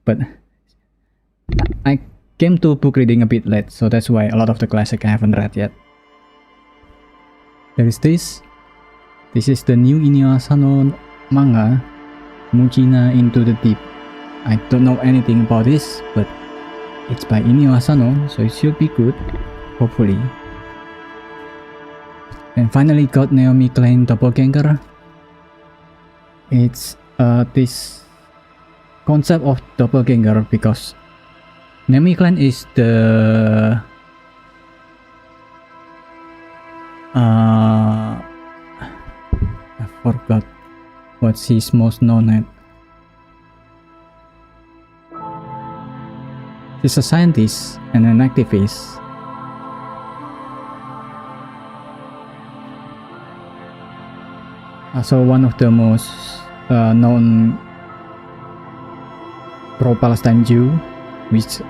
But I came to book reading a bit late, so that's why a lot of the classic I haven't read yet. There is this. This is the new Inyo Asano manga, Mujina Into the Deep. I don't know anything about this, but it's by Inyo Asano, so it should be good, hopefully. And finally got Naomi Klein Doppelganger. It's this concept of doppelganger because Naomi Klein is the I forgot what she's most known at. She's a scientist and an activist. Also one of the most known pro-Palestine Jew, which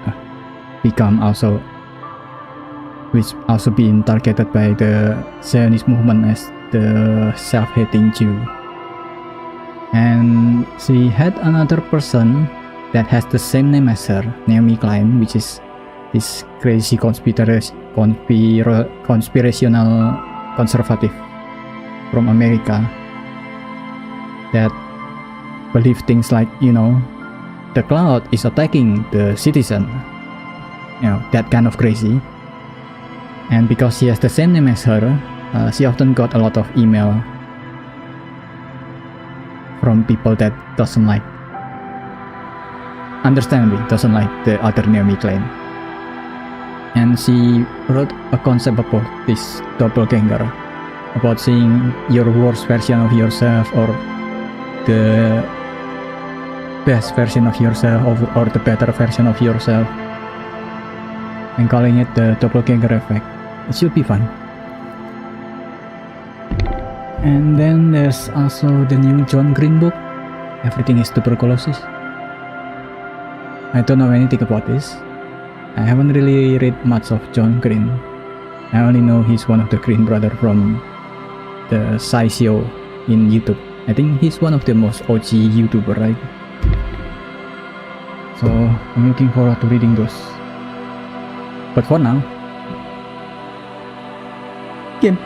also being targeted by the Zionist movement as the self-hating Jew. And she had another person that has the same name as her, Naomi Klein, which is this crazy conspirational conservative from America that believe things like, the cloud is attacking the citizen, that kind of crazy. And because she has the same name as her, she often got a lot of email from people that understandably doesn't like the other Naomi Klein. And she wrote a concept about this doppelganger, about seeing your worst version of yourself or the best version of yourself or the better version of yourself, and calling it the doppelganger effect. It should be fun. And then there's also the new John Green book, Everything is Tuberculosis. I don't know anything about this. I haven't really read much of John Green. I only know he's one of the Green brothers from the Saisio in YouTube. I think he's one of the most OG YouTuber, right? So I'm looking forward to reading those. But for now, game.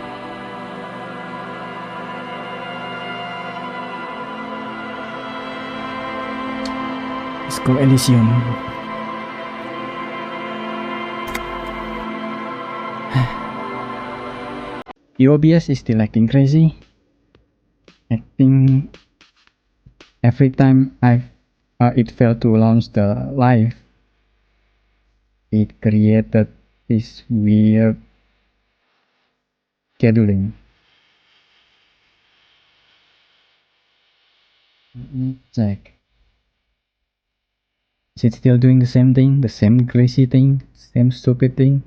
Let's go Elysium. OBS is still acting crazy. I think every time it failed to launch the live, it created this weird scheduling. Let me check. Is it still doing the same thing? The same crazy thing? Same stupid thing?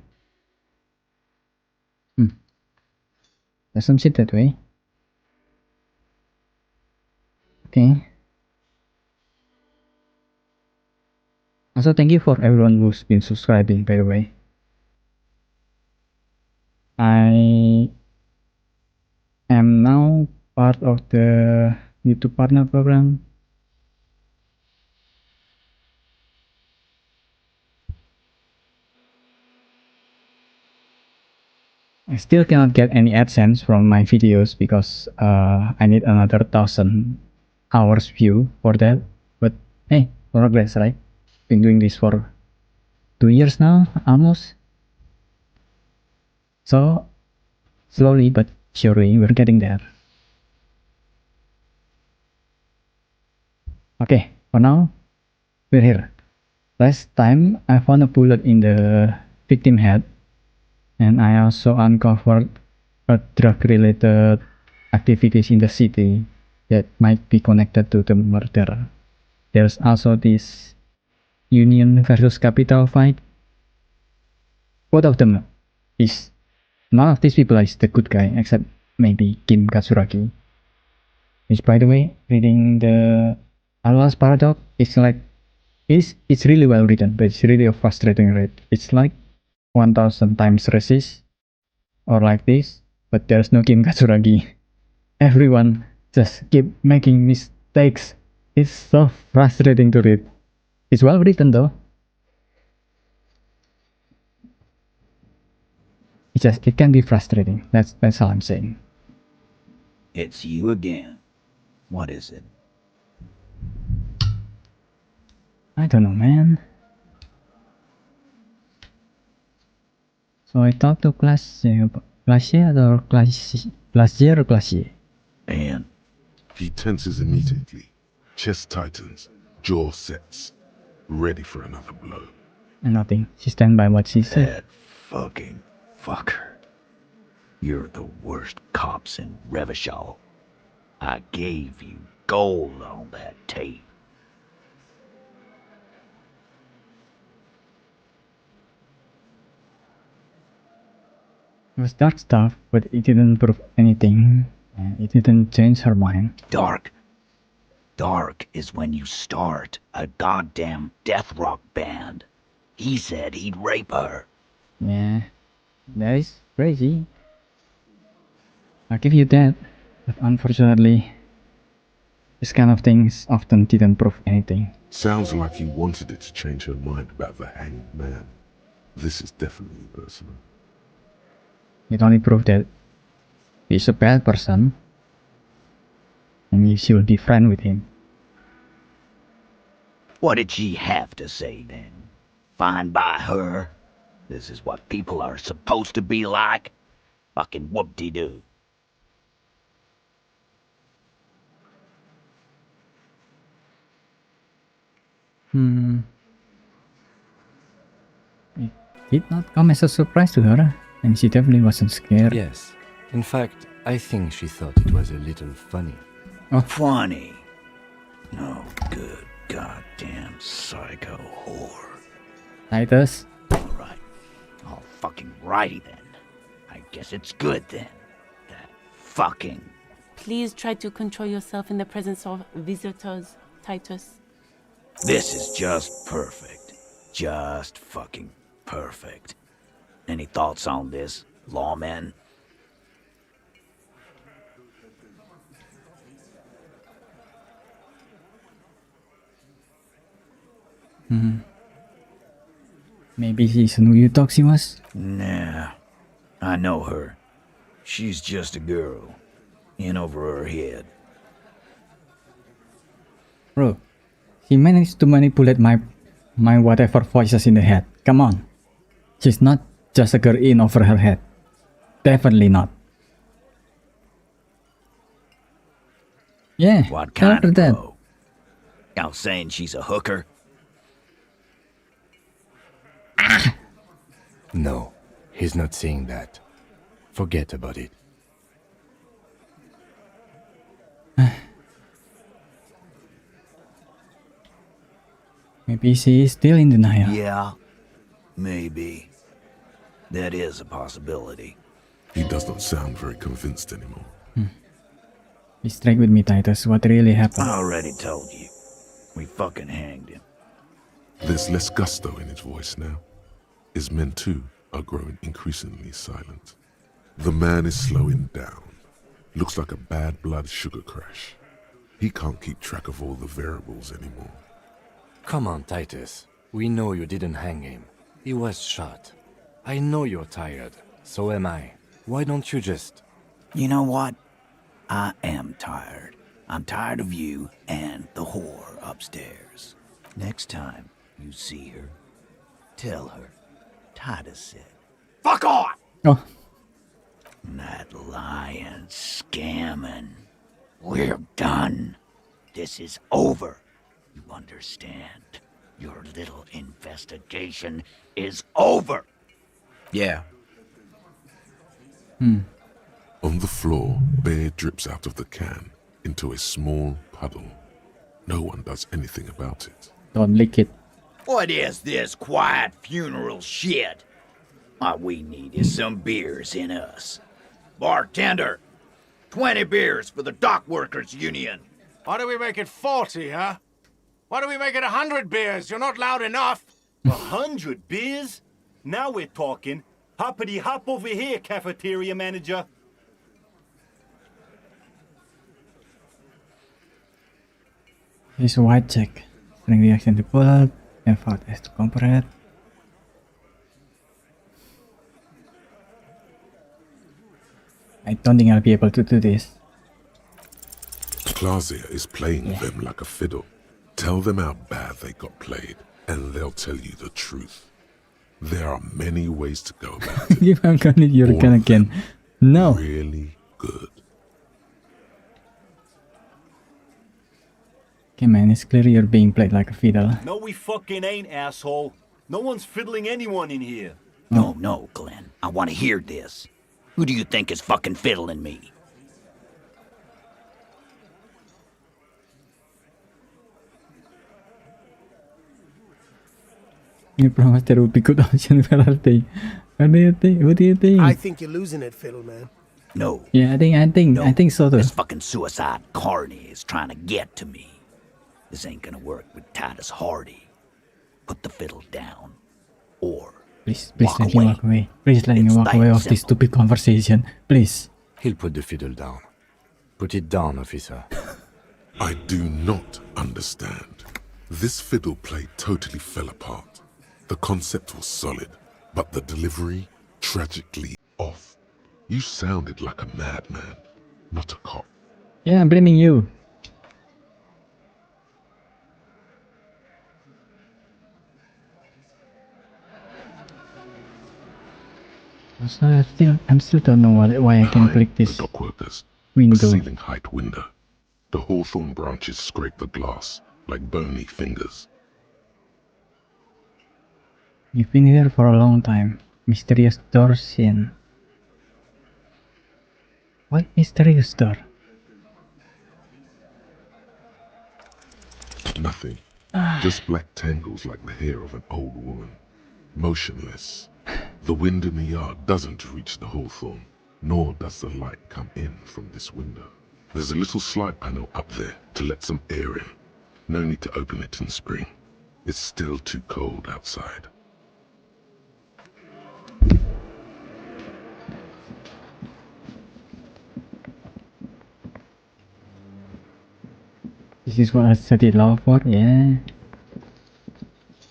Doesn't sit that way. Okay. Also, thank you for everyone who's been subscribing, by the way. I am now part of the YouTube Partner Program. I still cannot get any AdSense from my videos because I need another 1,000 hours view for that. But hey, progress, right? Been doing this for 2 years now, almost. So slowly but surely we're getting there. Okay, for now we're here. Last time I found a bullet in the victim head, and I also uncovered drug-related activities in the city that might be connected to the murder. There's also this Union versus Capital fight. Both of them is, none of these people is the good guy except maybe Kim Katsuragi. Which, by the way, reading the Alwa's Paradox, it's really well written, but it's really a frustrating read. It's like 1000 times resist, or like this, but there's no Kim Katsuragi. Everyone just keep making mistakes It's so frustrating to read. It's well written though. It can be frustrating. That's all I'm saying. It's you again. What is it? I don't know, man. So I talked to Glacier or Glacier. And He tenses immediately. Chest tightens. Jaw sets. Ready for another blow. And nothing. She stand by what she said. that fucking fucker. You're the worst cops in Revachol. I gave you gold on that tape. It was dark stuff, but it didn't prove anything. And it didn't change her mind. Dark. Dark is when you start a goddamn death rock band. He said he'd rape her. Yeah, that is crazy. I'll give you that. But unfortunately, this kind of things often didn't prove anything. Sounds like he wanted it to change her mind about the hanged man. This is definitely personal. It only proved that he's a bad person. And you should be friends with him. What did she have to say then? Fine by her? This is what people are supposed to be like? Fucking whoop-de-doo. It did not come as a surprise to her, and she definitely wasn't scared. Yes. In fact, I think she thought it was a little funny. Funny. No good goddamn psycho whore. Titus, Alright. All fucking righty then. I guess it's good then. That fucking... Please try to control yourself in the presence of visitors, Titus. This is just perfect. Just fucking perfect. Any thoughts on this, lawmen? maybe she's who you thought she was? Nah. I know her. She's just a girl. In over her head. Bro, she managed to manipulate my whatever voices in the head. Come on. She's not just a girl in over her head. Definitely not. Yeah, What tell kind her of that. bro? Y'all saying she's a hooker? No, he's not saying that. Forget about it. Maybe she is still in denial. Yeah, maybe. That is a possibility. He does not sound very convinced anymore. Be straight with me, Titus. What really happened? I already told you. We fucking hanged him. There's less gusto in his voice now. His men too are growing increasingly silent. The man is slowing down. Looks like a bad blood sugar crash. He can't keep track of all the variables anymore. Come on, Titus. We know you didn't hang him. He was shot. I know you're tired. So am I. Why don't you just... You know what? I am tired. I'm tired of you and the whore upstairs. Next time you see her, tell her Titus said, "Fuck off!" Oh, That lying, scamming. We're done. This is over. You understand? Your little investigation is over. Yeah. On the floor, beer drips out of the can into a small puddle. No one does anything about it. don't lick it. What is this quiet funeral shit? All we need is some beers in us. Bartender, 20 beers for the Dock Workers Union. Why do we make it 40, huh? Why do we make it 100 beers? You're not loud enough. 100 beers? Now we're talking. Hoppity hop over here, cafeteria manager. This white check. String reaction to bullet. And fast as to compress. I don't think I'll be able to do this. Clausia is playing them like a fiddle. Tell them how bad they got played, and they'll tell you the truth. There are many ways to go about it. If I'm gonna your All gun of again. them No. Really good. Okay, man, it's clear you're being played like a fiddle. No, we fucking ain't, asshole. No one's fiddling anyone in here. No, Glenn. I want to hear this. Who do you think is fucking fiddling me? You promised there would be good option penalty. What do you think? What do you think? I think you're losing it, Fiddleman. No. Yeah, I think so too. This fucking suicide carny is trying to get to me. This ain't gonna work with Titus Hardy. Put the fiddle down. Or Please walk let me away. walk away. Please let me It's walk that away of this simple. stupid conversation. Please. He'll put the fiddle down. Put it down, officer. I do not understand. This fiddle play totally fell apart. The concept was solid, but the delivery tragically off. You sounded like a madman, not a cop. Yeah, I'm blaming you. So I'm still don't know why I can Behind click the this dock workers, a window. ceiling height window. The hawthorn branches scrape the glass like bony fingers. You've been here for a long time. Mysterious door scene. What mysterious door? Nothing. Just black tangles like the hair of an old woman. Motionless. The wind in the yard doesn't reach the hawthorn, nor does the light come in from this window. There's a little slide panel up there to let some air in. No need to open it in spring. It's still too cold outside. This is what I studied law for, yeah.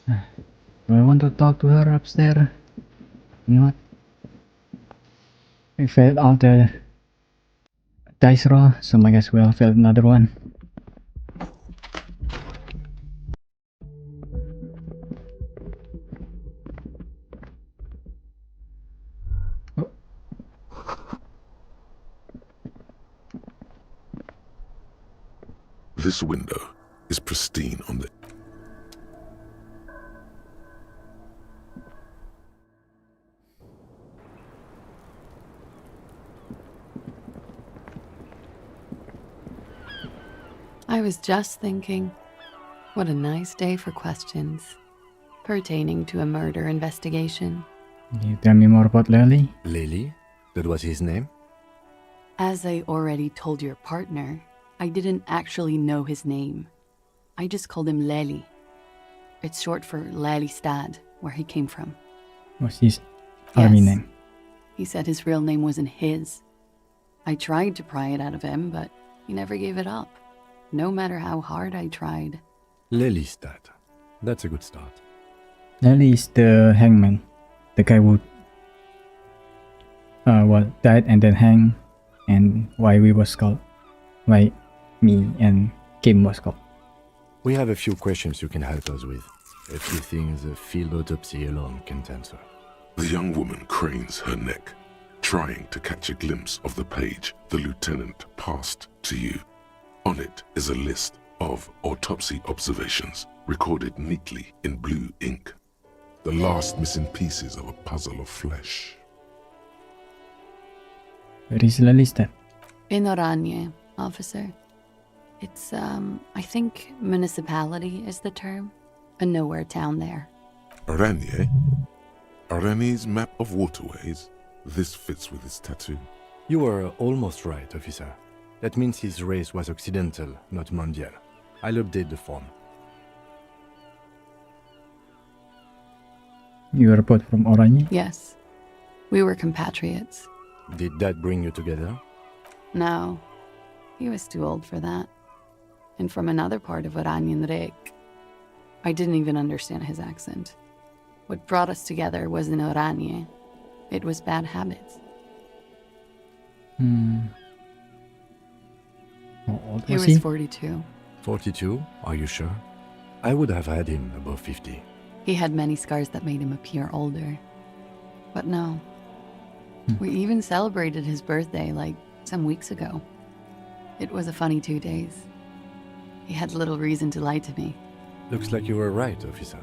Do I want to talk to her upstairs? You know what? I failed all the dice roll, so I guess we'll fail another one. Oh. This window is pristine on the... I was just thinking, what a nice day for questions pertaining to a murder investigation. Can you tell me more about Lily? Lily? That was his name? As I already told your partner, I didn't actually know his name. I just called him Lely. It's short for Lelystad, where he came from. What's his army Yes. name? He said his real name wasn't his. I tried to pry it out of him, but he never gave it up. No matter how hard I tried. Lelystad. That's a good start. Lily is the hangman. The guy who died and then hang, and why we was called. Why me and Kim was called. We have a few questions you can help us with. A few things a field autopsy alone can't answer. The young woman cranes her neck, trying to catch a glimpse of the page the lieutenant passed to you. On it is a list of autopsy observations recorded neatly in blue ink. The last missing pieces of a puzzle of flesh. Where is Lelystad? In Oranje, officer. It's, I think municipality is the term. A nowhere town there. Oranje? Oranje's map of waterways? This fits with his tattoo. You were almost right, officer. That means his race was occidental, not mondial. I'll update the form. You are both from Oranje? Yes. We were compatriots. Did that bring you together? No. He was too old for that. and from another part of Oranjenrek. I didn't even understand his accent. What brought us together wasn't Oranje. It was bad habits. How old He was was he? 42. 42? Are you sure? I would have had him above 50. He had many scars that made him appear older. But no. We even celebrated his birthday like some weeks ago. It was a funny 2 days. He had little reason to lie to me. Looks like you were right, officer.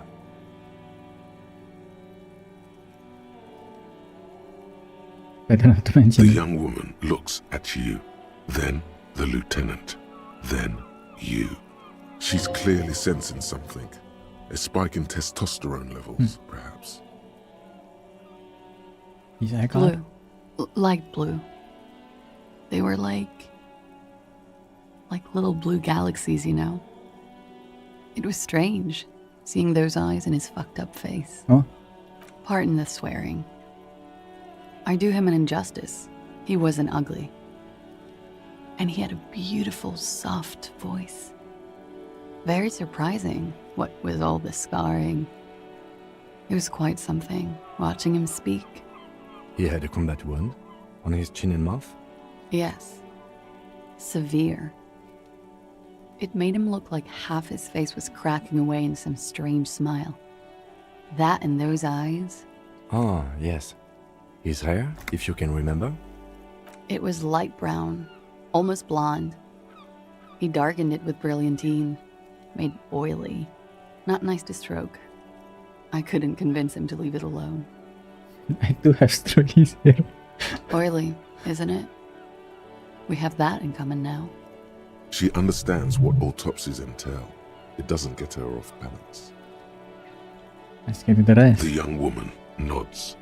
Better not to mention The it. young woman looks at you, then the lieutenant, then you. She's clearly sensing something. A spike in testosterone levels, perhaps. His eye color? Blue. Light blue. They were like little blue galaxies, you know? It was strange, seeing those eyes in his fucked up face. Oh, Pardon the swearing. I do him an injustice. He wasn't ugly. And he had a beautiful, soft voice. Very surprising, what with all the scarring. It was quite something, watching him speak. He had a combat wound on his chin and mouth. Yes. Severe. It made him look like half his face was cracking away in some strange smile. That and those eyes, Ah, yes. His hair, if you can remember. it was light brown, almost blonde. He darkened it with brilliantine, made oily. Not nice to stroke. I couldn't convince him to leave it alone. I do have stroked his hair. Oily, isn't it? We have that in common now. She understands what autopsies entail. It doesn't get her off balance. Let's get to the rest. The young woman nods.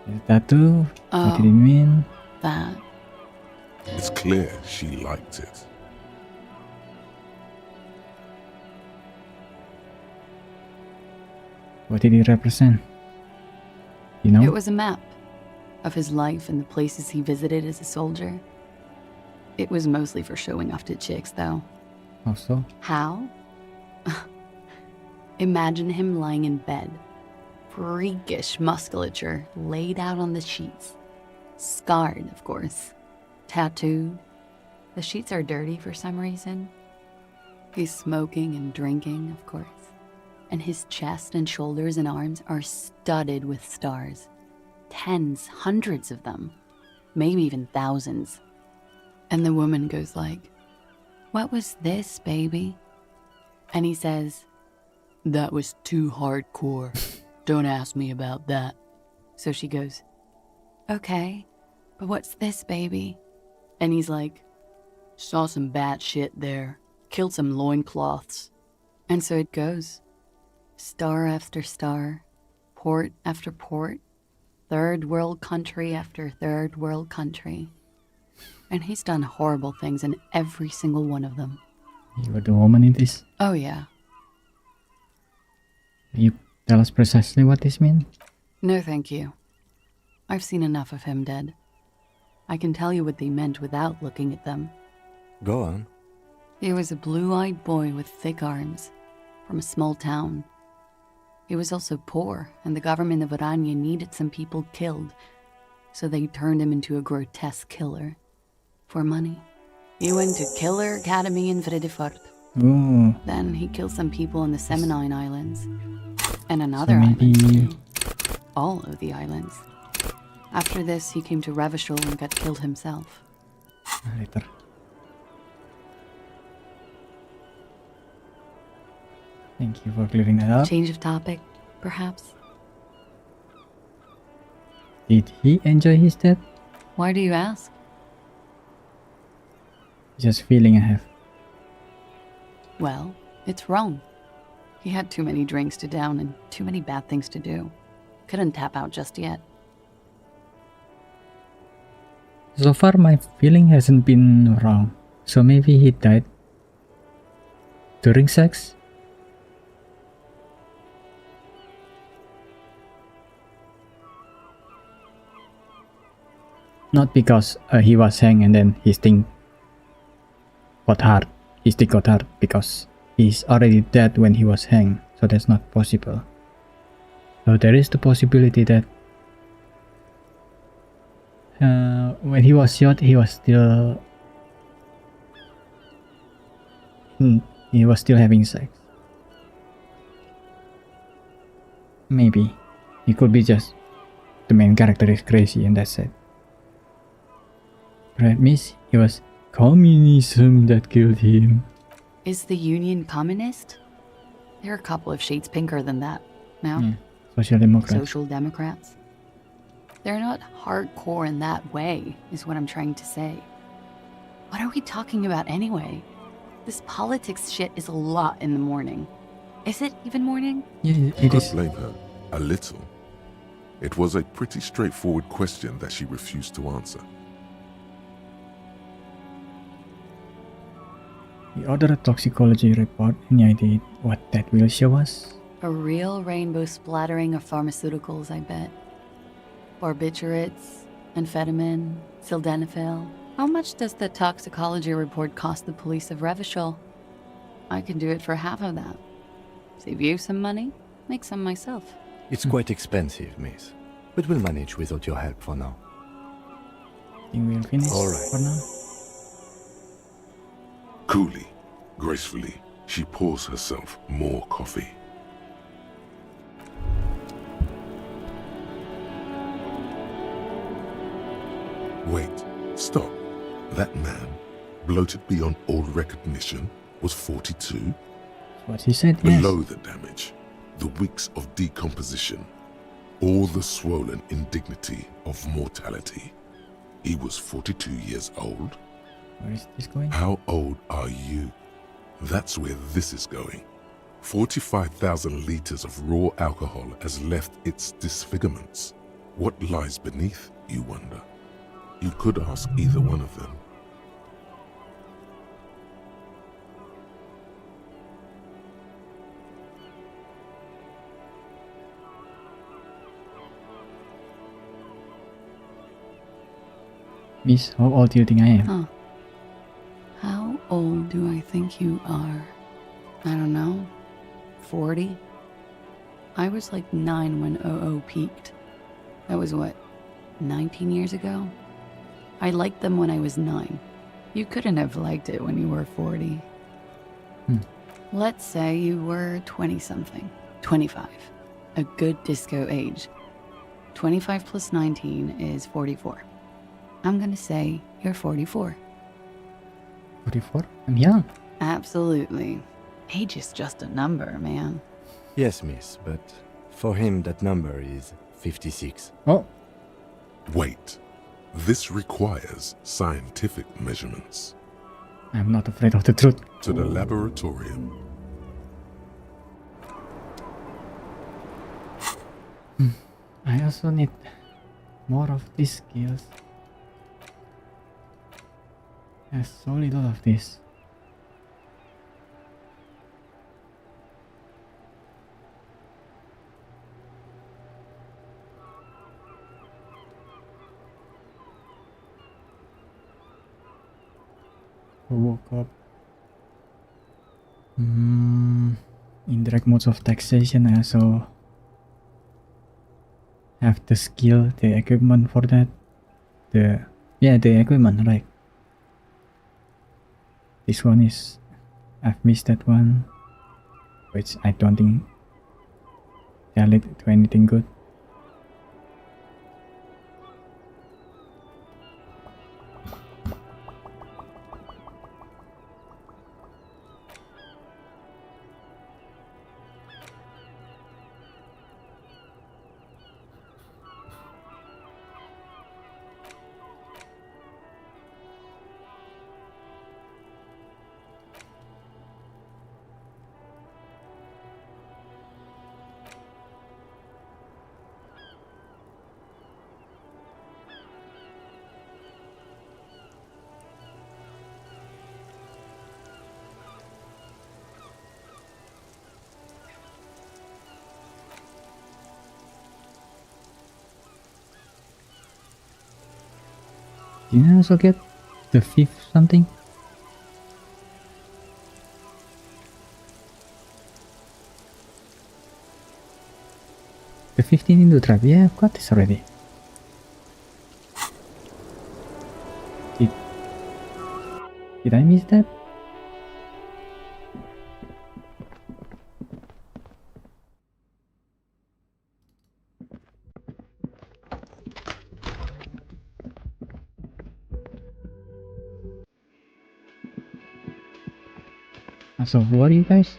The tattoo. What did it Oh, mean? that. It's clear she liked it. What did it represent? You know? It was a map of his life and the places he visited as a soldier. It was mostly for showing off to chicks, though. How so? How? Imagine him lying in bed, freakish musculature laid out on the sheets. Scarred, of course. Tattooed. The sheets are dirty for some reason. He's smoking and drinking, of course. And his chest and shoulders and arms are studded with stars. Tens, hundreds of them. Maybe even thousands. And the woman goes like, "What was this, baby?" And he says, "That was too hardcore. Don't ask me about that." So she goes, "Okay, but what's this, baby?" And he's like, "Saw some bat shit there. Killed some loincloths." And so it goes. Star after star, port after port, third world country after third world country. And he's done horrible things in every single one of them. You were the woman in this. Oh yeah. You tell us precisely what this means? No thank you. I've seen enough of him dead. I can tell you what they meant without looking at them. Go on. He was a blue-eyed boy with thick arms, from a small town. He was also poor, and the government of Oranje needed some people killed, so they turned him into a grotesque killer. For money. He went to Killer Academy in Vredefort. Ooh. Then he killed some people in the Semenine Islands. And another maybe- island, too. All of the islands. After this, he came to Revachol and got killed himself. Later. Thank you for clearing that up. Change of topic, perhaps? Did he enjoy his death? Why do you ask? Just feeling I have. Well, it's wrong. He had too many drinks to down and too many bad things to do. Couldn't tap out just yet. So far my feeling hasn't been wrong. So maybe he died during sex? Not because he was hanged and then his thing got hard. is the Goddard because he's already dead when he was hanged, so that's not possible. So there is the possibility that when he was shot, he was still having sex. Maybe it could be just the main character is crazy and that's it. Right, miss? It was communism that killed him. Is the Union communist? They're a couple of shades pinker than that. Now, Yeah, Social Democrats. Social Democrats. They're not hardcore in that way, is what I'm trying to say. What are we talking about anyway? This politics shit is a lot in the morning. Is it even morning? Yeah, You it could is. blame her a little. It was a pretty straightforward question that she refused to answer. We ordered a toxicology report. Any idea what that will show us? A real rainbow splattering of pharmaceuticals, I bet. Barbiturates, amphetamine, sildenafil. How much does the toxicology report cost the police of Revachol? I can do it for half of that. Save you some money, make some myself. It's quite expensive, miss. But we'll manage without your help for now. Think we'll finish All right. for now. Coolly, gracefully, she pours herself more coffee. Wait, stop. That man, bloated beyond all recognition, was 42? What he said, yes. Below the damage, the weeks of decomposition, all the swollen indignity of mortality. He was 42 years old? Where is this going? How old are you? That's where this is going. 45,000 liters of raw alcohol has left its disfigurements. What lies beneath, you wonder? You could ask either one of them. Miss, how old do you think I am? Huh. How old do I think you are? I don't know. 40? I was like 9 when OO peaked. That was what, 19 years ago? I liked them when I was 9. You couldn't have liked it when you were 40. Let's say you were 20-something. 25. A good disco age. 25 plus 19 is 44. I'm gonna say you're 44. 44? I'm young. Absolutely. Age is just a number, man. Yes, miss, but for him that number is 56. Oh, Wait, this requires scientific measurements. I'm not afraid of the truth. To the laboratorium. I also need more of these skills. There's so little of this. I woke up. Indirect modes of taxation. I also have the skill, the equipment for that. The equipment, right? This one is, I've missed that one, which I don't think they'll lead to anything good. Did I also get the fifth something? The 15 into trap. Yeah, I've got this already. Did, did I miss that? So who are you guys?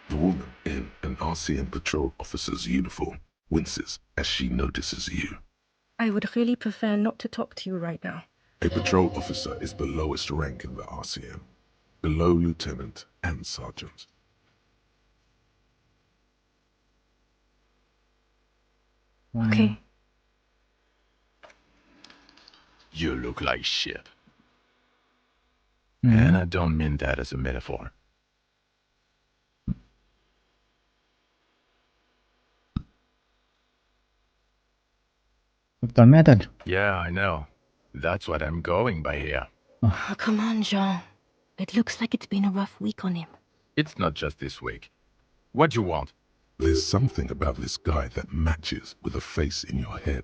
The woman in an RCM patrol officer's uniform winces as she notices you. I would really prefer not to talk to you right now. A patrol officer is the lowest rank in the RCM, below lieutenant and sergeant. Okay. You look like shit. Mm-hmm. And I don't mean that as a metaphor. Don't matter. Yeah, I know. That's what I'm going by here. Oh, come on, Jean. It looks like it's been a rough week on him. It's not just this week. What you want? There's something about this guy that matches with a face in your head.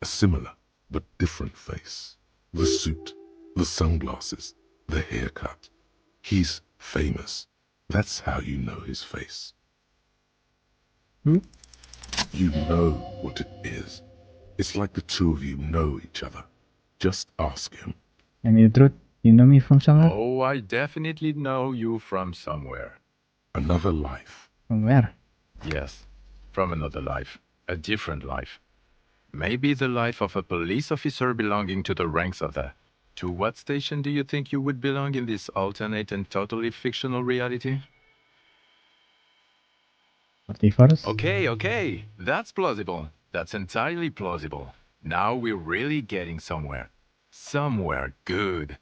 A similar but different face. The suit, the sunglasses, the haircut. He's famous. That's how you know his face. Who? You know what it is. It's like the two of you know each other. Just ask him. And the truth, you know me from somewhere? Oh, I definitely know you from somewhere. Another life. From where? Yes, from another life. A different life. Maybe the life of a police officer belonging to the ranks of the... To what station do you think you would belong in this alternate and totally fictional reality? 41st? Okay. That's plausible. That's entirely plausible. Now we're really getting somewhere. Somewhere good.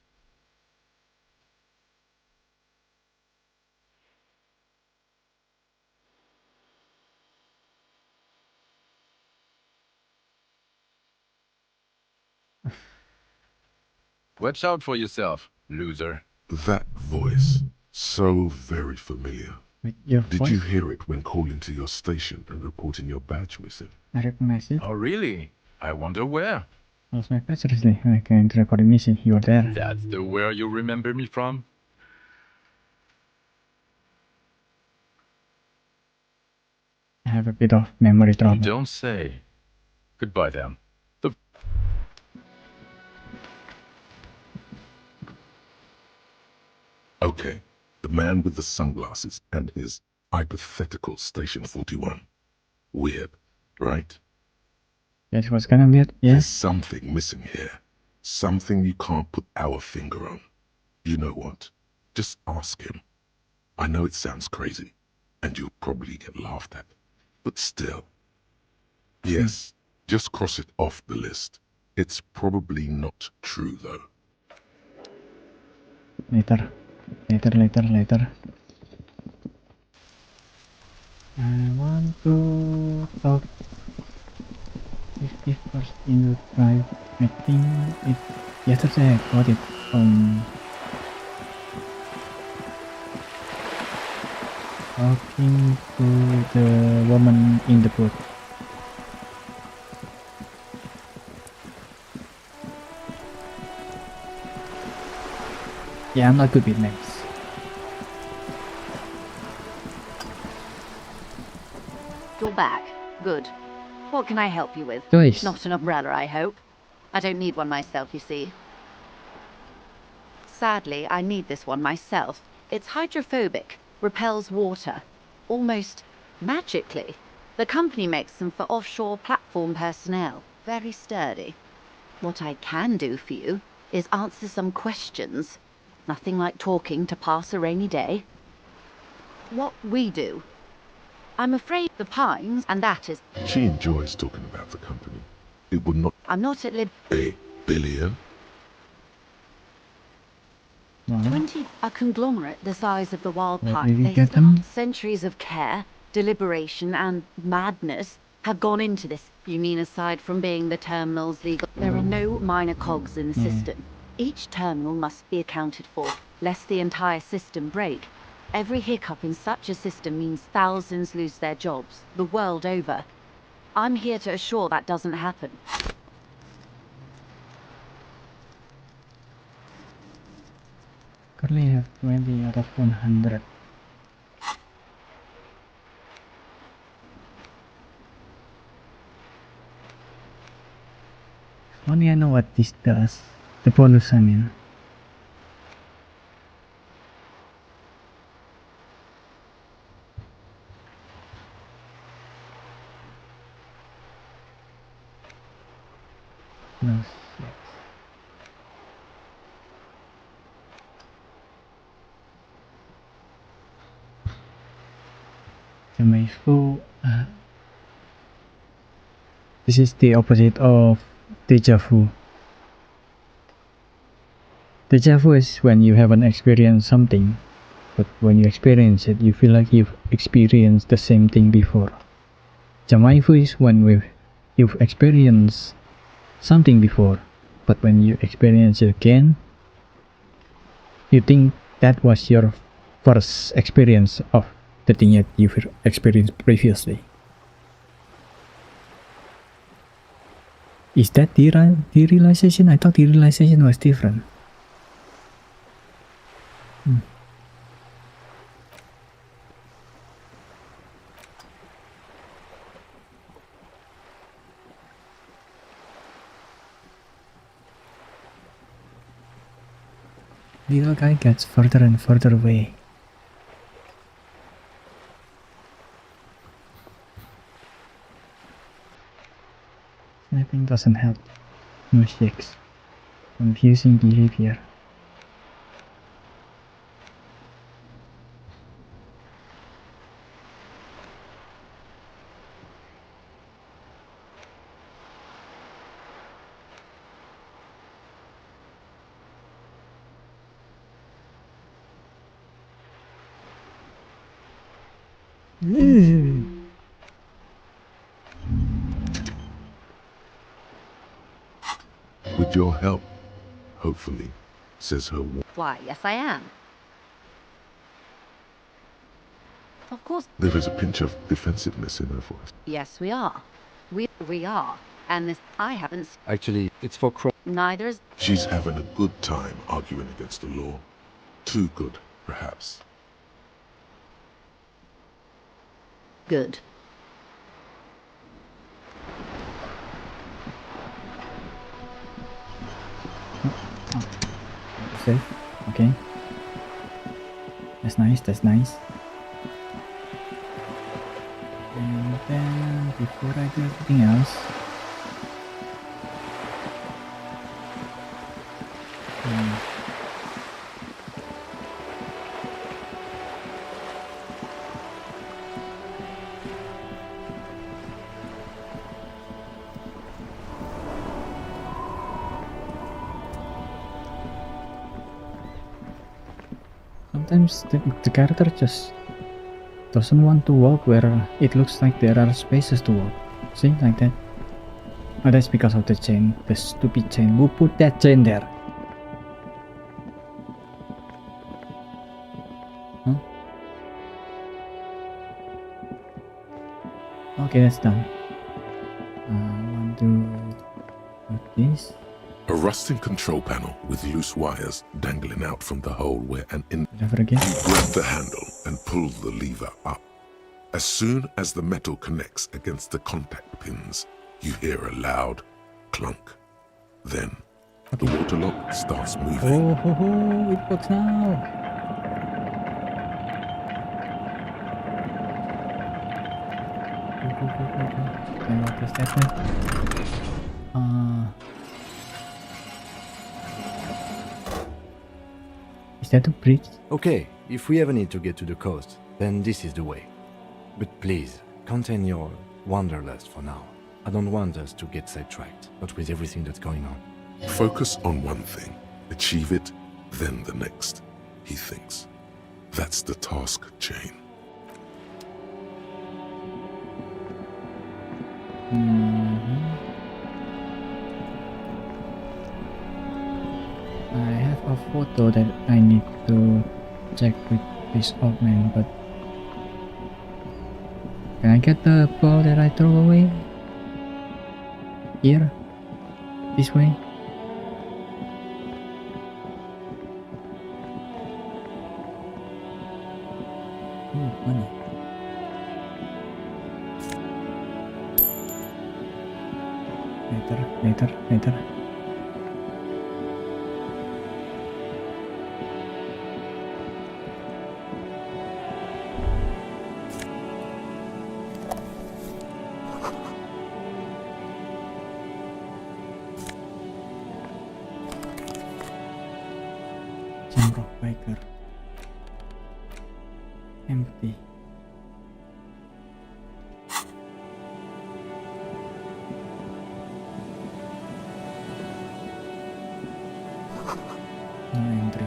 Watch out for yourself, loser. That voice. So very familiar. With your Did voice? you hear it when calling to your station and reporting your badge missing? I recognize it. Oh, really? I wonder where. Lost my patch seriously. I can't record it missing. You were there. That's the where you remember me from? I have a bit of memory You trouble. don't say. Goodbye then. Okay, the man with the sunglasses and his hypothetical Station 41. Weird, right? That was kind of weird, There's yes. something missing here. Something you can't put our finger on. You know what? Just ask him. I know it sounds crazy, and you'll probably get laughed at. But still. Yes, just cross it off the list. It's probably not true, though. Later. I want to talk 51st in the drive. I think it yesterday I got it from talking to the woman in the book. Yeah, I'm not good with names. You're back. Good. What can I help you with? Joyce. Not an umbrella, I hope. I don't need one myself, you see. Sadly, I need this one myself. It's hydrophobic, repels water, almost magically. The company makes them for offshore platform personnel. Very sturdy. What I can do for you is answer some questions. Nothing like talking to pass a rainy day. What we do. I'm afraid the Pines, and that is... She enjoys talking about the company. It would not... I'm not at lib... $1 billion? 20, a conglomerate the size of the wild Where pine. did we They get start them? centuries of care, deliberation, and madness have gone into this. You mean aside from being the terminal's legal... There are no minor cogs in the system. Each terminal must be accounted for, lest the entire system break. Every hiccup in such a system means thousands lose their jobs, the world over. I'm here to assure that doesn't happen. Currently have 20 out of 100. Only I know what this does. The bonus, I mean. No, yes. Jamaifu. This is the opposite of deja vu. Deja vu is when you haven't experienced something, but when you experience it, you feel like you've experienced the same thing before. Jamaifu is when you've experienced something before, but when you experience it again, you think that was your first experience of the thing that you've experienced previously. Is that derealization? I thought derealization was different. Little guy gets further and further away. Snapping doesn't help. No shakes. Confusing behavior. With your help, hopefully, says her Why, yes I am. Of course. There is a pinch of defensiveness in her voice. Yes, we are. We are. And this, I haven't... Actually, it's for Neither is... She's having a good time arguing against the law. Too good, perhaps. Good. Safe. Okay. That's nice, that's nice. And then, before I do everything else, sometimes the character just doesn't want to walk where it looks like there are spaces to walk. See, like that. Oh, that's because of the chain, the stupid chain. Who put that chain there? Huh? Okay, that's done. I want to do this. A rusting control panel with loose wires dangling out from the hole where an Never again. You grab the handle and pull the lever up. As soon as the metal connects against the contact pins, you hear a loud clunk. Then, the water lock starts moving. Oh, it works now. Can I press that way? Is that a bridge? Okay, if we ever need to get to the coast, then this is the way. But please, contain your wanderlust for now. I don't want us to get sidetracked, not with everything that's going on. Focus on one thing, achieve it, then the next, he thinks. That's the task chain. I have a photo that I need to check with this old man, but can I get the ball that I threw away? Here? This way? Ooh, money. Later. Jamrock Biker. Empty. No entry.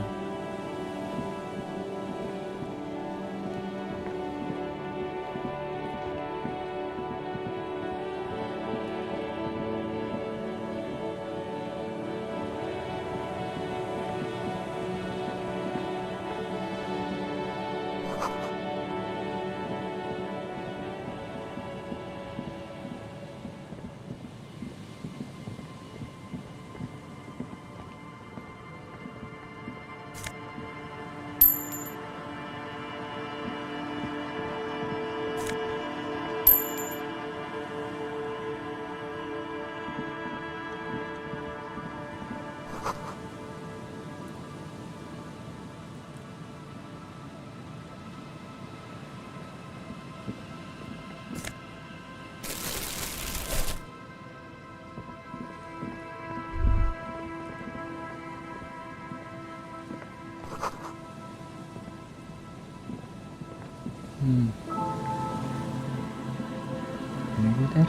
Can I go there?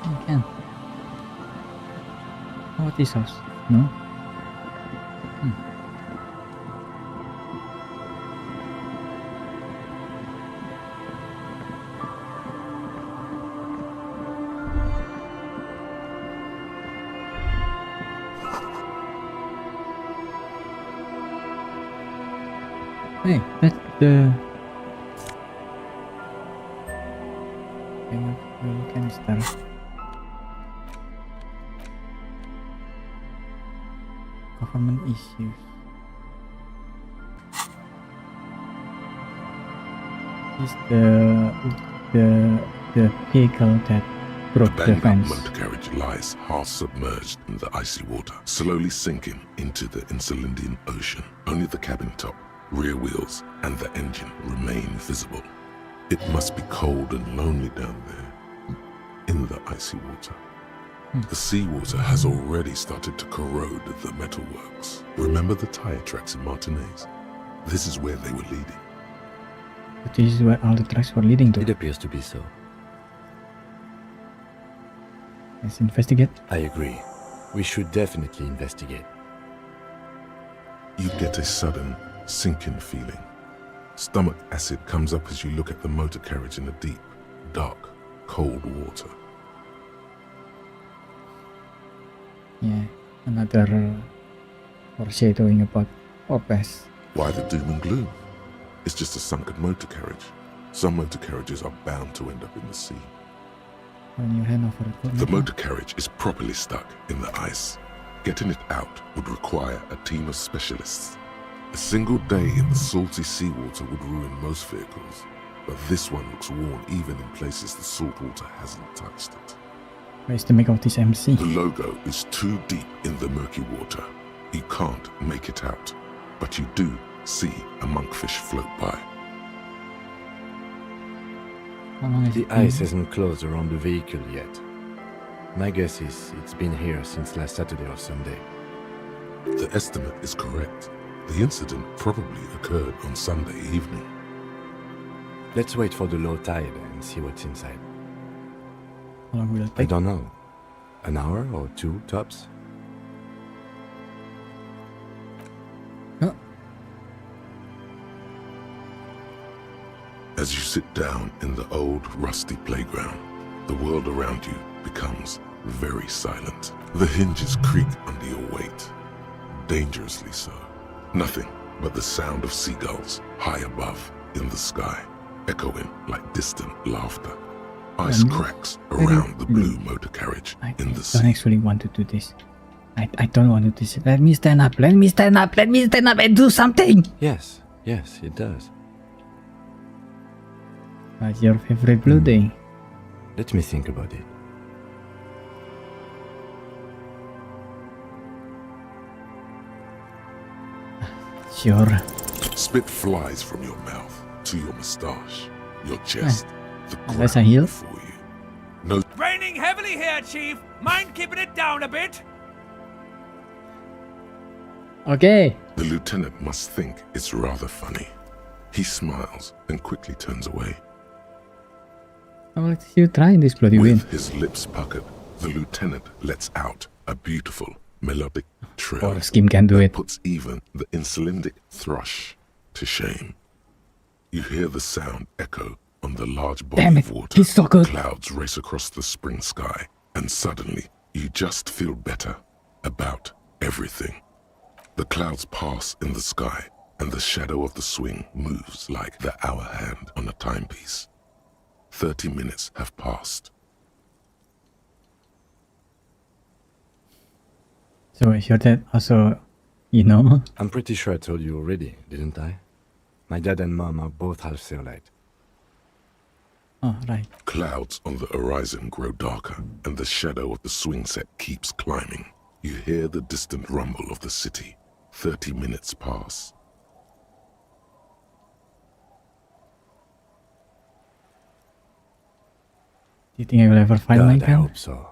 I can. How about this house? No? Hey, that's the thing of the canister. Government issues. This is the vehicle that broke the banged-up fence. motor carriage lies half submerged in the icy water, slowly sinking into the Insulindian Ocean. Only the cabin top, rear wheels, and the engine remain visible. It must be cold and lonely down there, in the icy water. The seawater has already started to corrode the metalworks. Remember the tire tracks in Martinez? This is where they were leading. But this is where all the tracks were leading to. It appears to be so. Let's investigate. I agree. We should definitely investigate. You get a sudden sinking feeling. Stomach acid comes up as you look at the motor carriage in the deep, dark, cold water. Yeah, another foreshadowing about Opus. Why the doom and gloom? It's just a sunken motor carriage. Some motor carriages are bound to end up in the sea. When you hand over it. The motor carriage is properly stuck in the ice. Getting it out would require a team of specialists. A single day in the salty seawater would ruin most vehicles, but this one looks worn even in places the salt water hasn't touched it. Where's the make of this MC? The logo is too deep in the murky water. You can't make it out, but you do see a monkfish float by. How long has The it been? ice hasn't closed around the vehicle yet. My guess is it's been here since last Saturday or Sunday. The estimate is correct. The incident probably occurred on Sunday evening. Let's wait for the low tide and see what's inside. How long will it I take? don't know. An hour or two, tops? Oh, As you sit down in the old, rusty playground, the world around you becomes very silent. The hinges creak under your weight, dangerously so. Nothing but the sound of seagulls high above in the sky, echoing like distant laughter. Ice cracks around the blue motor carriage in the don't sea. actually want to do this. I don't want to do this. Let me stand up. Let me stand up. Let me stand up and do something. Yes, yes, it does. What's your favorite blue day? Let me think about it. Sure. Spit flies from your mouth to your moustache, your chest, the Unless I ground heal. before you. No Raining heavily here, Chief. Mind keeping it down a bit? Okay. The lieutenant must think it's rather funny. He smiles and quickly turns away. How about you try this bloody win? With his lips puckered, the lieutenant lets out a beautiful melodic trill Or Skim can do that it. puts even the insulindic thrush to shame. You hear the sound echo on the large body Damn it, of water. he's so good. Clouds race across the spring sky, and suddenly you just feel better about everything. The clouds pass in the sky, and the shadow of the swing moves like the hour hand on a timepiece. 30 minutes have passed. So is your dad also, you know? I'm pretty sure I told you already, didn't I? My dad and mom are both half Seolite. Oh, right. Clouds on the horizon grow darker, and the shadow of the swing set keeps climbing. You hear the distant rumble of the city. 30 minutes pass. Do you think I will ever find my God, I gun? hope so.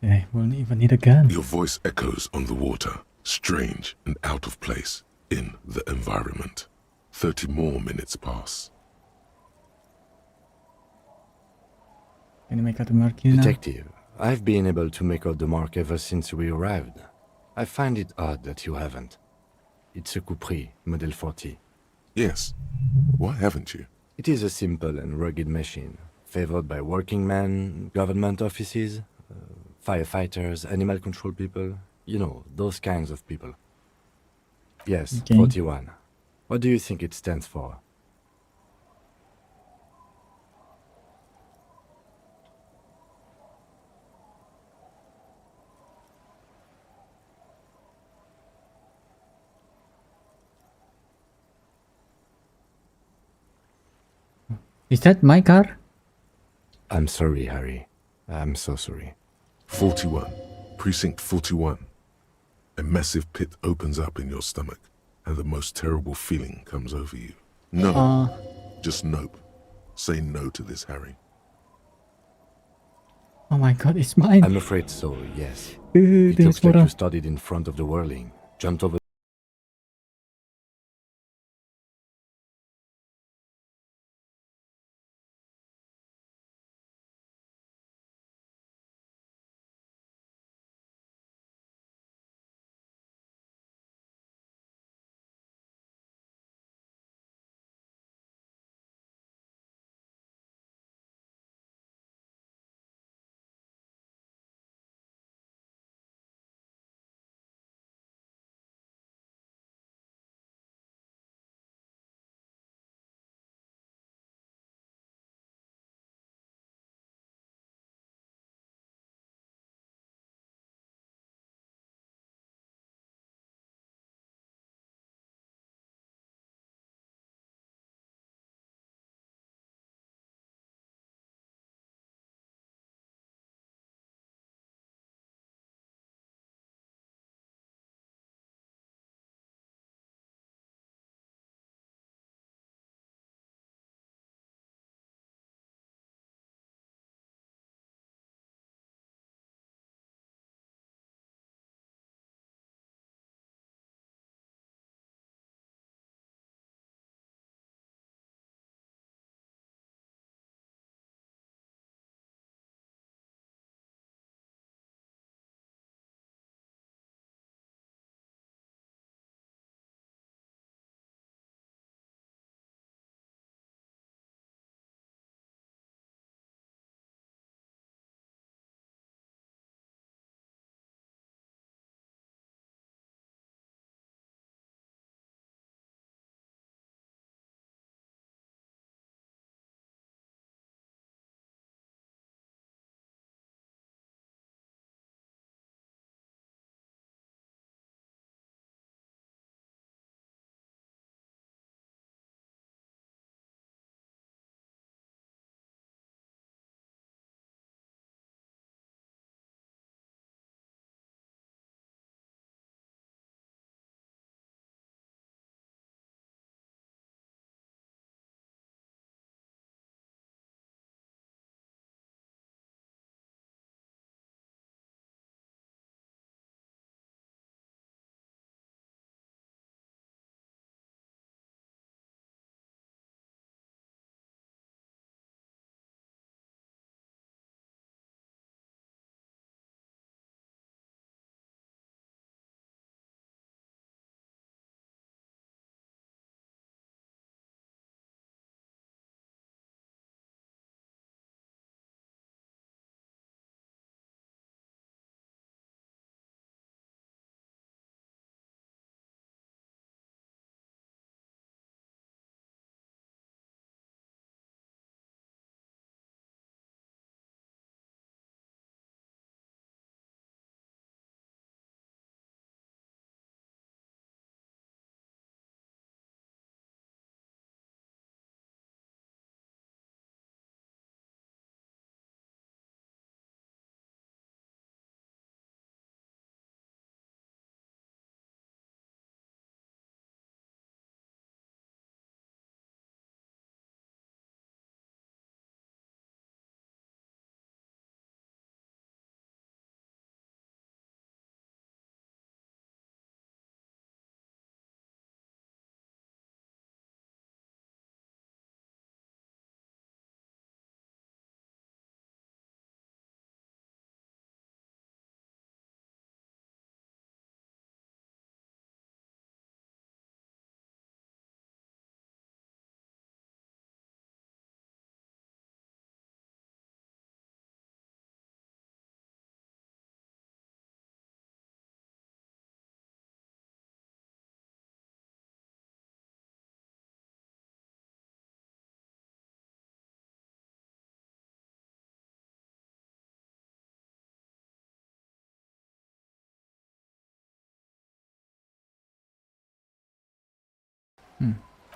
I won't even need a gun. Your voice echoes on the water, strange and out of place in the environment. 30 more minutes pass. Can you make out the mark here now? Detective, I've been able to make out the mark ever since we arrived. I find it odd that you haven't. It's a Coupri, Model 40. Yes. Why haven't you? It is a simple and rugged machine, favored by working men, government offices, firefighters, animal control people. You know, those kinds of people. Yes, Okay. 41. What do you think it stands for? Is that my car? I'm sorry, Harry. I'm so sorry. 41. Precinct 41. A massive pit opens up in your stomach, and the most terrible feeling comes over you. No. Just nope. Say no to this, Harry. Oh my god, it's mine. I'm afraid so, yes. It It looks like you started in front of the whirling, jumped over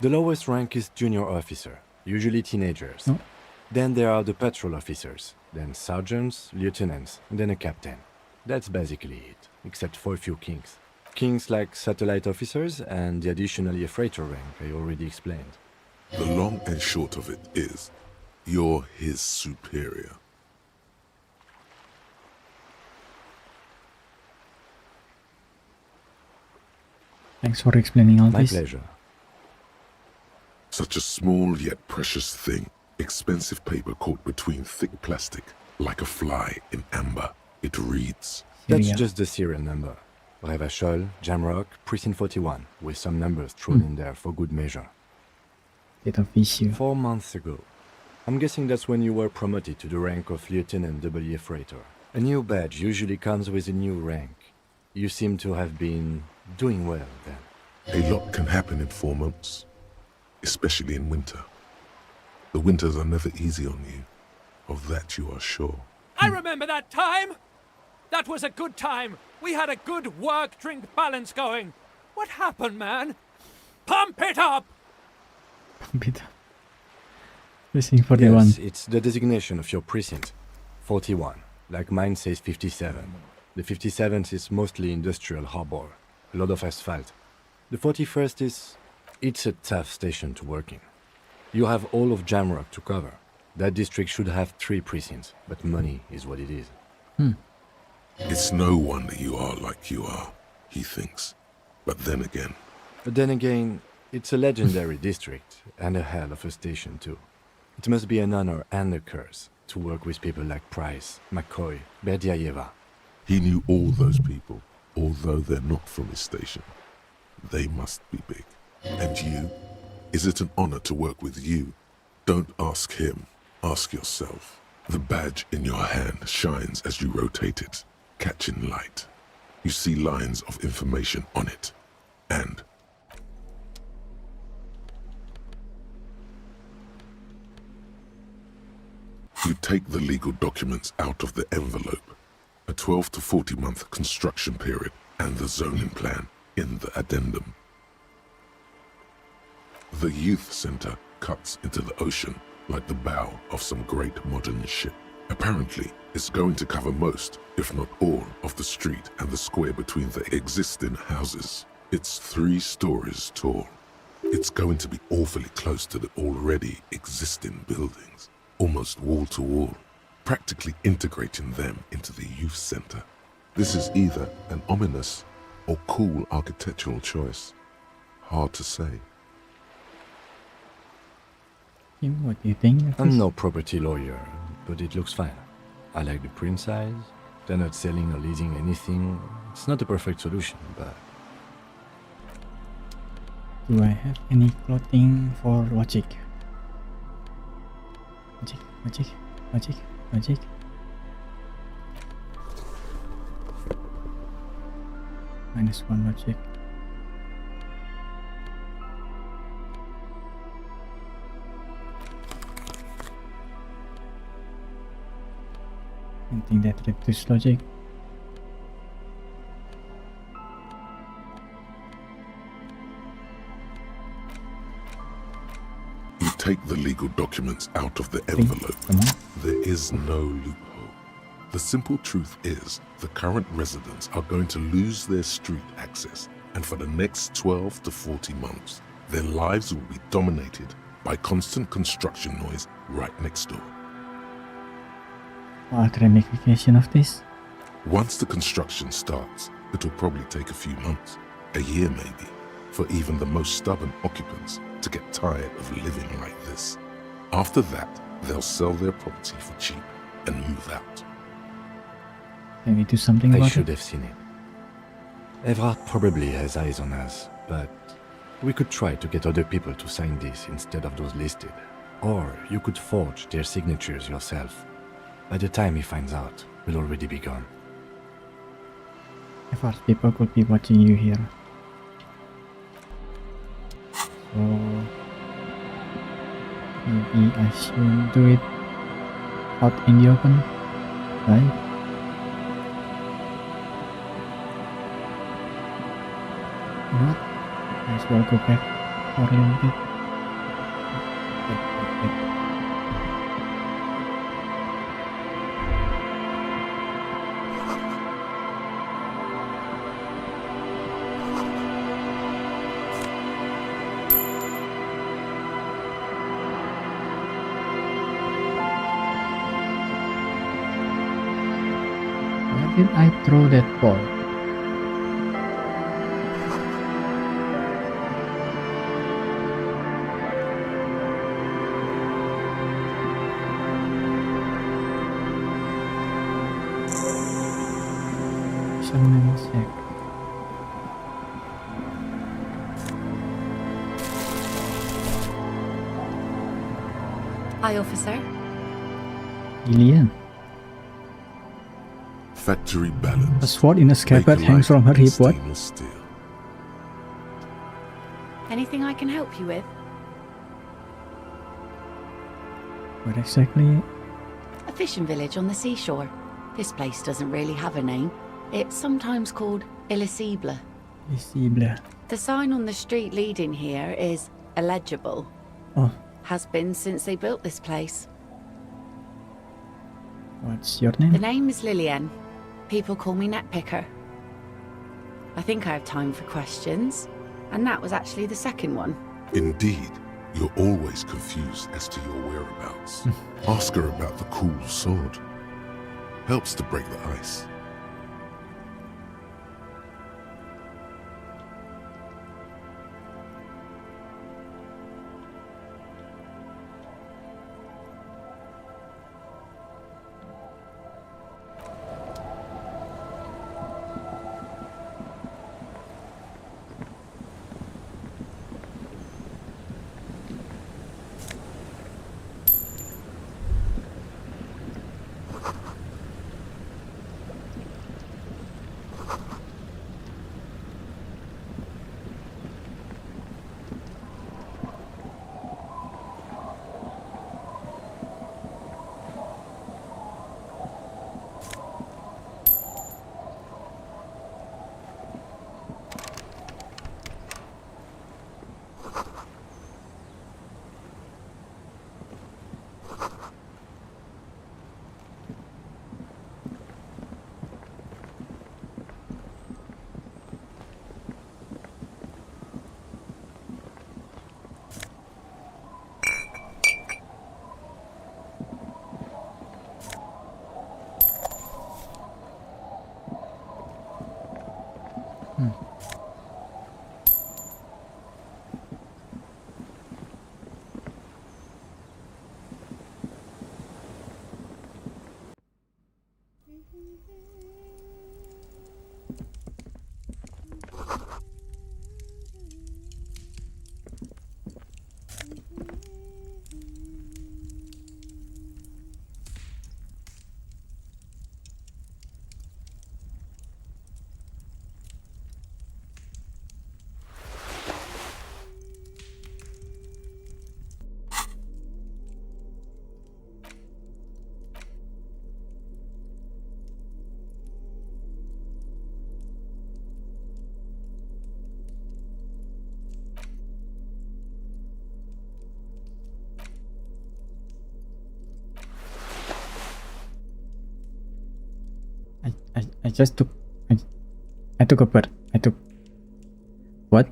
The lowest rank is junior officer, usually teenagers. No. Then there are the patrol officers, then sergeants, lieutenants, and then a captain. That's basically it, except for a few kings. Kings like satellite officers and the additionally a freighter rank I already explained. The long and short of it is, you're his superior. Thanks for explaining all My this. pleasure. Such a small yet precious thing. Expensive paper caught between thick plastic, like a fly in amber. It reads. That's Syria. just the serial number. Revachol, Jamrock, Precinct 41, with some numbers thrown in there for good measure. Date of issue. 4 months ago. I'm guessing that's when you were promoted to the rank of Lieutenant W. Freighter. A new badge usually comes with a new rank. You seem to have been doing well then. A lot can happen in 4 months, especially in winter. The winters are never easy on you. Of that you are sure. I remember that time! That was a good time. We had a good work-drink balance going. What happened, man? Pump it up! Bit. Listening for the one. Yes, it's the designation of your precinct. 41. Like mine says 57. The 57th is mostly industrial harbor. A lot of asphalt. The 41st is... It's a tough station to work in. You have all of Jamrock to cover. That district should have 3 precincts, but money is what it is. It's no wonder you are like you are, he thinks. But then again, it's a legendary district, and a hell of a station too. It must be an honor and a curse to work with people like Price, McCoy, Berdiaeva. he knew all those people, although they're not from his station. They must be big. And you? Is it an honor to work with you? Don't ask him. Ask yourself. The badge in your hand shines as you rotate it, catching light. You see lines of information on it. And you take the legal documents out of the envelope. A 12 to 40 month construction period and the zoning plan in the addendum. The youth center cuts into the ocean like the bow of some great modern ship. Apparently, it's going to cover most, if not all, of the street and the square between the existing houses. It's 3 stories tall. It's going to be awfully close to the already existing buildings, almost wall to wall, practically integrating them into the youth center. This is either an ominous or cool architectural choice. Hard to say. What do you think of I'm this? no property lawyer, but it looks fine. I like the print size. They're not selling or leasing anything. It's not a perfect solution, but... Do I have any clothing for logic? Logic. -1 logic. Anything that reduces logic. You take the legal documents out of the envelope. Come on. There is no loophole. The simple truth is, the current residents are going to lose their street access, and for the next 12 to 40 months, their lives will be dominated by constant construction noise right next door. What ramification of this? Once the construction starts, it will probably take a few months, a year maybe, for even the most stubborn occupants to get tired of living like this. After that, they'll sell their property for cheap and move out. Can we do something I about should it? have seen it. Evrard probably has eyes on us, but we could try to get other people to sign this instead of those listed. Or you could forge their signatures yourself. By the time he finds out, we'll already be gone. Of course, people could be watching you here. So maybe I should do it out in the open, right? You know what? Might as well go back oriented. Where did I throw that ball? Fisherman's egg. Hi, officer. Gillian. Factory balance. A sword in a scabbard Make hangs light from her in hip. What? stainless steel. Anything I can help you with? What exactly? A fishing village on the seashore. This place doesn't really have a name. It's sometimes called Elysium. Visible. The sign on the street leading here is illegible. Oh, Has been since they built this place. what's your The name? name is Lillian. People call me Netpicker. I think I have time for questions. And that was actually the second one. Indeed, you're always confused as to your whereabouts. Ask her about the cool sword. Helps to break the ice. I just took I took a bird. I took what?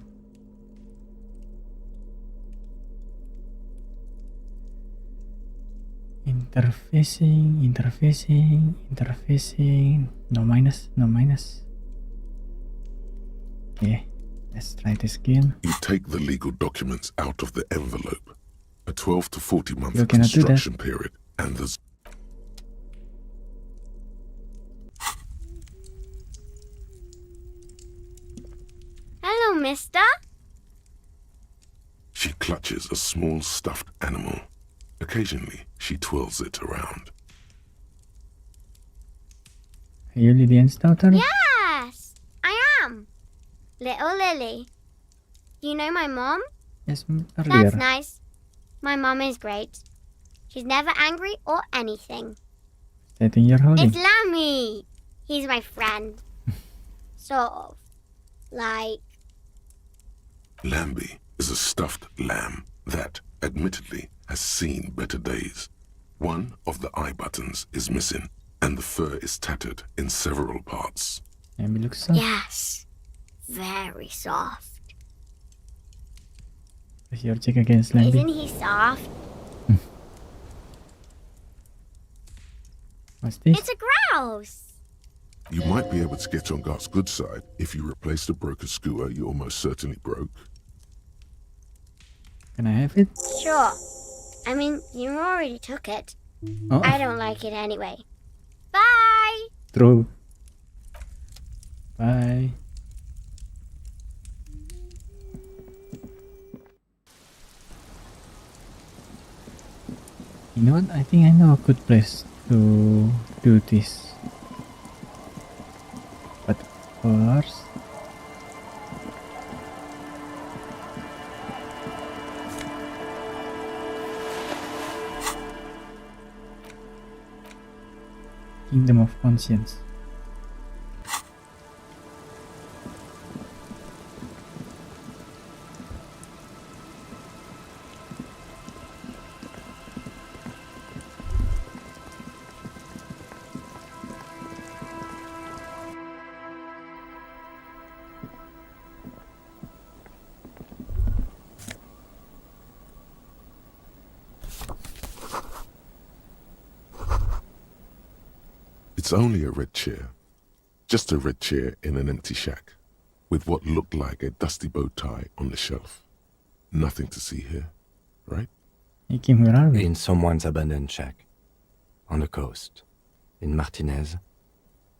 Interfacing. No minus, no minus. Okay, let's try this again. You take the legal documents out of the envelope. A 12 to 40 month You cannot do that. construction period, and there's Hello, mister. She clutches a small stuffed animal. Occasionally, she twirls it around. Are you Lillian's daughter? Yes, I am. Little Lily. Do you know my mom? Yes, earlier. That's nice. My mom is great. She's never angry or anything. That thing you're holding. It's Lammy. He's my friend. Sort of. Like, Lambie is a stuffed lamb that, admittedly, has seen better days. One of the eye buttons is missing, and the fur is tattered in several parts. Maybe looks soft. Yes. Very soft. Is your check against Lamby? Isn't he soft? What's this? It's a grouse. You might be able to get on Gart's good side if you replace the broken skewer you almost certainly broke. Can I have it? Sure. I mean, you already took it. Oh, I don't like it anyway. Bye! true. Bye. You know what? I think I know a good place to do this. But first, Kingdom of Conscience. It's only a red chair. Just a red chair in an empty shack, with what looked like a dusty bow tie on the shelf. Nothing to see here, right? Hey Kim, where are we? In someone's abandoned shack. On the coast. In Martinez.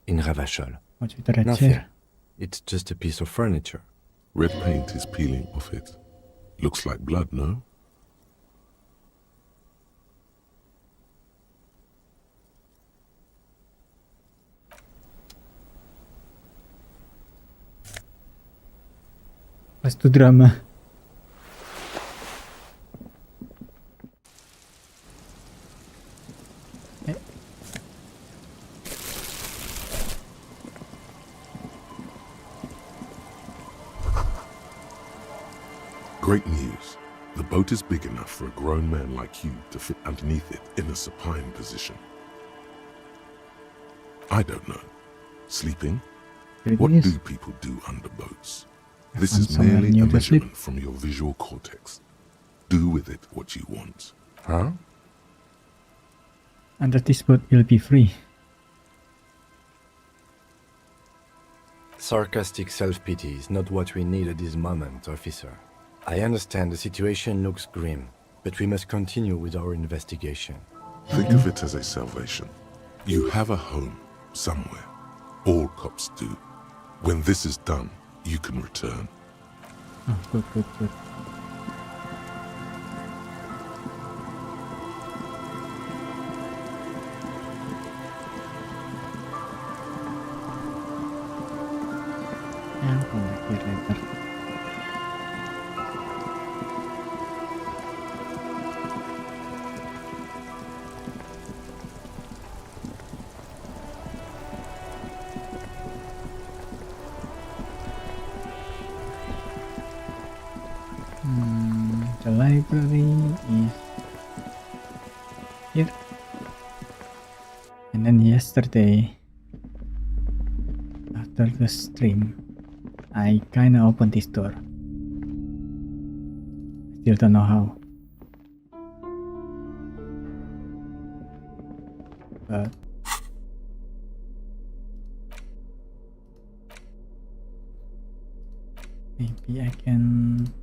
In Ravachol. What's with the red Nothing. chair? It's just a piece of furniture. Red paint is peeling off it. Looks like blood, no? What's the drama? Great news. The boat is big enough for a grown man like you to fit underneath it in a supine position. I don't know. Sleeping? What do people do under boats? This is merely a measurement from your visual cortex. Do with it what you want. Huh? Under this boat you'll be free. Sarcastic self-pity is not what we need at this moment, officer. I understand the situation looks grim, but we must continue with our investigation. Think of it as a salvation. You have a home somewhere. All cops do. When this is done, you can return. Oh, good, good, good. I'll come back here later. The library is here. And then yesterday, after the stream, I kinda opened this door. Still don't know how. But maybe I can...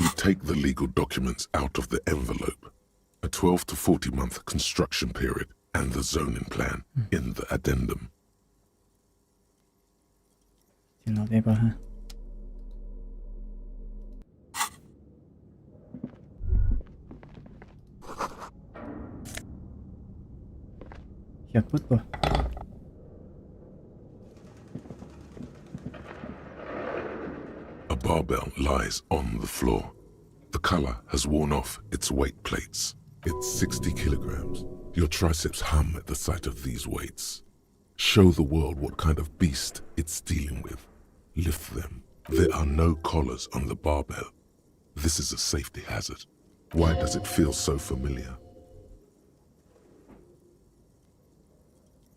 You take the legal documents out of the envelope. A 12 to 40 month construction period and the zoning plan in the addendum. Still not able, huh? Siap po. A barbell lies on the floor. The color has worn off its weight plates. It's 60 kilograms. Your triceps hum at the sight of these weights. Show the world what kind of beast it's dealing with. Lift them. There are no collars on the barbell. This is a safety hazard. Why does it feel so familiar?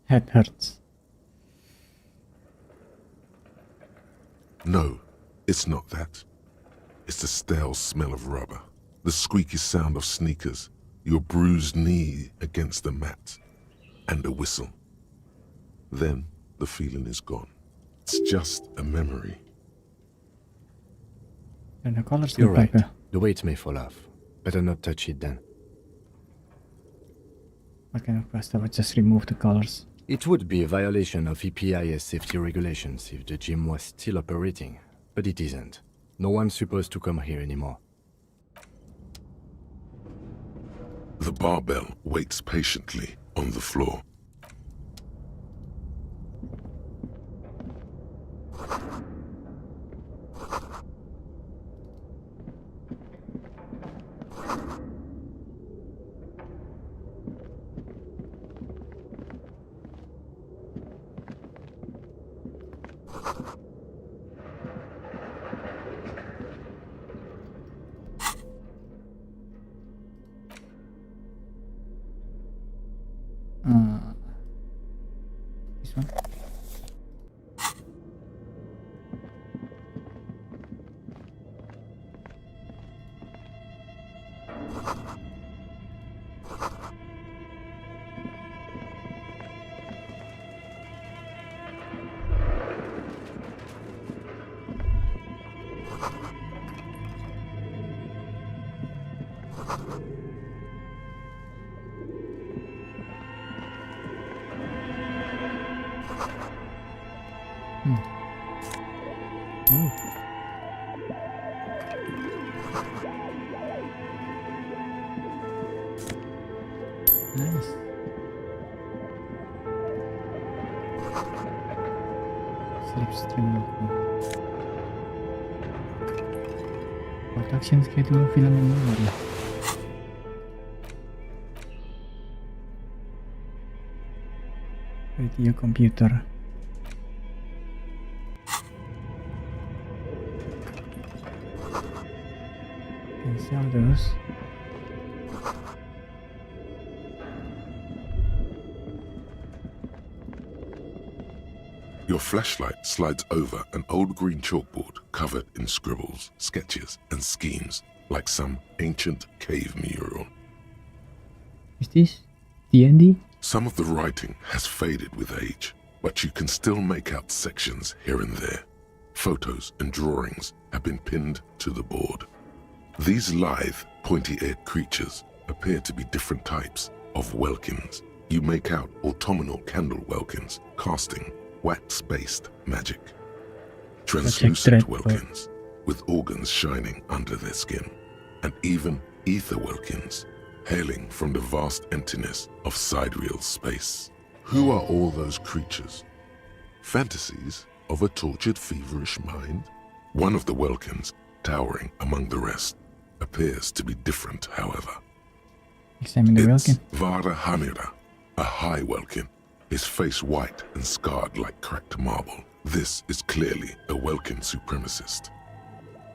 Head hurts. No, it's not that. It's the stale smell of rubber, the squeaky sound of sneakers, your bruised knee against the mat, and a whistle. Then the feeling is gone. It's just a memory. And the colors You're look right. like The weight may fall off. Better not touch it then. what kind of quest? I would just remove the colors. It would be a violation of EPIS safety regulations if the gym was still operating, but it isn't. No one's supposed to come here anymore. The barbell waits patiently on the floor. This one. Oh. Nice. Slipstream logo. Production schedule film memory. Radio computer. Can sell those. Your flashlight slides over an old green chalkboard covered in scribbles, sketches, and schemes, like some ancient cave mural. Is this D&D? Some of the writing has faded with age, but you can still make out sections here and there. Photos and drawings have been pinned to the board. These lithe, pointy-eared creatures appear to be different types of welkins. You make out autumnal candle welkins casting wax-based magic. Translucent welkins with organs shining under their skin, and even ether welkins hailing from the vast emptiness of sidereal space. Who are all those creatures? Fantasies of a tortured, feverish mind? One of the welkins, towering among the rest, appears to be different, however. Examine the It's welkin. Vara Hamira, a high welkin, his face white and scarred like cracked marble. This is clearly a welkin supremacist.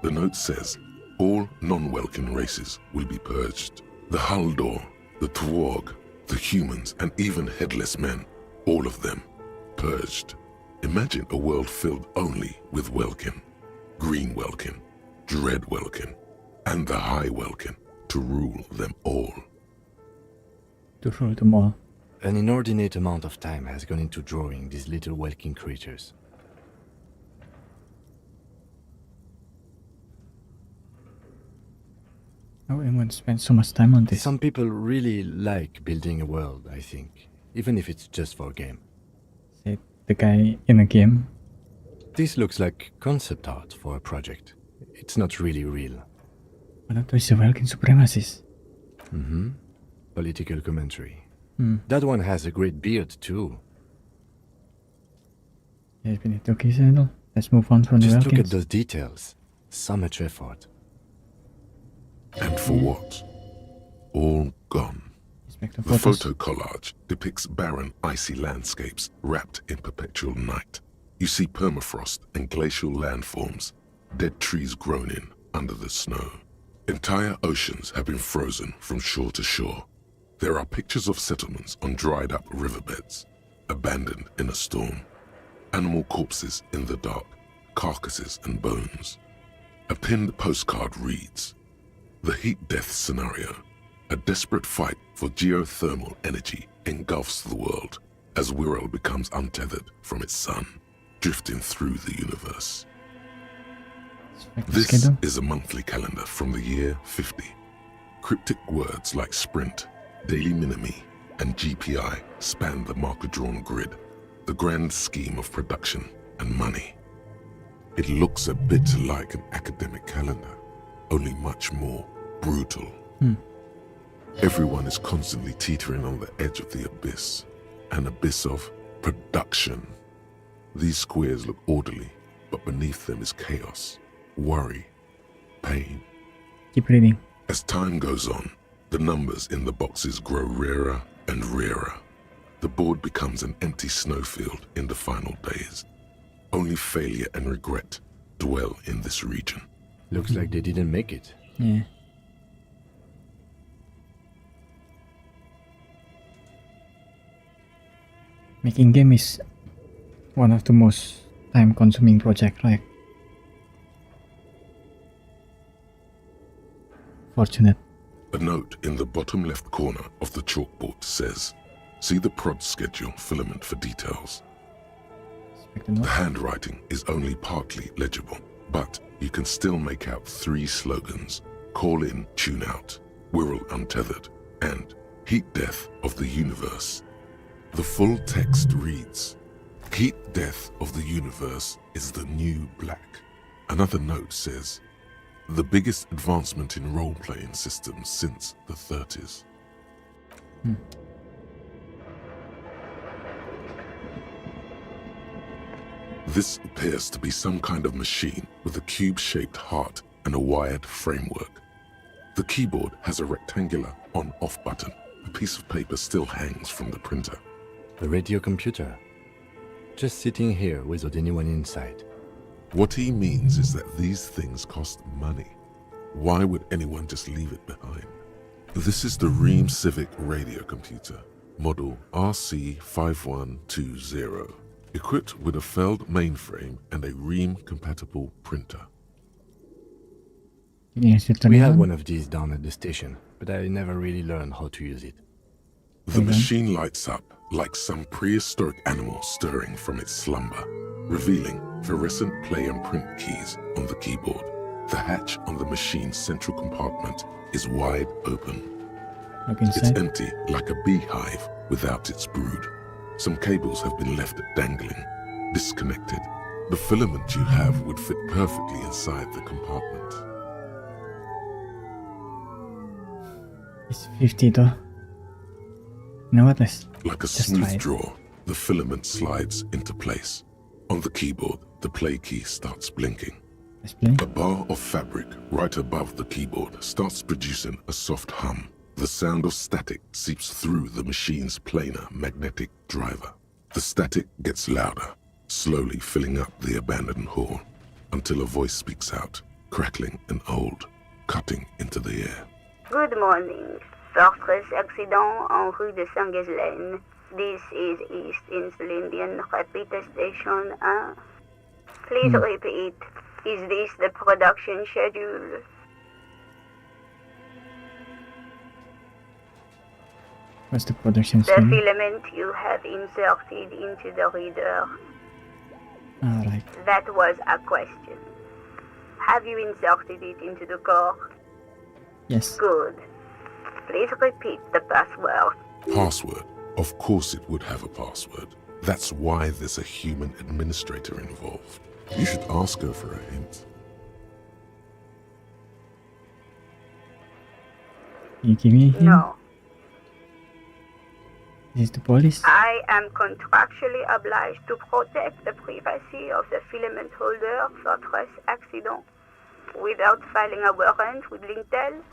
The note says, all non-welkin races will be purged. The Haldor, the Twarg, the humans, and even headless men, all of them, purged. Imagine a world filled only with welkin, green welkin, dread welkin, and the high welkin to rule them all. To rule them all. An inordinate amount of time has gone into drawing these little welkin creatures. How would anyone spend so much time on this? Some people really like building a world, I think, even if it's just for a game. Say the guy in a game. This looks like concept art for a project. It's not really real. One of those welkin supremacists. Mm-hmm. Political commentary. Hmm. That one has a great beard too. Yes, we need to settle. Let's move on from Just the look at welkins. those details. So much effort. And for what? All gone. Inspect the The photos. photo collage depicts barren, icy landscapes wrapped in perpetual night. You see permafrost and glacial landforms, dead trees grown in under the snow. Entire oceans have been frozen from shore to shore. There are pictures of settlements on dried-up riverbeds, abandoned in a storm. Animal corpses in the dark, carcasses and bones. A pinned postcard reads, "The heat death scenario. A desperate fight for geothermal energy engulfs the world as Wirral becomes untethered from its sun, drifting through the universe." This is a monthly calendar from the year 50. Cryptic words like sprint, daily minimi, and GPI span the marker-drawn grid, the grand scheme of production and money. It looks a bit like an academic calendar, only much more brutal. Everyone is constantly teetering on the edge of the abyss, an abyss of production. These squares look orderly, but beneath them is chaos, worry, pain. Keep reading. As time goes on, the numbers in the boxes grow rarer and rarer. The board becomes an empty snowfield in the final days. Only failure and regret dwell in this region. Looks like they didn't make it. Yeah. Making game is one of the most time-consuming project, right? Fortunate. A note in the bottom left corner of the chalkboard says, "See the prod schedule filament for details." The handwriting is only partly legible, but you can still make out 3 slogans: "Call in, tune out," "Wirral untethered," and "Heat death of the universe." The full text reads, "Heat death of the universe is the new black." Another note says, "The biggest advancement in role-playing systems since the 30s. This appears to be some kind of machine with a cube-shaped heart and a wired framework. The keyboard has a rectangular on-off button. A piece of paper still hangs from the printer. The radio computer. Just sitting here without anyone inside. What he means is that these things cost money. Why would anyone just leave it behind? This is the Ream Civic radio computer, model RC5120, equipped with a Feld mainframe and a Ream-compatible printer. We had one of these down at the station, but I never really learned how to use it. The machine lights up like some prehistoric animal stirring from its slumber, revealing fluorescent play and print keys on the keyboard. The hatch on the machine's central compartment is wide open. It's empty like a beehive without its brood. Some cables have been left dangling, disconnected. The filament you have would fit perfectly inside the compartment. It's 50 though. You know what? Like a smooth draw, the filament slides into place. On the keyboard, the play key starts blinking. A bar of fabric right above the keyboard starts producing a soft hum. The sound of static seeps through the machine's planar magnetic driver. The static gets louder, slowly filling up the abandoned hall, until a voice speaks out, crackling and old, cutting into the air. Good morning. Fortress accident en rue de Saint-Ghislaine. This is East Insulindian Repeater Station 1. Please repeat. Is this the production schedule? What's the production The schedule? filament you have inserted into the reader. Alright. That was a question. Have you inserted it into the core? Yes. Good. Please repeat the password. Password? Of course it would have a password. That's why there's a human administrator involved. You should ask her for a hint. Can you give me a hint? No. Is it the police? I am contractually obliged to protect the privacy of the filament holder Fortress accident. Without filing a warrant with Lintel,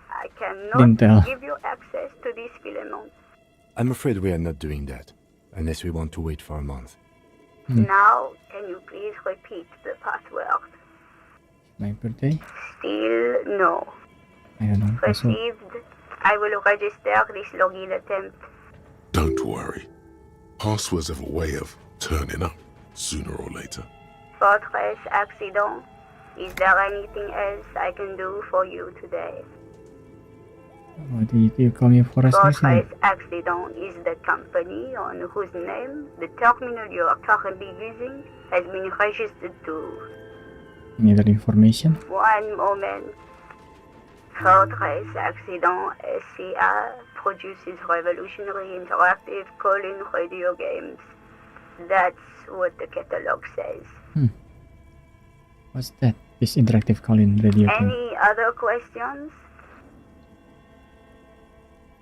I cannot give you access to this filament. I'm afraid we are not doing that, unless we want to wait for a month. Now, can you please repeat the password? My birthday? Still no. I don't know. Password. Received. I will register this login attempt. Don't worry. Passwords have a way of turning up sooner or later. Fortress accident. Is there anything else I can do for you today? Why did you call me Forest Fortress Accident? Accident is the company on whose name the terminal you are currently using has been registered to. Any other information? One moment. Fortress Accident SCA produces revolutionary interactive call-in radio games. That's what the catalog says. What's that? This interactive call-in radio game. Any other questions?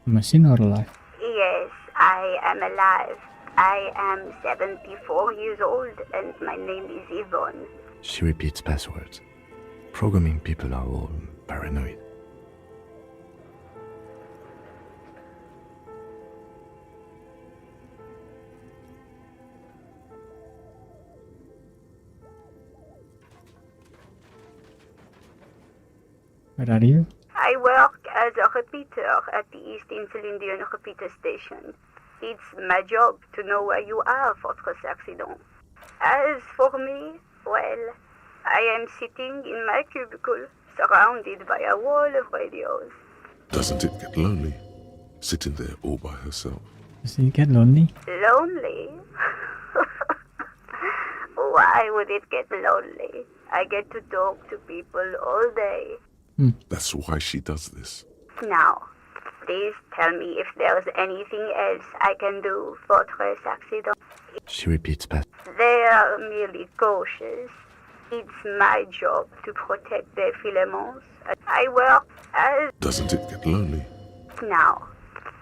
Machine or alive? Yes, I am alive. I am 74 years old and my name is Yvonne. She repeats passwords. Programming people are all paranoid. Where are you? I work as a repeater at the East Insulindian repeater station. It's my job to know where you are, Fortress Accident. As for me, well, I am sitting in my cubicle, surrounded by a wall of radios. Doesn't it get lonely, sitting there all by herself? Does it get lonely? Lonely? Why would it get lonely? I get to talk to people all day. That's why she does this. Now, please tell me if there's anything else I can do, Fortress Accident. She repeats passwords. They are merely cautious. It's my job to protect their filaments. I work as... Doesn't it get lonely? Now,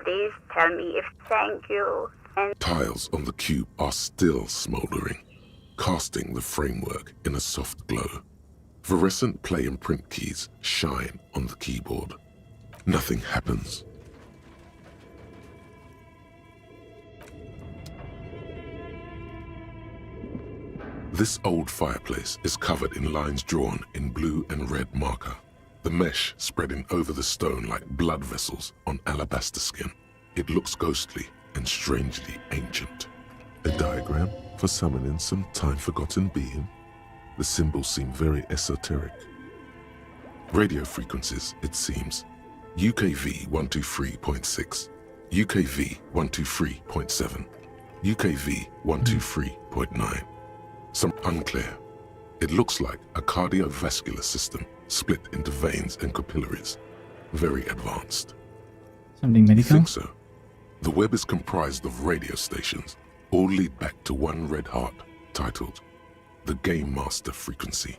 please tell me if thank you and... Tiles on the cube are still smoldering, casting the framework in a soft glow. Fluorescent play and print keys shine on the keyboard. Nothing happens. This old fireplace is covered in lines drawn in blue and red marker, the mesh spreading over the stone like blood vessels on alabaster skin. It looks ghostly and strangely ancient. A diagram for summoning some time-forgotten being. The symbols seem very esoteric. Radio frequencies, it seems. UKV 123.6, UKV 123.7, UKV 123.9. Some unclear. It looks like a cardiovascular system split into veins and capillaries. Very advanced. Something medical? I think so. The web is comprised of radio stations, all lead back to one red heart, titled the Game Master Frequency.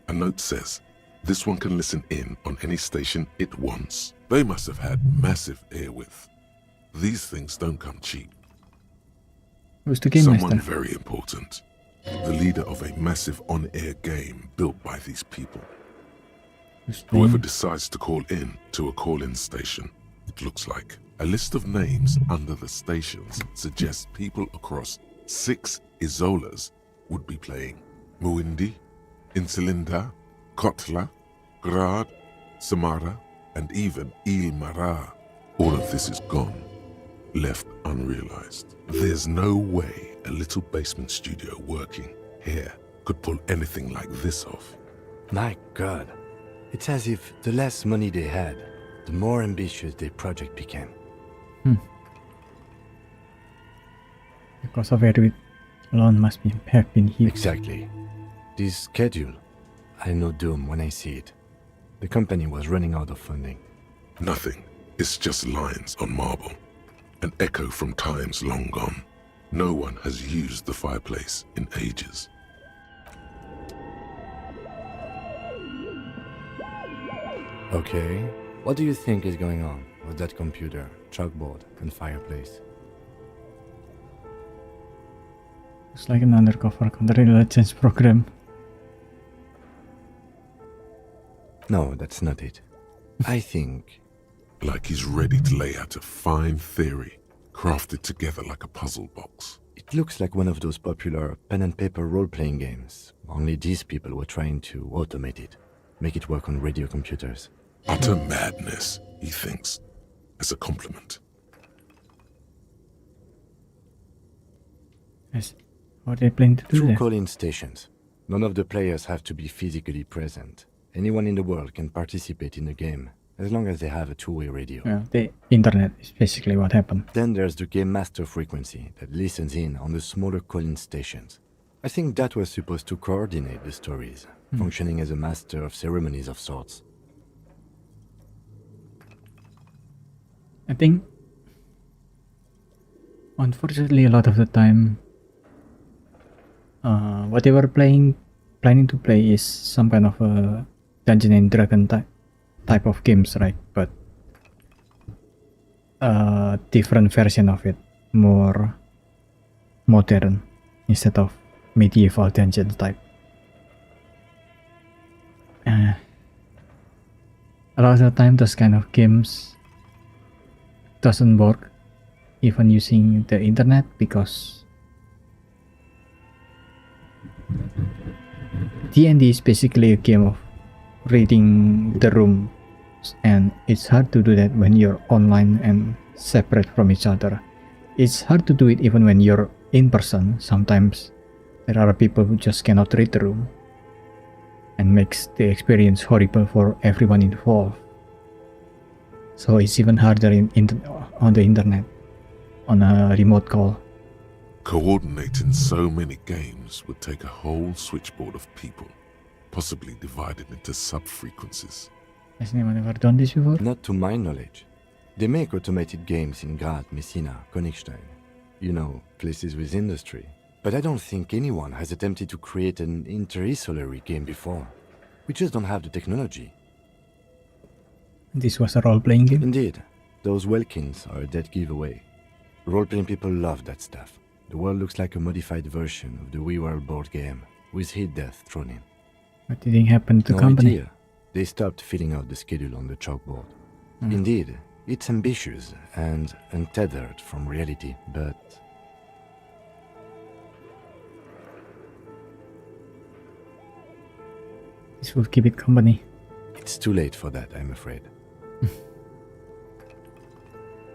A note says, this one can listen in on any station it wants. They must have had massive airwidth. These things don't come cheap. Who's the Game Someone Master? very important. The leader of a massive on-air game built by these people. Whoever decides to call in to a call-in station, it looks like. A list of names under the stations suggests people across 6 Isolas would be playing. Muindi, Insulinda, Kotla, Grad, Samara, and even Ilmara. All of this is gone, left unrealized. There's no way a little basement studio working here could pull anything like this off. My God. It's as if the less money they had, the more ambitious their project became. The cost of airwidth alone must have been huge. Exactly. This schedule, I know doom when I see it. The company was running out of funding. Nothing. It's just lines on marble. An echo from times long gone. No one has used the fireplace in ages. Okay, what do you think is going on with that computer, chalkboard, and fireplace? Looks like an undercover counterintelligence program. No, that's not it. I think... Like he's ready to lay out a fine theory, crafted together like a puzzle box. It looks like one of those popular pen and paper role-playing games. Only these people were trying to automate it, make it work on radio computers. Utter madness, he thinks, as a compliment. Yes. How are they planning to do Through that? call-in stations. None of the players have to be physically present. Anyone in the world can participate in the game, as long as they have a two-way radio. Yeah, the internet is basically what happened. Then there's the game master frequency that listens in on the smaller call-in stations. I think that was supposed to coordinate the stories, functioning as a master of ceremonies of sorts. I think, unfortunately, a lot of the time, what they were planning to play is some kind of a Dungeon and Dragon type of games, right? But a different version of it, more modern instead of medieval dungeon type. A lot of the time, those kind of games doesn't work even using the internet, because D&D is basically a game of reading the room, and it's hard to do that when you're online and separate from each other. It's hard to do it even when you're in person. Sometimes there are people who just cannot read the room, and makes the experience horrible for everyone involved. So it's even harder on the internet, on a remote call. Coordinating so many games would take a whole switchboard of people, possibly divided into sub-frequencies. Has anyone ever done this before? Not to my knowledge. They make automated games in Graz, Messina, Königstein. You know, places with industry. But I don't think anyone has attempted to create an inter-isolary game before. We just don't have the technology. This was a role-playing game? Indeed. Those Welkins are a dead giveaway. Role-playing people love that stuff. The world looks like a modified version of the WeWorld board game, with hit death thrown in. What did it happen to the No company? idea. They stopped filling out the schedule on the chalkboard. Indeed, it's ambitious and untethered from reality, but This will keep it company. it's too late for that, I'm afraid.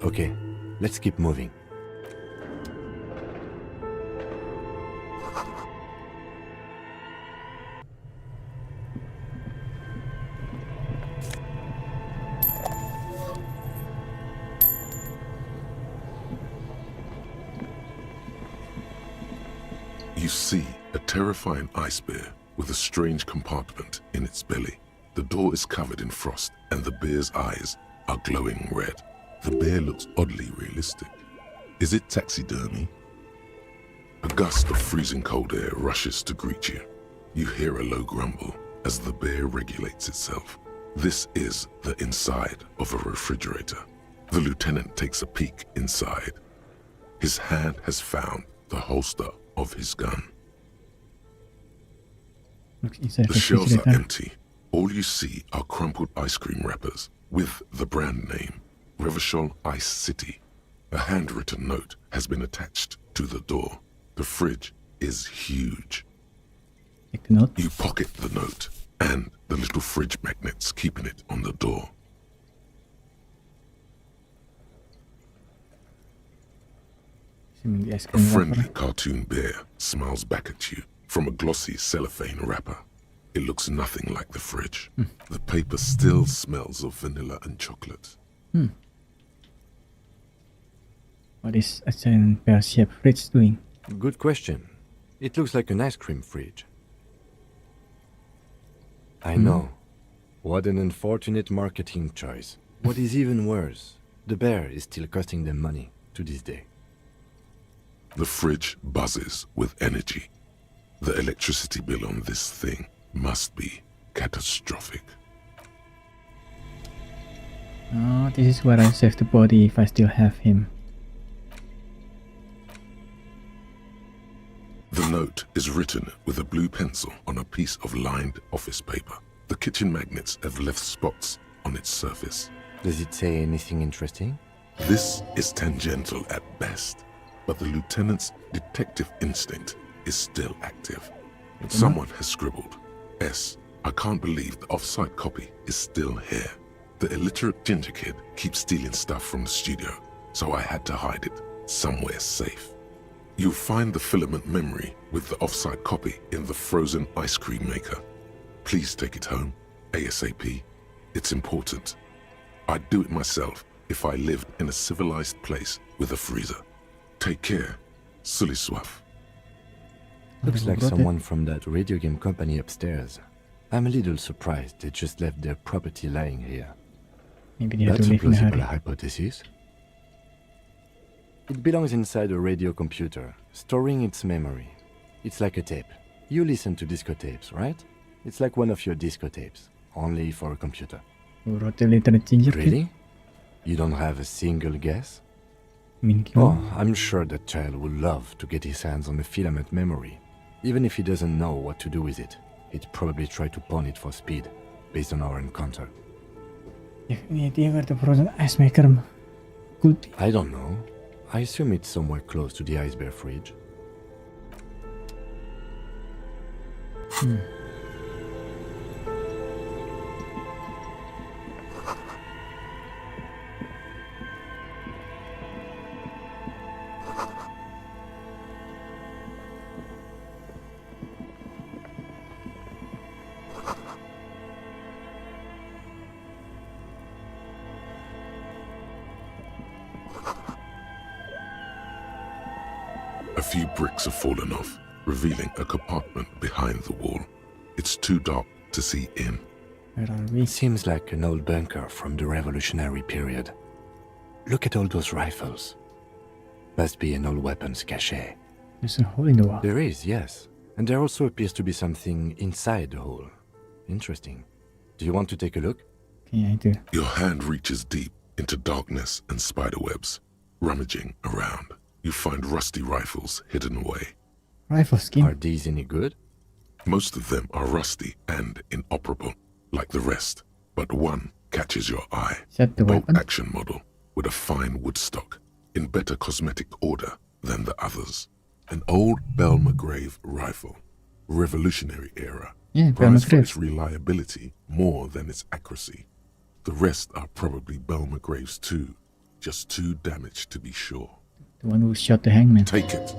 Okay, let's keep moving. You see a terrifying ice bear with a strange compartment in its belly. The door is covered in frost, and the bear's eyes are glowing red. The bear looks oddly realistic. Is it taxidermy? A gust of freezing cold air rushes to greet you. You hear a low grumble as the bear regulates itself. This is the inside of a refrigerator. The lieutenant takes a peek inside. His hand has found the holster of his gun. Looks inside The shelves are refrigerator. empty. All you see are crumpled ice cream wrappers with the brand name, Revachol Ice City. A handwritten note has been attached to the door. The fridge is huge. Take the note. You pocket the note and the little fridge magnets keeping it on the door. The ice A cream friendly wrapper. cartoon bear smiles back at you from a glossy cellophane wrapper. It looks nothing like the fridge. The paper still smells of vanilla and chocolate. What is a giant pear-shaped fridge doing? Good question. It looks like an ice cream fridge. I know. What an unfortunate marketing choice. What is even worse, the bear is still costing them money to this day. The fridge buzzes with energy. The electricity bill on this thing must be catastrophic. Oh, this is where I save the body if I still have him. The note is written with a blue pencil on a piece of lined office paper. The kitchen magnets have left spots on its surface. Does it say anything interesting? This is tangential at best, but the lieutenant's detective instinct is still active. Someone has scribbled, S. I can't believe the off-site copy is still here. The illiterate ginger kid keeps stealing stuff from the studio, so I had to hide it somewhere safe. You'll find the filament memory with the offsite copy in the frozen ice cream maker. Please take it home, ASAP. It's important. I'd do it myself if I lived in a civilized place with a freezer. Take care, Sully Swaff. Looks like someone from that radio game company upstairs. I'm a little surprised they just left their property lying here. Maybe they had That's to a live in a plausible hurry. hypothesis. It belongs inside a radio computer, storing its memory. It's like a tape. You listen to disco tapes, right? It's like one of your disco tapes, only for a computer. Who wrote the illiterate ginger kid? Really? You don't have a single guess? Minky. Oh, I'm sure that child would love to get his hands on the filament memory. Even if he doesn't know what to do with it, he'd probably try to pawn it for speed, based on our encounter. Je hebt geen idee waar de frozen ice maker could be. I don't know. I assume it's somewhere close to the ice bear fridge. A few bricks have fallen off, revealing a compartment behind the wall. It's too dark to see in. Where are we? Seems like an old bunker from the revolutionary period. Look at all those rifles. Must be an old weapons cache. There's a hole in the wall. There is, yes. And there also appears to be something inside the hole. Interesting. Do you want to take a look? Okay, I do. Your hand reaches deep into darkness and spiderwebs. Rummaging around, you find rusty rifles hidden away. Rifle skin. Are these any good? Most of them are rusty and inoperable, like the rest, but one catches your eye. Is that the weapon? Action model with a fine wood stock, in better cosmetic order than the others. An old Belmagrave rifle, Revolutionary era. Yeah, Prized for Belmagrave. its reliability more than its accuracy. The rest are probably Belmagraves too, just too damaged to be sure. The one who shot the hangman. Take it.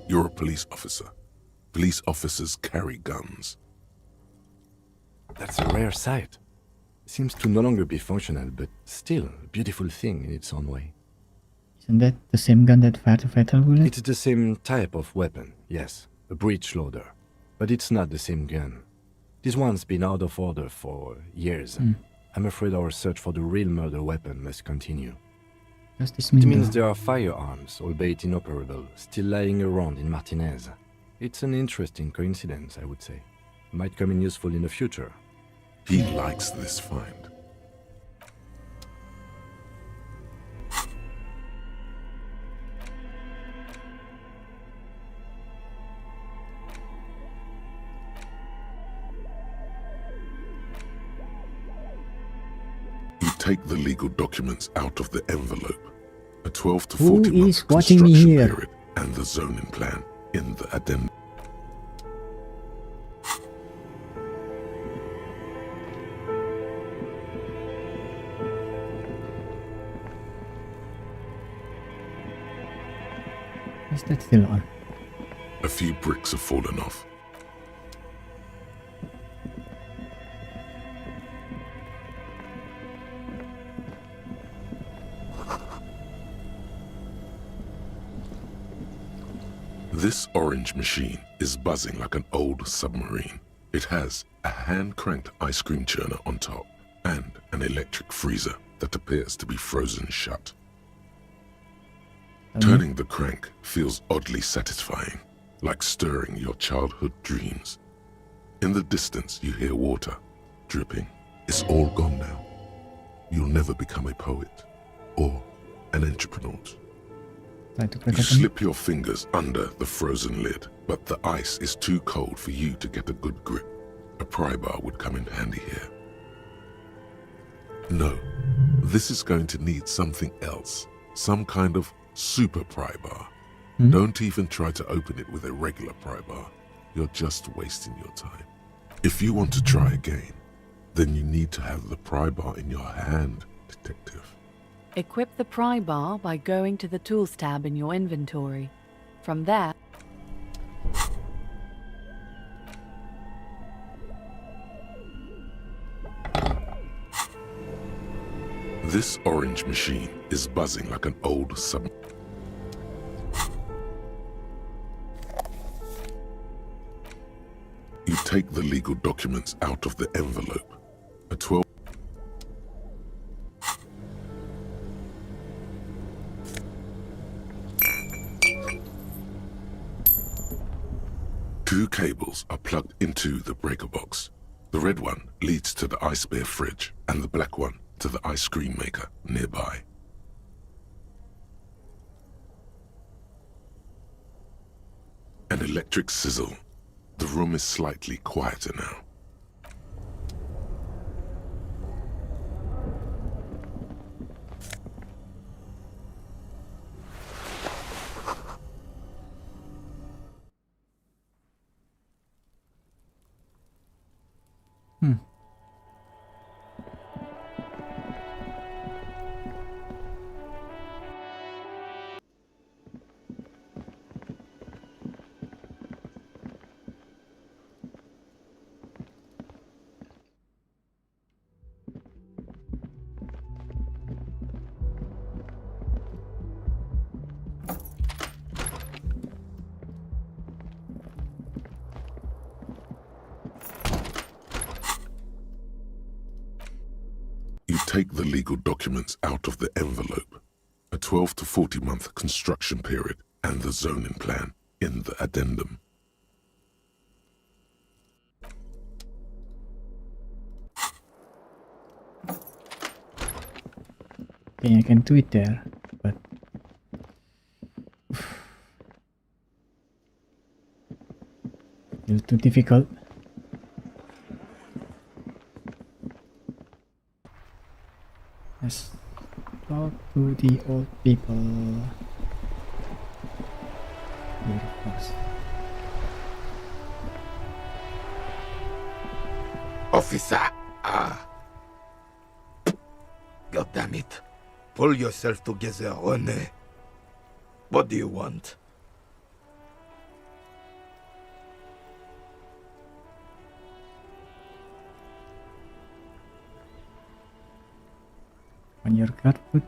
You're a police officer. Police officers carry guns. That's a rare sight. Seems to no longer be functional, but still a beautiful thing in its own way. Isn't that the same gun that fired the fatal bullet? It's the same type of weapon, yes, a breech loader. But it's not the same gun. This one's been out of order for years. I'm afraid our search for the real murder weapon must continue. Does this It mean means the... there are firearms, albeit inoperable, still lying around in Martinez. It's an interesting coincidence, I would say. Might come in useful in the future. He likes this find. You take the legal documents out of the envelope. A 12 to 40 Who month is watching me construction here? period and the zoning plan in the addendum. Is that still on? A few bricks have fallen off. This orange machine is buzzing like an old submarine. It has a hand-cranked ice cream churner on top and an electric freezer that appears to be frozen shut. Turning the crank feels oddly satisfying, like stirring your childhood dreams. In the distance, you hear water dripping. It's all gone now. You'll never become a poet or an entrepreneur. Try to click You it on. slip your fingers under the frozen lid, but the ice is too cold for you to get a good grip. A pry bar would come in handy here. No, this is going to need something else. Some kind of super pry bar. Don't even try to open it with a regular pry bar. You're just wasting your time. If you want to try again, Then you need to have the pry bar in your hand, detective. Equip the pry bar by going to the Tools tab in your inventory. From there, This orange machine is buzzing like an old sub. You take the legal documents out of the envelope. A 12. Two cables are plugged into the breaker box. The red one leads to the ice bear fridge, and the black one to the ice cream maker nearby. An electric sizzle. The room is slightly quieter now. You take the legal documents out of the envelope. A 12 to 40 month construction period and the zoning plan in the addendum. Okay, I can do it there, but it's too difficult. Let's talk to the old people. Here first. Officer! God damn it. Pull yourself together, René. What do you want? On your guard foot.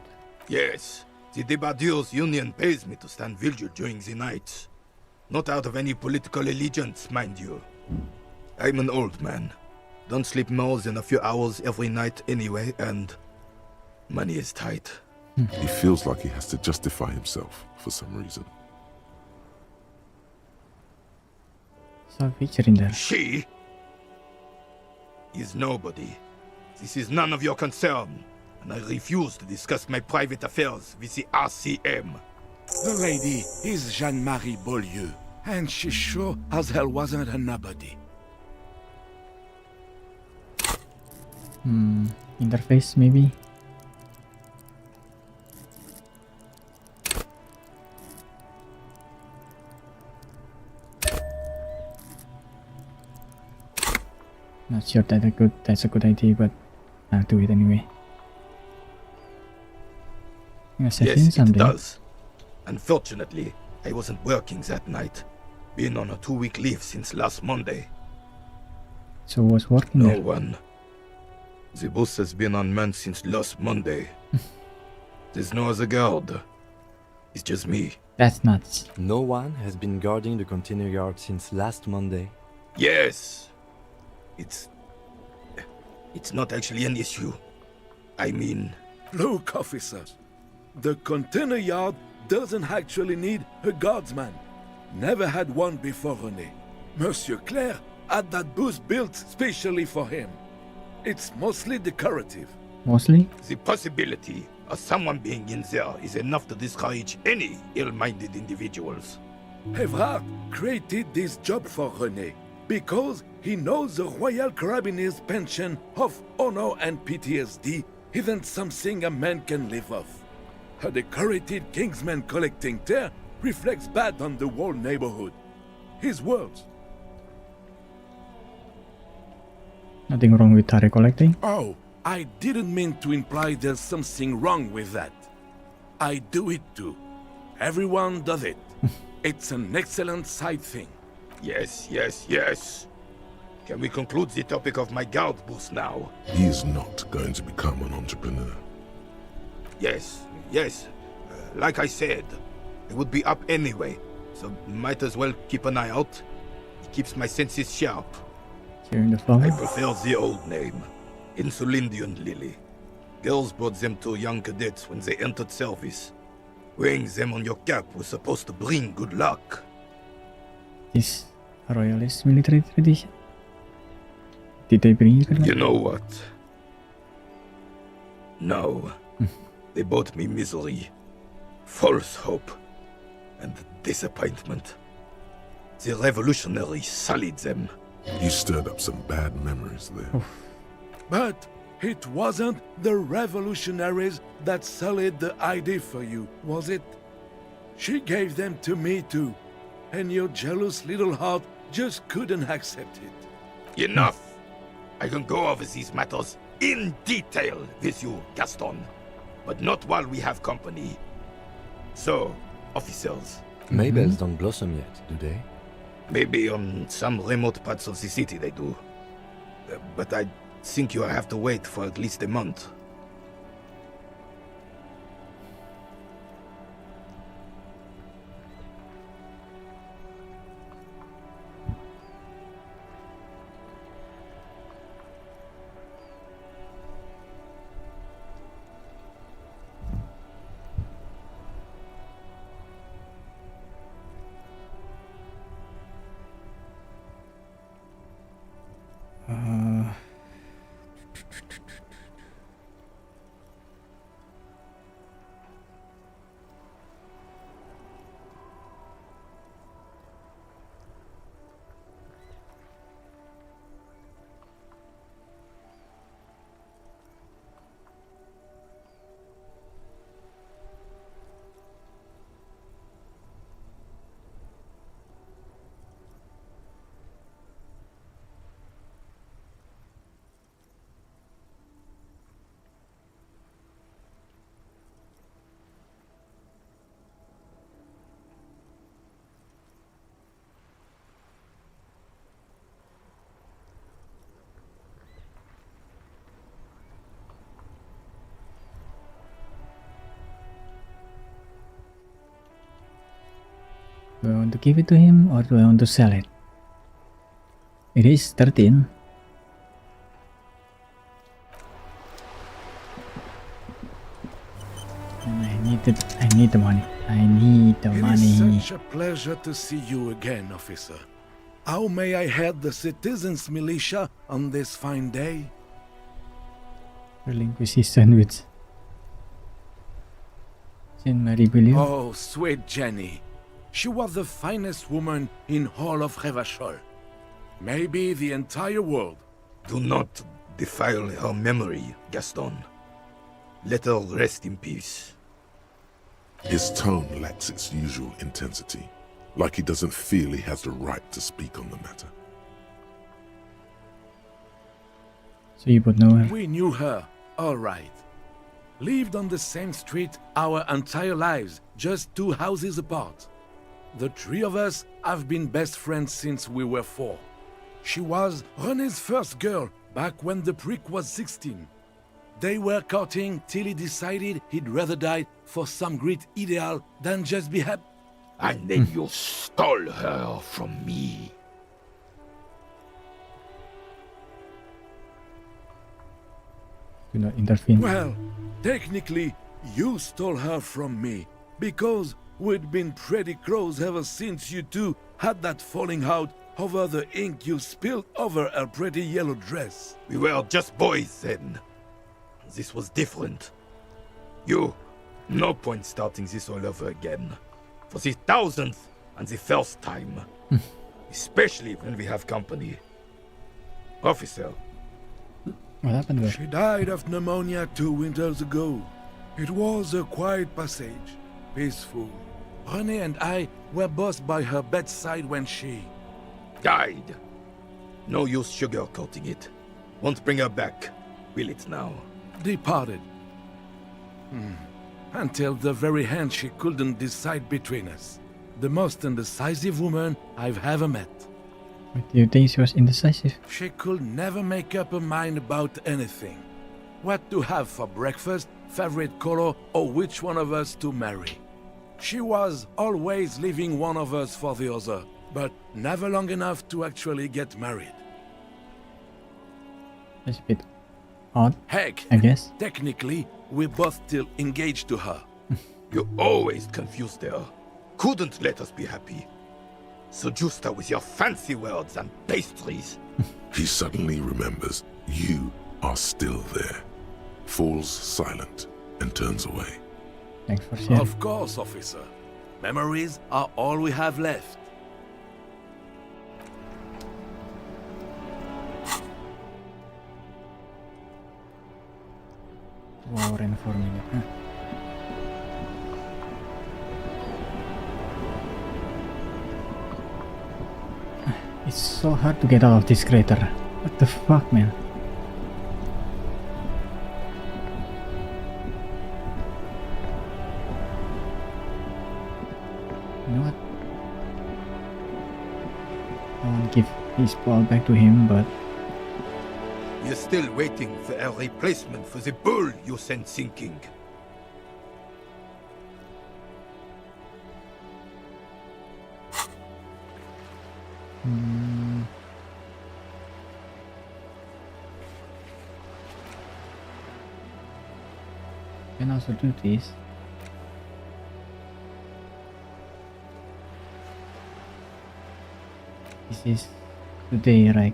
Yes. The Debardeurs Union pays me to stand vigil during the night. Not out of any political allegiance, mind you. I'm an old man. Don't sleep more than a few hours every night anyway, and money is tight. He feels like he has to justify himself for some reason. Saw a picture in there. She is nobody. This is none of your concern, and I refuse to discuss my private affairs with the RCM. The lady is Jeanne-Marie Beaulieu, and she sure as hell wasn't a nobody. Interface maybe. Not sure that's a good idea, but I'll do it anyway. Yes, it does. Unfortunately, I wasn't working that night. Been on a 2-week leave since last Monday. So was working No there? one. The boss has been unmanned since last Monday. There's no other guard. It's just me. That's nuts. No one has been guarding the container yard since last Monday. Yes. It's not actually an issue. I mean... Look, officer. The container yard doesn't actually need a guardsman. Never had one before, René. Monsieur Claire had that booth built specially for him. It's mostly decorative. Mostly? The possibility of someone being in there is enough to discourage any ill-minded individuals. Evrard created this job for René because he knows the Royal Carabiniers' pension of honor and PTSD isn't something a man can live off. A decorated Kingsman collecting tear reflects bad on the whole neighborhood. His words. Nothing wrong with tarot collecting. Oh, I didn't mean to imply there's something wrong with that. I do it too. Everyone does it. It's an excellent side thing. Yes, yes, yes. Can we conclude the topic of my guard boost now? He is not going to become an entrepreneur. Yes, yes. Like I said, it would be up anyway, so might as well keep an eye out. It keeps my senses sharp. Hearing the flower. I prefer the old name, Insulindian Lily. Girls brought them to young cadets when they entered service. Wearing them on your cap was supposed to bring good luck. Is a royalist military tradition? Did they bring you good luck? You know what? No. They brought me misery, false hope, and disappointment. The revolutionaries sullied them. You stirred up some bad memories there. But it wasn't the revolutionaries that sullied the idea for you, was it? She gave them to me too, and your jealous little heart just couldn't accept it. Enough! I can go over these matters in detail with you, Gaston, but not while we have company. So, officers. Maybells don't blossom yet, do they? Maybe on some remote parts of the city they do. But I think you have to wait for at least a month. Do I want to give it to him or do I want to sell it? It is 13. And I need the money. I need the money. It is such a pleasure to see you again, officer. How may I head the citizens' militia on this fine day? Relinquish his sandwich. Jean Marie Bouillon. Oh, sweet Jenny. She was the finest woman in all of Revachol. Maybe the entire world. Do not defile her memory, Gaston. Let her rest in peace. His tone lacks its usual intensity, like he doesn't feel he has the right to speak on the matter. So you both know her? We knew her, all right. Lived on the same street our entire lives, just 2 houses apart. The 3 of us have been best friends since we were 4. She was René's first girl, back when the prick was 16. They were courting till he decided he'd rather die for some great ideal than just be happy. And then you stole her from me. Do not intervene. Well, technically, you stole her from me, because we'd been pretty close ever since you two had that falling out over the ink you spilled over her pretty yellow dress. We were just boys then. This was different. No point starting this all over again. For the 1000th and the first time. Especially when we have company. Officer. What happened there? She died of pneumonia 2 winters ago. It was a quiet passage, peaceful. René and I were both by her bedside when she... died. No use sugarcoating it. Won't bring her back, will it now? Departed. Until the very hand she couldn't decide between us. The most indecisive woman I've ever met. What do you think she was indecisive? She could never make up her mind about anything. What to have for breakfast, favorite color, or which one of us to marry. She was always leaving one of us for the other, but never long enough to actually get married. That's a bit odd. Heck, I guess. Technically, we're both still engaged to her. You always confused her. Couldn't let us be happy. Seduced her with your fancy words and pastries. He suddenly remembers you are still there, falls silent, and turns away. Thanks for sharing. Of course, officer. Memories are all we have left. Wow, ran for a minute, huh? It's so hard to get out of this crater. What the fuck, man? You know what? I want to give his ball back to him, but You're still waiting for a replacement for the bull you sent sinking. can also do this. This is today, right?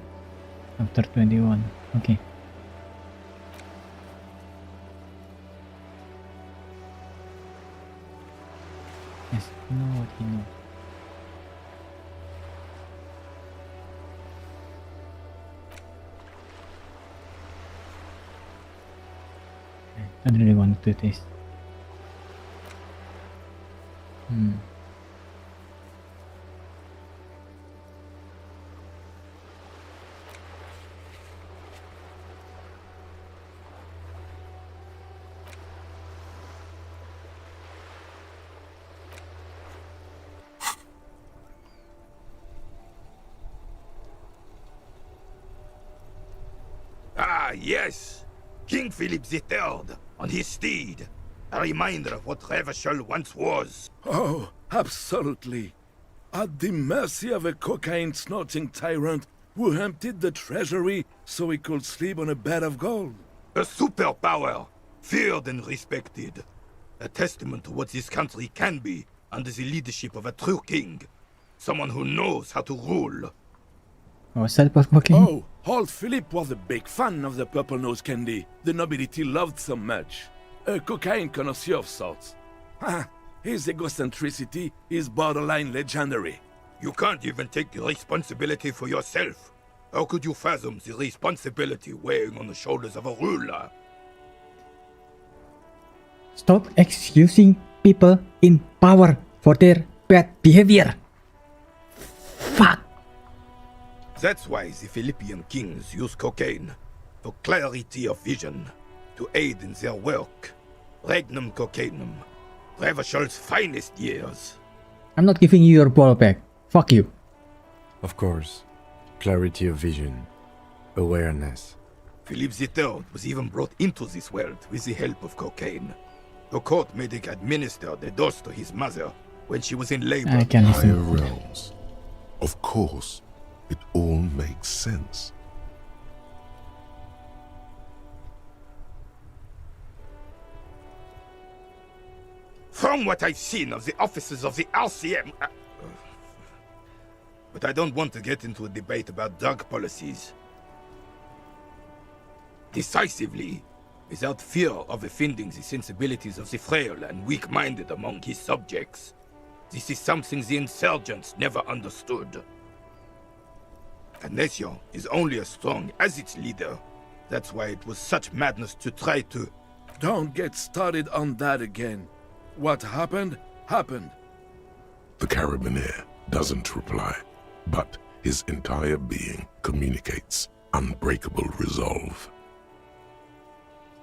After 21. Okay. Yes, you know what he knows. I don't really want to do this. Ah, yes! King Philip III, on his steed. A reminder of what Revachol once was. Oh, absolutely. At the mercy of a cocaine-snorting tyrant who emptied the treasury so he could sleep on a bed of gold. A superpower, feared and respected. A testament to what this country can be under the leadership of a true king. Someone who knows how to rule. Oh, is that about cocaine? Oh, old Philip was a big fan of the purple nose candy the nobility loved so much. A cocaine connoisseur of sorts. His egocentricity is borderline legendary. You can't even take responsibility for yourself. How could you fathom the responsibility weighing on the shoulders of a ruler? Stop excusing people in power for their bad behavior. Fuck. That's why the Philippian kings use cocaine, for clarity of vision, to aid in their work. Regnum cocainum, Revachol's finest years. I'm not giving you your ball back. Fuck you. Of course. Clarity of vision. Awareness. Philip III was even brought into this world with the help of cocaine. The court made him administer the dose to his mother when she was in labor. I can Higher listen. realms. Of course, it all makes sense. From what I've seen of the officers of the RCM... But I don't want to get into a debate about drug policies. Decisively, without fear of offending the sensibilities of the frail and weak-minded among his subjects. This is something the insurgents never understood. A nation is only as strong as its leader. That's why it was such madness to try to... Don't get started on that again. What happened, happened. The Carabiner doesn't reply, but his entire being communicates unbreakable resolve.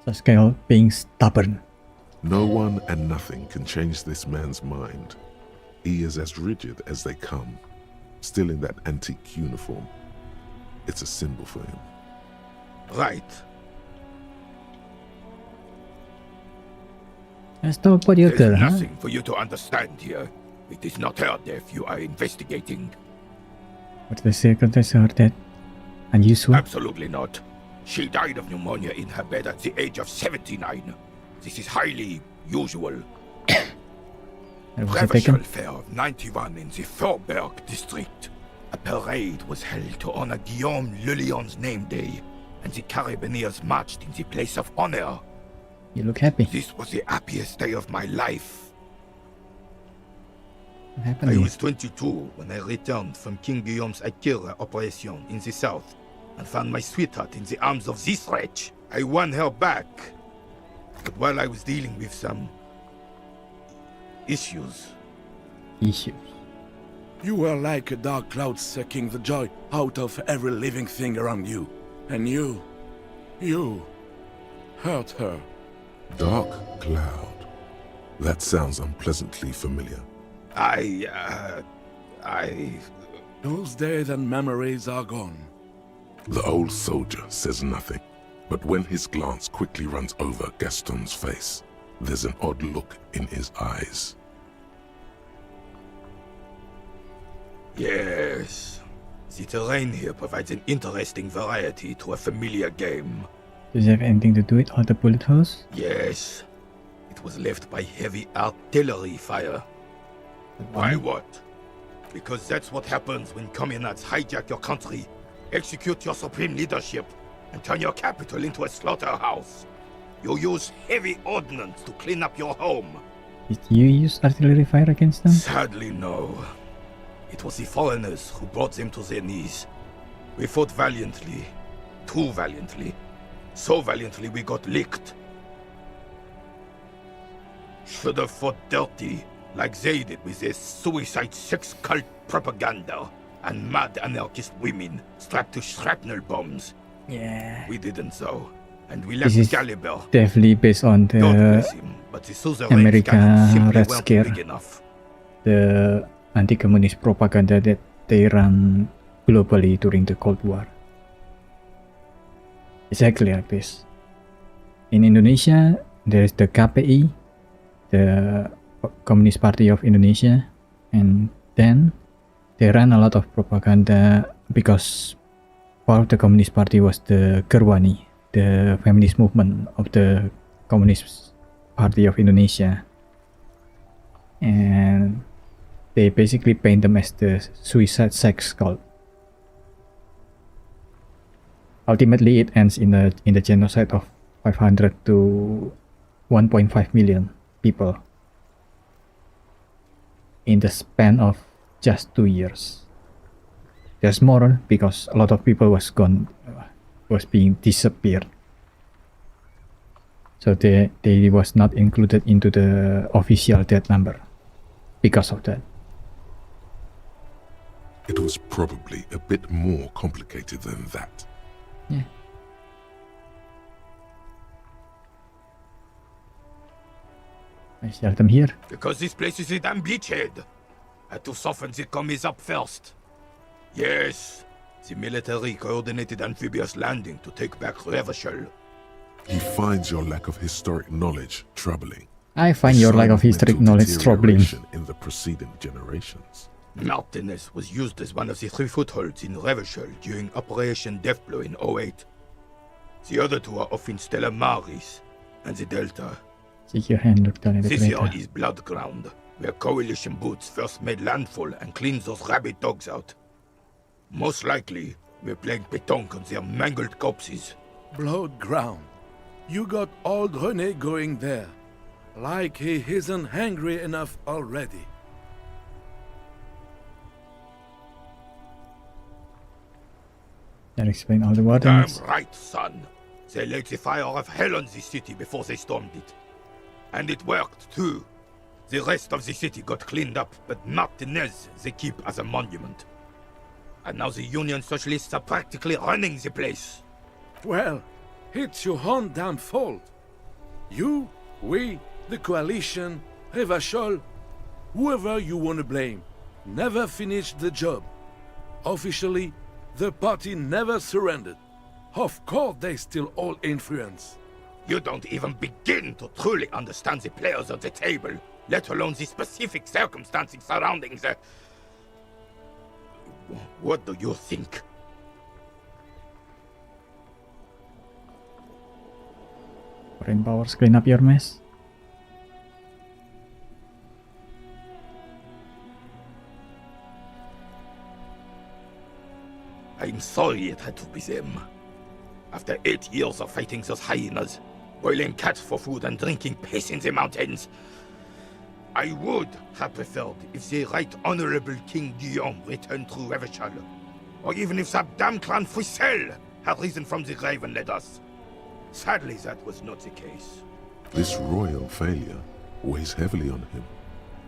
Just kind of being stubborn. No one and nothing can change this man's mind. He is as rigid as they come, still in that antique uniform. It's a symbol for him. Right. Let's talk about your girl, There's huh? nothing for you to understand here. It is not her death you are investigating. What's the circumstances of her death? Unusual? Absolutely not. She died of pneumonia in her bed at the age of 79. This is highly usual. Revival Fair of 91 in the Faubourg district. A parade was held to honor Guillaume Le Lion's name day, and the Carabineers marched in the place of honor. You look happy. This was the happiest day of my life. What happened I here? was 22 when I returned from King Guillaume's Akira operation in the south and found my sweetheart in the arms of this wretch. I won her back. But while I was dealing with some issues. You were like a dark cloud sucking the joy out of every living thing around you. And you hurt her. Dark cloud. That sounds unpleasantly familiar. Those days and memories are gone. The old soldier says nothing, but when his glance quickly runs over Gaston's face, there's an odd look in his eyes. Yes. The terrain here provides an interesting variety to a familiar game. Does it have anything to do with all the bullet holes? Yes. It was left by heavy artillery fire. Why what? Because that's what happens when communards hijack your country, execute your supreme leadership, and turn your capital into a slaughterhouse. You use heavy ordnance to clean up your home. Did you use artillery fire against them? Sadly, no. It was the foreigners who brought them to their knees. We fought valiantly. Too valiantly. So valiantly we got licked. Should have fought dirty, like they did with their suicide sex cult propaganda and mad anarchist women strapped to shrapnel bombs. Yeah. We didn't so. And we This left is caliber. definitely based on God the bless him, but the Suzerain's America cannons simply Red weren't Scare. big enough. The anti-communist propaganda that they ran globally during the Cold War. Exactly like this. In Indonesia, there is the KPI, the Communist Party of Indonesia, and then they ran a lot of propaganda because part of the Communist Party was the Gerwani, the feminist movement of the Communist Party of Indonesia. And they basically paint them as the suicide sex cult. Ultimately, it ends in the genocide of 500 to 1.5 million people in the span of just 2 years. There's more because a lot of people was being disappeared. So they was not included into the official death number because of that. It was probably a bit more complicated than that. Yeah. I share them here. Because this place is a damn beachhead. Had to soften the commies up first. Yes, the military coordinated amphibious landing to take back Revachol. He finds your lack of historic knowledge troubling. I find your lack of historic knowledge troubling. In the preceding generations. Martinez was used as one of the 3 footholds in Revachol during Operation Deathblow in 08. The other 2 are off in Stella Maris and the Delta. Stick your hand, look down at the This here crater. is Blood Ground, where coalition boots first made landfall and cleaned those rabid dogs out. Most likely, we're playing pétanque on their mangled corpses. Blood ground. You got old René going there. Like he isn't hungry enough already. That explains all the water. Damn right, son. They laid the fire of hell on the city before they stormed it. And it worked, too. The rest of the city got cleaned up, but Martinez they keep as a monument. And now the Union Socialists are practically running the place. Well, it's your own damn fault. You, we, the coalition, Revachol, whoever you want to blame, never finished the job. Officially, the party never surrendered. Of course they still all influence. You don't even begin to truly understand the players at the table, let alone the specific circumstances surrounding the... What do you think? Foreign powers, clean up your mess. I'm sorry it had to be them. After 8 years of fighting those hyenas, boiling cats for food and drinking piss in the mountains, I would have preferred if the Right Honorable King Guillaume returned through Revachol, or even if that damn clan Frisel had risen from the grave and led us. Sadly, that was not the case. This royal failure weighs heavily on him.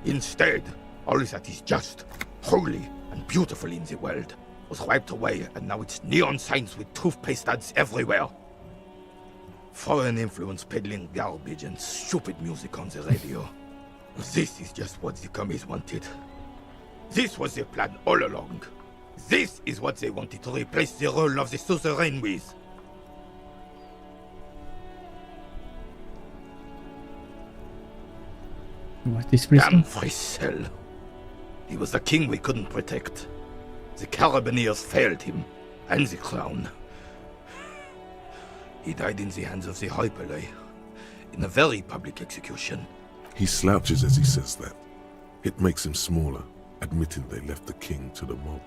Instead, all that is just, holy, and beautiful in the world was wiped away, and now it's neon signs with toothpaste ads everywhere. Foreign influence peddling garbage and stupid music on the radio. This is just what the commies wanted. This was their plan all along. This is what they wanted to replace the role of the suzerain with. What is prison? Damn Frisel. He was the king we couldn't protect. The Carabineers failed him, and the crown. He died in the hands of the Hyperlay, in a very public execution. He slouches as he says that. It makes him smaller, admitting they left the king to the mob.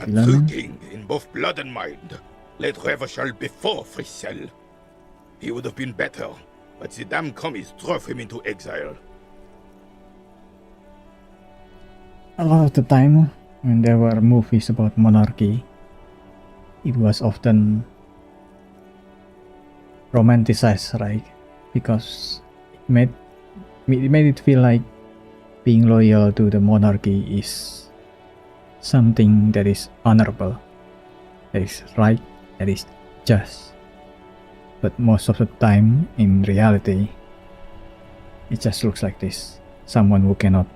A true king in both blood and mind led Revachol before Frisel. He would have been better, but the damn commies drove him into exile. A lot of the time, when there were movies about monarchy, it was often romanticized, right? Because it made it feel like being loyal to the monarchy is something that is honorable, that is right, that is just. But most of the time, in reality, it just looks like this. Someone who cannot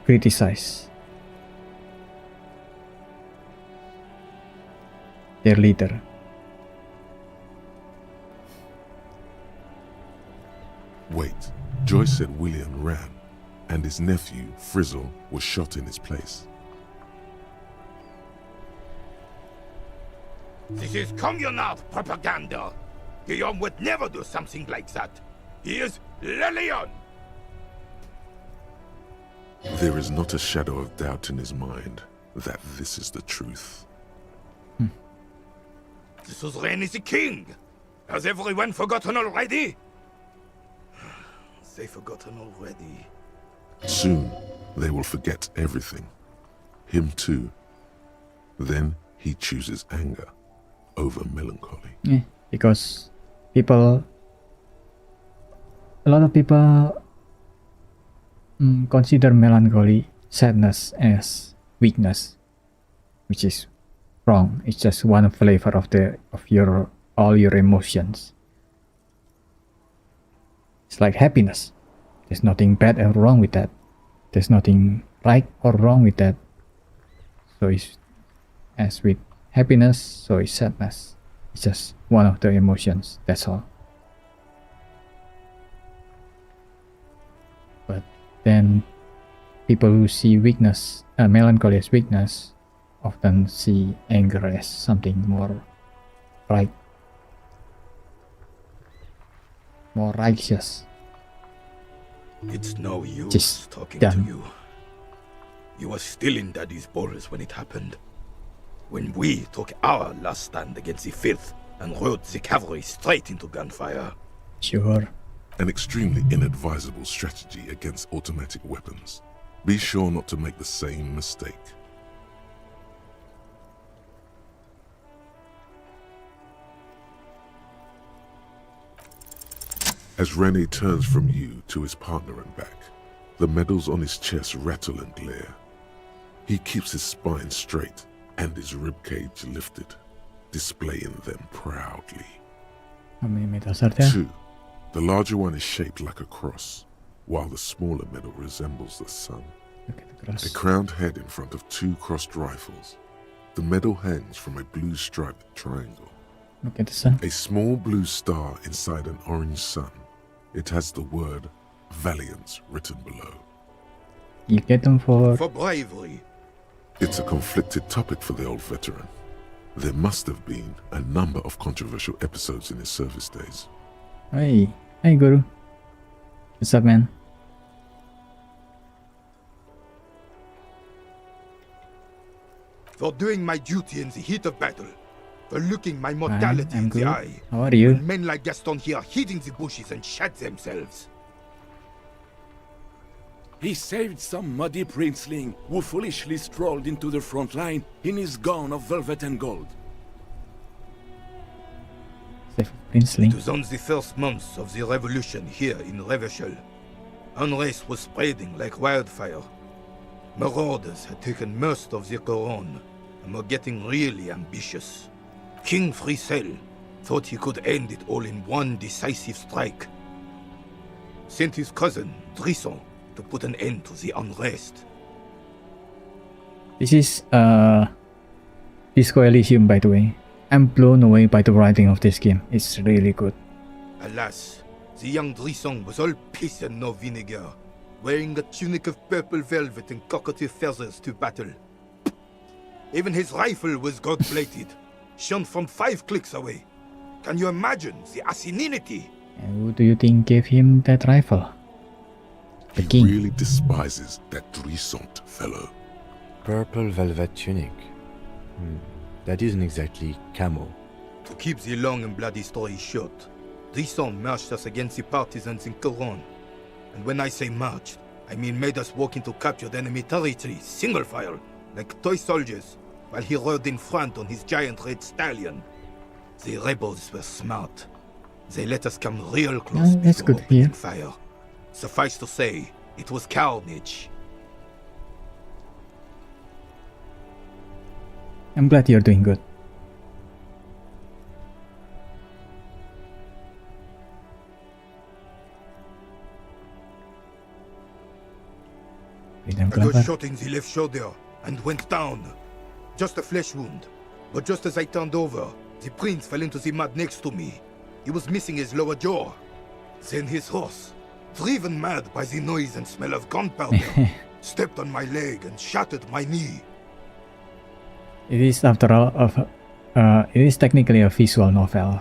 criticize their leader. Wait, Joyce said William ran, and his nephew, Frizzle, was shot in his place. This is communard propaganda. Guillaume would never do something like that. He is Le Lion. There is not a shadow of doubt in his mind that this is the truth. The suzerain is the king. Has everyone forgotten already? They've forgotten already. Soon, they will forget everything. Him too. Then he chooses anger over melancholy. Yeah, because a lot of people consider melancholy, sadness as weakness, which is wrong. It's just one flavor of all your emotions. It's like happiness. There's nothing bad or wrong with that. There's nothing right or wrong with that. So it's as with happiness, so is sadness. It's just one of the emotions, that's all. But then people who see melancholy as weakness, often see anger as something more right, more righteous. It's no use Just talking done. to you. You were still in Daddy's balls when it happened. When we took our last stand against the filth and rode the cavalry straight into gunfire. Sure. An extremely inadvisable strategy against automatic weapons. Be sure not to make the same mistake. As Rene turns from you to his partner and back, The medals on his chest rattle and glare. He keeps his spine straight and his ribcage lifted, displaying them proudly. How many medals are there? 2. The larger one is shaped like a cross, while the smaller medal resembles the sun. Look at the cross. A crowned head in front of 2 crossed rifles. The medal hangs from a blue striped triangle. Look at the sun. A small blue star inside an orange sun. It has the word Valiance written below. You get them for bravery. It's a conflicted topic for the old veteran. There must have been a number of controversial episodes in his service days. Hey Guru. What's up, man? For doing my duty in the heat of battle. For looking my mortality I'm in the good. eye. How are you? When men like Gaston here hid in the bushes and shat themselves. He saved some muddy princeling who foolishly strolled into the front line in his gown of velvet and gold. Princeling. It was on the first months of the revolution here in Revachol. Unrest was spreading like wildfire. Marauders had taken most of the Couronne and were getting really ambitious. King Frisel thought he could end it all in one decisive strike. Sent his cousin, Drisson, to put an end to the unrest. This is Disco Elysium, by the way. I'm blown away by the writing of this game. It's really good. Alas, the young Drisson was all piss and no vinegar, wearing a tunic of purple velvet and cockatiel feathers to battle. Even his rifle was gold-plated, shone from 5 clicks away. Can you imagine the asininity? And who do you think gave him that rifle? The He king. really despises that Drissant fellow. Purple velvet tunic. That isn't exactly camo. To keep the long and bloody story short, Drisson marched us against the partisans in Couronne. And when I say marched, I mean made us walk into captured enemy territory, single file, like toy soldiers, while he rode in front on his giant red stallion. The rebels were smart. They let us come real close That's before good to hear. opening fire. Suffice to say, it was carnage. I'm glad you're doing good. I got shot in the left shoulder and went down. Just a flesh wound. But just as I turned over, the prince fell into the mud next to me. He was missing his lower jaw. Then his horse, driven mad by the noise and smell of gunpowder, stepped on my leg and shattered my knee. It is, after all, it is technically a visual novel.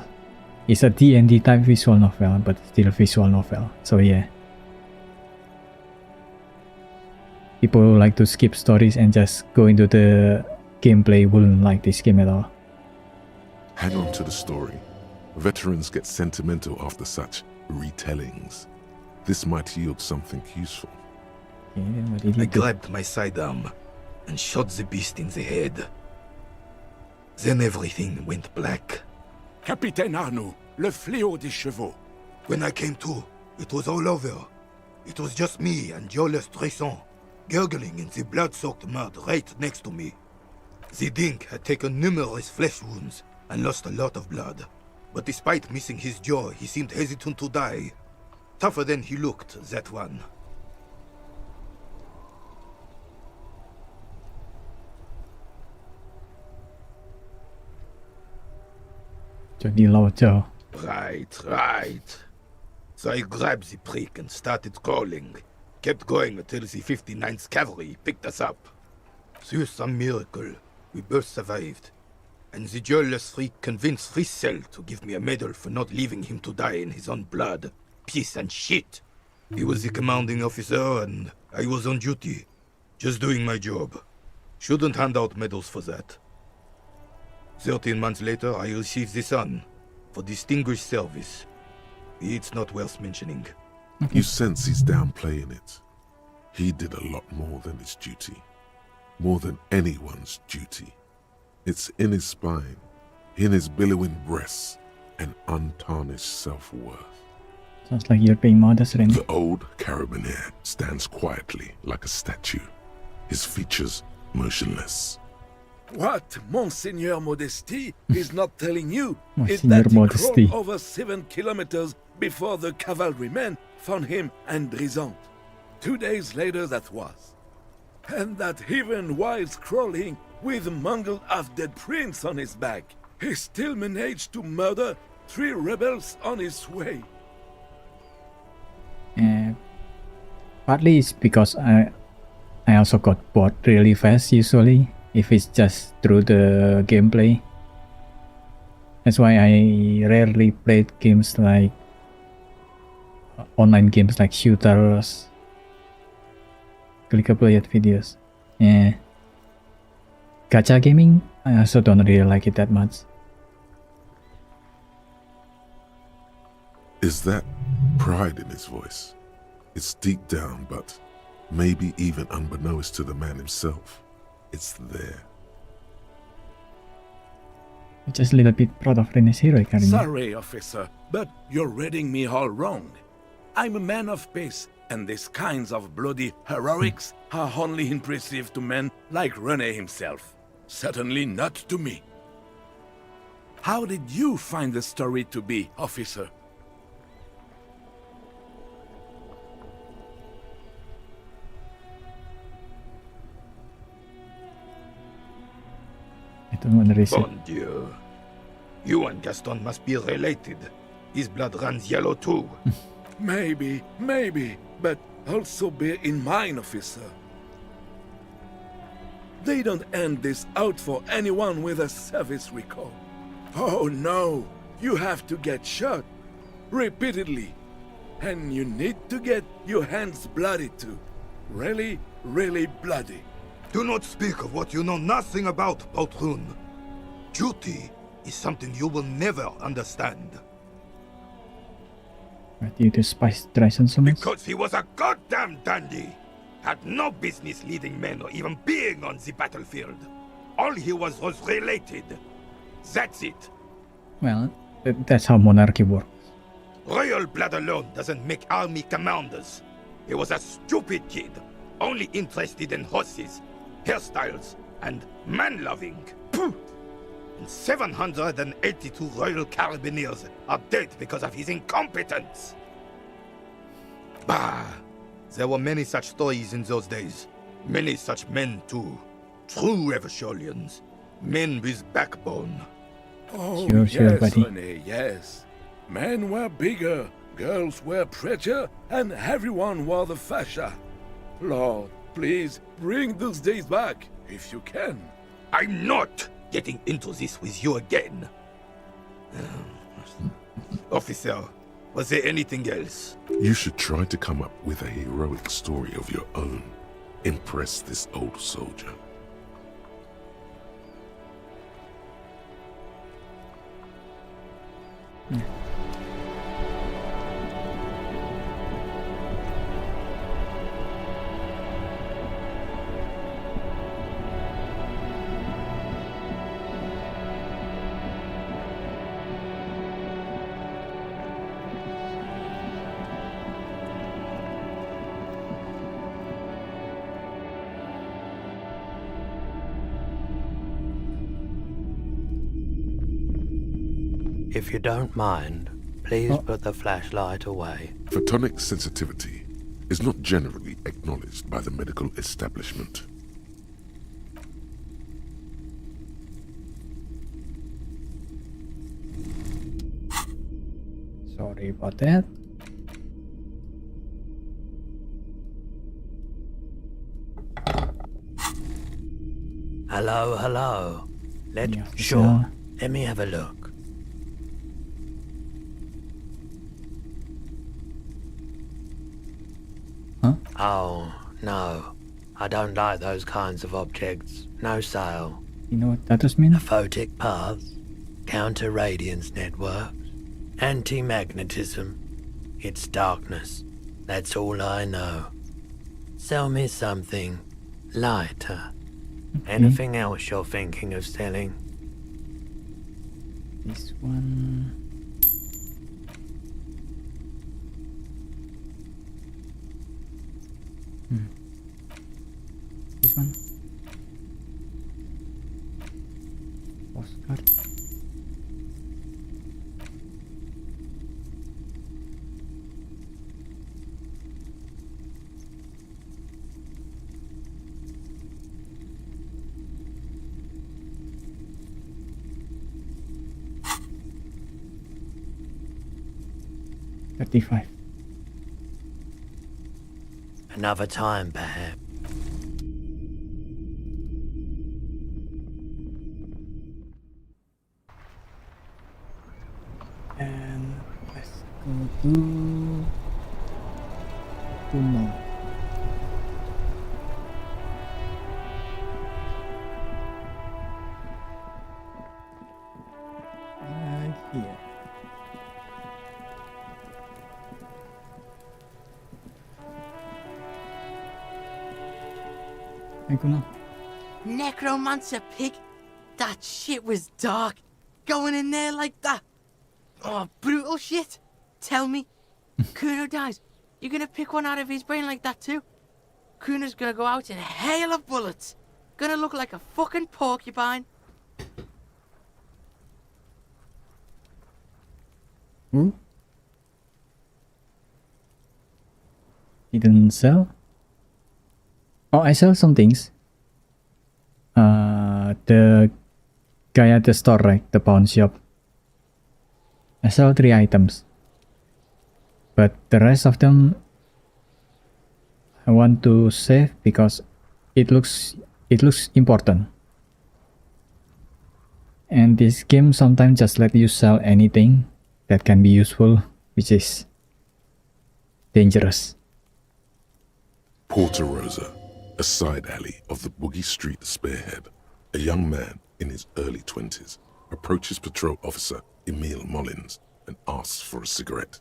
It's a D&D type visual novel, but still a visual novel. So yeah. People who like to skip stories and just go into the gameplay wouldn't like this game at all. Hang on to the story. Veterans get sentimental after such retellings. This might yield something useful. Okay, then what did he I do? grabbed my sidearm and shot the beast in the head. Then everything went black. Capitaine Arnoux, le fléau des chevaux. When I came to, it was all over. It was just me and Jolas Tresson, gurgling in the blood-soaked mud right next to me. The dink had taken numerous flesh wounds and lost a lot of blood. But despite missing his jaw, he seemed hesitant to die. Tougher than he looked, that one. Johnny Laojiao. Right. So I grabbed the prick and started crawling. Kept going until the 59th Cavalry picked us up. Through some miracle, we both survived. And the jealous freak convinced Frisel to give me a medal for not leaving him to die in his own blood. Piece and shit. He was the commanding officer and I was on duty. Just doing my job. Shouldn't hand out medals for that. 13 months later, I received the Sun for distinguished service. It's not worth mentioning. You sense he's downplaying it. He did a lot more than his duty. More than anyone's duty. It's in his spine, in his billowing breasts, and untarnished self-worth. Sounds like you're being modest, Rene. The old carabiner stands quietly like a statue, his features motionless. What Monseigneur Modesty is not telling you is Monseigneur that he Modesty. crawled over 7 kilometers before the cavalrymen found him and Brisant. 2 days later that was. And that even while crawling with a mangled half-dead prince on his back, he still managed to murder 3 rebels on his way. Partly it's because I also got bored really fast usually if it's just through the gameplay. That's why I rarely played games like online games like shooters, clickable yet videos. Yeah. Gacha gaming, I also don't really like it that much. Is that pride in his voice? It's deep down, but maybe even unbeknownst to the man himself, it's there. I'm just a little bit proud of Rene's heroic career. Sorry, officer, but you're reading me all wrong. I'm a man of peace, and these kinds of bloody heroics are only impressive to men like Rene himself. Certainly not to me. How did you find the story to be, officer? I don't want to reset. Bon Dieu. You and Gaston must be related. His blood runs yellow too. Maybe, but also bear in mind, officer. They don't hand this out for anyone with a service record. Oh no, you have to get shot. Repeatedly. And you need to get your hands bloody too. Really, really bloody. Do not speak of what you know nothing about, Poltroon. Duty is something you will never understand. Why do you despise Dryson so much? Because he was a goddamn dandy. Had no business leading men or even being on the battlefield. All he was related. That's it. Well, that's how monarchy works. Royal blood alone doesn't make army commanders. He was a stupid kid, only interested in horses, hairstyles, and man-loving. And 782 Royal Carabineers are dead because of his incompetence. Bah! There were many such stories in those days. Many such men, too. True Eversholians. Men with backbone. Oh, Sure, yes, buddy. Rene, yes. Men were bigger, girls were prettier, and everyone wore the fascia. Lord, please, bring those days back, if you can. I'm not getting into this with you again. Officer, was there anything else? You should try to come up with a heroic story of your own. Impress this old soldier. If you don't mind, please put the flashlight away. Photonic sensitivity is not generally acknowledged by the medical establishment. Sorry about that. Hello, hello. Yeah, Sure, let me have a look. Huh? Oh, no. I don't like those kinds of objects. No sale. You know what that does mean? Photic paths, counter-radiance networks, anti-magnetism. It's darkness. That's all I know. Sell me something lighter. Anything else you're thinking of selling? This one. This one. Postcard. $35. Another time, perhaps. And let's go to Kuno. Here. Hey, Kuno. Necromancer pig? That shit was dark. Going in there like that. Oh, brutal shit. Tell me, Kuno dies. You're gonna pick one out of his brain like that too? Kuno's gonna go out in a hail of bullets. Gonna look like a fucking porcupine. Ooh. Didn't sell? Oh, I sell some things. The guy at the store, right? The pawn shop. I sell 3 items. But the rest of them I want to save because it looks important. And this game sometimes just let you sell anything that can be useful, which is dangerous. Porta Rosa, a side alley of the Boogie Street Spearhead. A young man in his early 20s approaches patrol officer Emile Mullins and asks for a cigarette.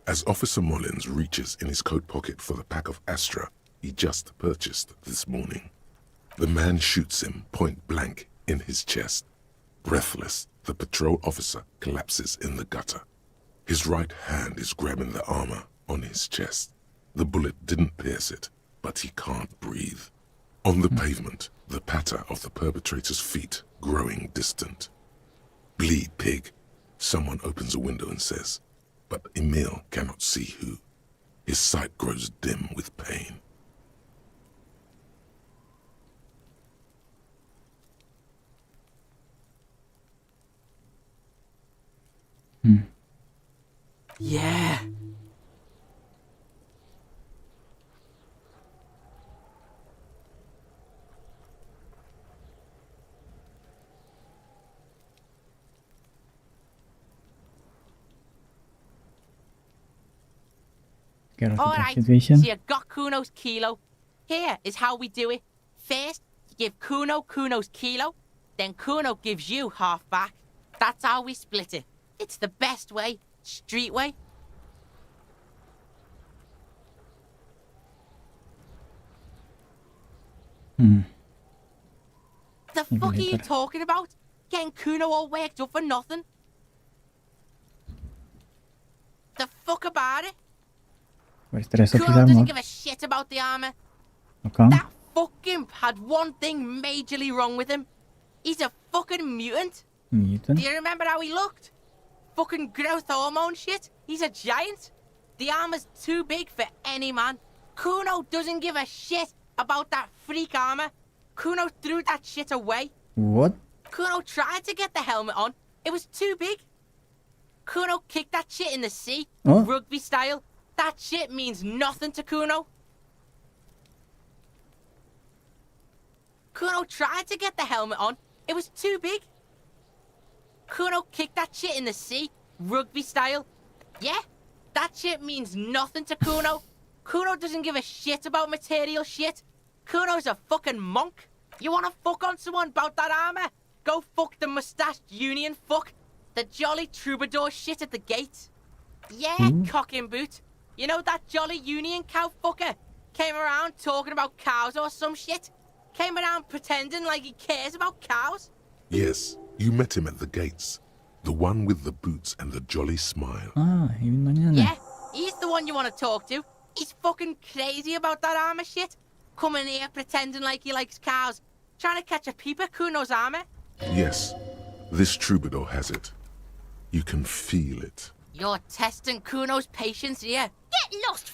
As Officer Mullins reaches in his coat pocket for the pack of Astra he just purchased this morning, the man shoots him point blank in his chest. Breathless, the patrol officer collapses in the gutter. His right hand is grabbing the armor on his chest. The bullet didn't pierce it, but he can't breathe. On the pavement, the patter of the perpetrator's feet growing distant. Bleed, pig, someone opens a window and says, but Emile cannot see who. His sight grows dim with pain. Yeah. Alright, so you got Kuno's kilo. Here is how we do it. First, you give Kuno Kuno's kilo, then Kuno gives you half back. That's how we split it. It's the best way, street way. The fuck are you talking about? Getting Kuno all worked up for nothing? The fuck about it? Where's the rest of his Kuno doesn't armor? give a shit about the armor. Okay. That fucking had one thing majorly wrong with him. He's a fucking mutant. Mutant? Do you remember how he looked? Fucking growth hormone shit. He's a giant. The armor's too big for any man. Kuno doesn't give a shit about that freak armor. Kuno threw that shit away. What? Kuno tried to get the helmet on. It was too big. Kuno kicked that shit in the sea, rugby style. That shit means nothing to Kuno. Kuno tried to get the helmet on. It was too big. Kuno kicked that shit in the sea, rugby style. Yeah, that shit means nothing to Kuno. Kuno doesn't give a shit about material shit. Kuno's a fucking monk. You wanna fuck on someone about that armor? Go fuck the mustached union fuck. The jolly troubadour shit at the gate. Yeah, cock in boot. You know that jolly union cow fucker? Came around talking about cows or some shit? Came around pretending like he cares about cows? Yes, you met him at the gates. The one with the boots and the jolly smile. Ah, yun man yan. Yeah, he's the one you want to talk to. He's fucking crazy about that armor shit. Coming here pretending like he likes cows. Trying to catch a peep at Kuno's armor. Yes, this troubadour has it. You can feel it. You're testing Kuno's patience here. Get lost,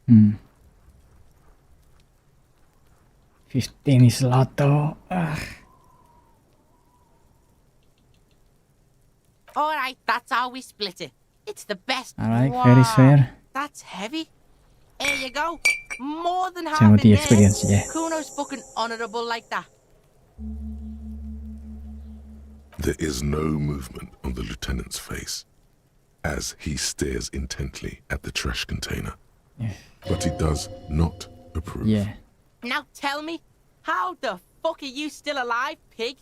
Hmm. 15 is a lot though. Alright, that's how we split it. It's the best. Alright, fair is fair. That's heavy. There you go. More than half Same with in the there. experience, yeah. Kuno's fucking honourable like that. There is no movement on the lieutenant's face as he stares intently at the trash container. Yeah. But he does not approve. Yeah. Now tell me, how the fuck are you still alive, pig?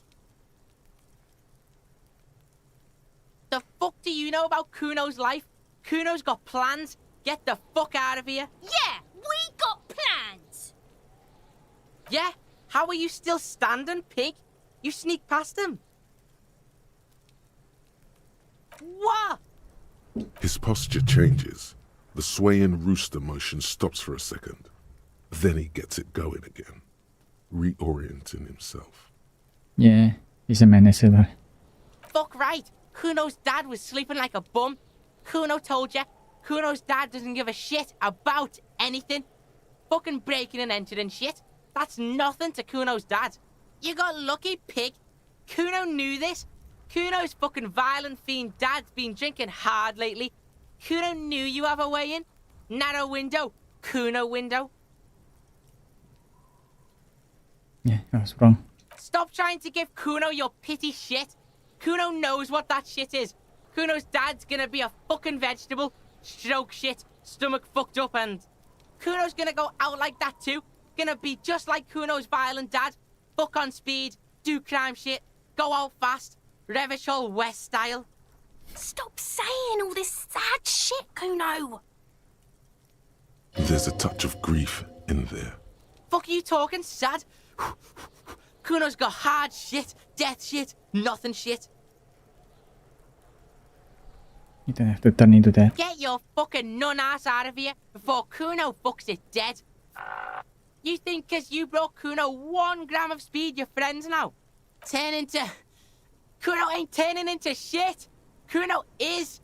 The fuck do you know about Kuno's life? Kuno's got plans. Get the fuck out of here. Yeah, we got plans. Yeah? How are you still standing, pig? You sneak past him. What? His posture changes. The swaying rooster motion stops for a second. Then he gets it going again, reorienting himself. Yeah, he's a menace. Fuck right. Kuno's dad was sleeping like a bum. Kuno told ya. Kuno's dad doesn't give a shit about anything. Fucking breaking and entering shit. That's nothing to Kuno's dad. You got lucky, pig. Kuno knew this. Kuno's fucking violent fiend dad's been drinking hard lately. Kuno knew you have a way in. Narrow window. Kuno window. Yeah, I was wrong. Stop trying to give Kuno your pity shit. Kuno knows what that shit is. Kuno's dad's gonna be a fucking vegetable. Stroke shit. Stomach fucked up and... Kuno's gonna go out like that too. Gonna be just like Kuno's violent dad. Fuck on speed. Do crime shit. Go out fast. Revachol West style. Stop saying all this sad shit, Kuno. There's a touch of grief in there. Fuck are you talking, sad? Kuno's got hard shit, death shit, nothing shit. You don't have to turn into that. Get your fucking nun-ass out of here before Kuno fucks it dead. You think 'cause you brought Kuno 1 gram of speed, you're friends now? Turn into... Kuno ain't turning into shit. Kuno is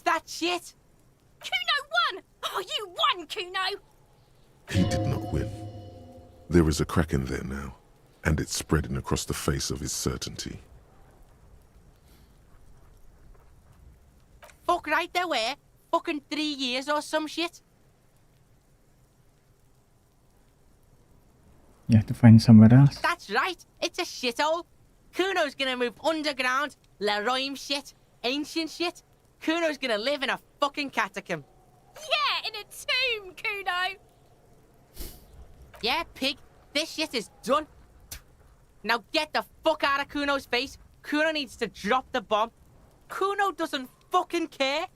that shit. Kuno won! Oh, you won, Kuno! He did not win. There is a crack in there now, and it's spreading across the face of his certainty. Fuck right there were. Fucking 3 years or some shit. You have to find somewhere else. That's right. It's a shithole. Kuno's gonna move underground. Leroy shit. Ancient shit. Kuno's gonna live in a fucking catacomb. Yeah, in a tomb, Kuno. Yeah, pig. This shit is done. Now get the fuck out of Kuno's face. Kuno needs to drop the bomb. Kuno doesn't fucking care.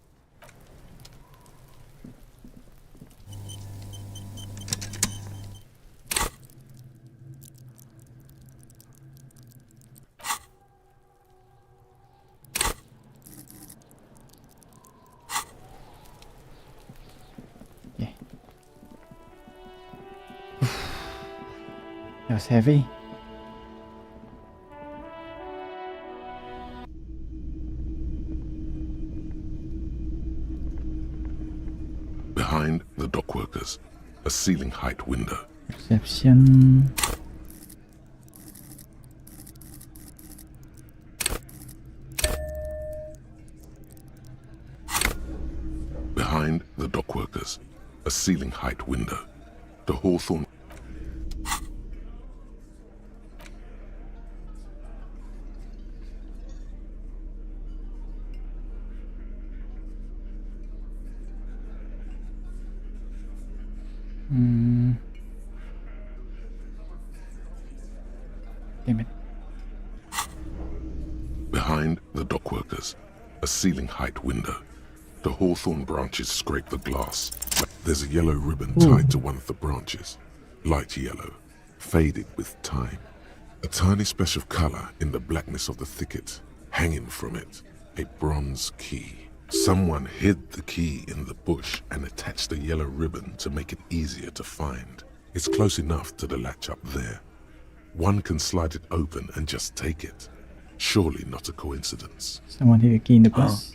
That was heavy. Behind the dockworkers, a ceiling height window. Perception. Behind the dockworkers, a ceiling height window. The hawthorn. Damn it. Behind the dockworkers, a ceiling height window. The hawthorn branches scrape the glass. There's a yellow ribbon tied to one of the branches. Light yellow, faded with time. A tiny splash of color in the blackness of the thicket. Hanging from it, a bronze key. Someone hid the key in the bush and attached a yellow ribbon to make it easier to find. It's close enough to the latch up there. One can slide it open and just take it. Surely not a coincidence. Someone hid a key in the bus.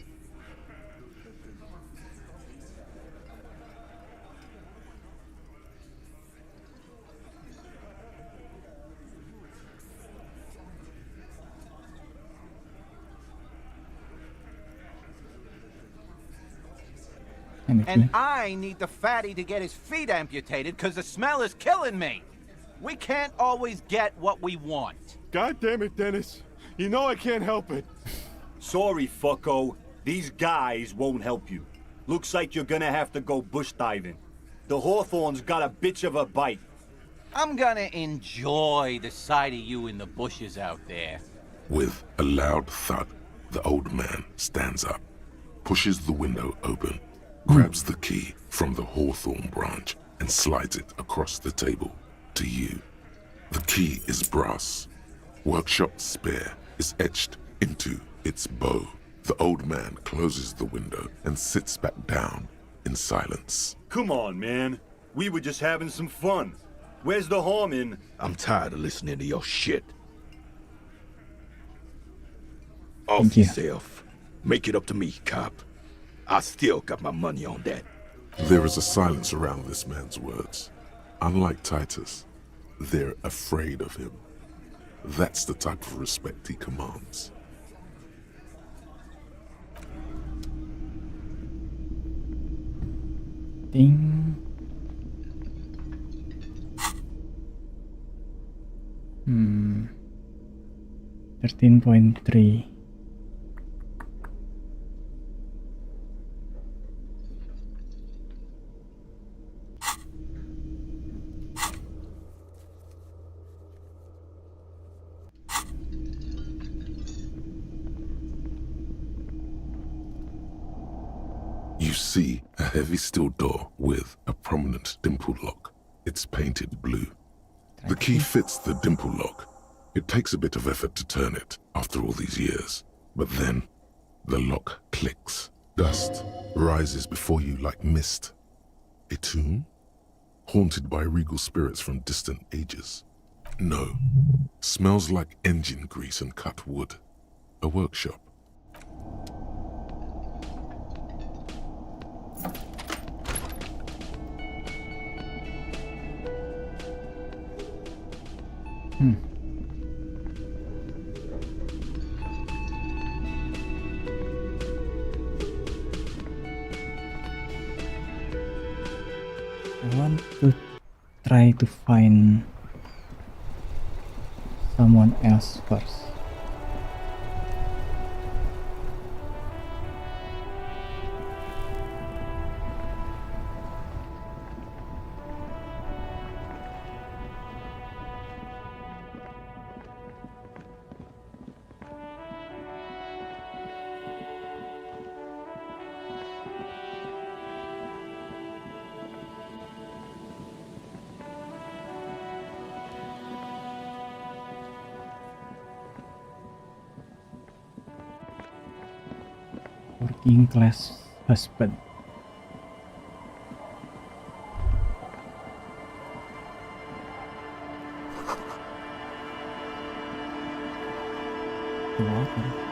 And I need the fatty to get his feet amputated because the smell is killing me. We can't always get what we want. God damn it, Dennis. You know I can't help it. Sorry, fucko. These guys won't help you. Looks like you're gonna have to go bush diving. The Hawthorne's got a bitch of a bite. I'm gonna enjoy the sight of you in the bushes out there. With a loud thud, the old man stands up, pushes the window open, grabs the key from the hawthorn branch and slides it across the table to you. The key is brass. Workshop spare is etched into its bow. The old man closes the window and sits back down in silence. Come on, man. We were just having some fun. Where's the harm in... I'm tired of listening to your shit. Thank Off you. yourself. Make it up to me, cop. I still got my money on that. There is a silence around this man's words. Unlike Titus, they're afraid of him. That's the type of respect he commands. Ding. 13.3. You see a heavy steel door with a prominent dimple lock. It's painted blue. The key fits the dimple lock. It takes a bit of effort to turn it after all these years. But then, the lock clicks. Dust rises before you like mist. A tomb? Haunted by regal spirits from distant ages. No. Smells like engine grease and cut wood. A workshop. I want to try to find someone else first. Working class husband. The water.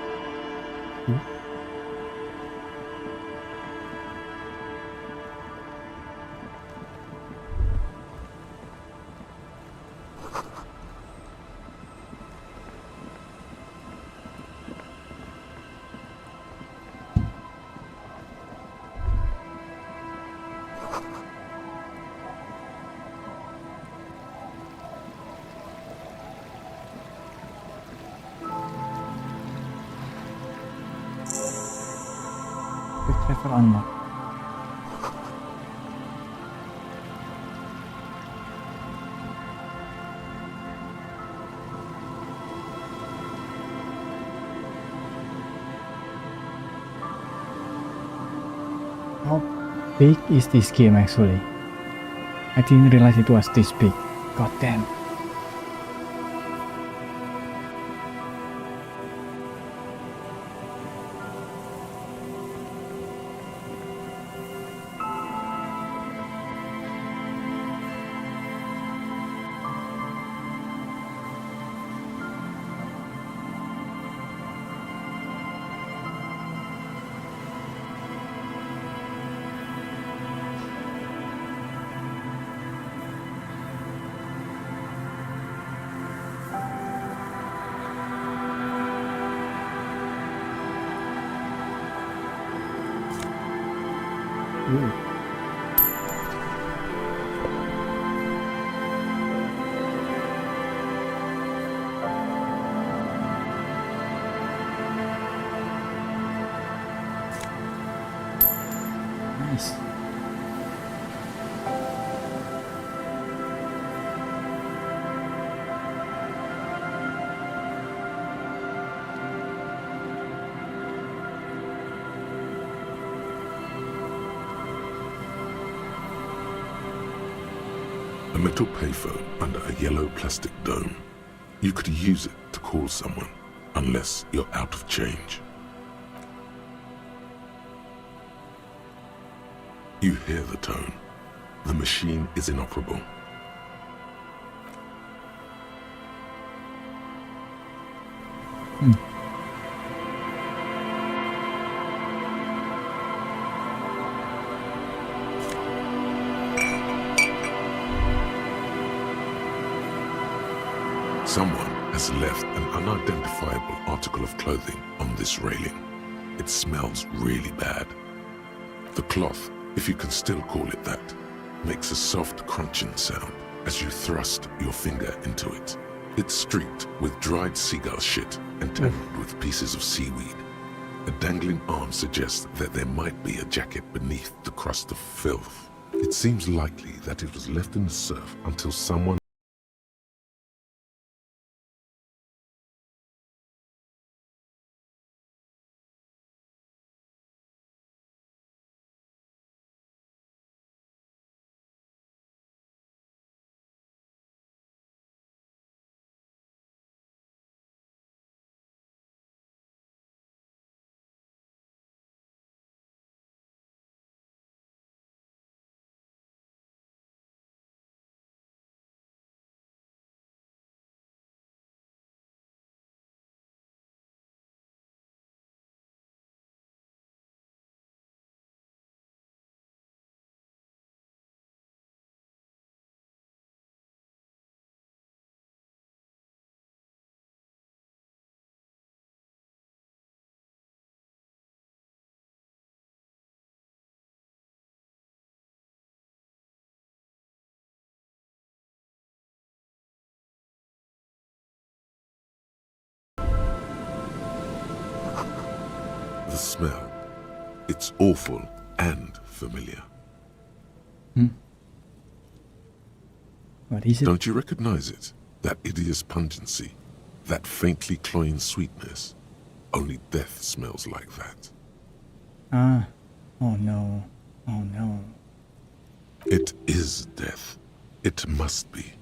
Quick travel unlocked. How big is this game actually? I didn't realize it was this big. God damn. Ooh. Nice. A metal payphone under a yellow plastic dome. You could use it to call someone, unless you're out of change. You hear the tone. The machine is inoperable. Someone has left an unidentifiable article of clothing on this railing. It smells really bad. The cloth, if you can still call it that, makes a soft crunching sound as you thrust your finger into it. It's streaked with dried seagull shit and tangled with pieces of seaweed. A dangling arm suggests that there might be a jacket beneath the crust of filth. It seems likely that it was left in the surf until someone the smell. It's awful and familiar. What is it? Don't you recognize it? That hideous pungency, that faintly cloying sweetness. Only death smells like that. Ah. Oh no. Oh no. It is death. It must be.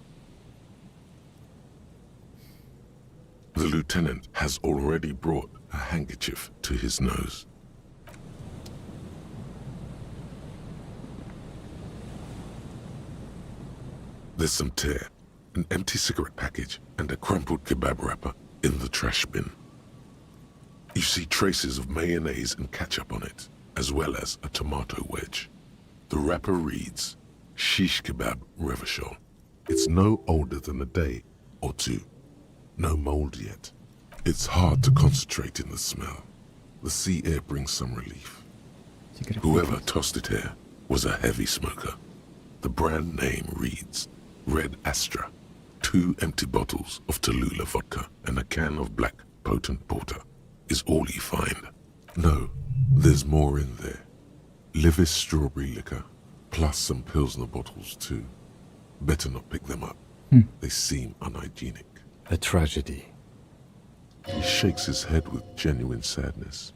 The lieutenant has already brought a handkerchief to his nose. There's some tear, an empty cigarette package, and a crumpled kebab wrapper in the trash bin. You see traces of mayonnaise and ketchup on it, as well as a tomato wedge. The wrapper reads, Shish Kebab Revachol. It's no older than a day or two. No mold yet. It's hard to concentrate in the smell. The sea air brings some relief. Whoever tossed it here was a heavy smoker. The brand name reads Red Astra. 2 empty bottles of Tallulah vodka and a can of black potent porter is all you find. No, there's more in there. Livis strawberry liquor, plus some Pilsner bottles too. Better not pick them up. They seem unhygienic. A tragedy. He shakes his head with genuine sadness.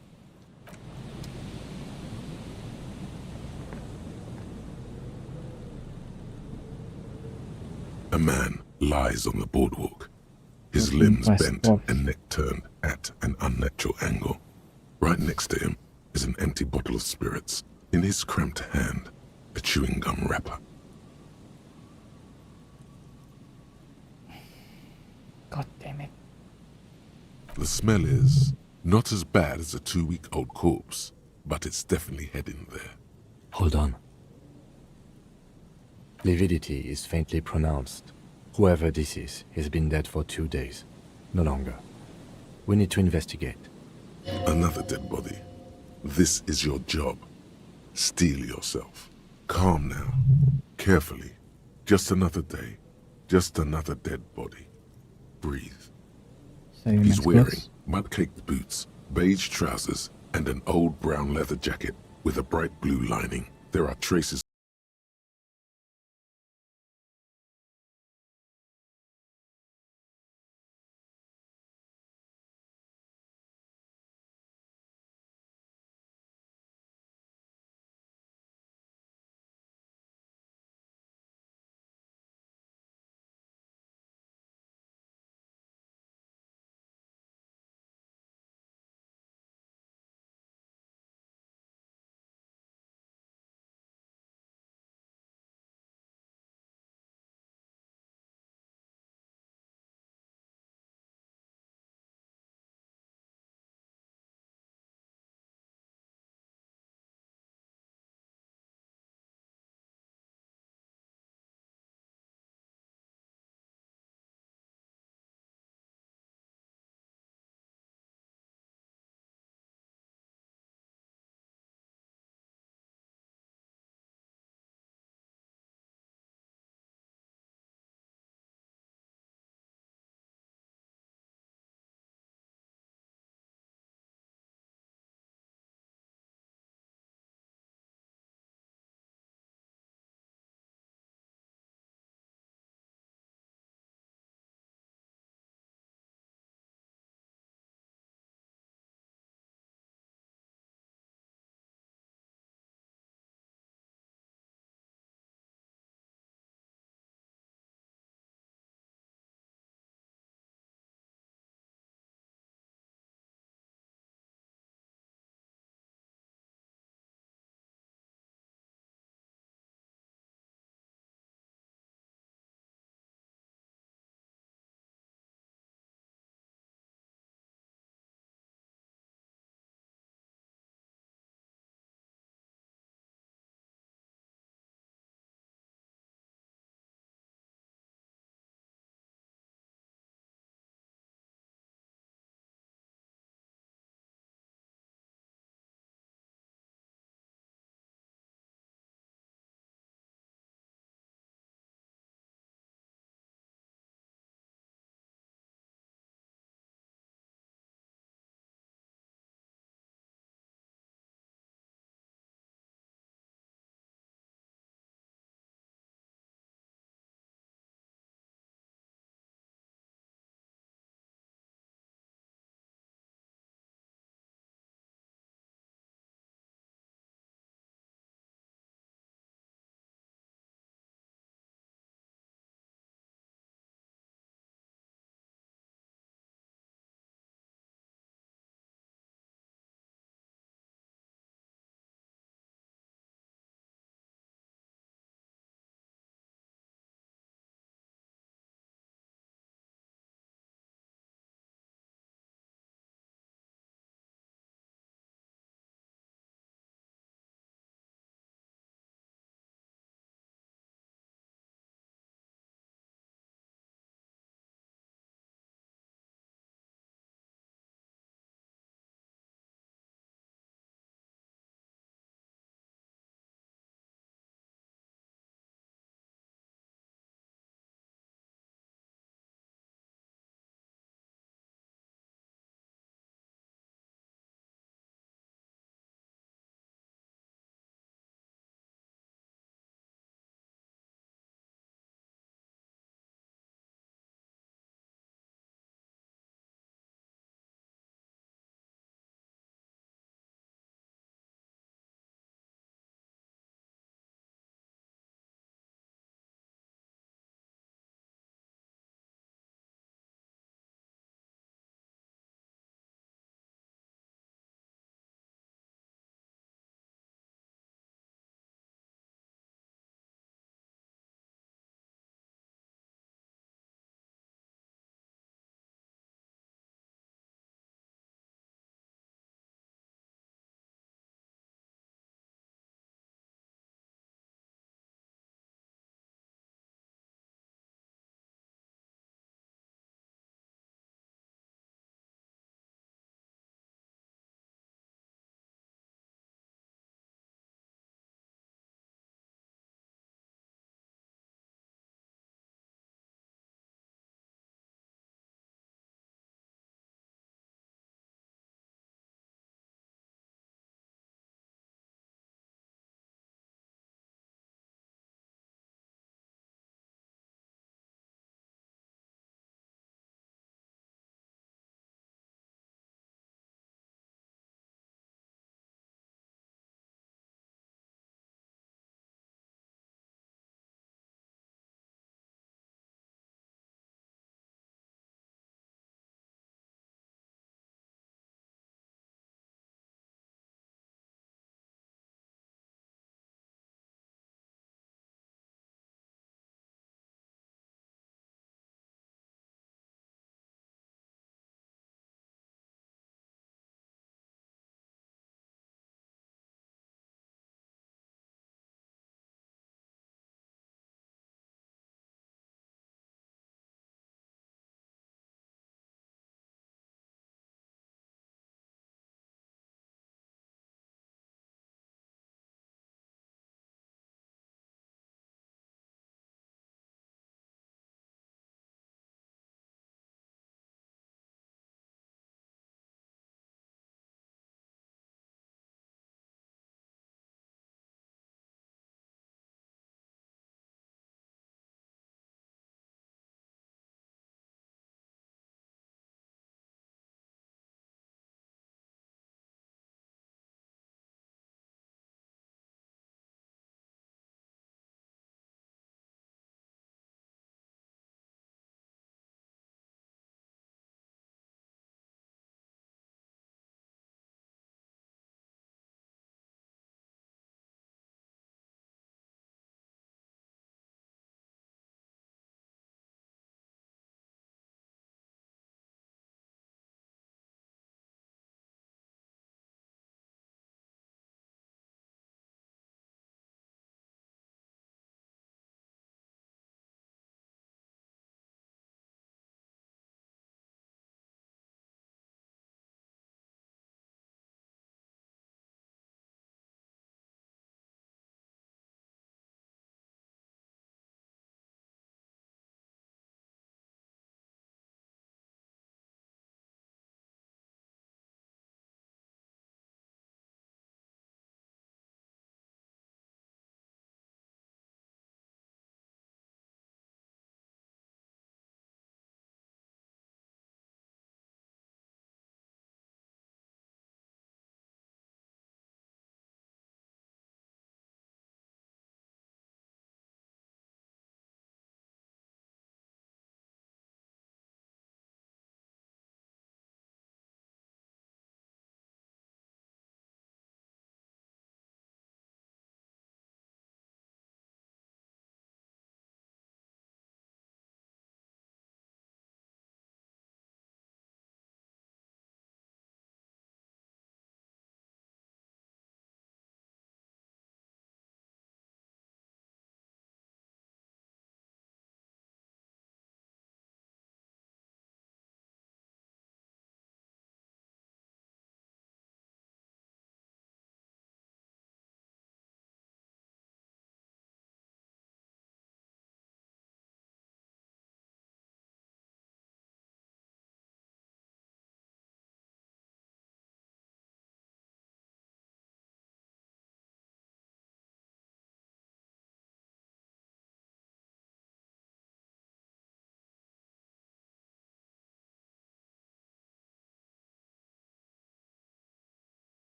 A man lies on the boardwalk, his limbs bent and neck turned at an unnatural angle. Right next to him is an empty bottle of spirits. In his cramped hand, a chewing gum wrapper. God damn it. The smell is not as bad as a 2-week-old corpse, but it's definitely heading there. Hold on. Lividity is faintly pronounced. Whoever this is has been dead for 2 days. No longer. We need to investigate. Another dead body. This is your job. Steel yourself. Calm now. Carefully. Just another day. Just another dead body. Breathe. See you He's next wearing class. mud-caked boots, beige trousers, and an old brown leather jacket with a bright blue lining. There are traces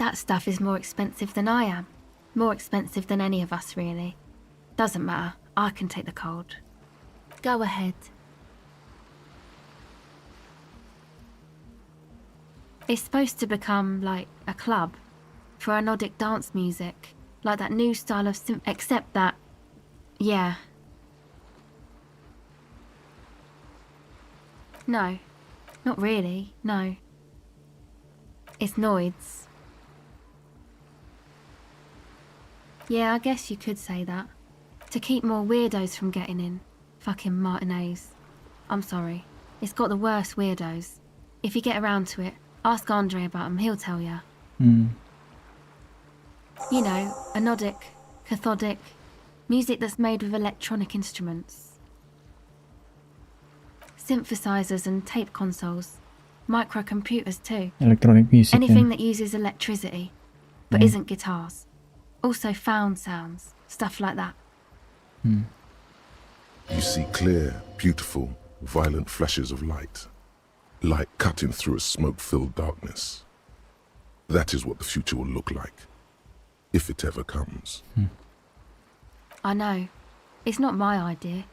That stuff is more expensive than I am. More expensive than any of us, really. Doesn't matter. I can take the cold. Go ahead. It's supposed to become like a club for anodic dance music, like that new style of except that, yeah. No, not really, no. It's Noids. Yeah, I guess you could say that. To keep more weirdos from getting in. Fucking Martinez. I'm sorry. It's got the worst weirdos. If you get around to it, ask Andre about them, he'll tell ya. Hmm. You know, anodic, cathodic, music that's made with electronic instruments. Synthesizers and tape consoles. Microcomputers too. Electronic music. Anything then. that uses electricity, but Yeah. isn't guitars. Also found sounds, stuff like that. Hmm. You see clear, beautiful, violent flashes of light. Light cutting through a smoke-filled darkness. That is what the future will look like, if it ever comes. I know. It's not my idea.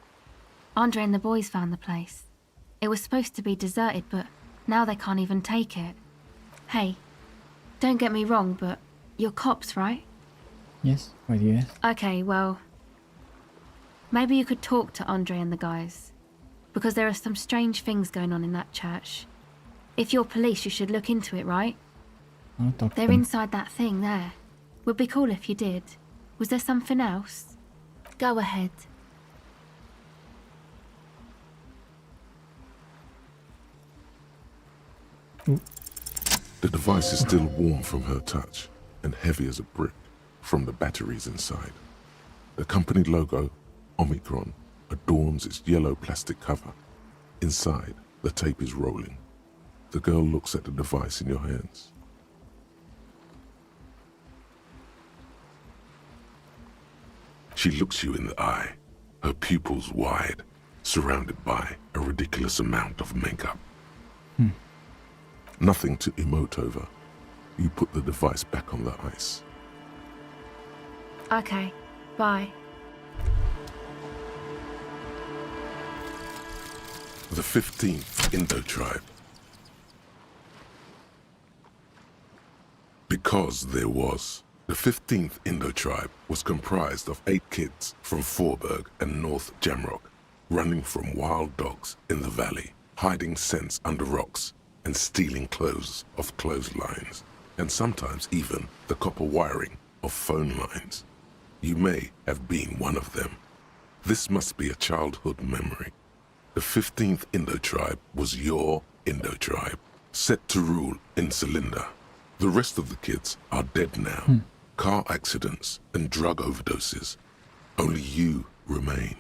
Andre and the boys found the place. It was supposed to be deserted, but now they can't even take it. Hey, don't get me wrong, but you're cops, right? Yes, right, yes. Okay, well, maybe you could talk to Andre and the guys, because there are some strange things going on in that church. If you're police, you should look into it, right? I'll talk to They're them. inside that thing there. Would be cool if you did. Was there something else? Go ahead. The device is still warm from her touch and heavy as a brick from the batteries inside. The company logo, Omicron, adorns its yellow plastic cover. Inside, the tape is rolling. The girl looks at the device in your hands. She looks you in the eye, her pupils wide, surrounded by a ridiculous amount of makeup. Nothing to emote over. You put the device back on the ice. Okay, bye. The 15th Indo tribe. Because there was. The 15th Indo tribe was comprised of 8 kids from Forberg and North Jamrock, running from wild dogs in the valley, hiding scents under rocks, and stealing clothes off clotheslines, and sometimes even the copper wiring of phone lines. You may have been one of them. This must be a childhood memory. The 15th Indo tribe was your Indo tribe, set to rule in Cylinder. The rest of the kids are dead now. Car accidents and drug overdoses. Only you remain.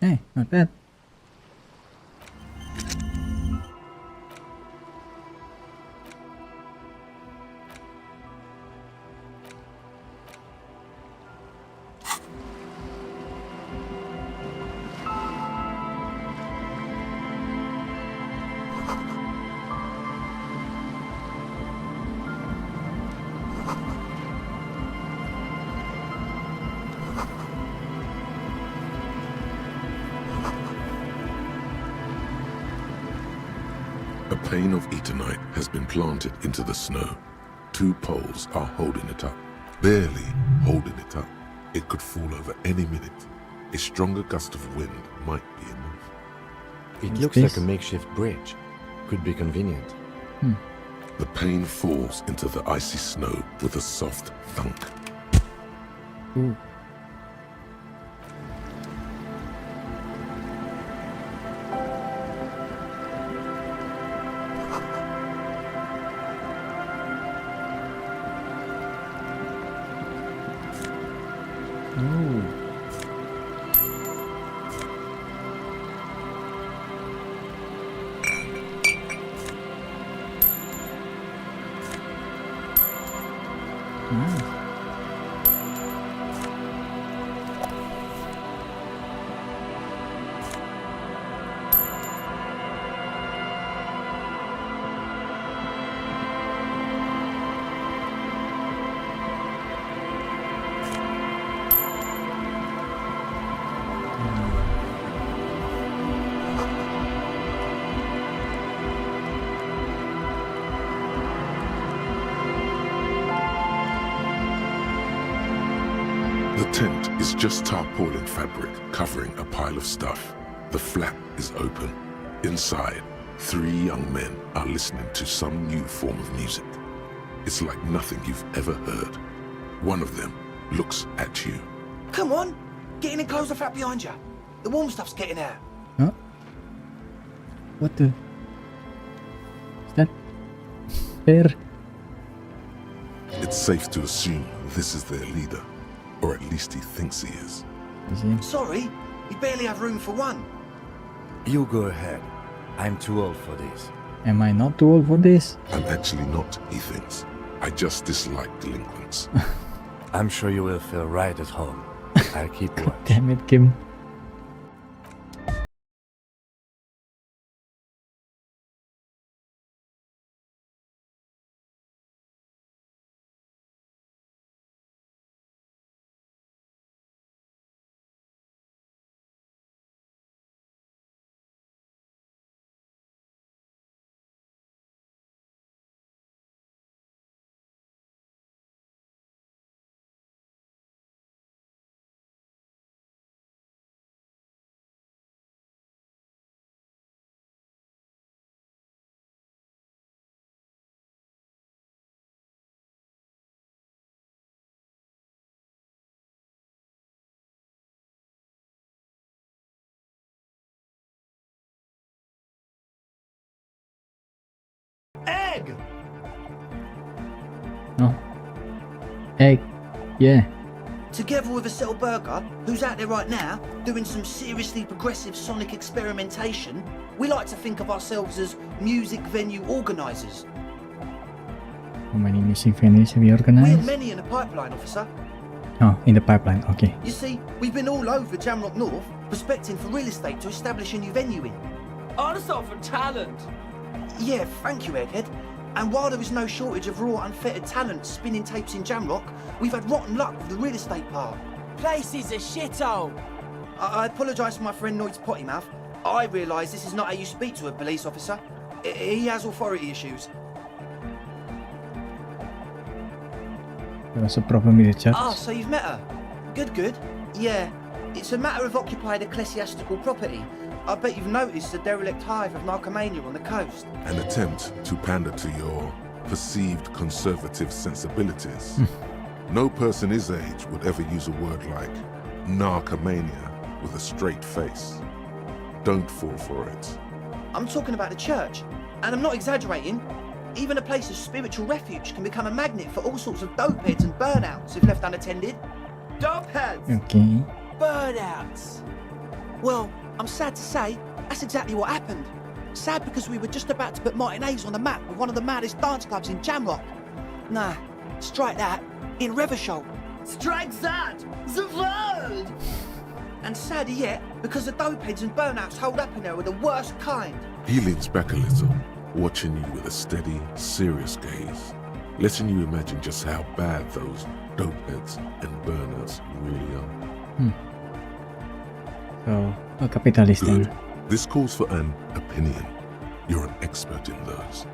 Hey, not bad. A pane of Eternite has been planted into the snow. 2 poles are holding it up. Barely holding it up. It could fall over any minute. A stronger gust of wind might be enough. It What's looks this? like a makeshift bridge. Could be convenient. The pane falls into the icy snow with a soft thunk. Ooh. Ooh. Nice. The tent is just tarpaulin fabric covering a pile of stuff. The flap is open. Inside, 3 young men are listening to some new form of music. It's like nothing you've ever heard. One of them looks at you. Come on, get in and close the flap behind you. The warm stuff's getting out. Huh? What the? Is that fair? It's safe to assume this is their leader, or at least he thinks he is. Sorry, we barely have room for one. You go ahead. I'm too old for this. Am I not too old for this? I'm actually not, he thinks. I just dislike delinquents. I'm sure you will feel right at home. I'll keep watch. Damn it, Kim. Egg! No. Egg. Yeah. Together with a Cell Burger, who's out there right now, doing some seriously progressive sonic experimentation, we like to think of ourselves as music venue organisers. How many music venues have you We have organized? many in the pipeline, officer. Oh, in the pipeline, okay. You see, we've been all over Jamrock North, prospecting for real estate to establish a new venue in. Also for talent. Yeah, thank you, Egghead. And while there is no shortage of raw, unfettered talent spinning tapes in Jamrock, we've had rotten luck with the real estate part. Place is a shithole. I apologise for my friend Noid's potty mouth. I realise this is not how you speak to a police officer. He has authority issues. There was a problem with the church. Ah, so you've met her? Good, good. Yeah, it's a matter of occupied ecclesiastical property. I bet you've noticed the derelict hive of narcomania on the coast. An attempt to pander to your perceived conservative sensibilities. No person his age would ever use a word like narcomania with a straight face. Don't fall for it. I'm talking about the church, and I'm not exaggerating. Even a place of spiritual refuge can become a magnet for all sorts of dopeheads and burnouts if left unattended. Dopeheads? Okay. Burnouts. Well, I'm sad to say, that's exactly what happened. Sad because we were just about to put Martinez on the map with one of the maddest dance clubs in Jamrock. Nah, strike that, in Revachol. Strike that, the word! And sadder yet, because the dopeheads and burnouts holed up in there are the worst kind. He leans back a little, watching you with a steady, serious gaze, letting you imagine just how bad those dopeheads and burners really are. So, a capitalist Good. then. This calls for an opinion. You're an expert in those.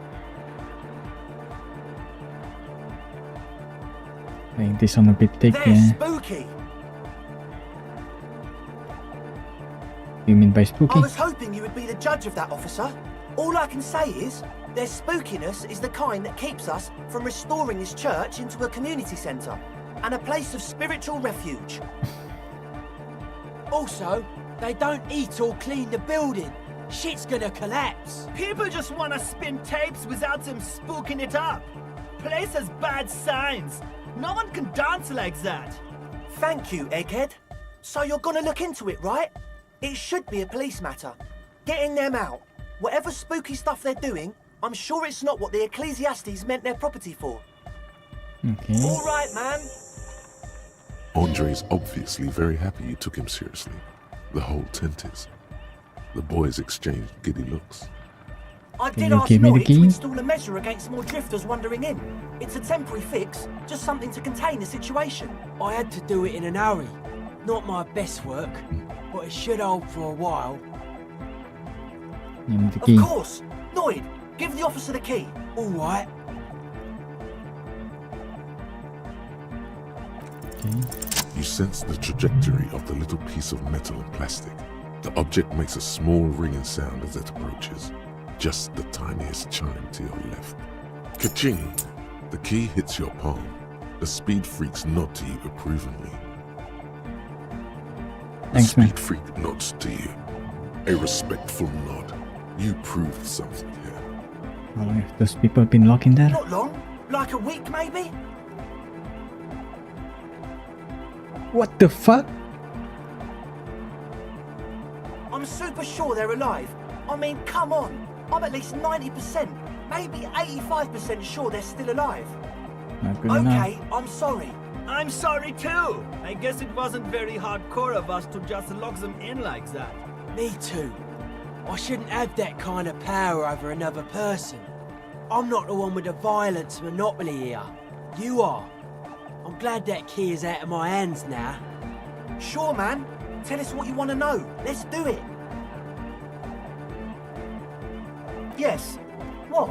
I think this one a bit thick, They're yeah. spooky. You mean by spooky? I was hoping you would be the judge of that, officer. All I can say is, their spookiness is the kind that keeps us from restoring this church into a community centre and a place of spiritual refuge. Also, they don't eat or clean the building. Shit's gonna collapse. People just want to spin tapes without them spooking it up. Place has bad signs. No one can dance like that. Thank you, Egghead. So you're gonna look into it, right? It should be a police matter. Getting them out. Whatever spooky stuff they're doing, I'm sure it's not what the Ecclesiastes meant their property for. Okay. All right, man. Andre's obviously very happy you took him seriously. The whole tent is. The boys exchanged giddy looks. I Can did you ask give me the Noid key? to install a measure against more drifters wandering in. It's a temporary fix, just something to contain the situation. I had to do it in an hurry. Not my best work, but it should hold for a while. You need the Of key. course. Noid, give the officer the key. All right. Okay. You sense the trajectory of the little piece of metal and plastic. The object makes a small ringing sound as it approaches, just the tiniest chime to your left. Ka-ching! The key hits your palm. The speed freaks nod to you approvingly. Thanks, the man. speed freak nods to you. A respectful nod. You proved something here. How long have those people been locked in there? Not long. Like a week, maybe? What the fuck? I'm super sure they're alive. I mean, come on. I'm at least 90%, maybe 85% sure they're still alive. Not good Okay, enough. I'm sorry. I'm sorry too. I guess it wasn't very hardcore of us to just lock them in like that. Me too. I shouldn't have that kind of power over another person. I'm not the one with the violence monopoly here. You are. I'm glad that key is out of my hands now. Sure, man. Tell us what you want to know. Let's do it. Yes. What?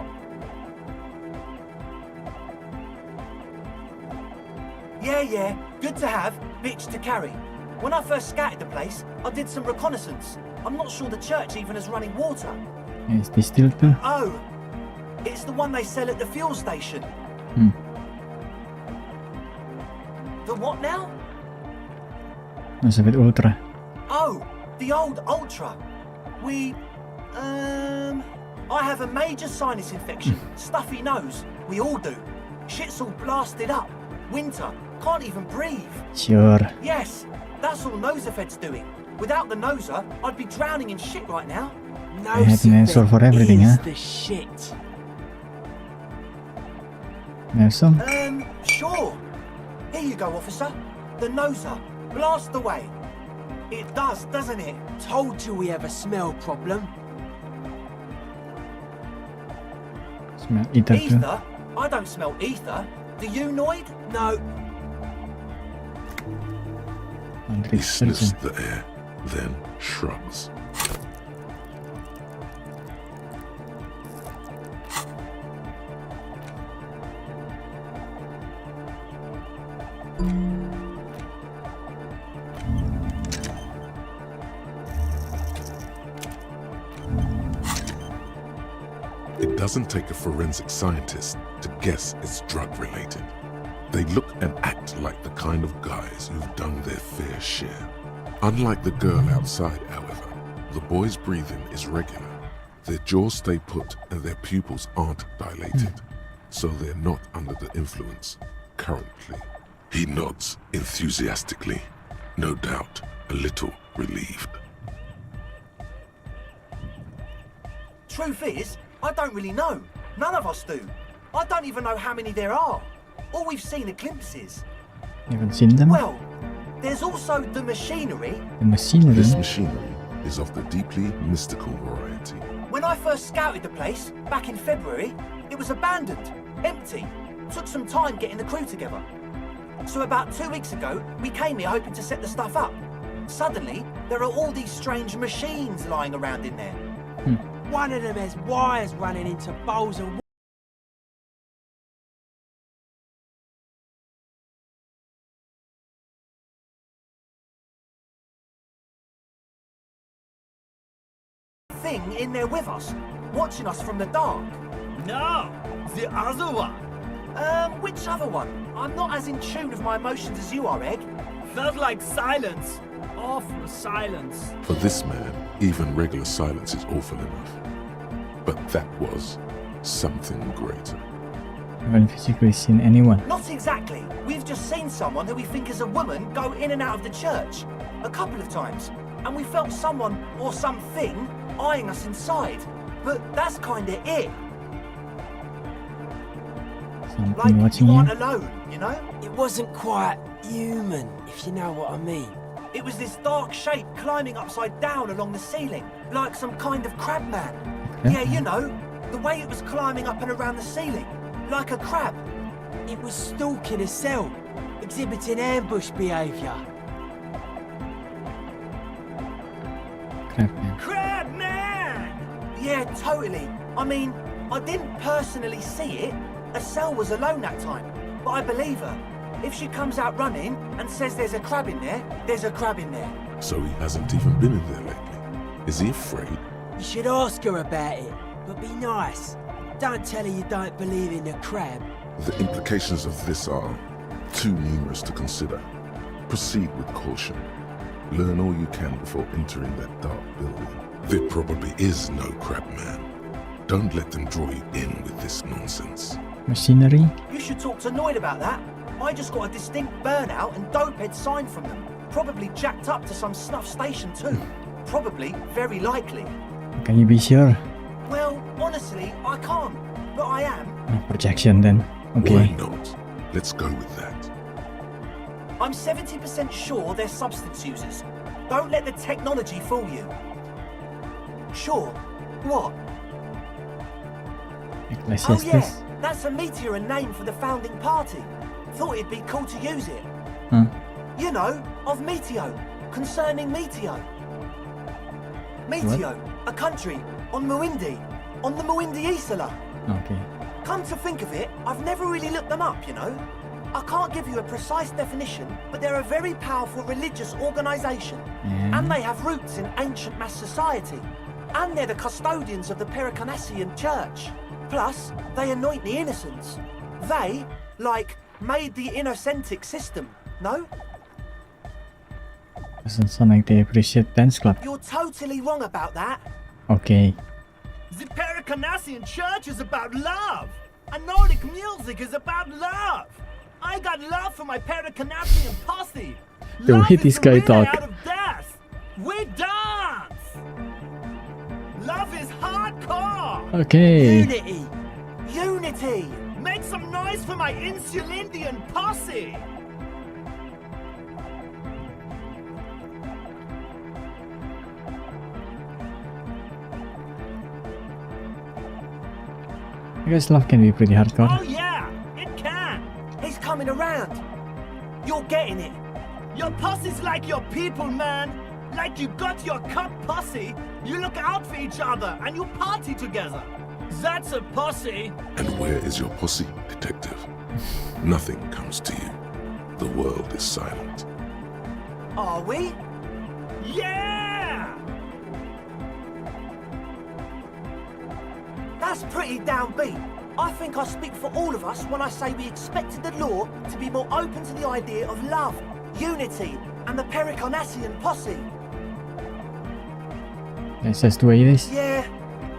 Yeah. Good to have, bitch to carry. When I first scouted the place, I did some reconnaissance. I'm not sure the church even has running water. Is this still too? Oh, it's the one they sell at the fuel station. The what now? That's a bit ultra. Oh, the old Ultra. I have a major sinus infection, stuffy nose. We all do. Shit's all blasted up. Winter, can't even breathe. Sure. Yes, that's all Nosafed's doing. Without the Noser, I'd be drowning in shit right now. I have an answer for everything, huh? The shit. You have some? Sure. Here you go, officer. The Noser. Blast away. It does, doesn't it? Told you we have a smell problem. Smell ether too. Ether? I don't smell ether. Do you, Noid? No. He sniffs the air, then shrugs. It doesn't take a forensic scientist to guess it's drug-related. They look and act like the kind of guys who've done their fair share. Unlike the girl outside, however, the boy's breathing is regular. Their jaws stay put and their pupils aren't dilated, so they're not under the influence currently. He nods enthusiastically, no doubt a little relieved. Truth is, I don't really know. None of us do. I don't even know how many there are. All we've seen are glimpses. You haven't seen them? Well, there's also the machinery. The machinery? This machinery is of the deeply mystical variety. When I first scouted the place, back in February, it was abandoned, empty. Took some time getting the crew together. So about 2 weeks ago, we came here hoping to set the stuff up. Suddenly, there are all these strange machines lying around in there. One of them has wires running into bowls of thing in there with us, watching us from the dark. No, the other one. Which other one? I'm not as in tune with my emotions as you are, Egg. Felt like silence. Awful silence. For this man, even regular silence is awful enough. But that was something greater. I haven't physically seen anyone. Not exactly. We've just seen someone who we think is a woman go in and out of the church. A couple of times. And we felt someone or something eyeing us inside. But that's kinda it. Something Like watching you you? aren't alone, you know? It wasn't quite human, if you know what I mean. It was this dark shape climbing upside down along the ceiling, like some kind of crab man. Yeah, you know, the way it was climbing up and around the ceiling, like a crab. It was stalking a cell, exhibiting ambush behaviour. Crab man! Yeah, totally. I mean, I didn't personally see it. Estelle was alone that time, but I believe her. If she comes out running and says there's a crab in there, there's a crab in there. So he hasn't even been in there lately. Is he afraid? You should ask her about it, but be nice. Don't tell her you don't believe in the crab. The implications of this are too numerous to consider. Proceed with caution. Learn all you can before entering that dark building. There probably is no crab man. Don't let them draw you in with this nonsense. Machinery? You should talk to Noid about that. I just got a distinct burnout and dopehead sign from them. Probably jacked up to some snuff station too. Probably, very likely. Can you be sure? Well, honestly, I can't. But I am. Projection then. Okay. Why not? Let's go with that. I'm 70% sure they're substance users. Don't let the technology fool you. Sure. What? Oh yeah, that's a meteor name for the founding party. Thought it'd be cool to use it. Huh? You know, of Meteo, concerning Meteo. Meteo, a country, on Muindi, on the Muindi Isla. Okay. Come to think of it, I've never really looked them up, you know. I can't give you a precise definition, but they're a very powerful religious organisation. Yeah. And they have roots in ancient mass society. And they're the custodians of the Pericarnassian Church. Plus, they anoint the innocents. They, like, made the Innocentic system, no? Doesn't sound like they appreciate dance club. You're totally wrong about that. Okay. The Pericarnassian Church is about love, and Nordic music is about love. I got love for my Pericarnassian posse. Yo, Love hit is this the guy way talk. out of death. We dance. Love is hardcore. Okay. Unity! Unity! Make some noise for my Insulindian posse. I guess love can be pretty hardcore. Oh yeah, it can. He's coming around. You're getting it. Your pussy's like your people, man. Like you got your cup pussy. You look out for each other and you party together. That's a pussy. And where is your posse, detective? Nothing comes to you. The world is silent. Are we? Yeah! That's pretty downbeat. I think I speak for all of us when I say we expected the law to be more open to the idea of love, unity, and the Pericarnassian posse. That's just the way it is. Yeah,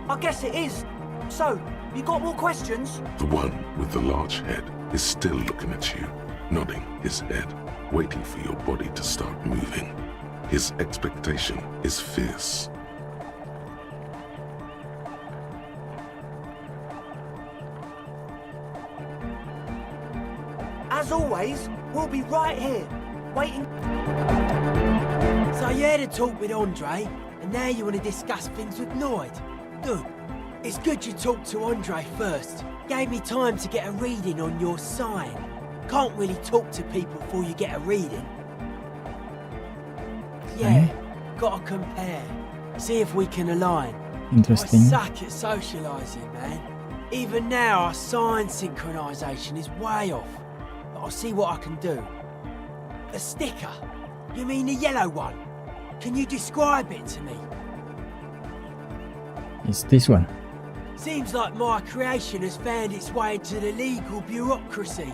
I guess it is. So, you got more questions? The one with the large head is still looking at you, nodding his head, waiting for your body to start moving. His expectation is fierce. As always, we'll be right here, waiting. So you had a talk with Andre, and now you want to discuss things with Noid. Good. It's good you talked to Andre first. Gave me time to get a reading on your sign. Can't really talk to people before you get a reading. Yeah, gotta compare. See if we can align. Interesting. I suck at socialising, man. Even now, our sign synchronisation is way off. But I'll see what I can do. A sticker? You mean the yellow one? Can you describe it to me? It's this one. Seems like my creation has found its way into the legal bureaucracy.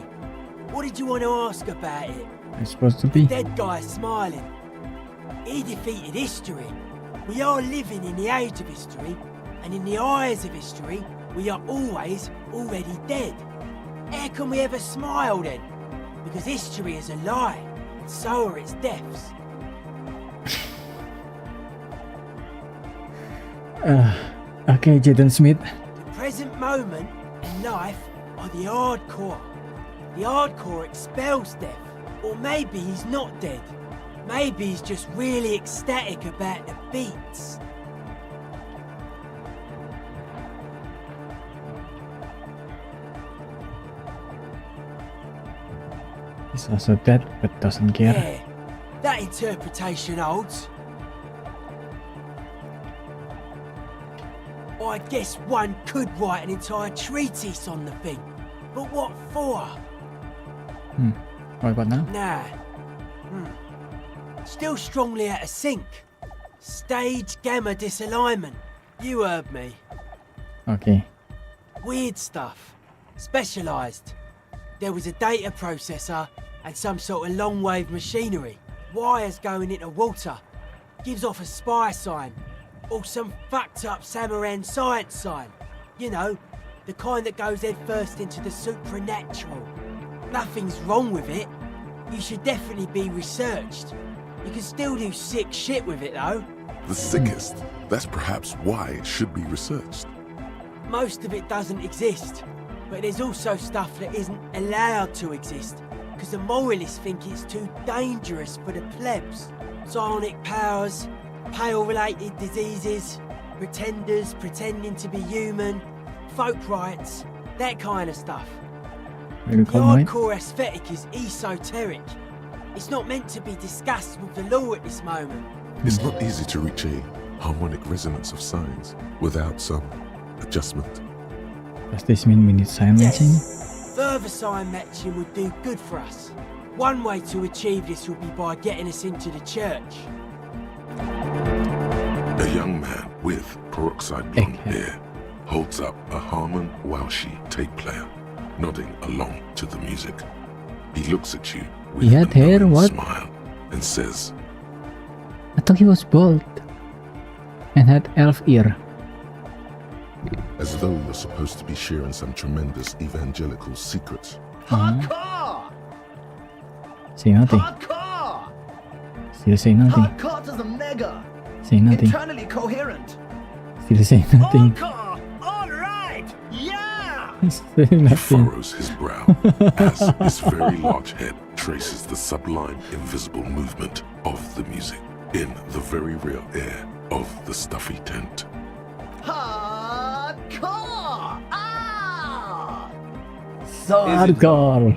What did you want to ask about it? It's supposed to be. Dead guy smiling. He defeated history. We are living in the age of history, and in the eyes of history, we are always already dead. How can we ever smile then? Because history is a lie, and so are its deaths. Okay, Jaden Smith. The present moment and life are the hardcore. The hardcore expels death. Or maybe he's not dead. Maybe he's just really ecstatic about the beats. He's also dead, but doesn't care. Yeah, that interpretation holds. I guess one could write an entire treatise on the thing. But what for? What about now? Nah. Still strongly out of sync. Stage gamma disalignment. You heard me. Okay. Weird stuff. Specialised. There was a data processor and some sort of long-wave machinery. Wires going into water. Gives off a spy sign. Or some fucked up Samaran science sign. You know, the kind that goes head first into the supernatural. Nothing's wrong with it. You should definitely be researched. You can still do sick shit with it though. The sickest. That's perhaps why it should be researched. Most of it doesn't exist. But there's also stuff that isn't allowed to exist. Because the moralists think it's too dangerous for the plebs. Psionic powers, pale-related diseases, pretenders pretending to be human, folk rights, that kind of stuff. Very The common. hardcore aesthetic is esoteric. It's not meant to be discussed with the law at this moment. It's not easy to reach a harmonic resonance of signs without some adjustment. Does this mean we need sign matching? Further sign matching would do good for us. One way to achieve this would be by getting us into the church. A young man with peroxide blonde hair holds up a Harman Welshi tape player, nodding along to the music. He looks at you with He had a hair, knowing what? smile and says, I thought he was bald. And had elf ear. as though you're supposed to be sharing some tremendous evangelical secrets. Hardcore! Say nothing. Hardcore! Still say nothing. Hardcore to the mega! Say nothing. Internally coherent! Still say nothing. Hardcore! Alright! Yeah! Say He nothing. furrows his brow as his very large head traces the sublime invisible movement of the music in the very real air of the stuffy tent. Hardcore! Ah! So hardcore.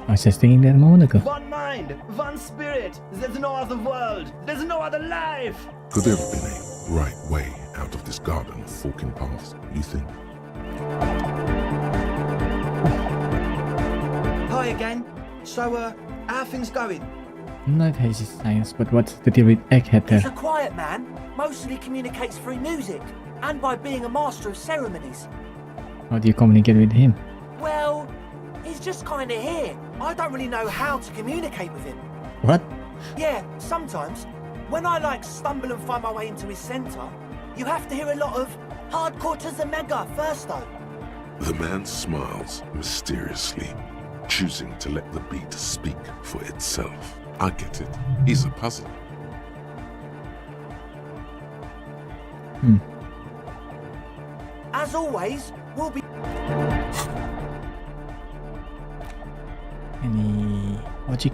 I was just thinking that a moment ago. One mind, one spirit. There's no other world. There's no other life. Could there have been a right way out of this garden of forking paths, you think? Hi again. So, how are things going? Not hazy science, but what's the deal with Egghead He's a there? quiet man. Mostly communicates through music. And by being a master of ceremonies. How do you communicate with him? Well, he's just kind of here. I don't really know how to communicate with him. What? Yeah, sometimes. When I stumble and find my way into his center, you have to hear a lot of hardcore to the mega first though. The man smiles mysteriously, choosing to let the beat speak for itself. I get it. He's a puzzle. As always, we'll be... Any logic?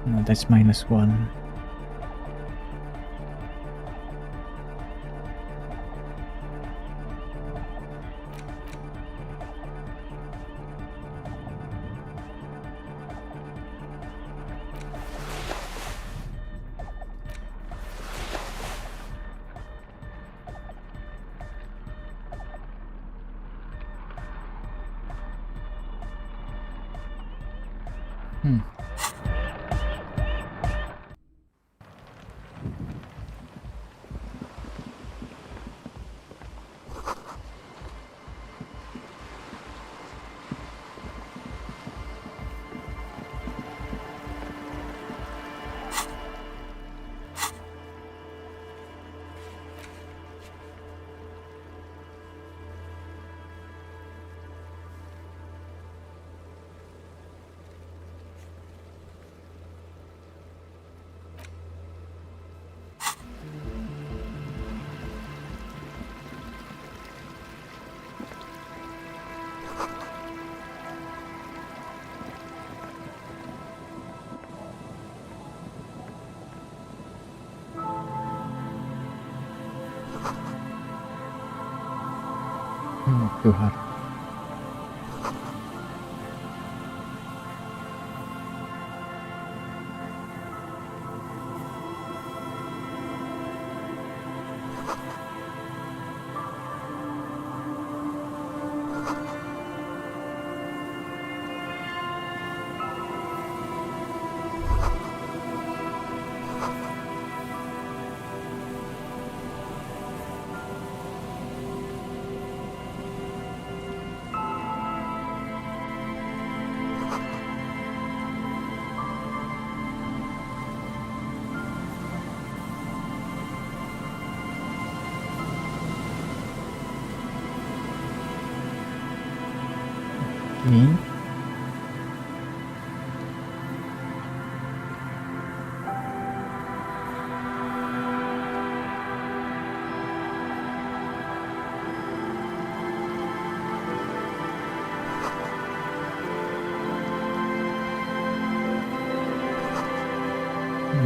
No, that's -1. Too hard. Ini.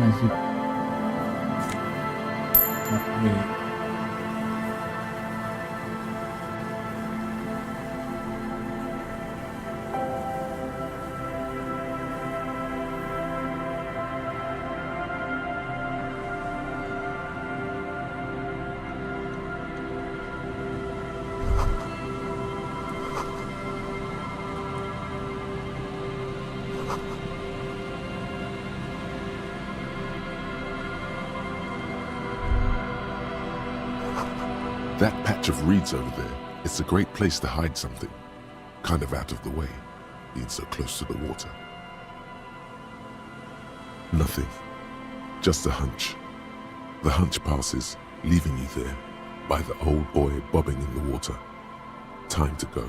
Masih. Ini. That patch of reeds over there, it's a great place to hide something. Kind of out of the way, being so close to the water. Nothing. Just a hunch. The hunch passes, leaving you there, by the old boy bobbing in the water. Time to go.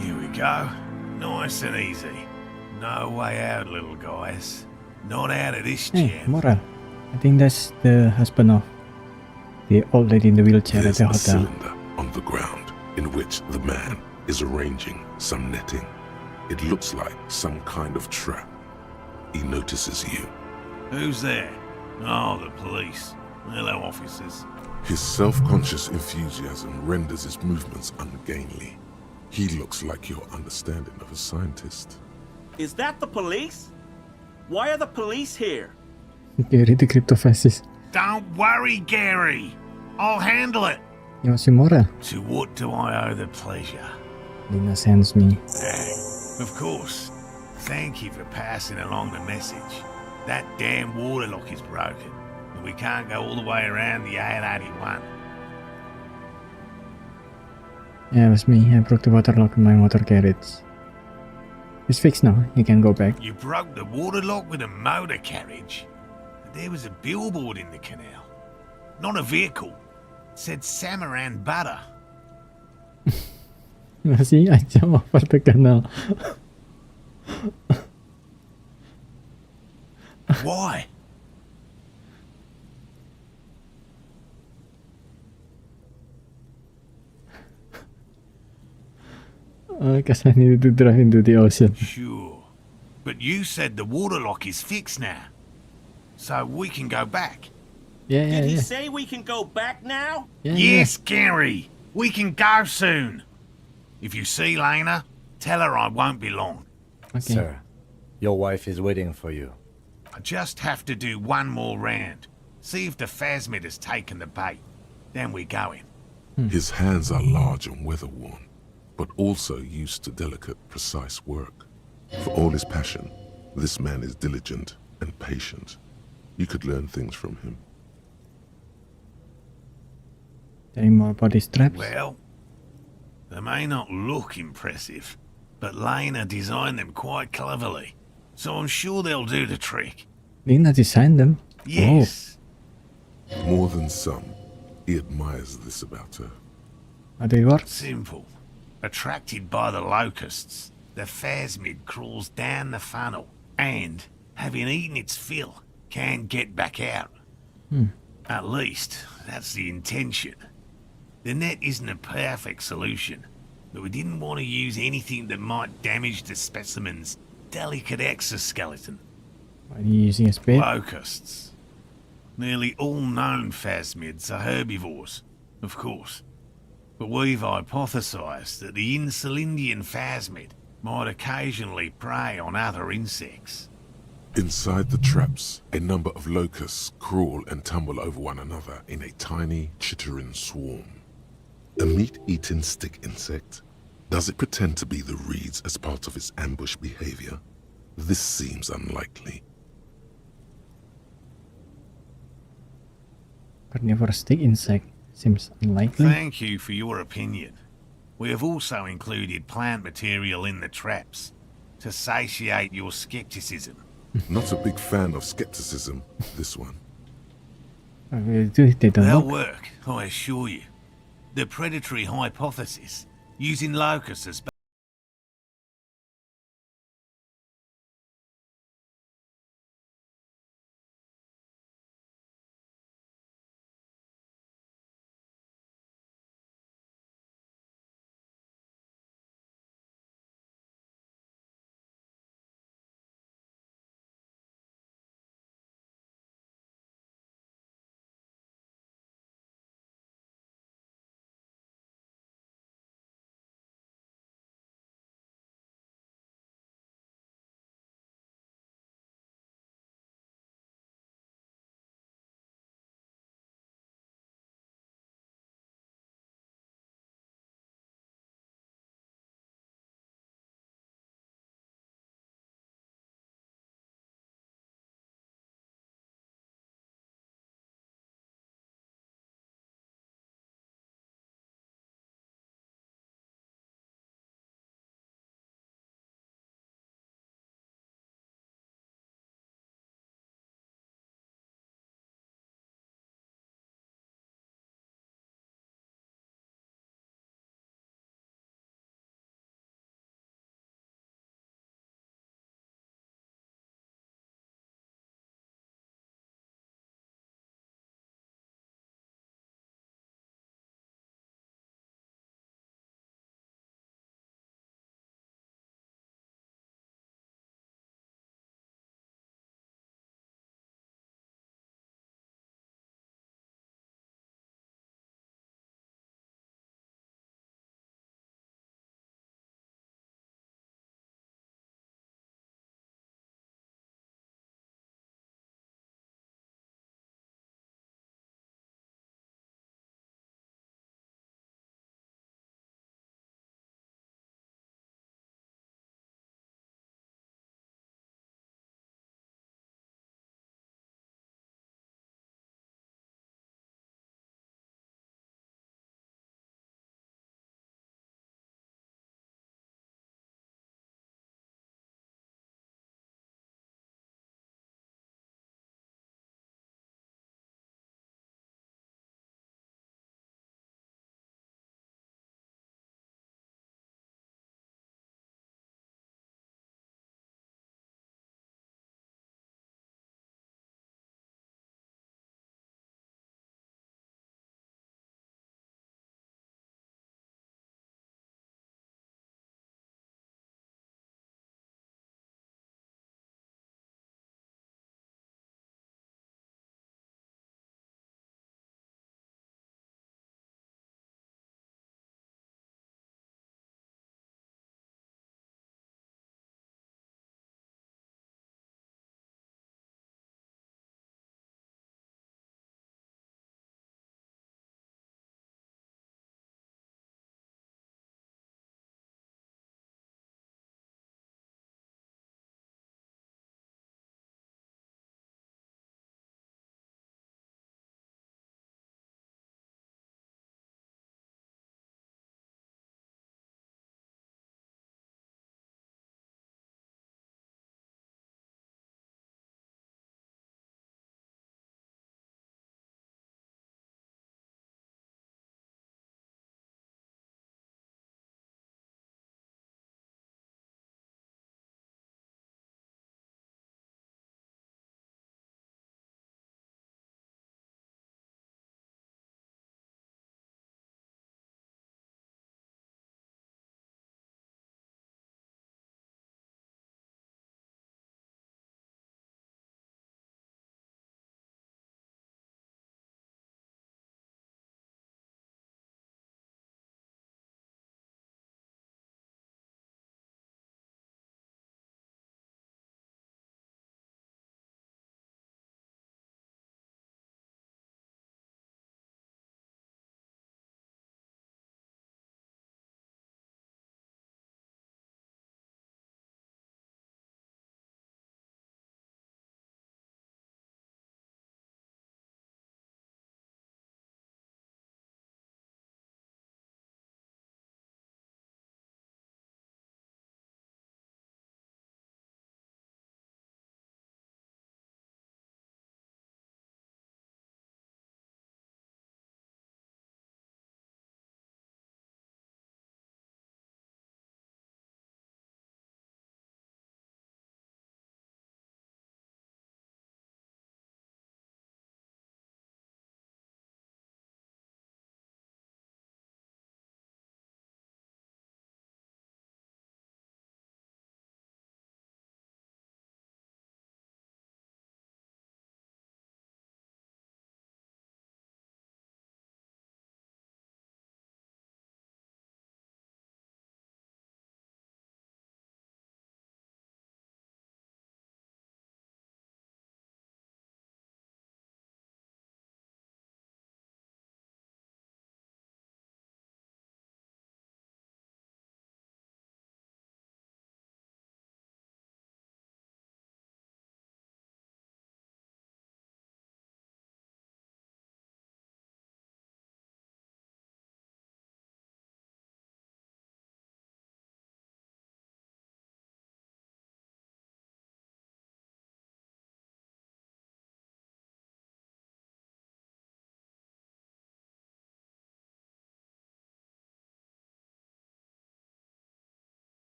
Here we go. Nice and easy. No way out, little guys. Not out of this Hey, jam. Moral. I think that's the husband of the old lady in the wheelchair at There's the a hotel. cylinder on the ground in which the man is arranging some netting. It looks like some kind of trap. He notices you. Who's there? Oh, the police. Hello, officers. His self-conscious enthusiasm renders his movements ungainly. He looks like your understanding of a scientist. Is that the police? Why are the police here? Gary the crypto fascist. Don't worry, Gary. I'll handle it. Ya masih Moral. To what do I owe the pleasure? Lina sends me. Of course. Thank you for passing along the message. That damn water lock is broken, and we can't go all the way around the 881. Yeah, it was me. I broke the water lock in my motor carriage. It's fixed now. You can go back. You broke the water lock with a motor carriage? But there was a billboard in the canal. Not a vehicle. It said Samaran Butter. Masih aja over the canal. Why? Because I needed to drive into the ocean. Sure. But you said the water lock is fixed now. So we can go back. Yeah, yeah, Did he yeah. say we can go back now? Yeah, Yes, Gary. We can go soon. If you see Lena, tell her I won't be long. Okay. Sir, your wife is waiting for you. I just have to do one more round. See if the phasmid has taken the bait. Then we're going. His hands are large and weather-worn, but also used to delicate, precise work. For all his passion, this man is diligent and patient. You could learn things from him. Any more body straps? Well, they may not look impressive, but Lena designed them quite cleverly, so I'm sure they'll do the trick. Lina designed them. Yes. More than some, he admires this about her. How do they work? Simple. Attracted by the locusts, the phasmid crawls down the funnel and, having eaten its fill, can get back out. At least, that's the intention. The net isn't a perfect solution, but we didn't want to use anything that might damage the specimen's delicate exoskeleton. Why are you using a spade? Locusts. Nearly all known phasmids are herbivores, of course. But we've hypothesized that the Insulindian phasmid might occasionally prey on other insects. Inside the traps, a number of locusts crawl and tumble over one another in a tiny, chittering swarm. A meat-eating stick insect, Does it pretend to be the reeds as part of its ambush behavior? This seems unlikely. Carnivore stick insect seems unlikely. Thank you for your opinion. We have also included plant material in the traps to satiate your skepticism. Not a big fan of skepticism, this one. They don't They'll look. work, I assure you. The predatory hypothesis, using locusts as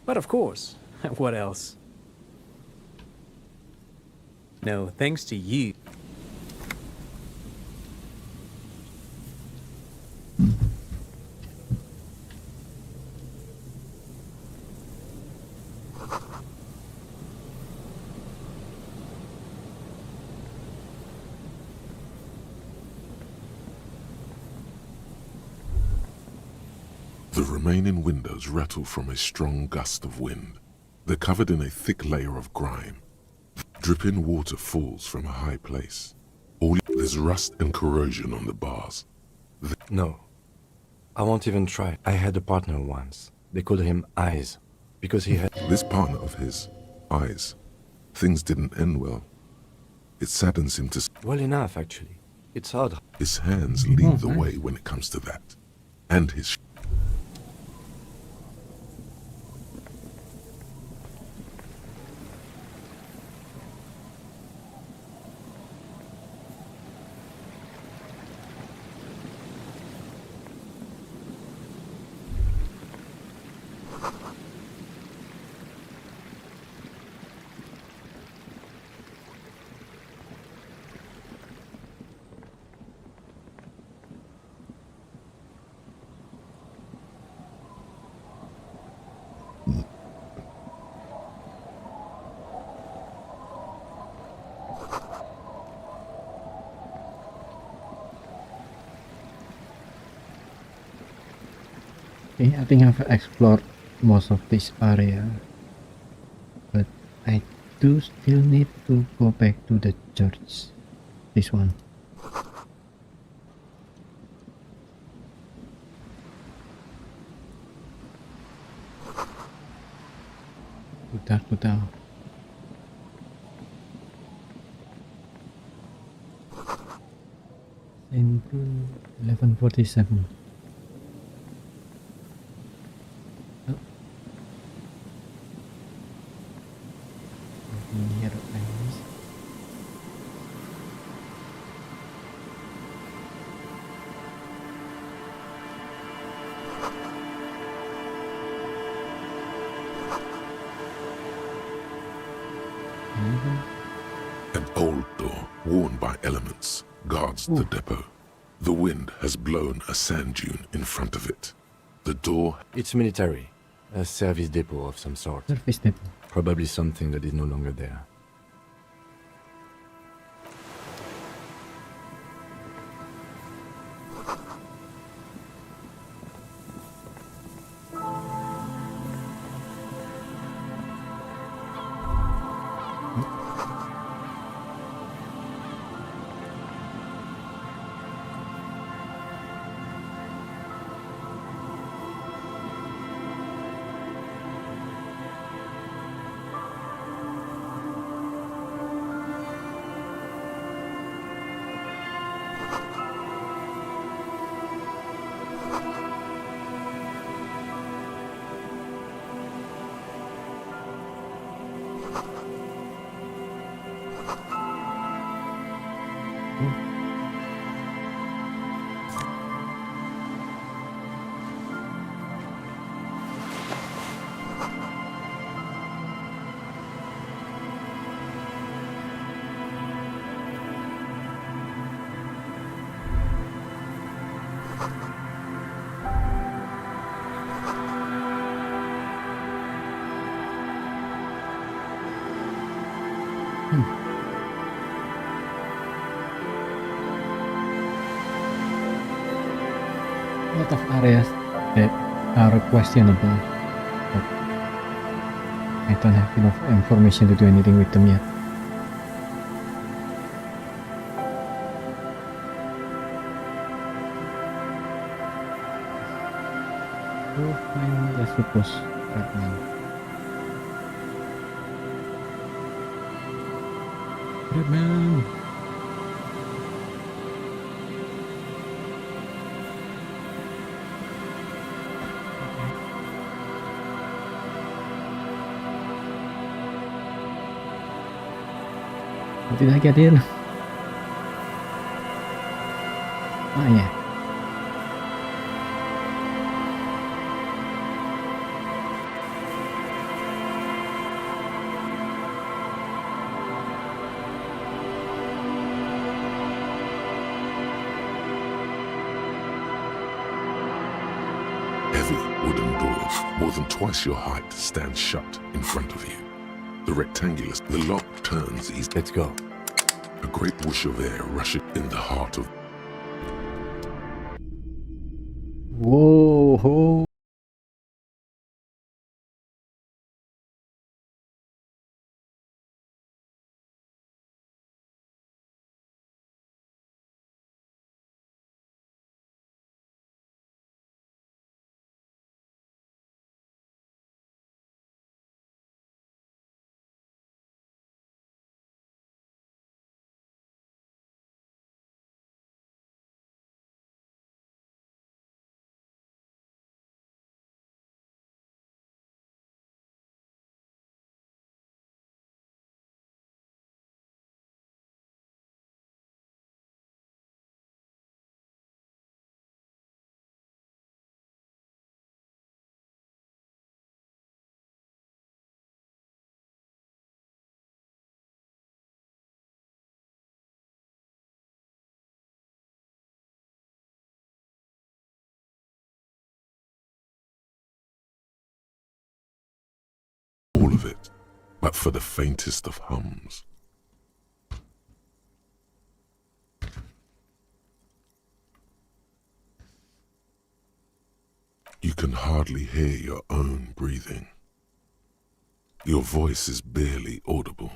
But of course, what else? No, thanks to you. The remaining windows rattle from a strong gust of wind. They're covered in a thick layer of grime. Dripping water falls from a high place. There's rust and corrosion on the bars. No. I won't even try. I had a partner once. They called him Eyes, because he had... This partner of his, Eyes, things didn't end well. It saddens him to... Well enough, actually. It's odd. His hands lead the way when it comes to that. And his... Okay, I think I've explored most of this area, but I do still need to go back to the church. This one. Kuda. Into 1147. Near Chinese. An old door, worn by elements, guards the depot. The wind has blown a sand dune in front of it. The door... It's military. A service depot of some sort. Service depot. Probably something that is no longer there. A lot of areas that are questionable, but I don't have enough information to do anything with them yet. We'll find the supposed right now. Redman! What did I get in? Ah, yeah. wooden door, more than twice your height, stands shut in front of you. The lock turns easy. Let's go. A great whoosh of air rushes in the heart of... Whoa. all of it, but for the faintest of hums. You can hardly hear your own breathing. Your voice is barely audible,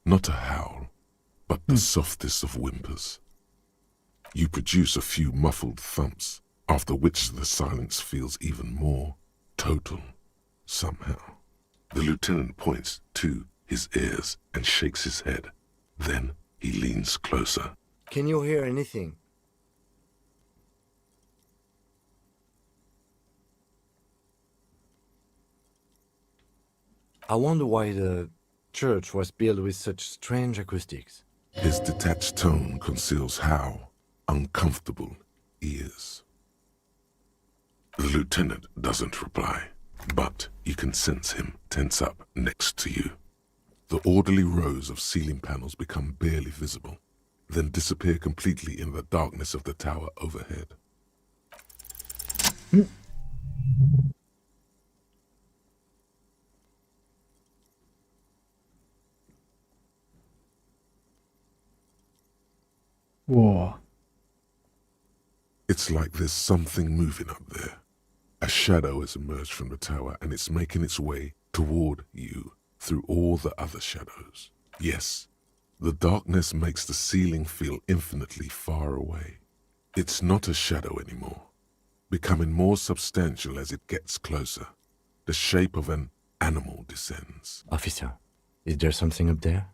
not a howl, but the softest of whimpers. You produce a few muffled thumps, after which the silence feels even more total, somehow. The lieutenant points to his ears and shakes his head. Then he leans closer. Can you hear anything? I wonder why the church was built with such strange acoustics. His detached tone conceals how uncomfortable he is. The lieutenant doesn't reply, but you can sense him tense up next to you. The orderly rows of ceiling panels become barely visible, then disappear completely in the darkness of the tower overhead. Whoa. It's like there's something moving up there. A shadow has emerged from the tower and it's making its way toward you through all the other shadows. Yes, the darkness makes the ceiling feel infinitely far away. It's not a shadow anymore, becoming more substantial as it gets closer. The shape of an animal descends. Officer, is there something up there?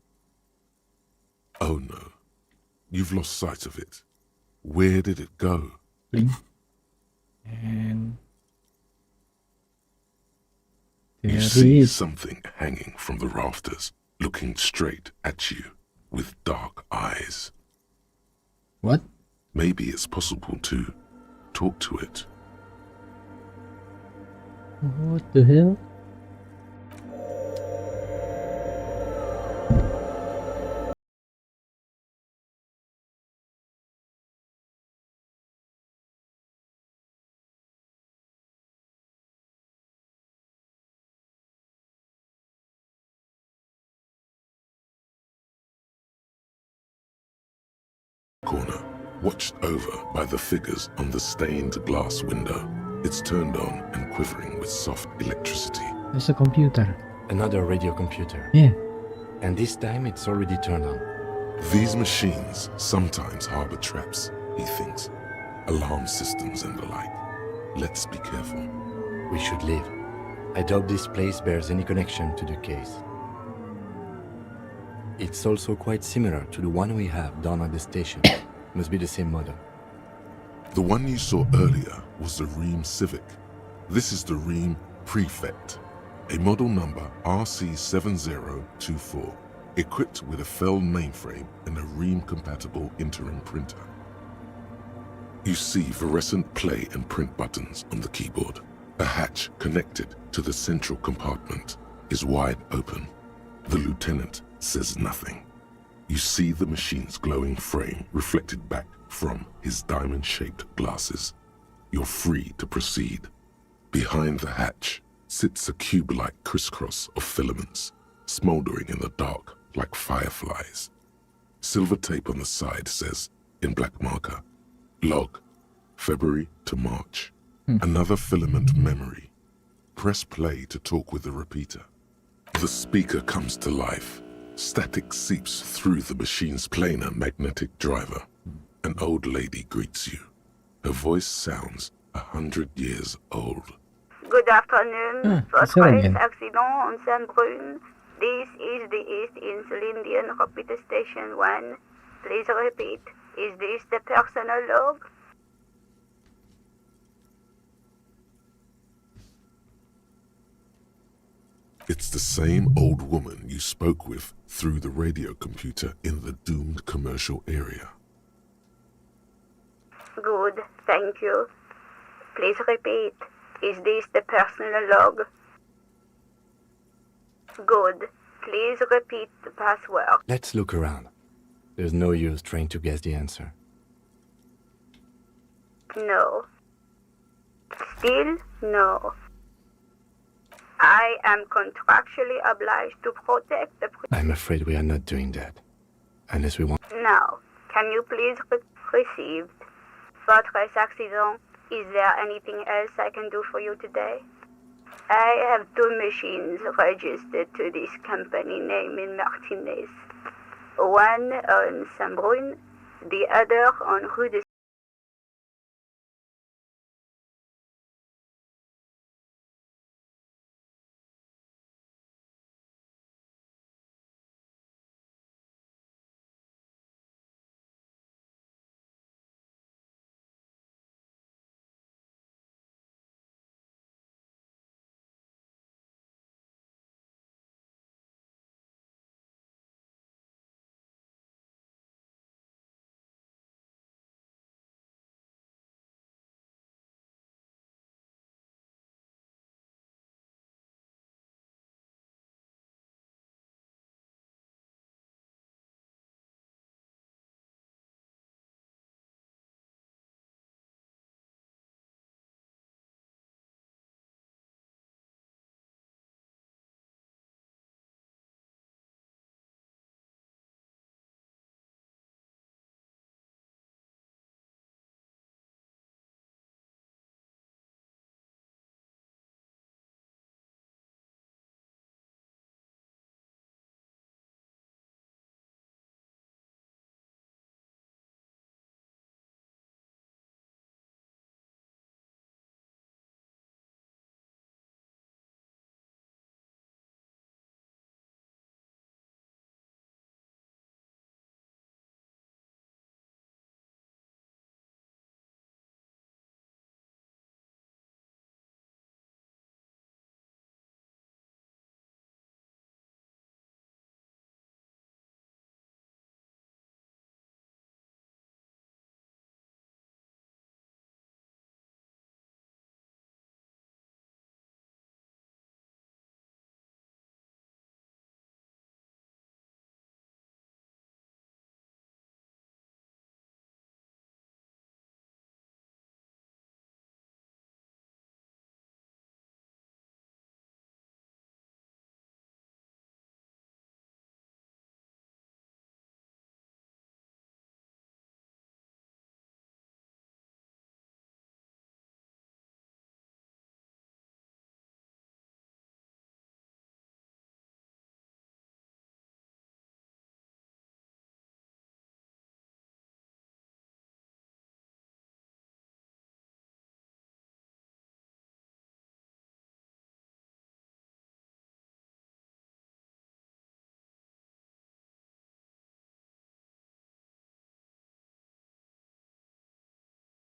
Oh no, you've lost sight of it. Where did it go? And You see something hanging from the rafters, looking straight at you with dark eyes. What? Maybe it's possible to talk to it. What the hell? Corner, watched over by the figures on the stained glass window. It's turned on and quivering with soft electricity. There's a computer. Another radio computer. Yeah. And this time it's already turned on. These machines sometimes harbor traps, he thinks. Alarm systems and the like. Let's be careful. We should leave. I doubt this place bears any connection to the case. It's also quite similar to the one we have down at the station. Must be the same model. The one you saw earlier was the Ream Civic. This is the Ream Prefect, a model number RC7024, equipped with a Feld mainframe and a Ream-compatible interim printer. You see fluorescent play and print buttons on the keyboard. A hatch connected to the central compartment is wide open. The lieutenant says nothing. You see the machine's glowing frame reflected back from his diamond-shaped glasses. You're free to proceed. Behind the hatch sits a cube-like crisscross of filaments, smoldering in the dark like fireflies. Silver tape on the side says, in black marker, log, February to March. Another filament memory. Press play to talk with the repeater. The speaker comes to life. Static seeps through the machine's planar magnetic driver. An old lady greets you. Her voice sounds 100 years old. Good afternoon. it's Votre her again. accident on Saint-Brun. This is the East Insulindian Repeater Station 1. Please repeat. Is this the personal log? It's the same old woman you spoke with through the radio computer in the doomed commercial area. Good, thank you. Please repeat. Is this the personal log? Good. Please repeat the password. Let's look around. There's no use trying to guess the answer. No. Still no. I am contractually obliged to protect the... I'm afraid we are not doing that. Unless we want... Now, can you please receive votre accident? Is there anything else I can do for you today? I have 2 machines registered to this company name in Martinez. One on Saint-Brun, the other on Rue de...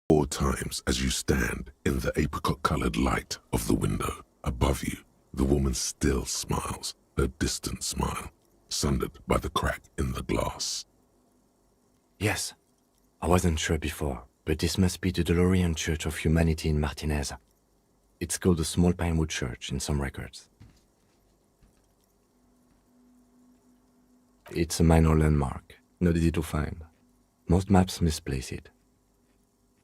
Four times as you stand in the apricot-colored light of the window above you, the woman still smiles, her distant smile, sundered by the crack in the glass. Yes. I wasn't sure before, but this must be the DeLorean Church of Humanity in Martinez. It's called the Small Pinewood Church in some records. It's a minor landmark, not easy to find. Most maps misplace it.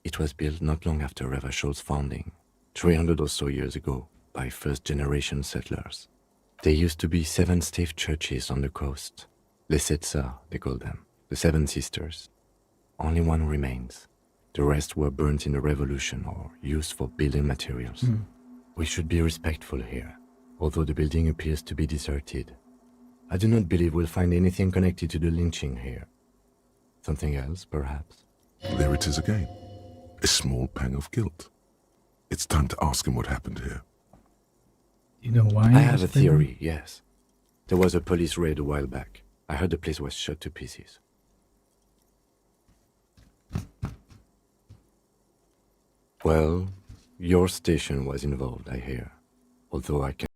It was built not long after Reva Show's founding, 300 or so years ago, by first-generation settlers. There used to be 7 stave churches on the coast. Les Sept Sœurs, they call them. The 7 Sisters. Only one remains. The rest were burnt in the revolution or used for building materials. We should be respectful here, although the building appears to be deserted. I do not believe we'll find anything connected to the lynching here. Something else, perhaps? There it is again. A small pang of guilt. It's time to ask him what happened here. You know why? I have a theory, yes. There was a police raid a while back. I heard the place was shot to pieces. Well, your station was involved, I hear. Although I can...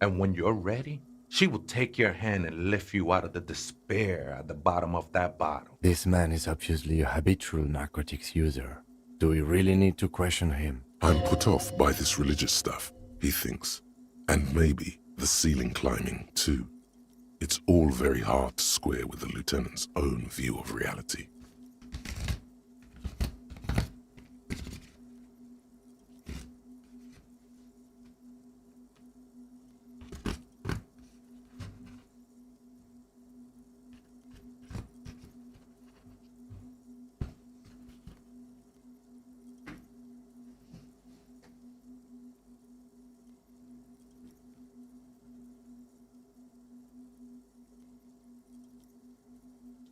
And when you're ready, she will take your hand and lift you out of the despair at the bottom of that bottle. This man is obviously a habitual narcotics user. Do we really need to question him? I'm put off by this religious stuff, he thinks. And maybe the ceiling climbing, too. It's all very hard to square with the lieutenant's own view of reality.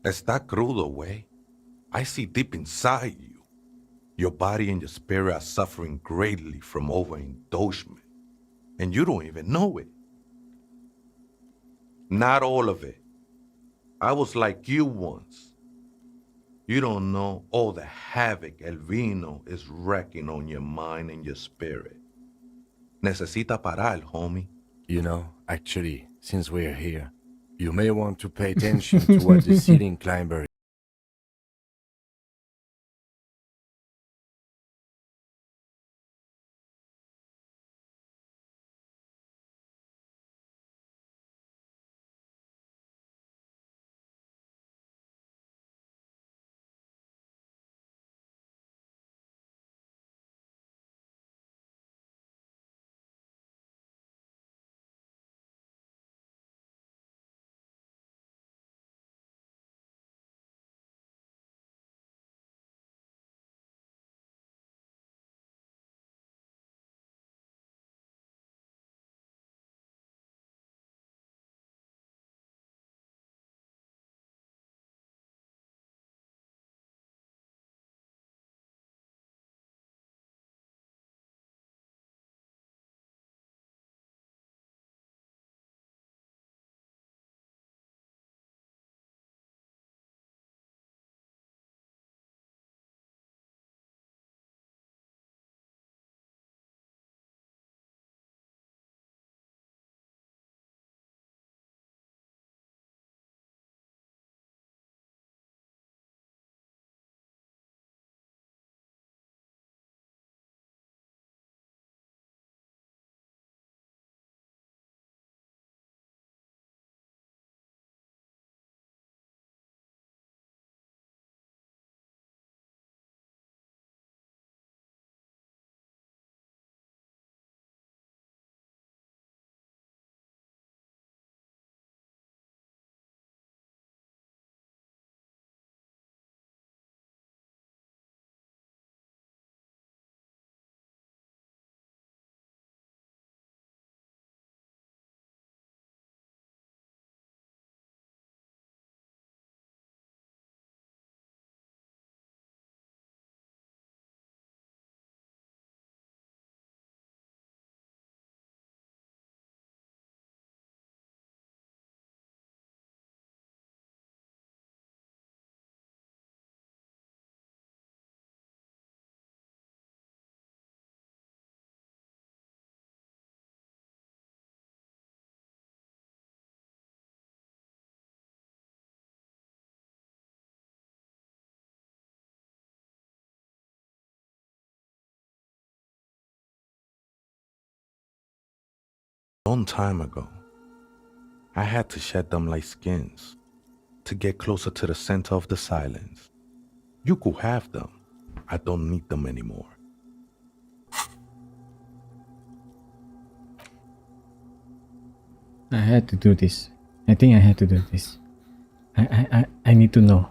Está crudo, way. I see deep inside you. Your body and your spirit are suffering greatly from overindulgence, and you don't even know it. Not all of it. I was like you once. You don't know all the havoc El Vino is wrecking on your mind and your spirit. Necesita parar, homie. You know, actually, since we're here, You may want to pay attention to what the ceiling climber. Long time ago, I had to shed them like skins to get closer to the center of the silence. You could have them. I don't need them anymore. I had to do this. I think I had to do this. I need to know.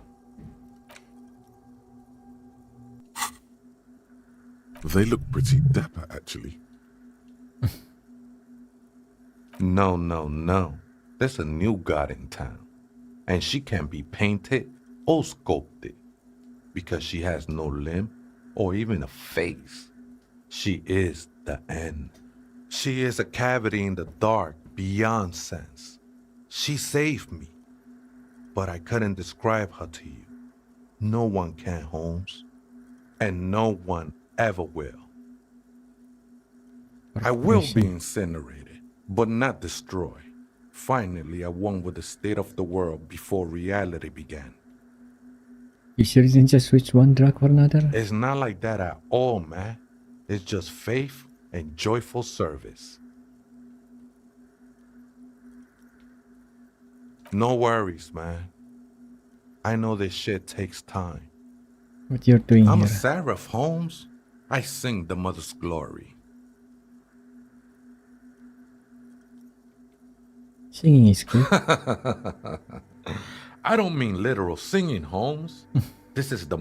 They look pretty dapper, actually. No, no, no. There's a new god in town, and she can't be painted or sculpted because she has no limb or even a face. She is the end. She is a cavity in the dark beyond sense. She saved me, but I couldn't describe her to you. No one can, Holmes, and no one ever will. I will be incinerated, but not destroyed. Finally, I won with the state of the world before reality began. You sure you didn't just switch one drug for another? It's not like that at all, man. It's just faith and joyful service. No worries, man. I know this shit takes time. What you're doing I'm here? a seraph, Holmes. I sing the mother's glory. Singing is good. I don't mean literal singing, Holmes. This is the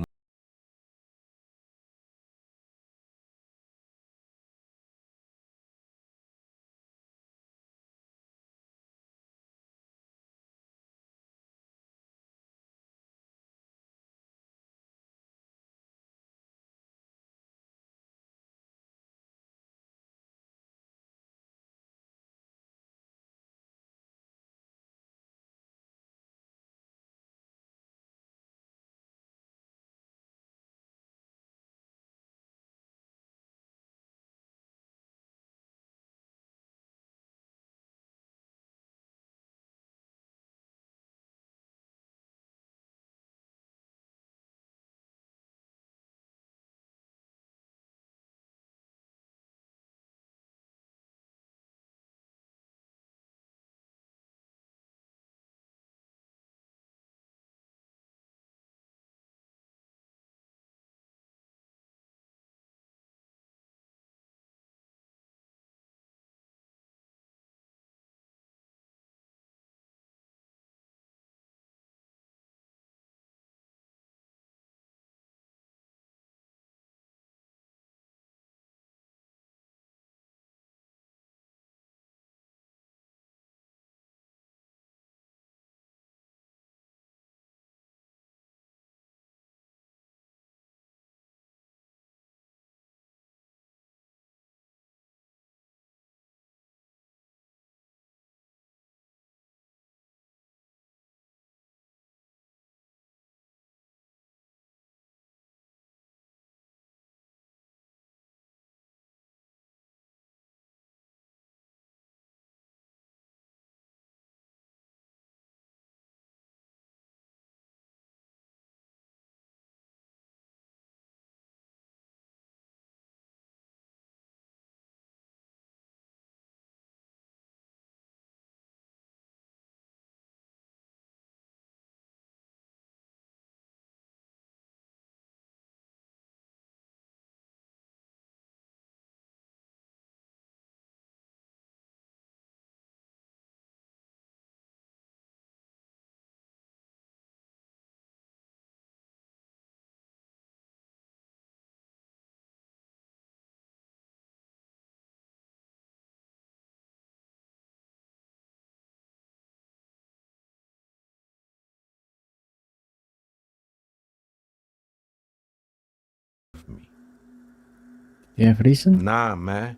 You have reason? Nah, man.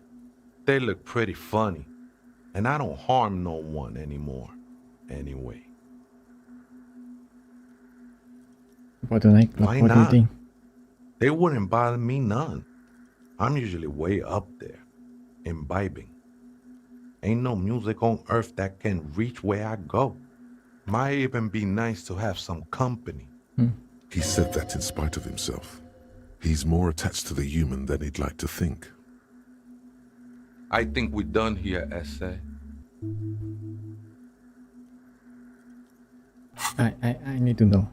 They look pretty funny. And I don't harm no one anymore. Anyway. What do you like? Why What do you not? think? They wouldn't bother me none. I'm usually way up there, imbibing. Ain't no music on earth that can reach where I go. Might even be nice to have some company. He said that in spite of himself. He's more attached to the human than he'd like to think. I think we're done here, essay. I need to know.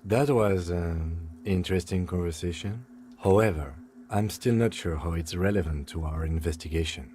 That was an interesting conversation. However, I'm still not sure how it's relevant to our investigation.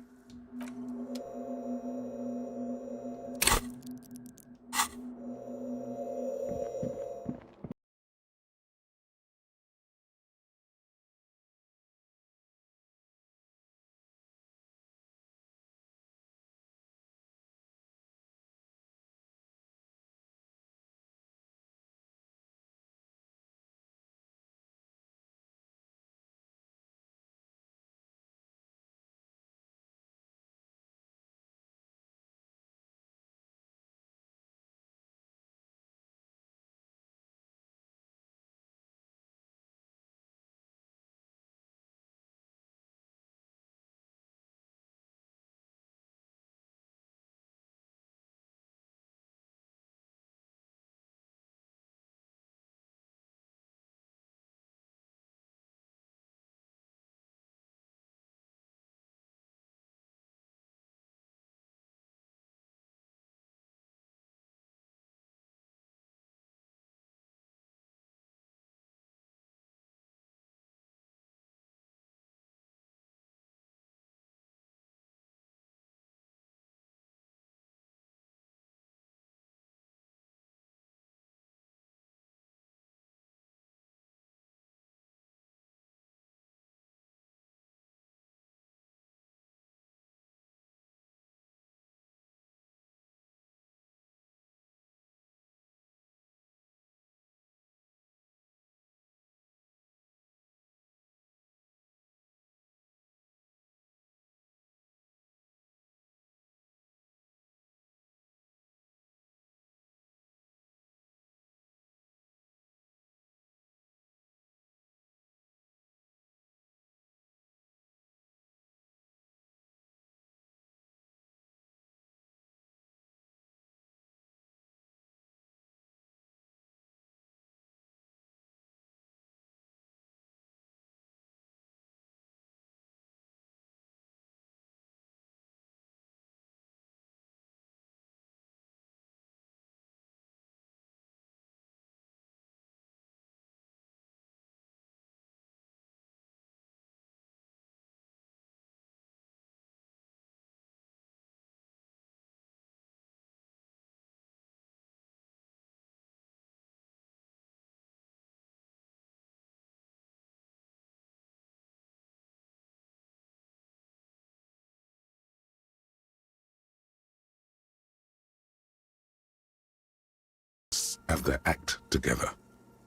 Have their act together.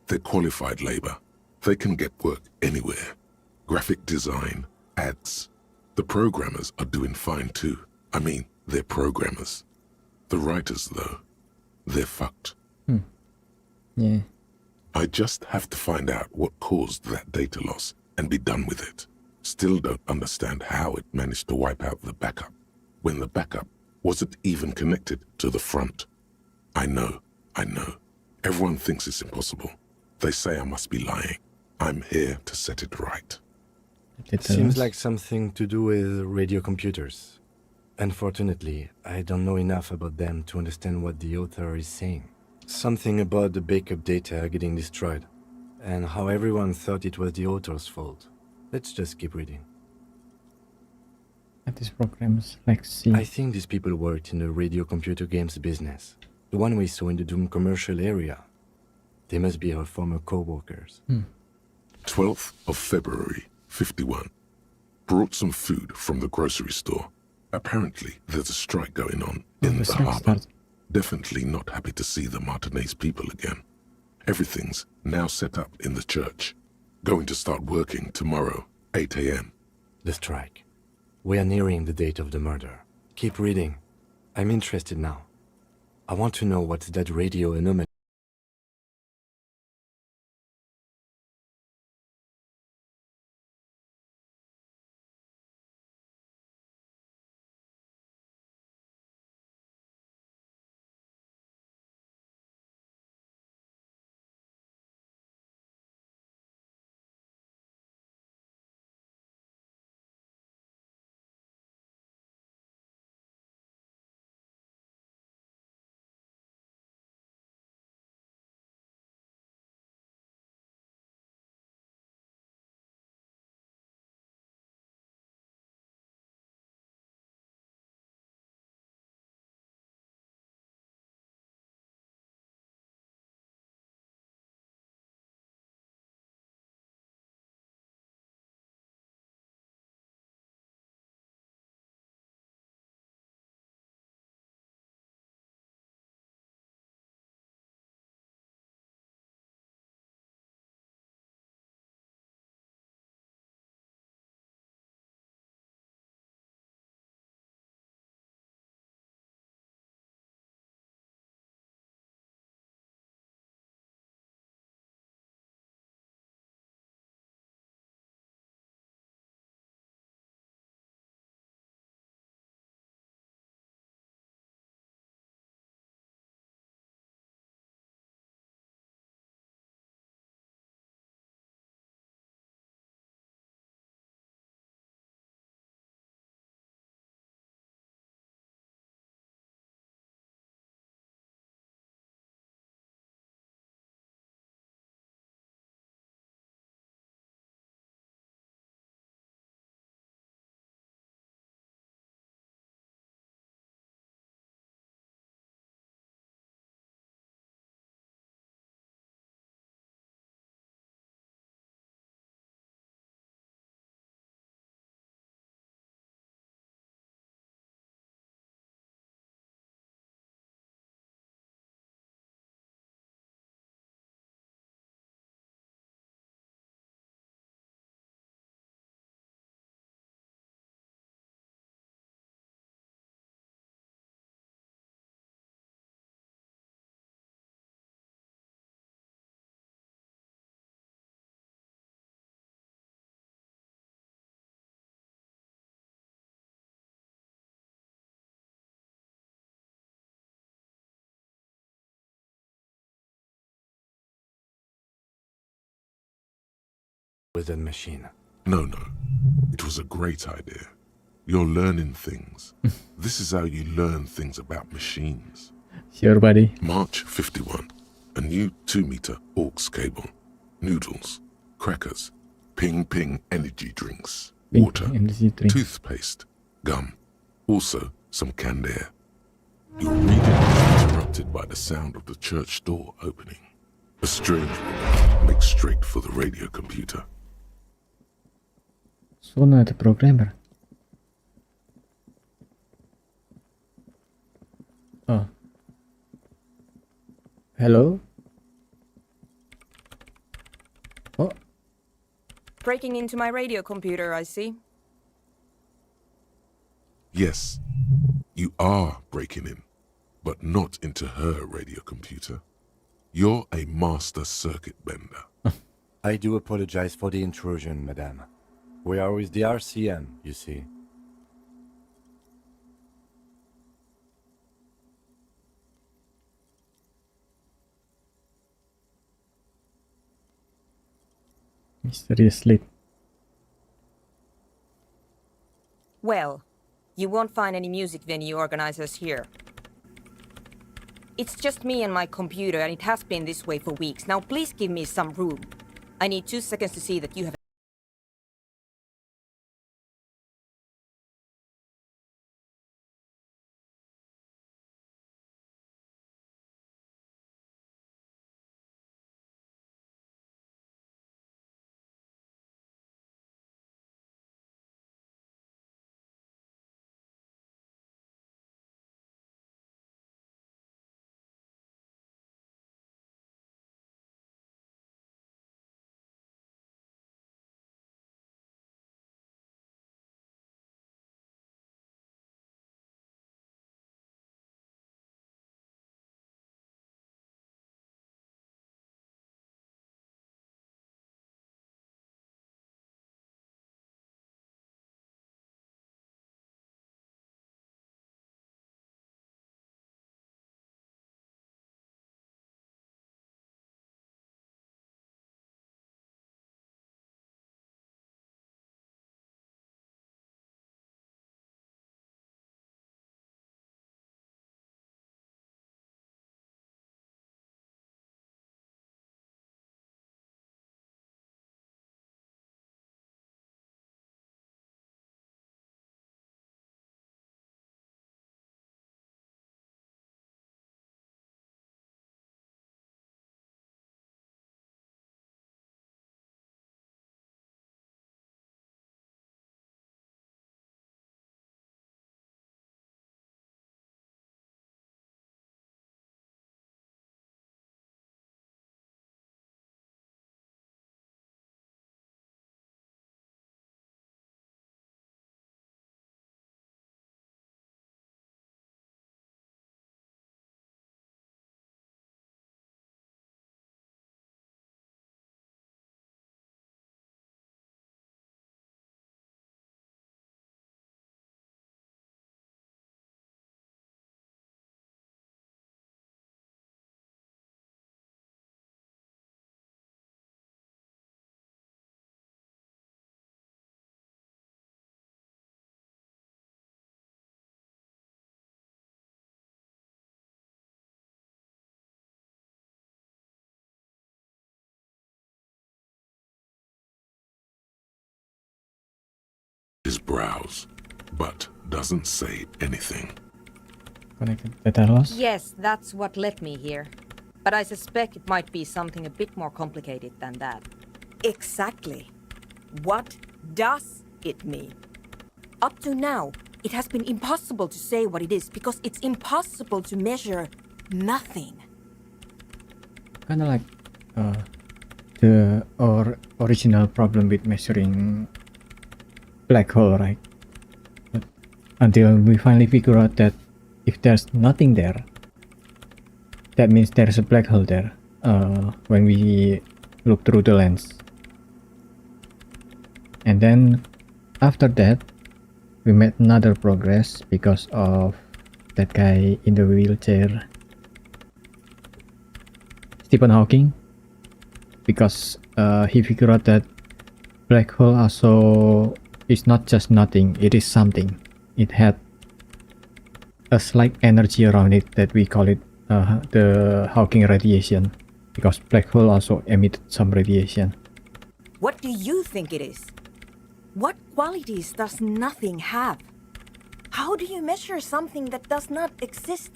They're qualified labor. They can get work anywhere. Graphic design, ads. The programmers are doing fine too. I mean, they're programmers. The writers, though, they're fucked. Yeah. I just have to find out what caused that data loss and be done with it. Still don't understand how it managed to wipe out the backup, when the backup wasn't even connected to the front. I know. Everyone thinks it's impossible. They say I must be lying. I'm here to set it right. It seems like something to do with radio computers. Unfortunately, I don't know enough about them to understand what the author is saying. Something about the backup data getting destroyed, and how everyone thought it was the author's fault. Let's just keep reading. At these programs, like see. I think these people worked in the radio computer games business. The one we saw in the Doom commercial area. They must be our former co-workers. 12th of February, 51. Brought some food from the grocery store. Apparently, there's a strike going on in the harbor. Definitely not happy to see the Martinez people again. Everything's now set up in the church. Going to start working tomorrow, 8 a.m. The strike. We are nearing the date of the murder. Keep reading. I'm interested now. I want to know what's that radio anomaly. With a machine. No. It was a great idea. You're learning things. This is how you learn things about machines. Sure, buddy. March 51. A new 2-meter aux cable. Noodles. Crackers. Ping energy drinks. Water. Toothpaste. Gum. Also, some canned air. Your reading is interrupted by the sound of the church door opening. A strange woman makes straight for the radio computer. So now the programmer. Oh. Hello? Oh. Breaking into my radio computer, I see. Yes, you are breaking in, but not into her radio computer. You're a master circuit bender. I do apologize for the intrusion, madame. We are with the RCM, you see. Mysterious sleep. Well, you won't find any music venue organizers here. It's just me and my computer, and it has been this way for weeks. Now please give me some room. I need 2 seconds to see that you have his brows, but doesn't say anything. Connected data loss? Yes, that's what led me here. But I suspect it might be something a bit more complicated than that. Exactly. What does it mean? Up to now, it has been impossible to say what it is because it's impossible to measure nothing. Kind of like the original problem with measuring black hole, right? But until we finally figure out that if there's nothing there, that means there's a black hole there when we look through the lens. And then after that, we made another progress because of that guy in the wheelchair, Stephen Hawking, because he figured out that black hole also is not just nothing, it is something. It had a slight energy around it that we call it the Hawking radiation, because black hole also emit some radiation. What do you think it is? What qualities does nothing have? How do you measure something that does not exist?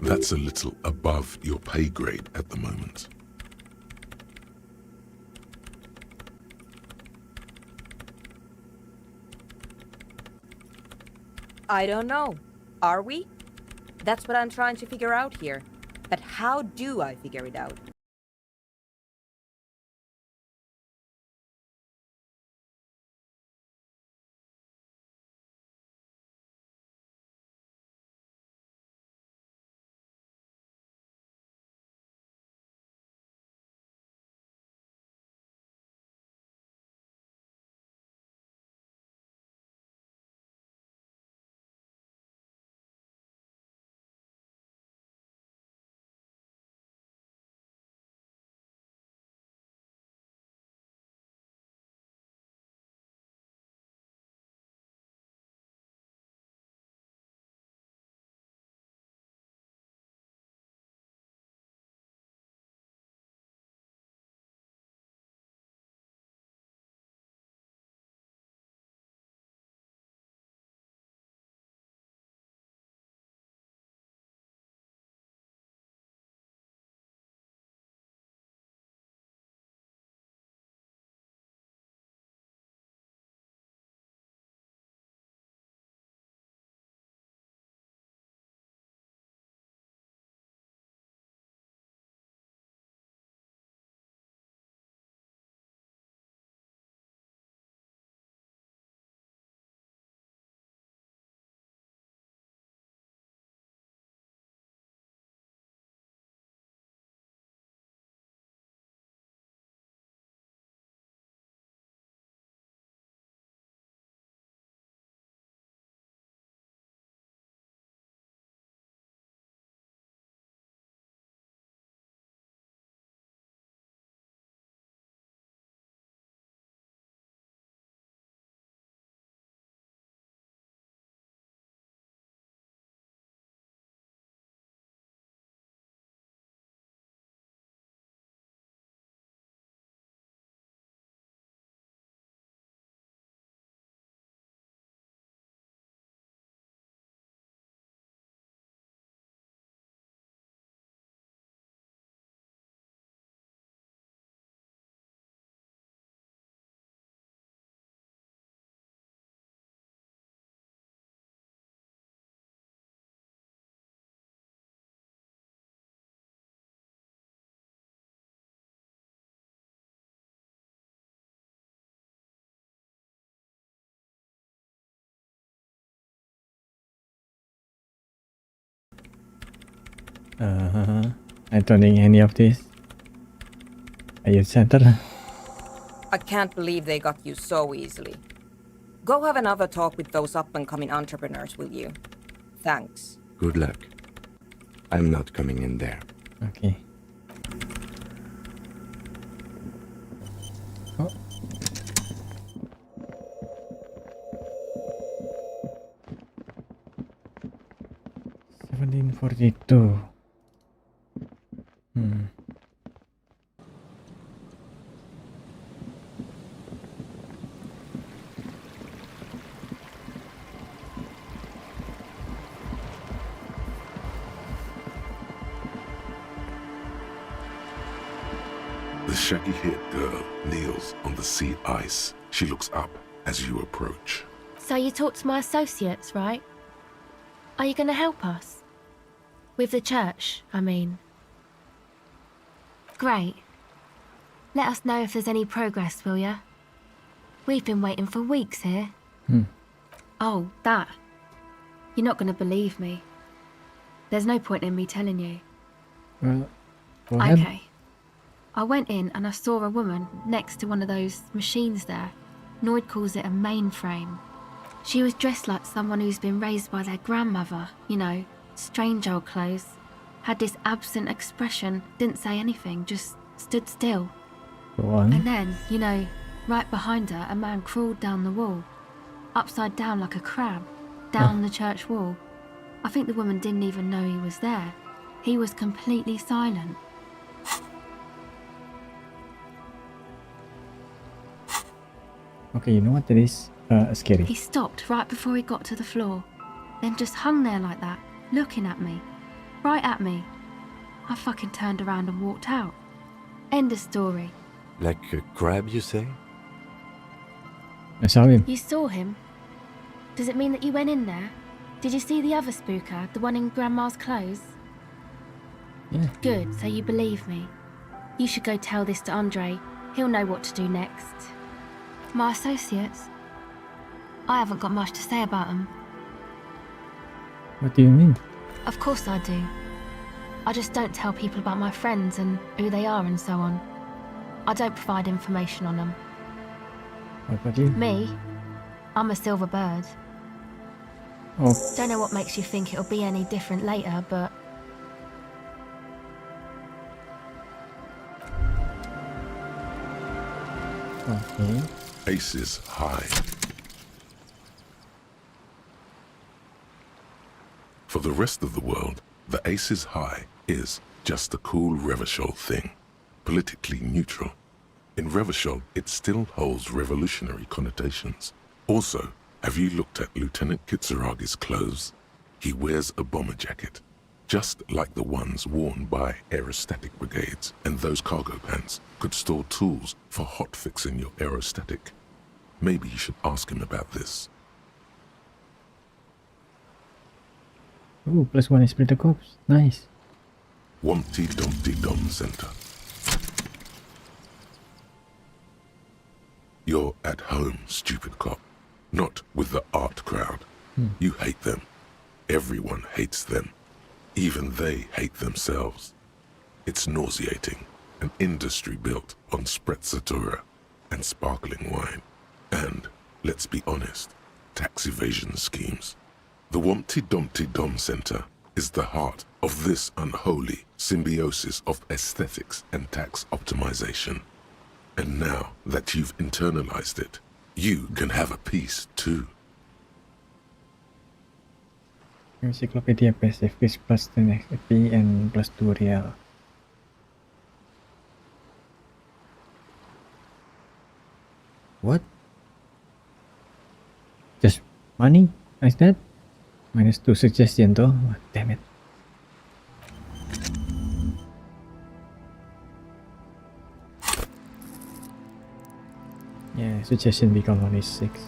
That's a little above your pay grade at the moment. I don't know. Are we? That's what I'm trying to figure out here. But how do I figure it out? I don't think any of this. Are you center? I can't believe they got you so easily. Go have another talk with those up-and-coming entrepreneurs, will you? Thanks. Good luck. I'm not coming in there. Okay. Oh. $17.42. The shaggy-haired girl kneels on the sea ice. She looks up as you approach. So you talked to my associates, right? Are you going to help us? With the church, I mean. Great. Let us know if there's any progress, will ya? We've been waiting for weeks here. Oh, that. You're not going to believe me. There's no point in me telling you. Well, go ahead. Okay. I went in and I saw a woman next to one of those machines there. Noid calls it a mainframe. She was dressed like someone who's been raised by their grandmother, you know, strange old clothes. Had this absent expression, didn't say anything, just stood still. Go on. And then, you know, right behind her, a man crawled down the wall. Upside down like a crab, down the church wall. I think the woman didn't even know he was there. He was completely silent. Okay, you know what? That is scary. He stopped right before he got to the floor, then just hung there like that, looking at me. Right at me. I fucking turned around and walked out. End of story. Like a crab, you say? I saw him. You saw him? Does it mean that you went in there? Did you see the other spooker, the one in Grandma's clothes? Yeah. Good, so you believe me. You should go tell this to Andre. He'll know what to do next. My associates? I haven't got much to say about them. What do you mean? Of course I do. I just don't tell people about my friends and who they are and so on. I don't provide information on them. What about you? Me? I'm a silver bird. Oh. Don't know what makes you think it'll be any different later, but... Okay. Aces high. For the rest of the world, the Aces High is just a cool Revachol thing, politically neutral. In Revachol, it still holds revolutionary connotations. Also, have you looked at Lieutenant Kitsuragi's clothes? He wears a bomber jacket, just like the ones worn by aerostatic brigades, and those cargo pants could store tools for hotfixing your aerostatic. Maybe you should ask him about this. Ooh, +1 is the corpse. Nice. Wumpty Dumpty Dum Center. You're at home, stupid cop. Not with the art crowd. You hate them. Everyone hates them. Even they hate themselves. It's nauseating. An industry built on sprezzatura and sparkling wine. And, let's be honest, tax evasion schemes. The Wumpty Dumpty Dum Center is the heart of this unholy symbiosis of aesthetics and tax optimization. And now that you've internalized it, you can have a piece too. Encyclopedia Pacific plus 10 XP and plus 2 real. What? Just money? Like that? -2 suggestion though. Oh, damn it. Yeah, suggestion become only 6.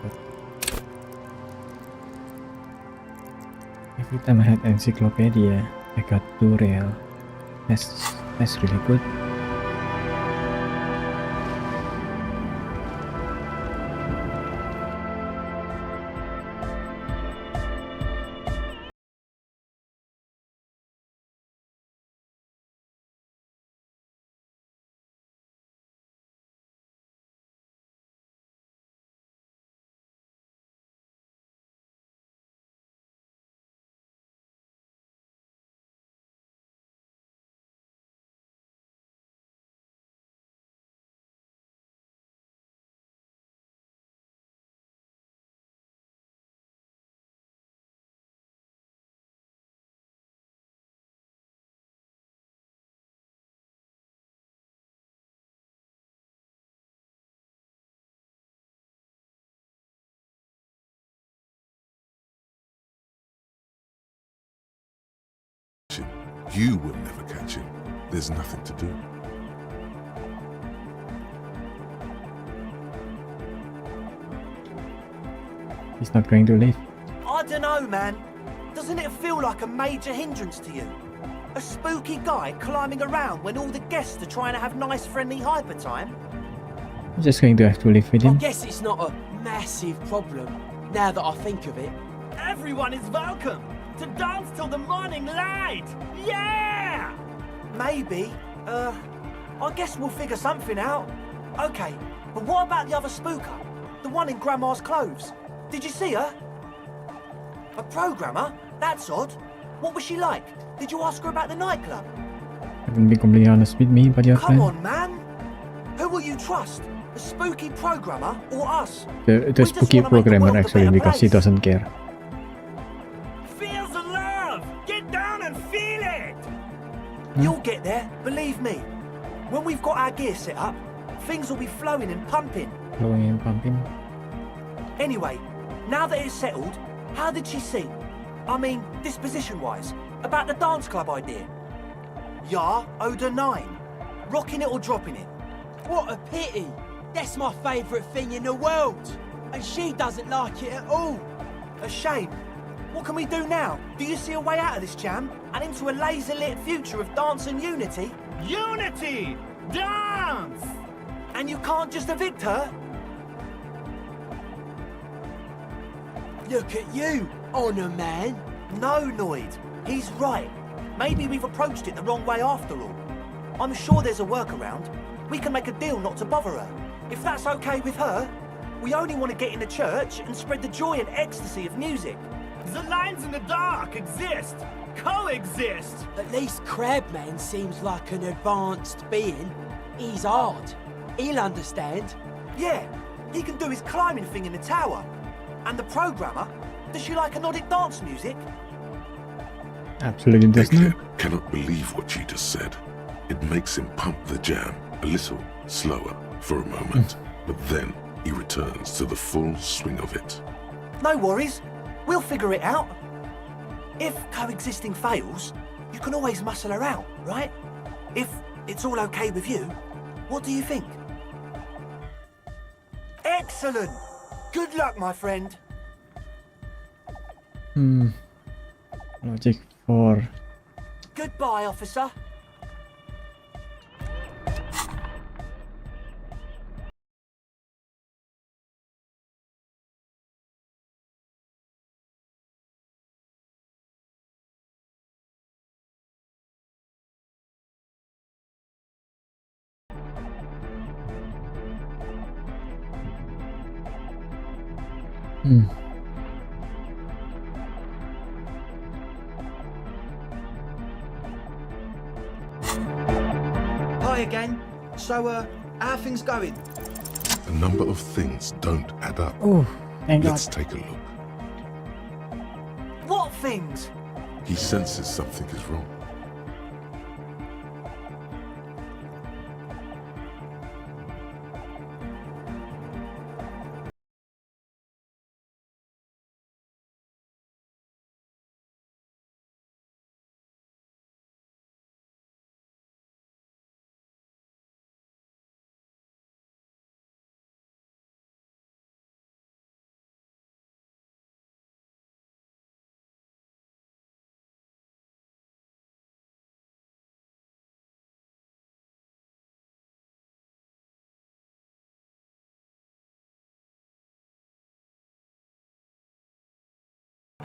But every time I had encyclopedia, I got 2 real. That's really good. You will never catch him. There's nothing to do. He's not going to leave. I don't know, man. Doesn't it feel like a major hindrance to you? A spooky guy climbing around when all the guests are trying to have nice, friendly hyper time? I'm just going to have to live with I him. guess it's not a massive problem, now that I think of it. Everyone is welcome to dance till the morning light. Yeah! Maybe. I guess we'll figure something out. Okay, but what about the other spooker? The one in Grandma's clothes? Did you see her? A programmer? That's odd. What was she like? Did you ask her about the nightclub? I can be completely honest with me, but your Come friend. on, man. Who will you trust? The spooky programmer or us? The spooky programmer actually, because he doesn't care. Feel the love! Get down and feel it! You'll get there, believe me. When we've got our gear set up, things will be flowing and pumping. Flowing and pumping. Anyway, now that it's settled, how did she seem? I mean, disposition-wise, about the dance club idea. Ja oder nein? Rocking it or dropping it? What a pity! That's my favourite thing in the world! And she doesn't like it at all! A shame. What can we do now? Do you see a way out of this jam? And into a laser-lit future of dance and unity? Unity! Dance! And you can't just evict her? Look at you, Honour Man! No, Noid. He's right. Maybe we've approached it the wrong way after all. I'm sure there's a workaround. We can make a deal not to bother her. If that's okay with her, we only want to get in the church and spread the joy and ecstasy of music. The lines in the dark exist! Coexist! At least Crabman seems like an advanced being. He's hard. He'll understand. Yeah, he can do his climbing thing in the tower. And the programmer, does she like anodic dance music? Absolutely does not. Cannot believe what you just said. It makes him pump the jam a little slower for a moment, but then he returns to the full swing of it. No worries. We'll figure it out. If coexisting fails, you can always muscle her out, right? If it's all okay with you, what do you think? Excellent! Good luck, my friend. Logic 4. Goodbye, officer. Hi again. So, how are things going? A number of things don't add up. Oh, thank Let's God. take a look. What things? He senses something is wrong.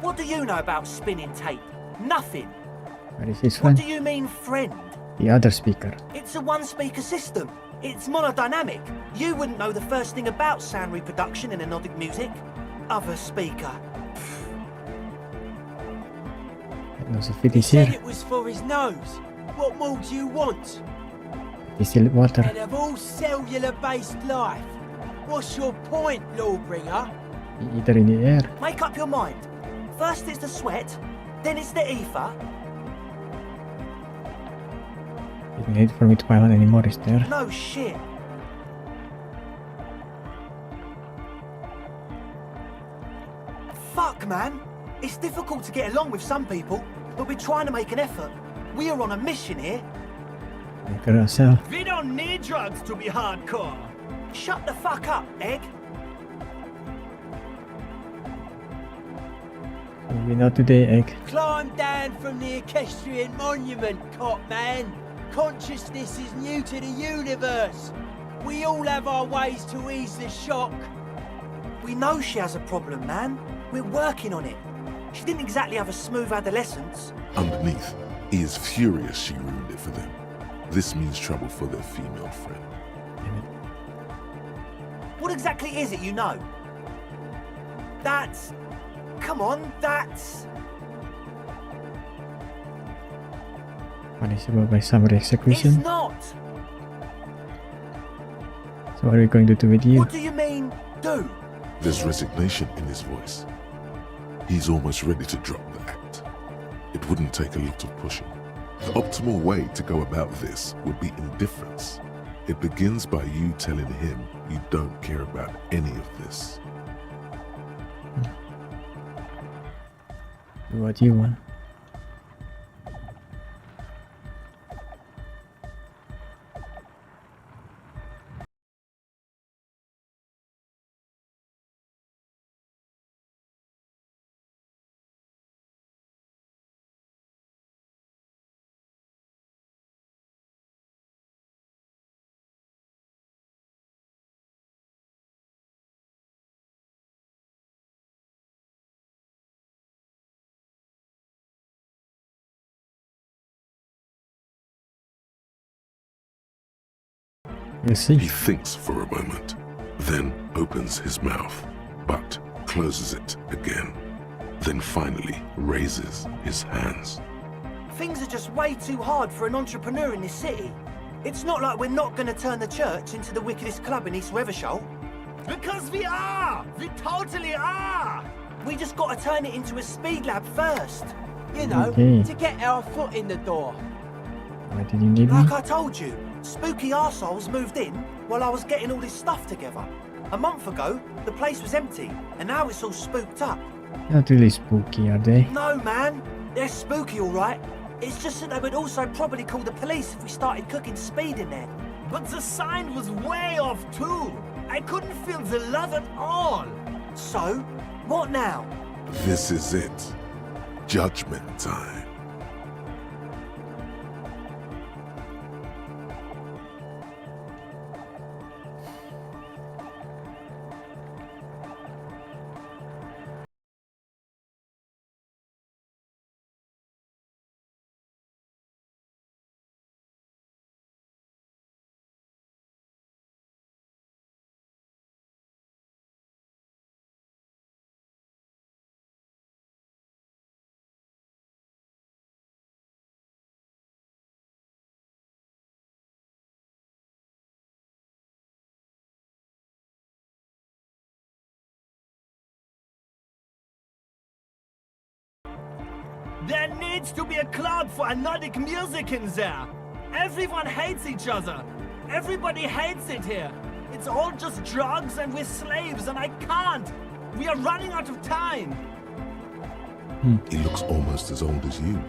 What do you know about spinning tape? Nothing. Where is his What friend? do you mean, friend? The other speaker. It's a one-speaker system. It's monodynamic. You wouldn't know the first thing about sound reproduction in anodic music. Other speaker. No se fit He said here. it was for his nose. What more do you want? Distilled water. And of all cellular-based life, what's your point, Lawbringer? Either in the air. Make up your mind. First it's the sweat, then it's the ether. There's no need for me to pile on anymore, is there? No shit. Fuck, man. It's difficult to get along with some people, but we're trying to make an effort. We are on a mission here. Carousel. We don't need drugs to be hardcore. Shut the fuck up, Egg. We know today, Egg. Climb down from the equestrian monument, cop man. Consciousness is new to the universe. We all have our ways to ease the shock. We know she has a problem, man. We're working on it. She didn't exactly have a smooth adolescence. Underneath, he is furious she ruined it for them. This means trouble for their female friend. What exactly is it you know? That's... Come on, that's... Punishable by summary It's execution. not! So what are we going to do with you? What do you mean, do? There's resignation in his voice. He's almost ready to drop the act. It wouldn't take a lot of pushing. The optimal way to go about this would be indifference. It begins by you telling him you don't care about any of this. Do what you want. We'll see. He thinks for a moment, then opens his mouth, but closes it again. Then finally raises his hands. Things are just way too hard for an entrepreneur in this city. It's not like we're not going to turn the church into the wickedest club in East Weathershall. Because we are! We totally are! We just got to turn it into a speed lab first. You know, Okay. to get our foot in the door. Why did you need me? Like I told you, spooky arseholes moved in while I was getting all this stuff together. A month ago, the place was empty, and now it's all spooked up. Not really spooky, are they? No, man. They're spooky, all right. It's just that they would also probably call the police if we started cooking speed in there. But the sign was way off too. I couldn't feel the love at all. So, what now? This is it. Judgment time. There needs to be a club for Nordic music in there. Everyone hates each other. Everybody hates it here. It's all just drugs and we're slaves and I can't. We are running out of time. He looks almost as old as you.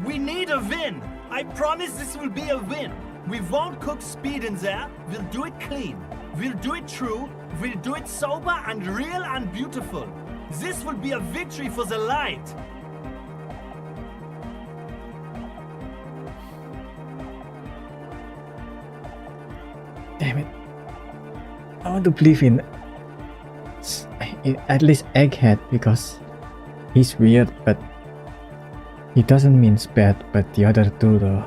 We need a win. I promise this will be a win. We won't cook speed in there. We'll do it clean. We'll do it true. We'll do it sober and real and beautiful. This will be a victory for the light. Damn it. I want to believe in at least Egghead because he's weird, but he doesn't mean bad. But the other two, though,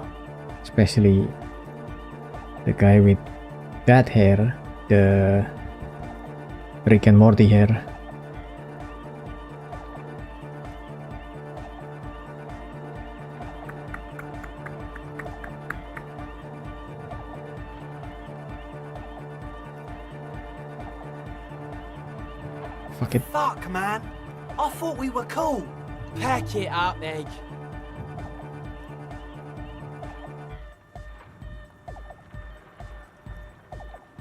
especially the guy with that hair, the Rick and Morty hair. Fuck it. Fuck, man. I thought we were cool. Pack it up, Egg.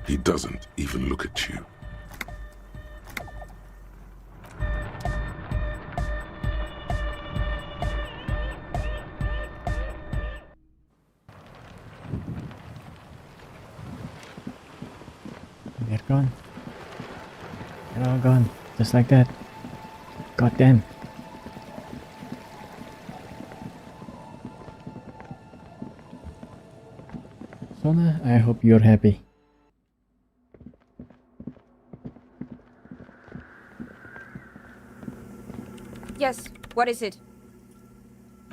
He doesn't even look at you. gone. They're all gone. Just like that. God damn. Sona, I hope you're happy. Yes, what is it?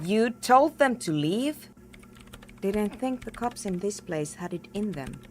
You told them to leave? Didn't think the cops in this place had it in them.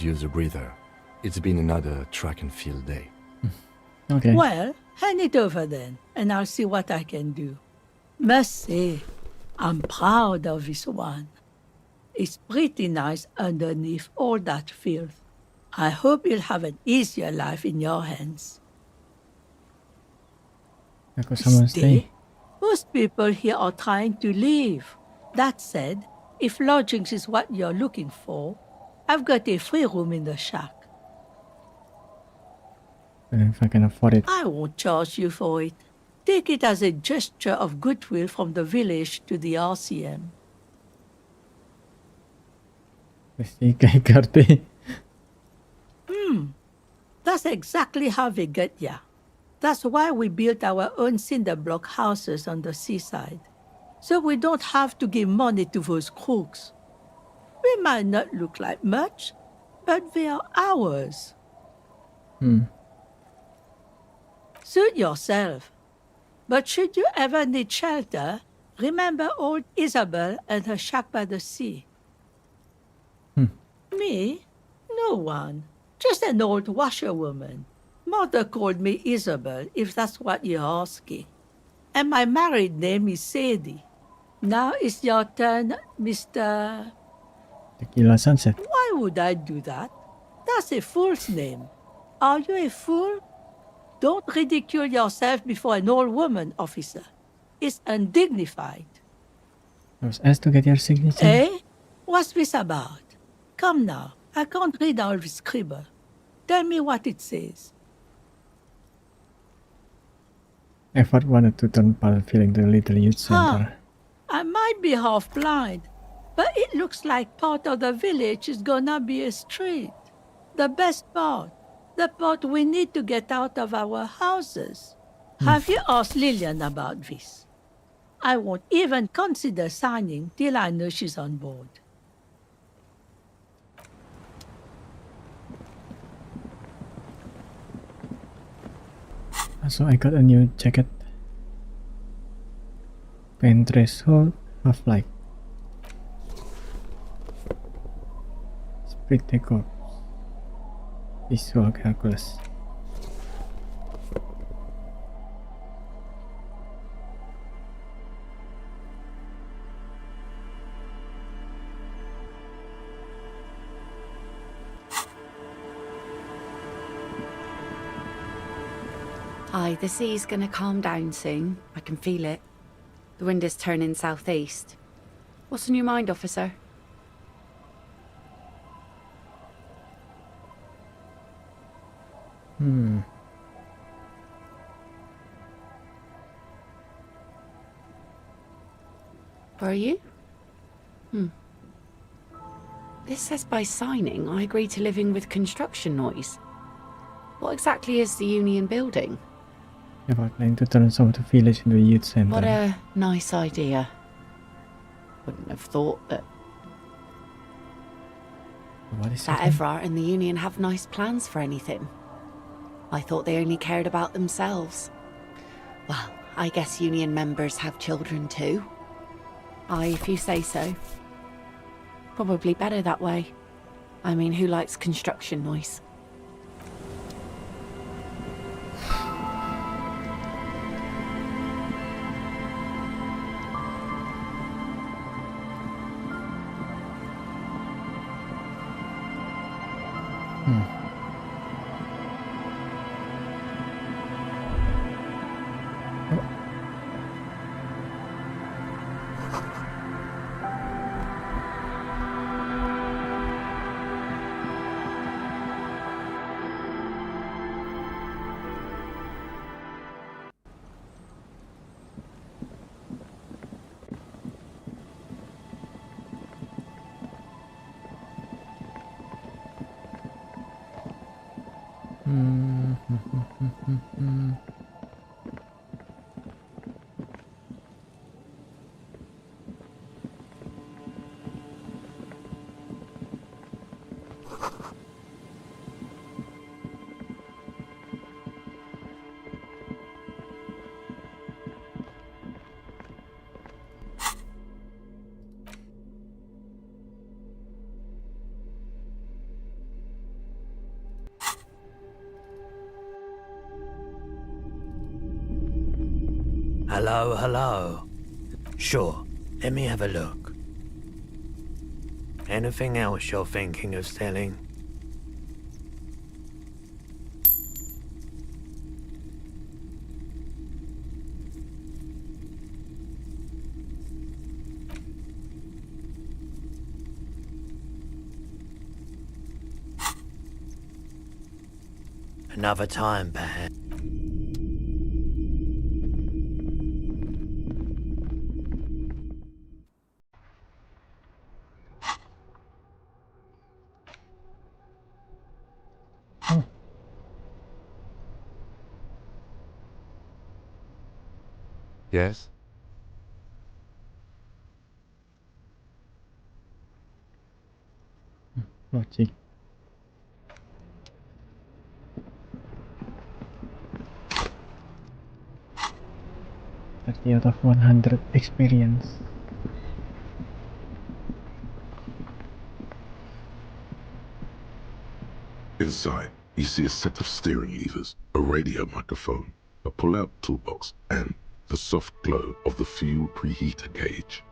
Use a breather. It's been another track and field day. Okay. Well, hand it over then, and I'll see what I can do. Must say, I'm proud of this one. It's pretty nice underneath all that filth. I hope you'll have an easier life in your hands. Aku sama stay. Most people here are trying to leave. That said, if lodgings is what you're looking for, I've got a free room in the shack. If I can afford it. I won't charge you for it. Take it as a gesture of goodwill from the village to the RCM. Pasti kayak kartu. That's exactly how they get ya. That's why we built our own cinder block houses on the seaside. So we don't have to give money to those crooks. We might not look like much, but they are ours. Suit yourself. But should you ever need shelter, remember old Isabel and her shack by the sea. Me? No one. Just an old washerwoman. Mother called me Isabel, if that's what you're asking. And my married name is Sadie. Now it's your turn, Mr. Tequila Sunset. Why would I do that? That's a fool's name. Are you a fool? Don't ridicule yourself before an old woman, officer. It's undignified. I was asked to get your signature. Eh? What's this about? Come now, I can't read all this scribble. Tell me what it says. Effort wanted to turn part of filling the little youth center. I might be half blind, but it looks like part of the village is gonna be a street. The best part. The part we need to get out of our houses. Have you asked Lillian about this? I won't even consider signing till I know she's on board. So I got a new jacket. Pain threshold, half light. Spirit decor. Visual calculus. Aye, the sea's gonna calm down soon. I can feel it. The wind is turning southeast. What's on your mind, officer? Where are you? This says by signing, I agree to living with construction noise. What exactly is the Union building? If I plan to turn some of the village into a youth center. What a nice idea. Wouldn't have thought that What is that it? Everard and the Union have nice plans for anything. I thought they only cared about themselves. Well, I guess Union members have children too. Aye, if you say so. Probably better that way. I mean, who likes construction noise? Hello, hello. Sure, let me have a look. Anything else you're thinking of selling? Another time, perhaps. Oh. Yes? Logic. 30 out of 100 experience. Inside, you see a set of steering levers, a radio microphone, a pull-out toolbox, and the soft glow of the fuel preheater gauge.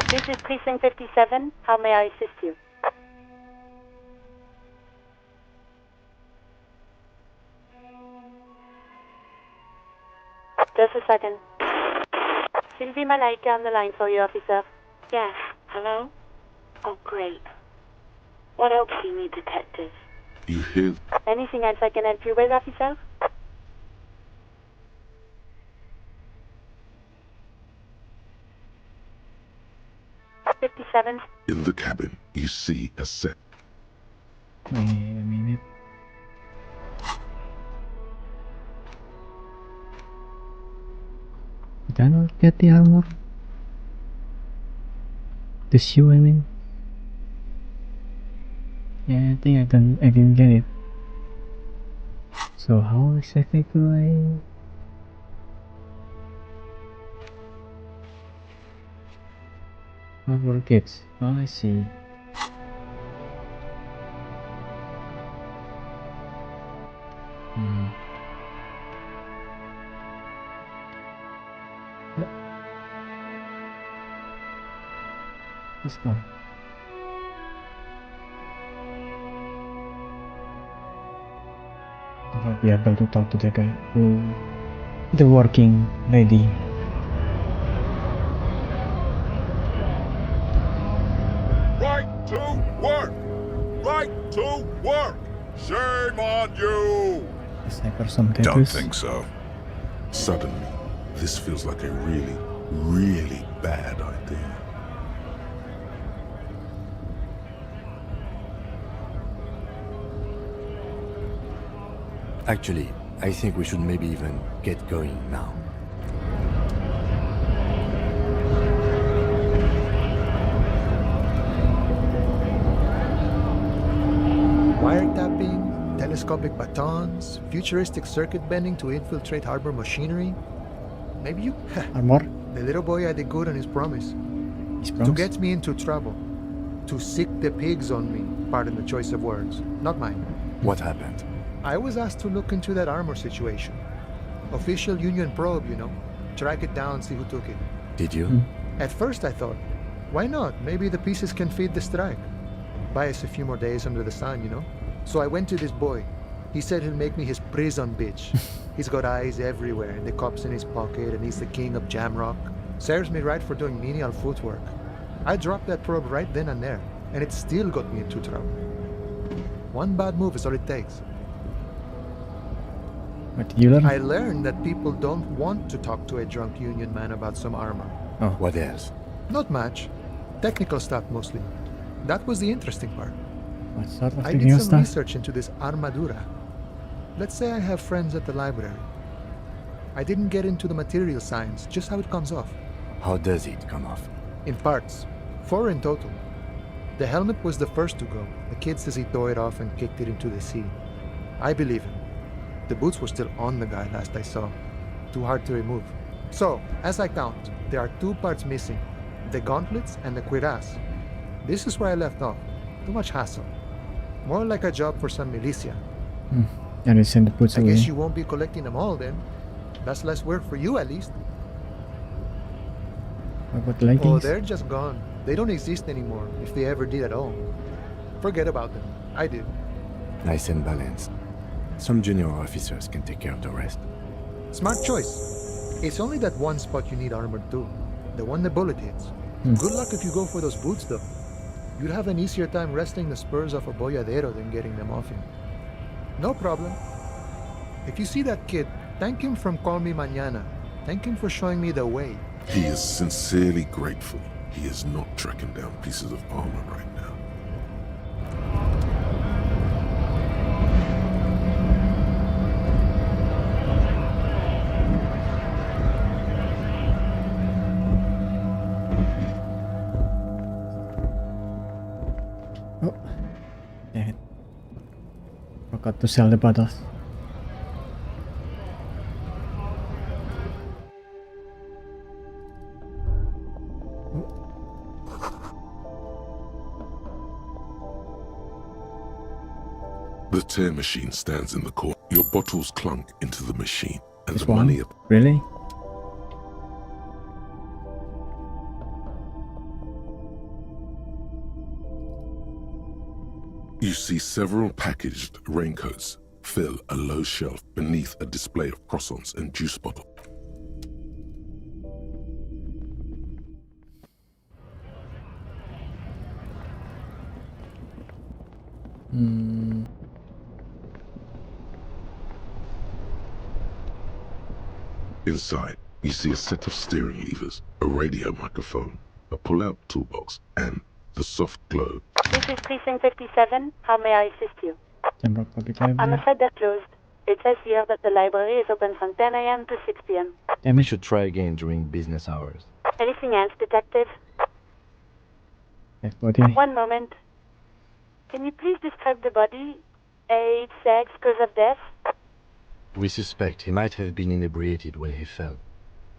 This is Precinct 57. How may I assist you? Just a second. Sylvie Malaika on the line for you, officer. Yes. Hello? Oh, great. What else do you need, detective? You hear? Anything else I can help you with, officer? '57. In the cabin, you see a set. Wait a minute. Did I not get the armor? The shoe, I mean. Yeah, I think I didn't get it. So how exactly do I? Armor kits. Oh, I see. Hmm. This one. I'll be able to talk to the guy the working lady. Right to work! Right to work! Shame on you! Sniper some Don't tattoos. think so. Suddenly, this feels like a really, really bad idea. Actually, I think we should maybe even get going now. Wiretapping, telescopic batons, futuristic circuit bending to infiltrate harbor machinery. Maybe you... Armor? The little boy had a good on his promise. His To promise? get me into trouble. To sick the pigs on me. Pardon the choice of words. Not mine. What happened? I was asked to look into that armor situation. Official Union probe, you know. Track it down, see who took it. Did you? At first I thought, why not? Maybe the pieces can feed the strike. Buy us a few more days under the sun, you know? So I went to this boy. He said he'll make me his prison bitch. He's got eyes everywhere, and the cop's in his pocket, and he's the king of Jamrock. Serves me right for doing menial footwork. I dropped that probe right then and there, and it still got me into trouble. One bad move is all it takes. What did you learn? I learned that people don't want to talk to a drunk Union man about some armor. Oh. What else? Not much. Technical stuff mostly. That was the interesting part. What sort of I did technical some stuff? research into this armadura. Let's say I have friends at the library. I didn't get into the material science, just how it comes off. How does it come off? In parts. 4 in total. The helmet was the first to go. The kid says he tore it off and kicked it into the sea. I believe him. The boots were still on the guy last I saw. Too hard to remove. So, as I count, there are 2 parts missing. The gauntlets and the cuirass. This is where I left off. Too much hassle. More like a job for some militia. And we send the boots I away. guess you won't be collecting them all then. That's less work for you at least. What about the Oh, leggings? they're just gone. They don't exist anymore, if they ever did at all. Forget about them. I did. Nice and balanced. Some junior officers can take care of the rest. Smart choice. It's only that one spot you need armored too. The one the bullet hits. Good luck if you go for those boots though. You'd have an easier time wresting the spurs off a boyadero than getting them off him. No problem. If you see that kid, thank him from Call Me Mañana. Thank him for showing me the way. He is sincerely grateful he is not tracking down pieces of armor right now. Oh, damn it. Forgot to sell the bottles. The tear machine stands in the corner. Your bottles clunk into the machine, and This the one? money. Really? You see several packaged raincoats fill a low shelf beneath a display of croissants and juice bottles. Inside, you see a set of steering levers, a radio microphone, a pull-out toolbox, and the soft glow. This is Precinct 57. How may I assist you? Pembroke Public I'm Library. afraid they're closed. It says here that the library is open from 10 a.m. to 6 p.m. We should try again during business hours. Anything else, Detective? Dead body. One moment. Can you please describe the body? Age, sex, cause of death? We suspect he might have been inebriated when he fell.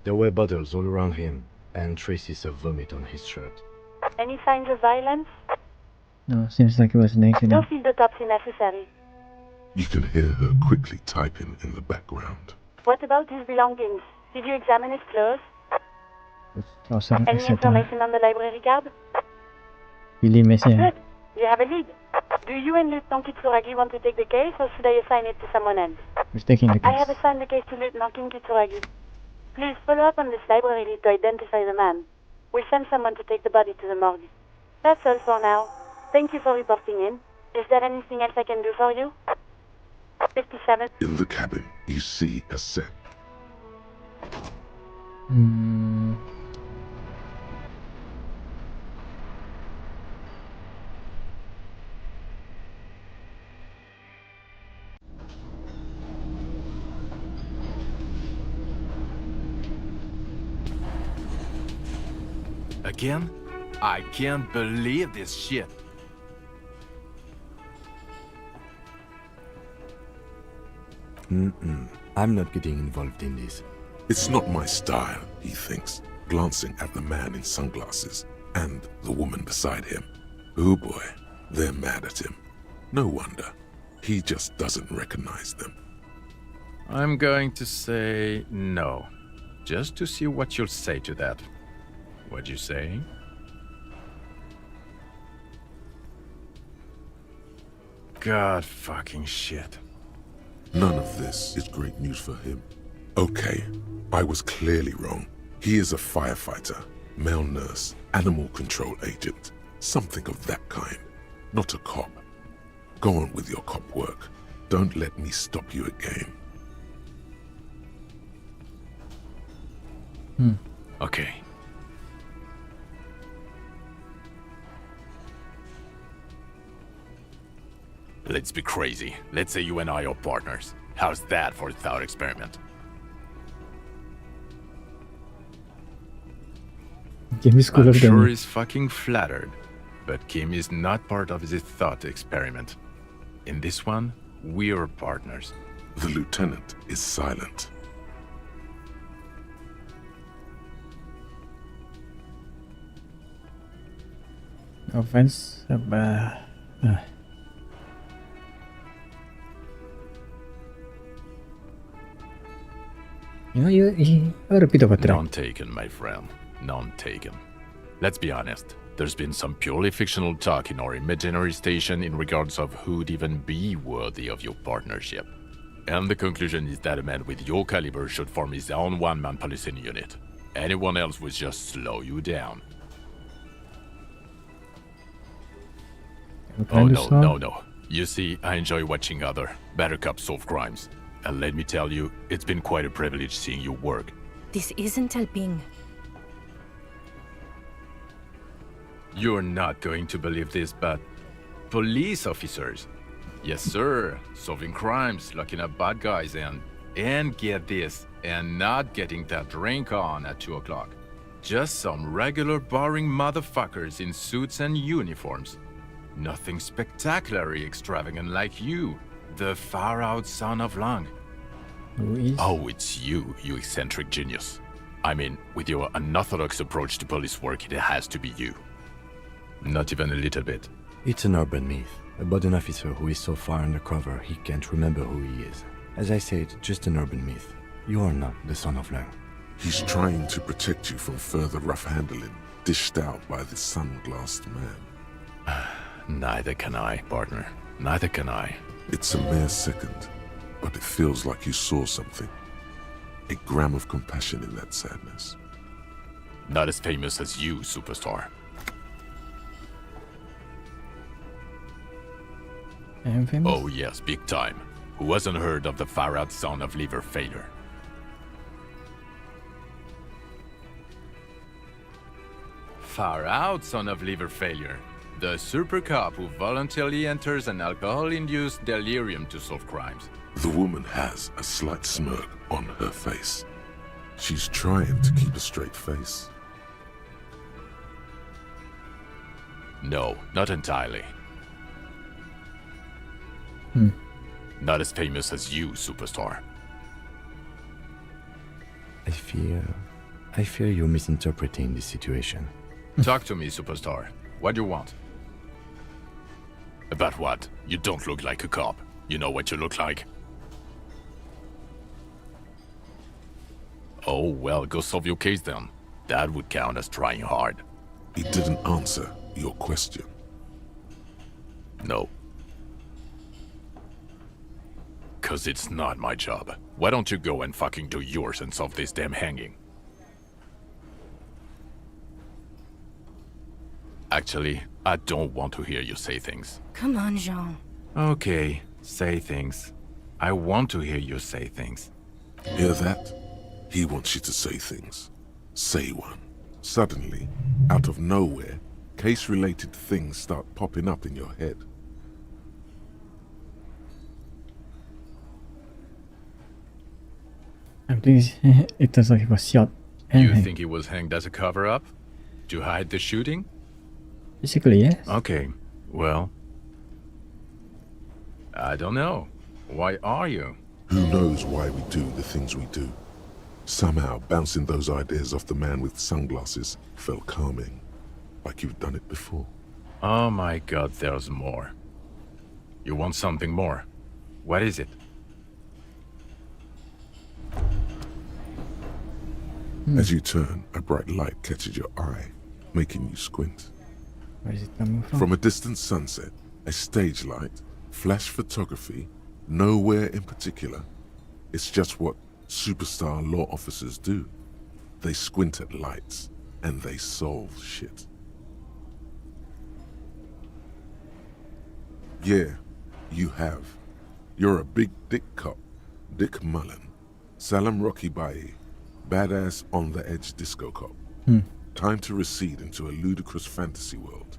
There were bottles all around him, and traces of vomit on his shirt. Any signs of violence? No, seems like it was an accident. No field autopsy necessary. You can hear her quickly typing in the background. What about his belongings? Did you examine his clothes? Trouser, Any etc. information on the library guard? Billy Messi. Good. You have a lead. Do you and Lieutenant Kitsuragi want to take the case, or should I assign it to someone else? Who's taking the I case? have assigned the case to Lieutenant Kitsuragi. Please follow up on this library lead to identify the man. We'll send someone to take the body to the morgue. That's all for now. Thank you for reporting in. Is there anything else I can do for you? 57. In the cabin, you see a set. Again? I can't believe this shit. I'm not getting involved in this. It's not my style, he thinks, glancing at the man in sunglasses and the woman beside him. Oh boy, they're mad at him. No wonder. He just doesn't recognize them. I'm going to say no, just to see what you'll say to that. What you say? God fucking shit. None of this is great news for him. Okay, I was clearly wrong. He is a firefighter, male nurse, animal control agent, something of that kind. Not a cop. Go on with your cop work. Don't let me stop you again. Okay. Let's be crazy. Let's say you and I are partners. How's that for a thought experiment? Kim is cooler I'm than sure me. he's fucking flattered, but Kim is not part of his thought experiment. In this one, we're partners. The lieutenant is silent. No offense. You know, you a bit of a trap. None taken, my friend. None taken. Let's be honest, there's been some purely fictional talk in our imaginary station in regards of who'd even be worthy of your partnership. And the conclusion is that a man with your caliber should form his own one-man policing unit. Anyone else would just slow you down. Oh no. You see, I enjoy watching other better cops solve crimes. And let me tell you, it's been quite a privilege seeing you work. This isn't helping. You're not going to believe this, but police officers. Yes, sir. Solving crimes, locking up bad guys, and get this, and not getting that drink on at 2 o'clock. Just some regular boring motherfuckers in suits and uniforms. Nothing spectacularly extravagant like you, the far-out son of Lang. Who is? Oh, it's you eccentric genius. I mean, with your unorthodox approach to police work, it has to be you. Not even a little bit. It's an urban myth about an officer who is so far undercover he can't remember who he is. As I said, just an urban myth. You are not the son of Lang. He's trying to protect you from further rough handling, dished out by the sunglassed man. Neither can I, partner. Neither can I. It's a mere second, but it feels like you saw something. A gram of compassion in that sadness. Not as famous as you, superstar. I am famous? Oh yes, big time. Who hasn't heard of the far-out son of liver failure? Far-out son of liver failure. The super cop who voluntarily enters an alcohol-induced delirium to solve crimes. The woman has a slight smirk on her face. She's trying to keep a straight face. No, not entirely. Not as famous as you, superstar. I fear you're misinterpreting this situation. Talk to me, superstar. What do you want? About what? You don't look like a cop. You know what you look like? Oh, well, go solve your case then. That would count as trying hard. He didn't answer your question. No. 'Cause it's not my job. Why don't you go and fucking do yours and solve this damn hanging? Actually, I don't want to hear you say things. Come on, Jean. Okay, say things. I want to hear you say things. Hear that? He wants you to say things. Say one. Suddenly, out of nowhere, case-related things start popping up in your head. I think it looks like he was shot. You think he was hanged as a cover-up? To hide the shooting? Basically, yes. Okay, well... I don't know. Why are you? Who knows why we do the things we do? Somehow, bouncing those ideas off the man with sunglasses felt calming. Like you've done it before. Oh my god, there's more. You want something more? What is it? As you turn, a bright light catches your eye, making you squint. Where is it coming from? From a distant sunset, a stage light, flash photography, nowhere in particular. It's just what superstar law officers do. They squint at lights, and they solve shit. Yeah, you have. You're a big dick cop, Dick Mullen. Salam Rocky Bayi, badass on-the-edge disco cop. Time to recede into a ludicrous fantasy world.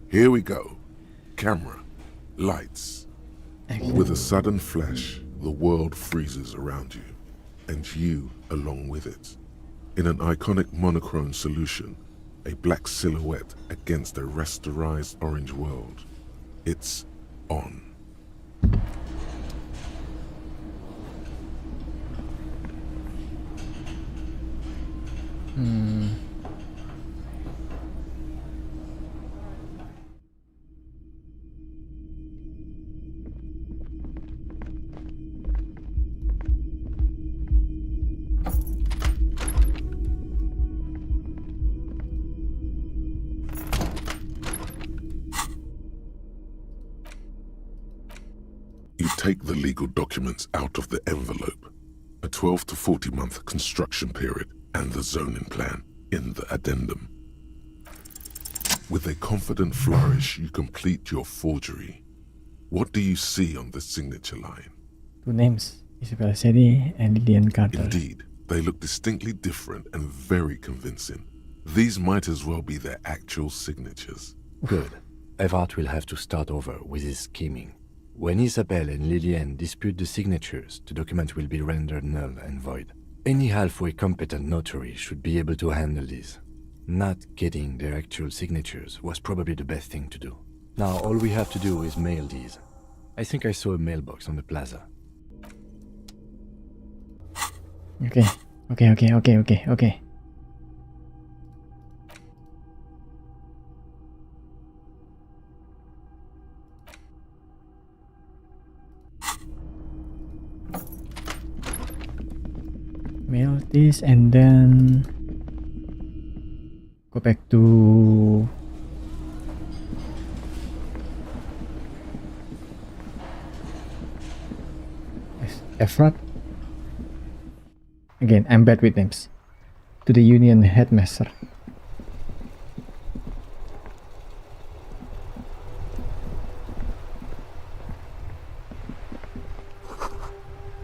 Here we go. Camera. Lights. With a sudden flash, the world freezes around you, and you along with it. In an iconic monochrome solution, a black silhouette against a rasterized orange world. It's on. You take the legal documents out of the envelope, a 12 to 40 month construction period, and the zoning plan in the addendum. With a confident flourish, you complete your forgery. What do you see on the signature line? Two names, Isabella Sedi and Lillian Carter. Indeed, they look distinctly different and very convincing. These might as well be their actual signatures. Good. Everard will have to start over with his scheming. When Isabel and Lillian dispute the signatures, the document will be rendered null and void. Any halfway competent notary should be able to handle this. Not getting their actual signatures was probably the best thing to do. Now all we have to do is mail these. I think I saw a mailbox on the plaza. Okay. Mail this and then go back to Efrat. Again, I'm bad with names. To the union headmaster.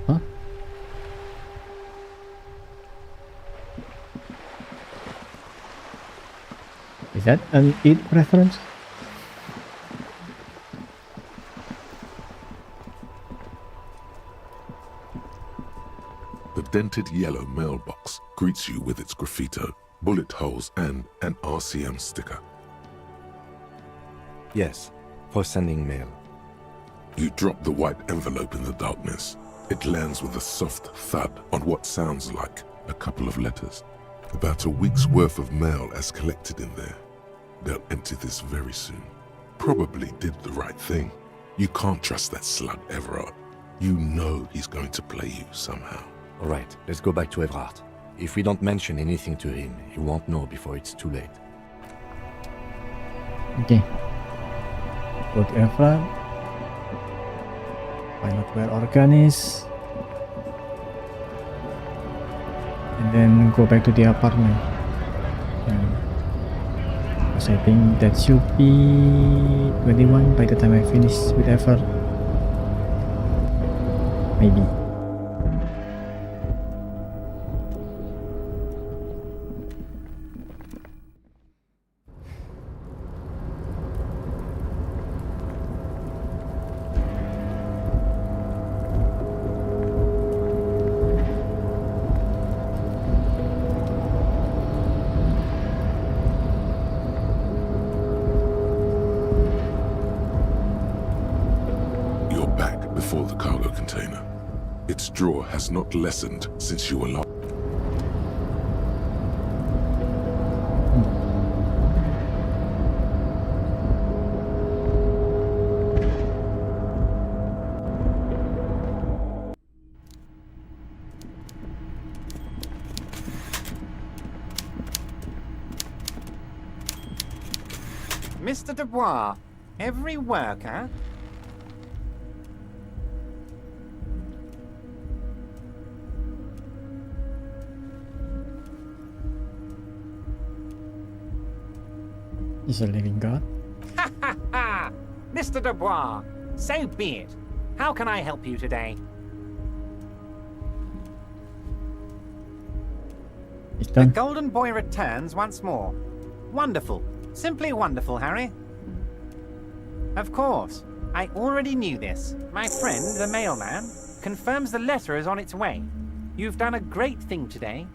Huh? Is that an It reference? The dented yellow mailbox greets you with its graffito, bullet holes, and an RCM sticker. Yes, for sending mail. You drop the white envelope in the darkness. It lands with a soft thud on what sounds like a couple of letters. About a week's worth of mail as collected in there. They'll empty this very soon. Probably did the right thing. You can't trust that slug Everard. You know he's going to play you somehow. All right, let's go back to Everard. If we don't mention anything to him, he won't know before it's too late. Okay. Go to Everard. Find out where Organ is. And then go back to the apartment. Because I think that should be 21 by the time I finish with Everard. Maybe. Before the cargo container. Its drawer has not lessened since you were last. Mr. Dubois, every worker... Is a living god? Ha ha ha! Mr. Dubois, so be it. How can I help you today? The Golden Boy returns once more. Wonderful. Simply wonderful, Harry. Of course. I already knew this. My friend, the mailman, confirms the letter is on its way. You've done a great thing today.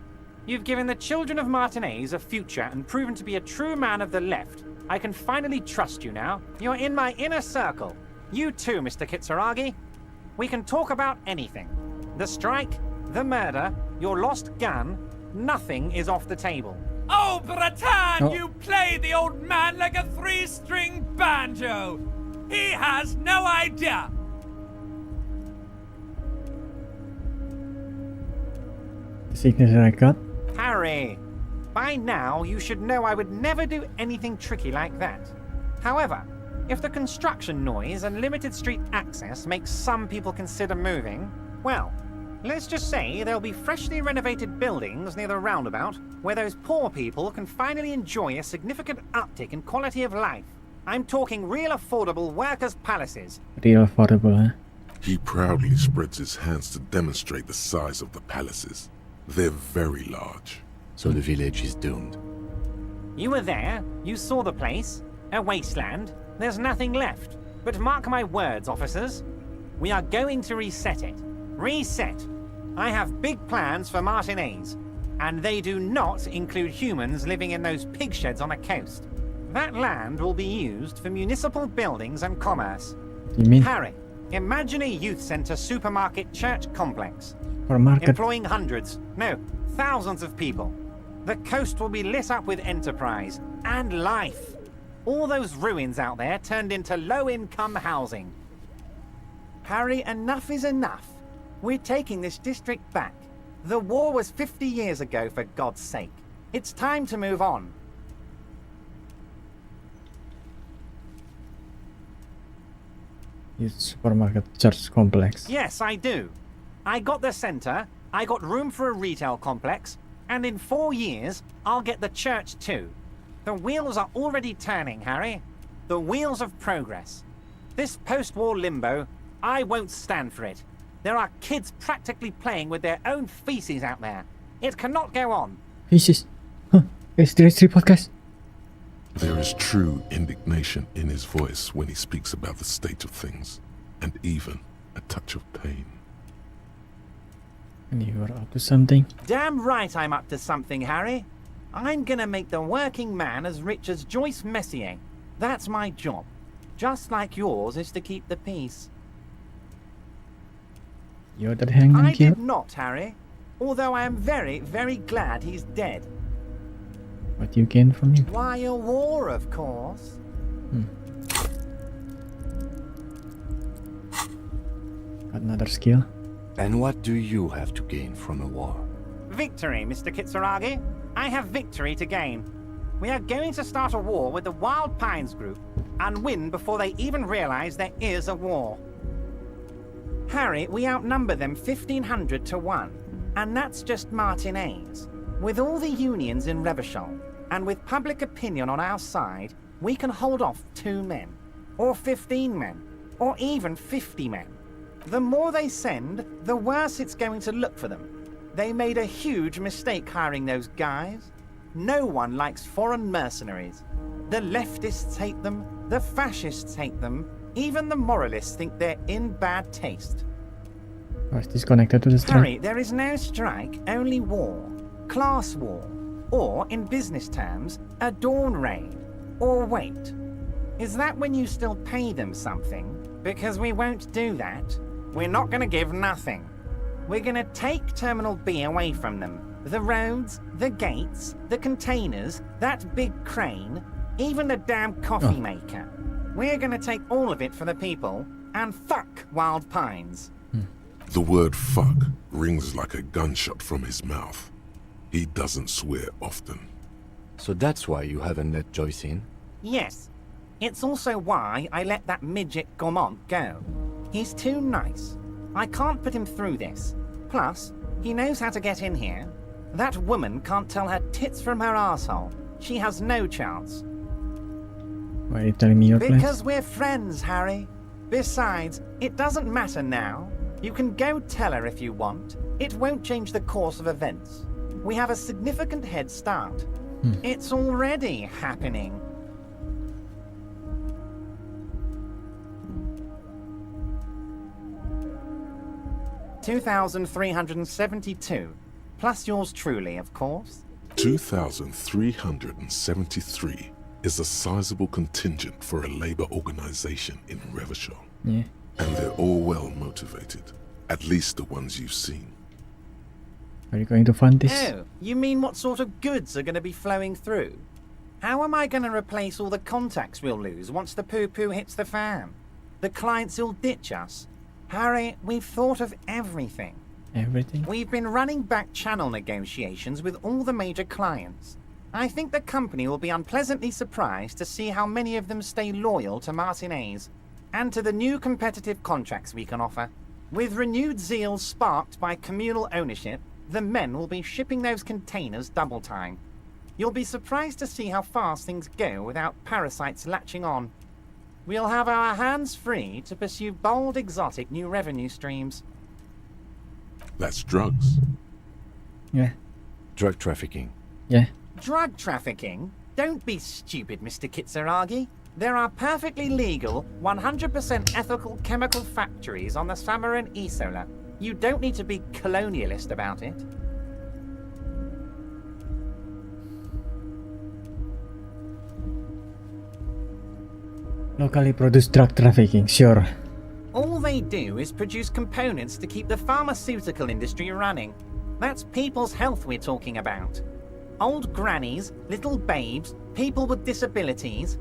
You've given the children of Martinez a future and proven to be a true man of the left. I can finally trust you now. You're in my inner circle. You too, Mr. Kitsuragi. We can talk about anything. The strike, the murder, your lost gun, nothing is off the table. Oh, Bratan, you play the old man like a three-string banjo. He has no idea. The signature I got. Harry, by now you should know I would never do anything tricky like that. However, If the construction noise and limited street access makes some people consider moving, well, let's just say there'll be freshly renovated buildings near the roundabout where those poor people can finally enjoy a significant uptick in quality of life. I'm talking real affordable workers' palaces. Real affordable, huh? He proudly spreads his hands to demonstrate the size of the palaces. They're very large. So the village is doomed. You were there, you saw the place, a wasteland, there's nothing left. But mark my words, officers, we are going to reset it. Reset! I have big plans for Martinez, and they do not include humans living in those pig sheds on the coast. That land will be used for municipal buildings and commerce. You mean? Harry, imagine a youth centre supermarket church complex. For market. Employing hundreds, no, thousands of people. The coast will be lit up with enterprise and life. All those ruins out there turned into low-income housing. Harry, enough is enough. We're taking this district back. The war was 50 years ago, for God's sake. It's time to move on. It's supermarket church complex. Yes, I do. I got the centre, I got room for a retail complex, and in 4 years, I'll get the church too. The wheels are already turning, Harry. The wheels of progress. This post-war limbo, I won't stand for it. There are kids practically playing with their own feces out there. It cannot go on. Feces? Huh? It's the Street Podcast? There is true indignation in his voice when he speaks about the state of things, and even a touch of pain. And you are up to something? Damn right I'm up to something, Harry. I'm gonna make the working man as rich as Joyce Messier. That's my job. Just like yours is to keep the peace. You're that hanging I kid? did not, Harry. Although I am very, very glad he's dead. What you gain from you? Why, a war, of course. Got another skill? And what do you have to gain from a war? Victory, Mr. Kitsuragi. I have victory to gain. We are going to start a war with the Wild Pines group and win before they even realize there is a war. Harry, we outnumber them 1,500 to 1, and that's just Martinez. With all the unions in Revachol, and with public opinion on our side, we can hold off 2 men, or 15 men, or even 50 men. The more they send, the worse it's going to look for them. They made a huge mistake hiring those guys. No one likes foreign mercenaries. The leftists hate them, the fascists hate them, even the moralists think they're in bad taste. Or is this connected to the strike? Harry, there is no strike, only war. Class war. Or, in business terms, a dawn raid. Or wait. Is that when you still pay them something? Because we won't do that. We're not going to give nothing. We're going to take Terminal B away from them. The roads, the gates, the containers, that big crane, even the damn coffee maker. We're going to take all of it for the people, and fuck Wild Pines. The word fuck rings like a gunshot from his mouth. He doesn't swear often. So that's why you haven't let Joyce in? Yes. It's also why I let that midget Gaumont go. He's too nice. I can't put him through this. Plus, he knows how to get in here. That woman can't tell her tits from her asshole. She has no chance. Why are you telling me your plans? Because we're friends, Harry. Besides, it doesn't matter now. You can go tell her if you want. It won't change the course of events. We have a significant head start. It's already happening. $2,372. Plus yours truly, of course. 2,373 is a sizable contingent for a labor organization in Revachol. Yeah. And they're all well motivated. At least the ones you've seen. Are you going to fund this? Oh, you mean what sort of goods are going to be flowing through? How am I going to replace all the contacts we'll lose once the poo-poo hits the fan? The clients will ditch us. Harry, we've thought of everything. Everything? We've been running back channel negotiations with all the major clients. I think the company will be unpleasantly surprised to see how many of them stay loyal to Martinez and to the new competitive contracts we can offer. With renewed zeal sparked by communal ownership, the men will be shipping those containers double time. You'll be surprised to see how fast things go without parasites latching on. We'll have our hands free to pursue bold, exotic new revenue streams. That's drugs. Yeah. Drug trafficking. Yeah. Drug trafficking? Don't be stupid, Mr. Kitsuragi. There are perfectly legal, 100% ethical chemical factories on the Samaran Isola. You don't need to be colonialist about it. Locally produced drug trafficking, sure. All they do is produce components to keep the pharmaceutical industry running. That's people's health we're talking about. Old grannies, little babes, people with disabilities.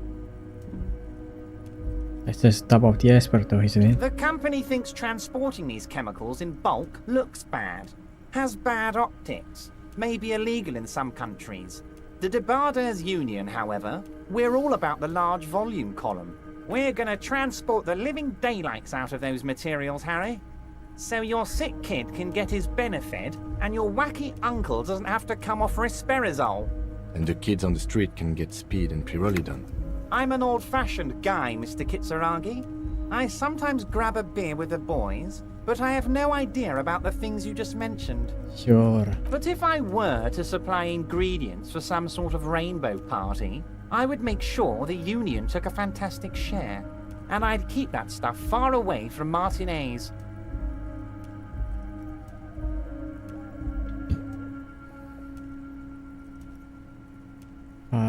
That's just top of the iceberg though, isn't it? The company thinks transporting these chemicals in bulk looks bad, has bad optics, may be illegal in some countries. The Debarders Union, however, we're all about the large volume column. We're gonna transport the living daylights out of those materials, Harry. So your sick kid can get his benefit, and your wacky uncle doesn't have to come off risperazole. And the kids on the street can get speed and pyrrolidon. I'm an old-fashioned guy, Mr. Kitsuragi. I sometimes grab a beer with the boys, but I have no idea about the things you just mentioned. Sure. But if I were to supply ingredients for some sort of rainbow party, I would make sure the Union took a fantastic share. And I'd keep that stuff far away from Martinez.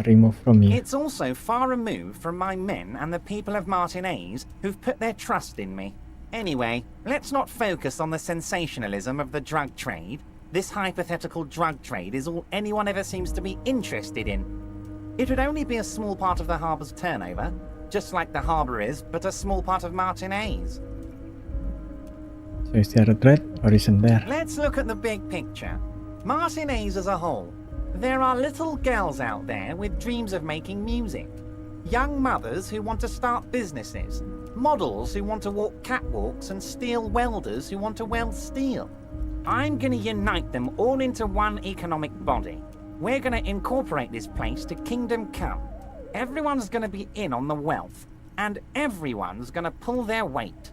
Removed from me. It's also far removed from my men and the people of Martinez who've put their trust in me. Anyway, let's not focus on the sensationalism of the drug trade. This hypothetical drug trade is all anyone ever seems to be interested in. It would only be a small part of the harbour's turnover, just like the harbour is, but a small part of Martinez. So is there a threat or isn't there? Let's look at the big picture. Martinez as a whole. There are little girls out there with dreams of making music. Young mothers who want to start businesses. Models who want to walk catwalks and steel welders who want to weld steel. I'm gonna unite them all into one economic body. We're gonna incorporate this place to Kingdom Come. Everyone's gonna be in on the wealth, and everyone's gonna pull their weight.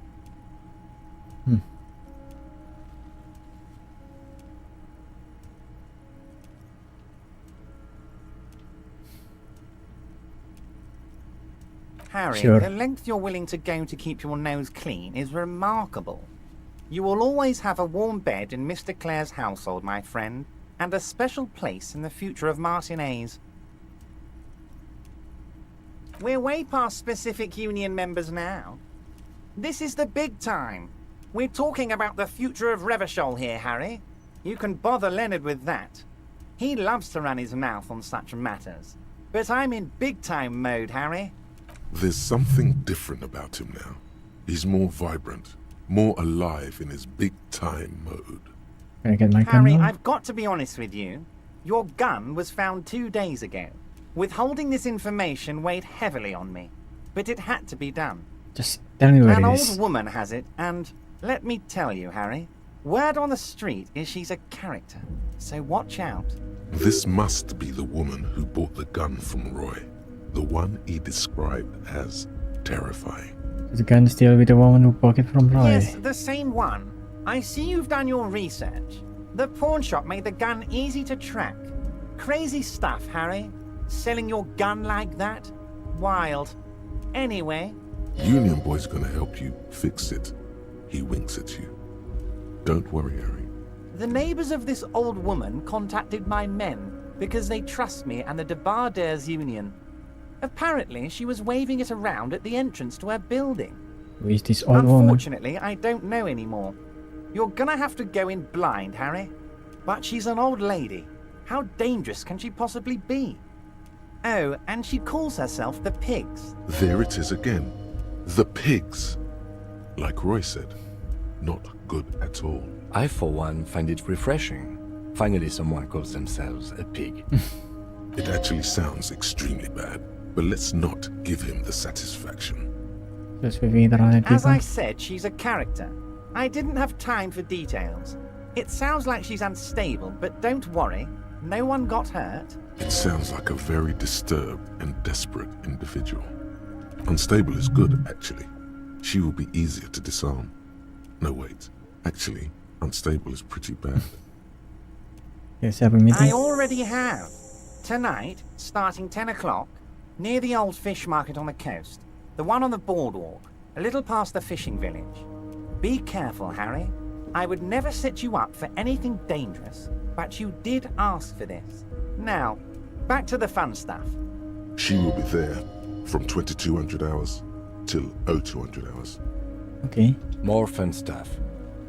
Harry, Sure. The length you're willing to go to keep your nose clean is remarkable. You will always have a warm bed in Mr. Clare's household, my friend, and a special place in the future of Martinez. We're way past specific Union members now. This is the big time. We're talking about the future of Revachol here, Harry. You can bother Leonard with that. He loves to run his mouth on such matters. But I'm in big-time mode, Harry. There's something different about him now. He's more vibrant, more alive in his big-time mode. Can I get my gun Harry, now? I've got to be honest with you. Your gun was found 2 days ago. Withholding this information weighed heavily on me. But it had to be done. Just tell me where An it old is. woman has it, and let me tell you, Harry, word on the street is she's a character. So watch out. This must be the woman who bought the gun from Roy. The one he described as terrifying. Is the gun still with the woman who bought it from Roy? Yes, the same one. I see you've done your research. The pawn shop made the gun easy to track. Crazy stuff, Harry. Selling your gun like that? Wild. Anyway. Union Boy's gonna help you fix it. He winks at you. Don't worry, Harry. The neighbors of this old woman contacted my men because they trust me and the Debarders Union. Apparently, she was waving it around at the entrance to her building. Who is this old woman? Unfortunately, I don't know anymore. You're gonna have to go in blind, Harry. But she's an old lady. How dangerous can she possibly be? Oh, and she calls herself the Pigs. There it is again. The pigs. Like Roy said, not good at all. I, for one, find it refreshing. Finally, someone calls themselves a pig. It actually sounds extremely bad, but let's not give him the satisfaction. As I said, she's a character. I didn't have time for details. It sounds like she's unstable, but don't worry. No one got hurt. It sounds like a very disturbed and desperate individual. Unstable is good, actually. She will be easier to disarm. No, wait. Actually, unstable is pretty bad. Yes, have a meeting. I already have. Tonight, starting 10 o'clock, near the old fish market on the coast. The one on the boardwalk, a little past the fishing village. Be careful, Harry. I would never set you up for anything dangerous, but you did ask for this. Now, back to the fun stuff. She will be there from 2200 hours till 0200 hours. Okay. More fun stuff.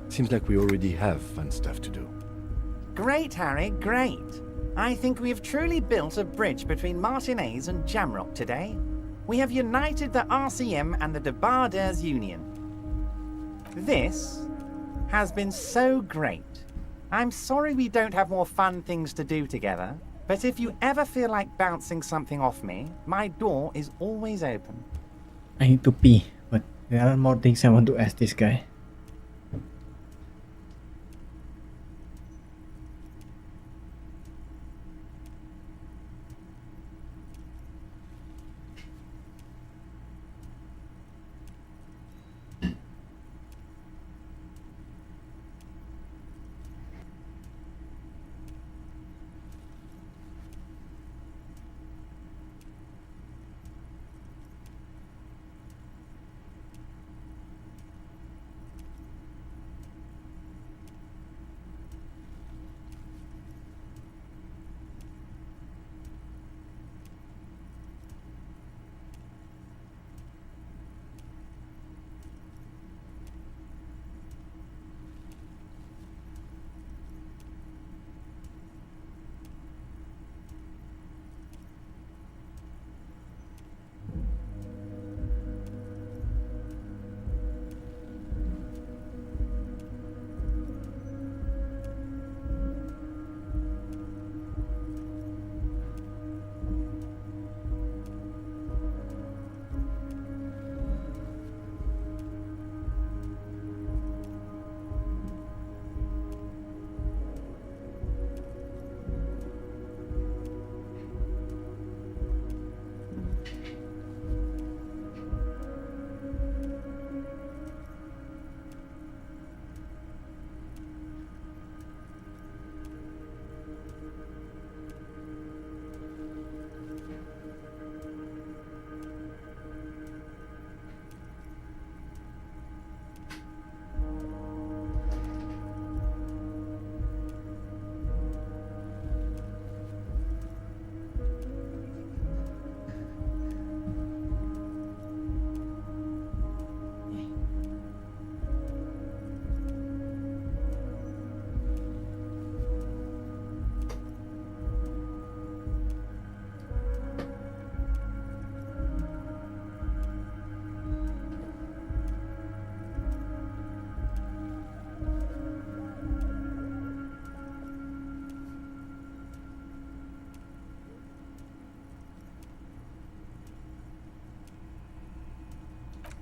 Seems like we already have fun stuff to do. Great, Harry, great. I think we have truly built a bridge between Martinez and Jamrock today. We have united the RCM and the Debarders Union. This has been so great. I'm sorry we don't have more fun things to do together, but if you ever feel like bouncing something off me, my door is always open. I need to pee, but there are more things I want to ask this guy.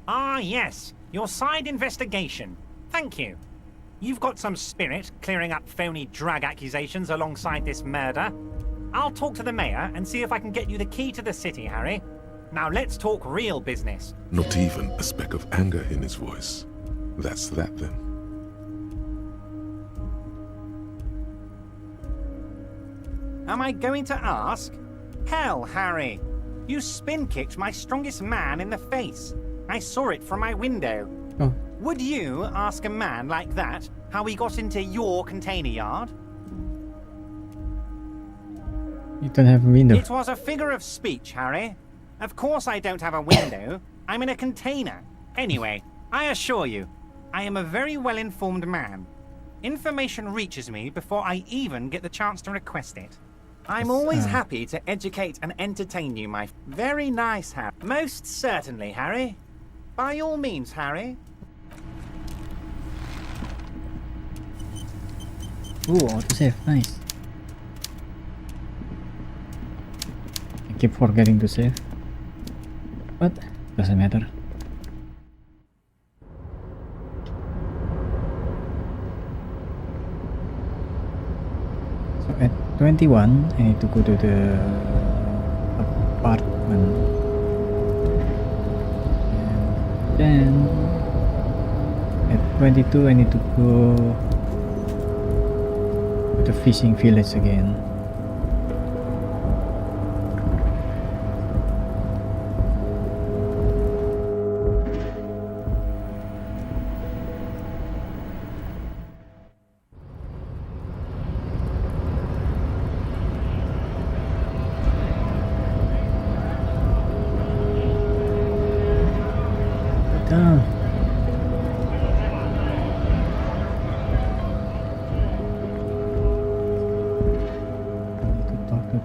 Ah, yes. Your side investigation. Thank you. You've got some spirit clearing up phony drug accusations alongside this murder. I'll talk to the mayor and see if I can get you the key to the city, Harry. Now let's talk real business. Not even a speck of anger in his voice. That's that then. Am I going to ask? Hell, Harry. You spin-kicked my strongest man in the face. I saw it from my window. Oh. Would you ask a man like that how he got into your container yard? You don't have a window. It was a figure of speech, Harry. Of course I don't have a window. I'm in a container. Anyway, I assure you, I am a very well-informed man. Information reaches me before I even get the chance to request it. I'm always happy to educate and entertain you, my... Very nice, Harry. Most certainly, Harry. By all means, Harry. Ooh, autosave, nice. keep forgetting to save. But doesn't matter. So at 21, I need to go to the apartment. And then at 22, I need to go to the fishing village again.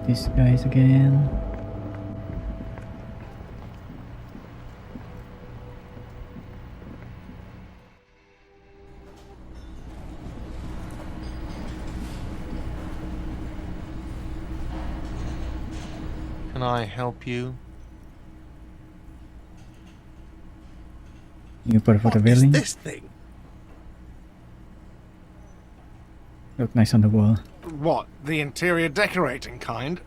These guys again. Can I help you? You prefer What the is building? this thing? Look nice on the wall. What, the interior decorating kind?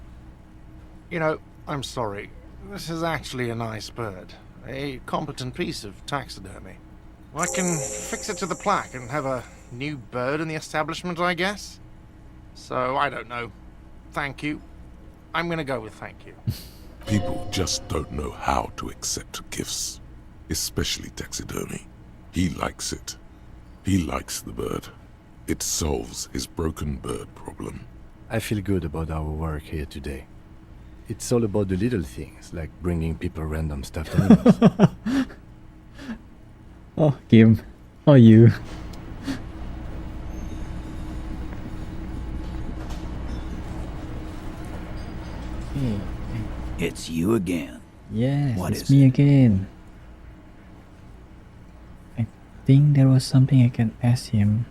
You know, I'm sorry. This is actually a nice bird. A competent piece of taxidermy. I can fix it to the plaque and have a new bird in the establishment, I guess? So, I don't know. Thank you. I'm gonna go with thank you. People just don't know how to accept gifts, especially taxidermy. He likes it. He likes the bird. It solves his broken bird problem. I feel good about our work here today. It's all about the little things, like bringing people random stuffed animals. Oh, Kim. Oh, you. Hey. It's you again. Yes, What it's is me again. I think there was something I can ask him.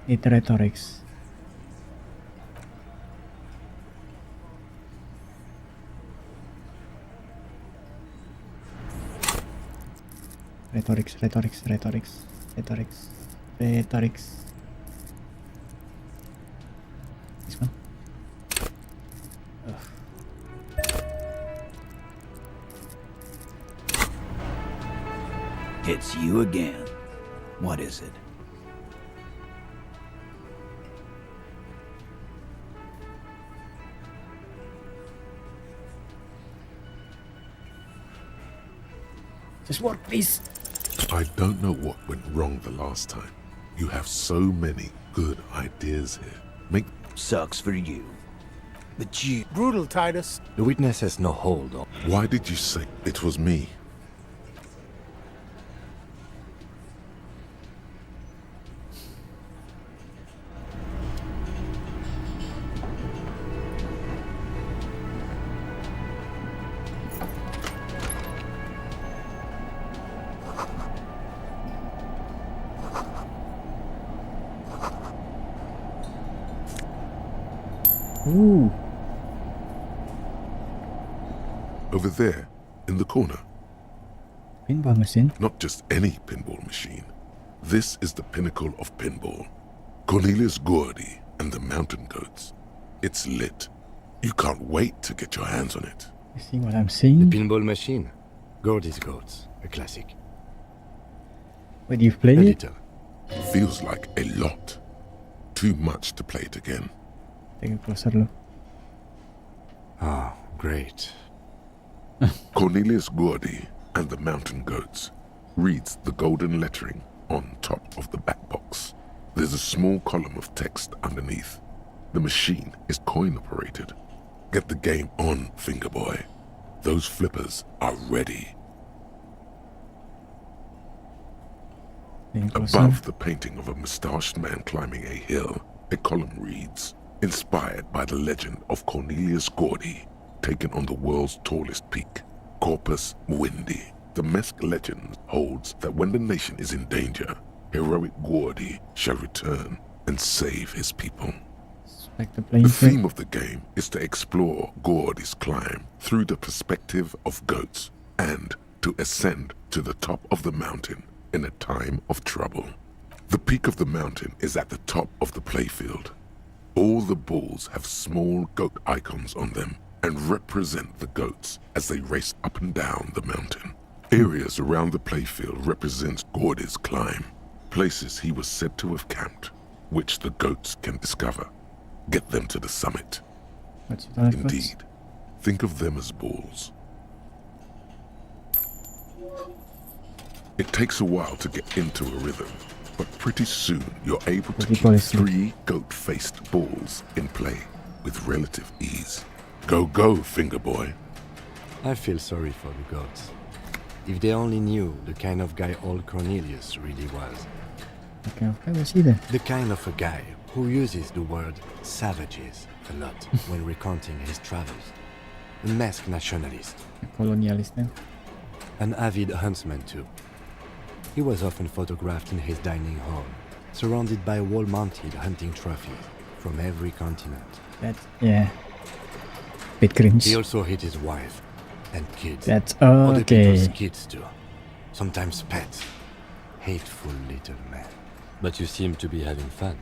It's rhetorics. Rhetorics. This one. Ugh. It's you again. What is it? Just work, please. I don't know what went wrong the last time. You have so many good ideas here. Sucks for you. But you... Brutal, Titus. The witness has no hold on. Why did you say it was me? Ooh. Over there, in the corner. Pinball machine? Not just any pinball machine. This is the pinnacle of pinball. Cornelius Gordy and the Mountain Goats. It's lit. You can't wait to get your hands on it. You see what I'm seeing? The pinball machine. Gordy's Goats. A classic. Wait, you've played A it? little. Feels like a lot. Too much to play it again. Take a closer look. Oh, great. Cornelius Gordy and the Mountain Goats reads the golden lettering on top of the back box. There's a small column of text underneath. The machine is coin operated. Get the game on, Fingerboy. Those flippers are ready. Above the painting of a mustached man climbing a hill, a column reads, inspired by the legend of Cornelius Gordy, taken on the world's tallest peak, Corpus Muindi. The Mesk legend holds that when the nation is in danger, heroic Gordy shall return and save his people. Like the The playing field. theme of the game is to explore Gordy's climb through the perspective of goats and to ascend to the top of the mountain in a time of trouble. The peak of the mountain is at the top of the playfield. All the balls have small goat icons on them and represent the goats as they race up and down the mountain. Areas around the playfield represent Gordy's climb, places he was said to have camped, which the goats can discover. Get them to the summit. What's it like? Indeed, think of them as balls. It takes a while to get into a rhythm, but pretty soon you're able to keep 3 goat-faced balls in play with relative ease. Go, go, finger boy. I feel sorry for the gods. If they only knew the kind of guy old Cornelius really was. Okay, was he then? The kind of a guy who uses the word savages a lot when recounting his travels. A masked nationalist. A colonialist then? An avid huntsman too. He was often photographed in his dining hall, surrounded by wall-mounted hunting trophies from every continent. That's, yeah. Bit cringe. He also hit his wife and kids. That's Other okay. people's kids too. Sometimes pets. Hateful little man. But you seem to be having fun.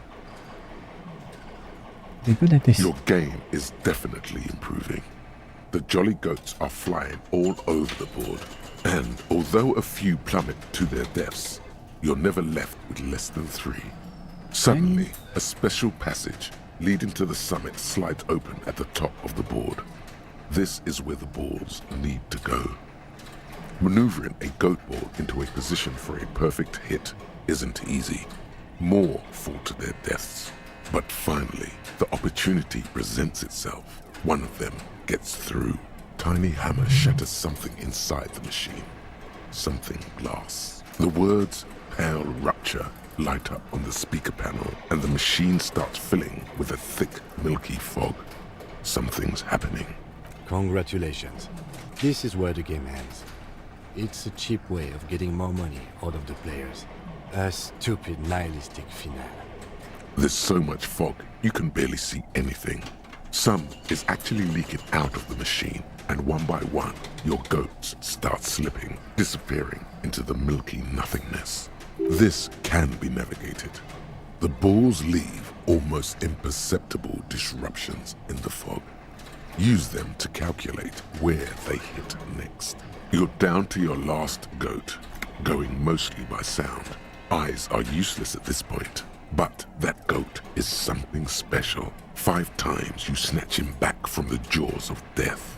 They're good at this. Your game is definitely improving. The jolly goats are flying all over the board, and although a few plummet to their deaths, you're never left with less than 3. Suddenly, a special passage leading to the summit slides open at the top of the board. This is where the balls need to go. Maneuvering a goat ball into a position for a perfect hit isn't easy. More fall to their deaths. But finally, the opportunity presents itself. One of them gets through. Tiny hammer shatters something inside the machine. Something glass. The words "Pale Rupture" light up on the speaker panel, and the machine starts filling with a thick, milky fog. Something's happening. Congratulations. This is where the game ends. It's a cheap way of getting more money out of the players. A stupid nihilistic finale. There's so much fog, you can barely see anything. Some is actually leaking out of the machine, and one by one, your goats start slipping, disappearing into the milky nothingness. This can be navigated. The balls leave almost imperceptible disruptions in the fog. Use them to calculate where they hit next. You're down to your last goat, going mostly by sound. Eyes are useless at this point, but that goat is something special. 5 times you snatch him back from the jaws of death.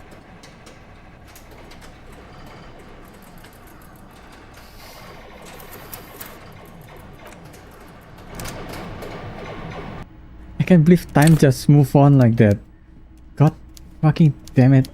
I can't believe time just move on like that. God fucking damn it.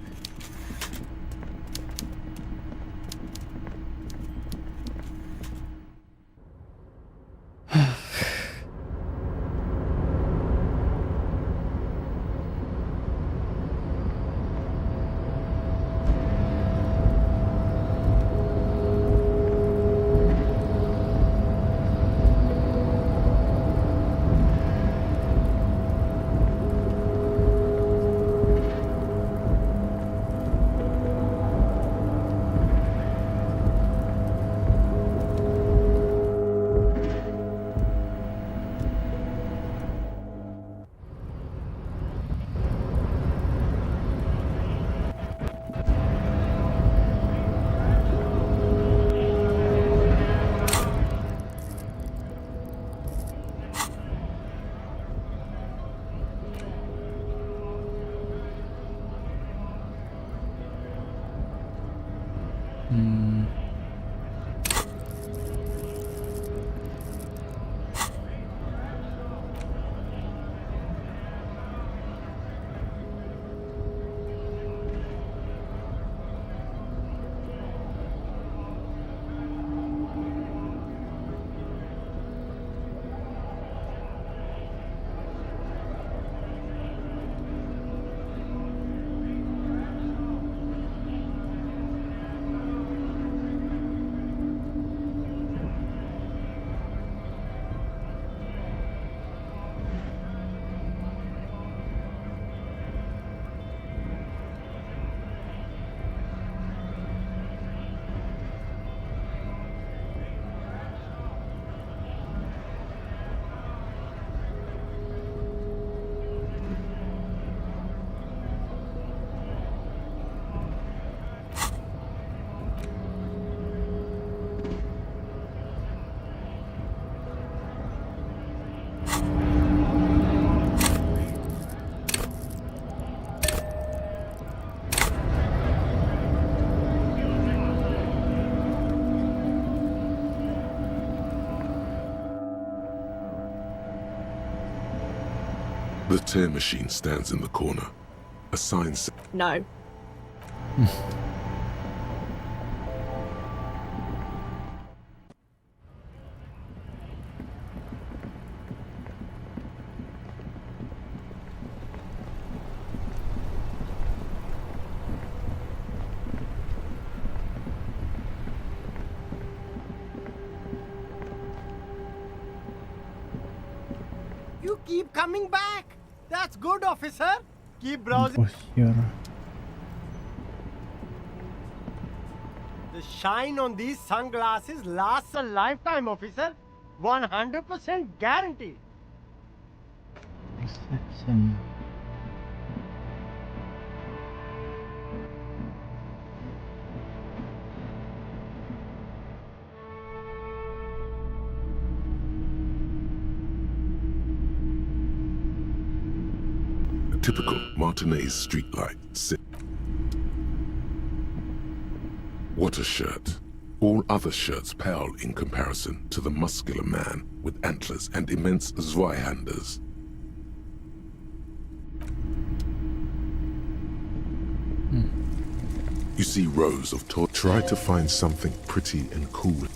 The tear machine stands in the corner. A sign says... No. You keep coming back. That's good, officer. Keep browsing. Posture. The shine on these sunglasses lasts a lifetime, officer. 100% guaranteed. Perception. A typical Martinez streetlight. What a shirt. All other shirts pale in comparison to the muscular man with antlers and immense Zweihanders. You see rows of toys. Try to find something pretty and cool.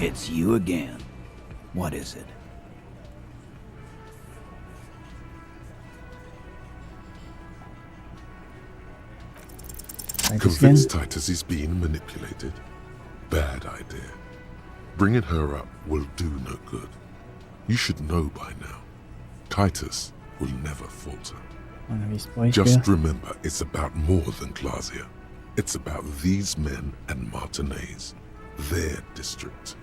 It's you again. What is it? Convince Titus he's being manipulated. Bad idea. Bringing her up will do no good. You should know by now. Titus will never falter. Just remember, it's about more than Glasia. It's about these men and Martinez. Their district.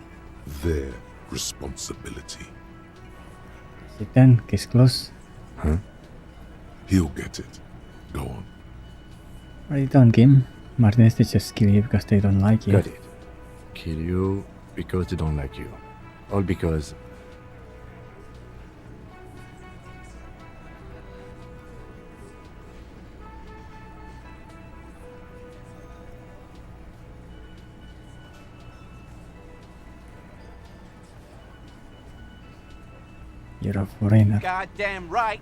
Their responsibility. Sit then, case closed. Huh? He'll get it. Go on. Write it down, Kim. Martinez, they just kill you because they don't like you. Got it. Kill you because they don't like you. All because... You're a foreigner. Goddamn right.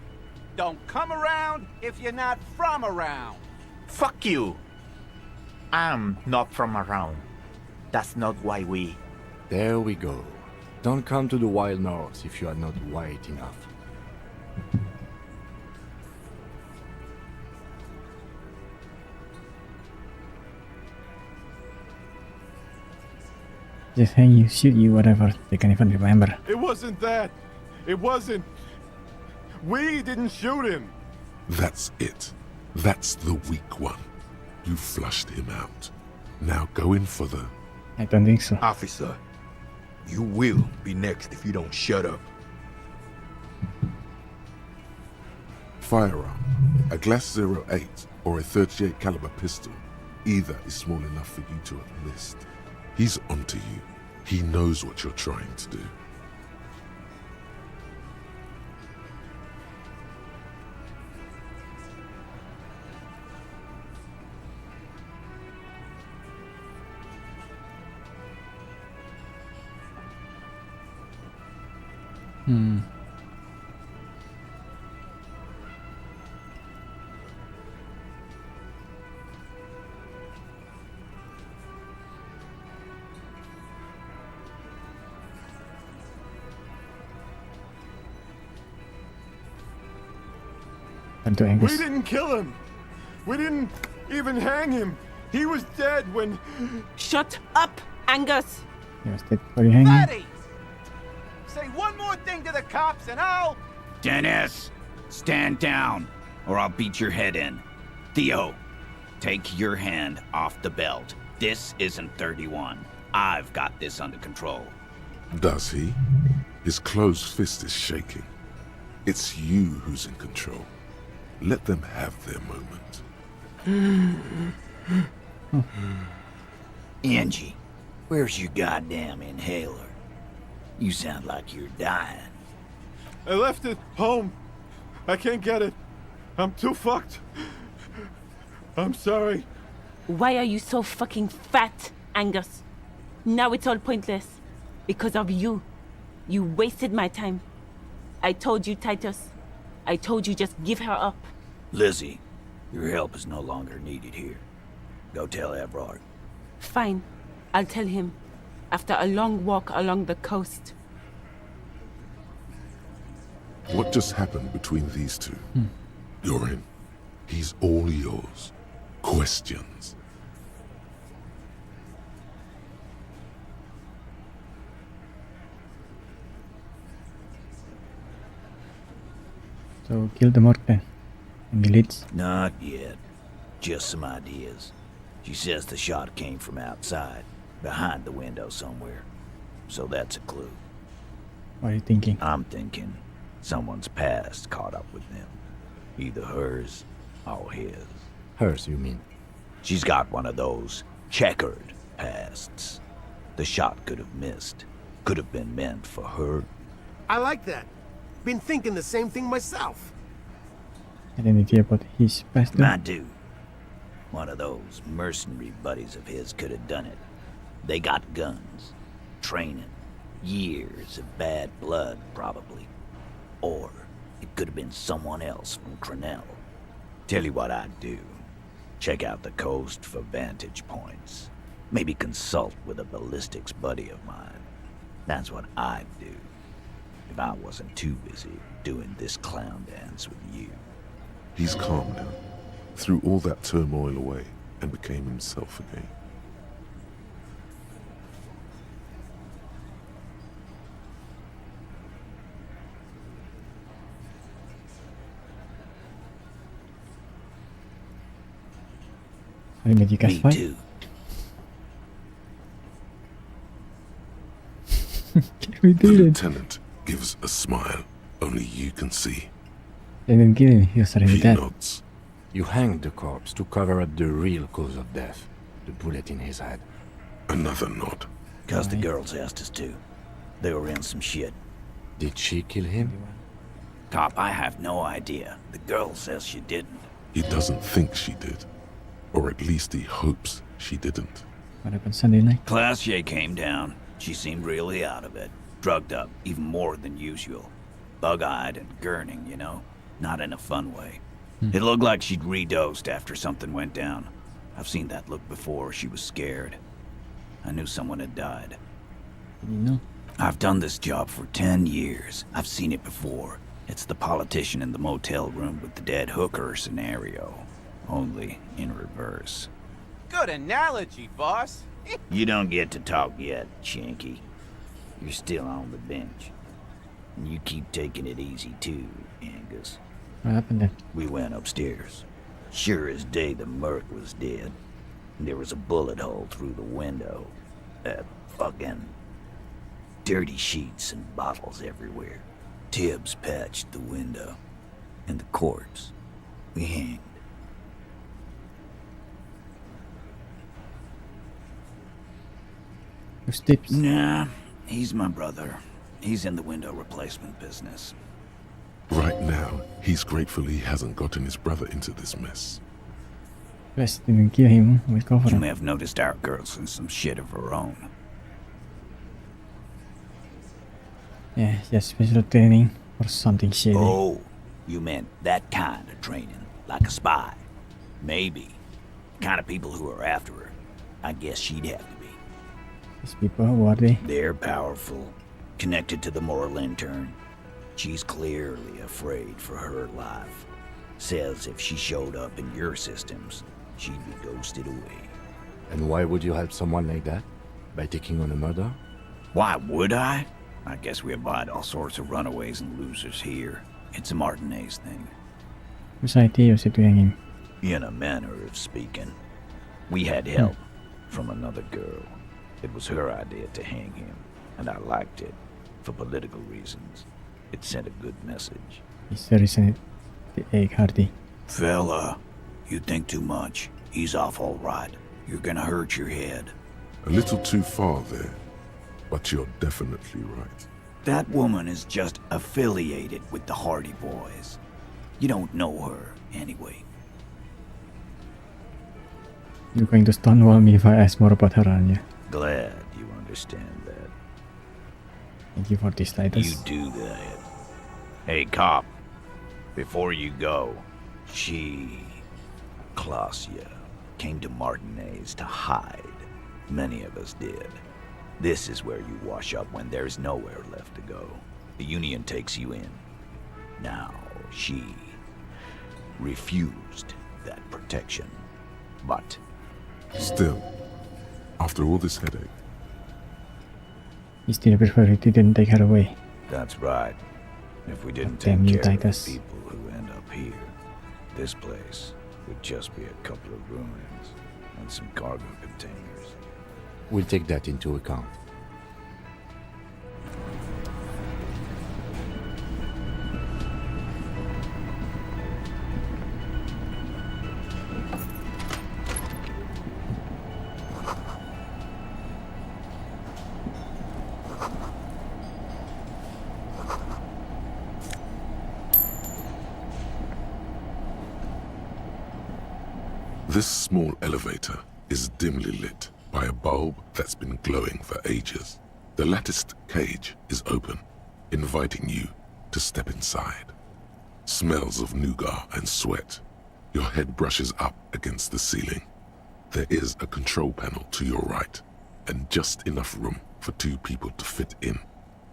Don't come around if you're not from around. Fuck you. I'm not from around. That's not why we... There we go. Don't come to the wild north if you are not white enough. Just hang you, shoot you, whatever. They can even remember. It wasn't that. It wasn't. We didn't shoot him. That's it. That's the weak one. You flushed him out. Now go in for the... I don't think so. Officer, you will be next if you don't shut up. Firearm. A Glass 08 or a 38 caliber pistol. Either is small enough for you to have missed. He's onto you. He knows what you're trying to do. We didn't kill him. We didn't even hang him. He was dead when... Shut up, Angus! Yes, that's where you hanging. Fatty! Say one more thing to the cops and I'll... Dennis, stand down, or I'll beat your head in. Theo, take your hand off the belt. This isn't 31. I've got this under control. Does he? His closed fist is shaking. It's you who's in control. Let them have their moment. Angie, where's your goddamn inhaler? You sound like you're dying. I left it home. I can't get it. I'm too fucked. I'm sorry. Why are you so fucking fat, Angus? Now it's all pointless. Because of you. You wasted my time. I told you, Titus. I told you just give her up. Lizzie, your help is no longer needed here. Go tell Everard. Fine. I'll tell him. After a long walk along the coast. What just happened between these two? You're in. He's all yours. Questions. So kill the morgue then. Any leads? Not yet. Just some ideas. She says the shot came from outside, behind the window somewhere. So that's a clue. What are you thinking? I'm thinking someone's past caught up with them. Either hers or his. Hers, you mean? She's got one of those checkered pasts. The shot could have missed. Could have been meant for her. I like that. Been thinking the same thing myself. Identity about his past. I do. One of those mercenary buddies of his could have done it. They got guns, training, years of bad blood, probably. Or it could have been someone else from Crenell. Tell you what I'd do. Check out the coast for vantage points. Maybe consult with a ballistics buddy of mine. That's what I'd do. If I wasn't too busy doing this clown dance with you. He's calm now. Threw all that turmoil away and became himself again. Me fight? Too. We The did it. lieutenant gives a smile only you can see. They didn't kill him, he was already He dead. nods. You hanged the corpse to cover up the real cause of death. The bullet in his head. Another nod. Cause the girls asked us to. They were in some shit. Did she kill him? Cop, I have no idea. The girl says she didn't. He doesn't think she did. Or at least he hopes she didn't. What happened Sunday night? Classier came down. She seemed really out of it. Drugged up, even more than usual. Bug-eyed and gurning, you know? Not in a fun way. It looked like she'd redosed after something went down. I've seen that look before. She was scared. I knew someone had died. You know? I've done this job for 10 years. I've seen it before. It's the politician in the motel room with the dead hooker scenario. Only in reverse. Good analogy, boss. You don't get to talk yet, Shanky. You're still on the bench. And you keep taking it easy too, Angus. What happened then? We went upstairs. Sure as day the merc was dead. There was a bullet hole through the window. Fucking dirty sheets and bottles everywhere. Tibbs patched the window. And the corpse. We hanged. Who's Tibbs? Nah, he's my brother. He's in the window replacement business. Right now, he's grateful he hasn't gotten his brother into this mess. West didn't kill him, we cover You him. may have noticed our girl's in some shit of her own. Yeah, just special training or something shady. Oh, you meant that kind of training, like a spy. Maybe. The kind of people who are after her. I guess she'd have to be. These people, who are they? They're powerful, connected to the moral intern. She's clearly afraid for her life. Says if she showed up in your systems, she'd be ghosted away. And why would you help someone like that? By taking on a murder? Why would I? I guess we abide all sorts of runaways and losers here. It's a Martinez thing. Society used to hang him. In a manner of speaking. We had help from another girl. It was her idea to hang him, and I liked it, for political reasons. It sent a good message. Is there isn't the egg hardy? Fella, you think too much. He's off all right. You're gonna hurt your head. A little too far there, but you're definitely right. That woman is just affiliated with the Hardy Boys. You don't know her, anyway. You're going to stonewall me if I ask more about her, aren't you? Glad you understand that. Thank you for this, Titus. You do that. Hey, cop. Before you go, Klausya, came to Martinez to hide. Many of us did. This is where you wash up when there's nowhere left to go. The Union takes you in. Now, she refused that protection. But still, after all this headache, you still prefer he didn't take her away. That's right. If we didn't Damn you, take care Titus. of the people who end up here, this place would just be a couple of ruins and some cargo containers. We'll take that into account. this small elevator is dimly lit by a bulb that's been glowing for ages. The latticed cage is open, inviting you to step inside. Smells of nougat and sweat. Your head brushes up against the ceiling. There is a control panel to your right, and just enough room for 2 people to fit in.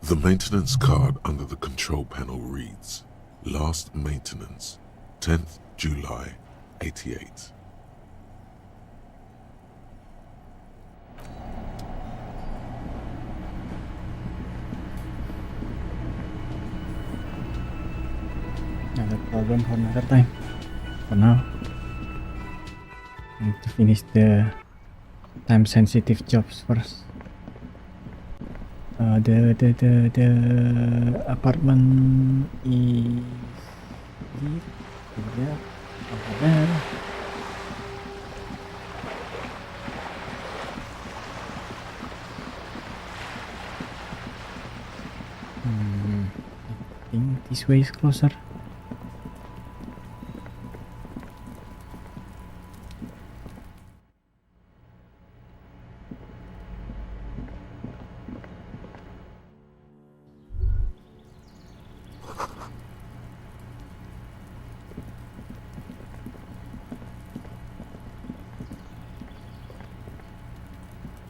The maintenance card under the control panel reads, Last maintenance, 10th July, 88. Another problem for another time. For now, I need to finish the time-sensitive jobs first. The apartment is here, over there. I think this way is closer.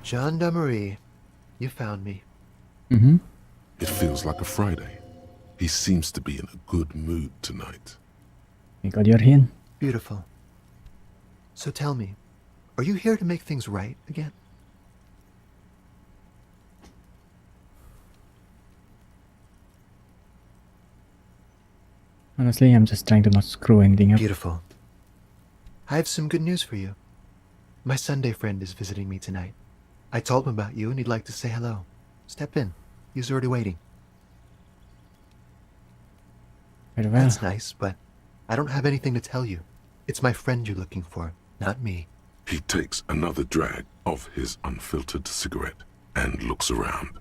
Gendarmerie, you found me. Mm-hmm. It feels like a Friday. He seems to be in a good mood tonight. You got your hin. Beautiful. So tell me, are you here to make things right again? Honestly, I'm just trying to not screw anything up. Beautiful. I have some good news for you. My Sunday friend is visiting me tonight. I told him about you and he'd like to say hello. Step in. He's already waiting. Very well. That's nice, but I don't have anything to tell you. It's my friend you're looking for, not me. He takes another drag of his unfiltered cigarette and looks around.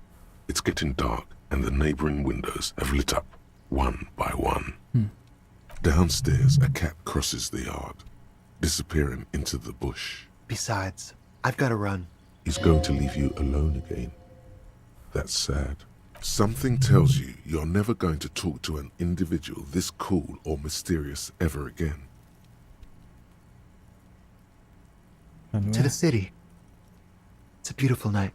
It's getting dark and the neighboring windows have lit up one by one. Downstairs, a cat crosses the yard, disappearing into the bush. Besides, I've got to run. He's going to leave you alone again. That's sad. Something tells you you're never going to talk to an individual this cool or mysterious ever again. To the city. It's a beautiful night.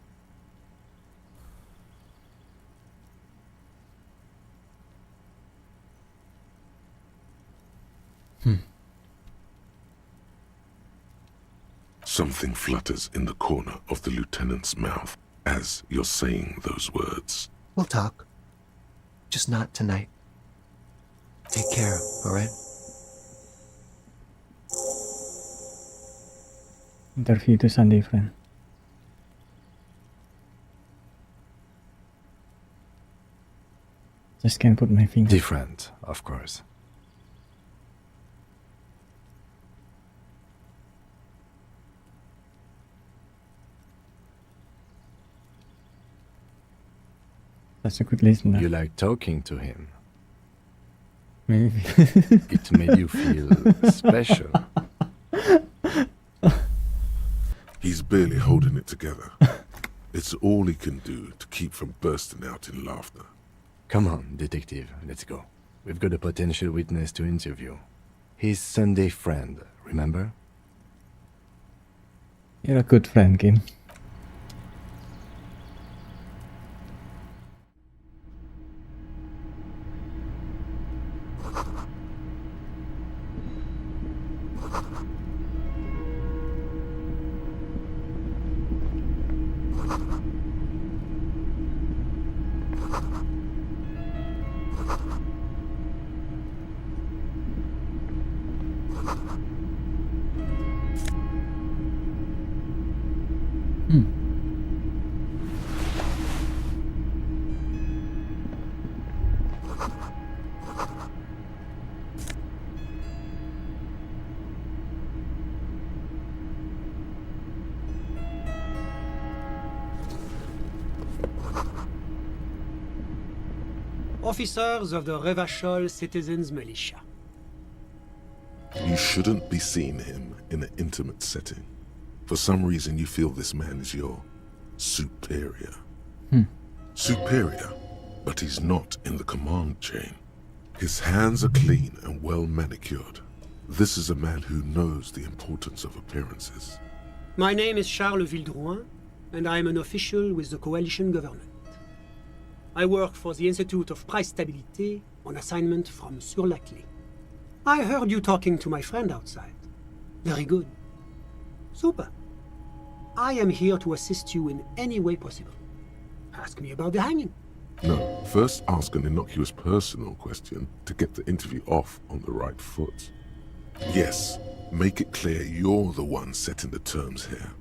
Something flutters in the corner of the lieutenant's mouth as you're saying those words. We'll talk. Just not tonight. Take care, alright? Interview to Sunday friend. Just can't put my finger. Different, of course. That's a good listener. You like talking to him. Maybe. It made you feel special. He's barely holding it together. It's all he can do to keep from bursting out in laughter. Come on, detective, let's go. We've got a potential witness to interview. His Sunday friend, remember? You're a good friend, Kim. Officers of the Revachol Citizens Militia. You shouldn't be seeing him in an intimate setting. For some reason, you feel this man is your superior. Superior, but he's not in the command chain. His hands are clean and well manicured. This is a man who knows the importance of appearances. My name is Charles Vildrouin, and I am an official with the coalition government. I work for the Institute of Price Stabilité on assignment from Sur-la-Clé. I heard you talking to my friend outside. Very good. Super. I am here to assist you in any way possible. Ask me about the hanging. No, first ask an innocuous personal question to get the interview off on the right foot. Yes, make it clear you're the one setting the terms here.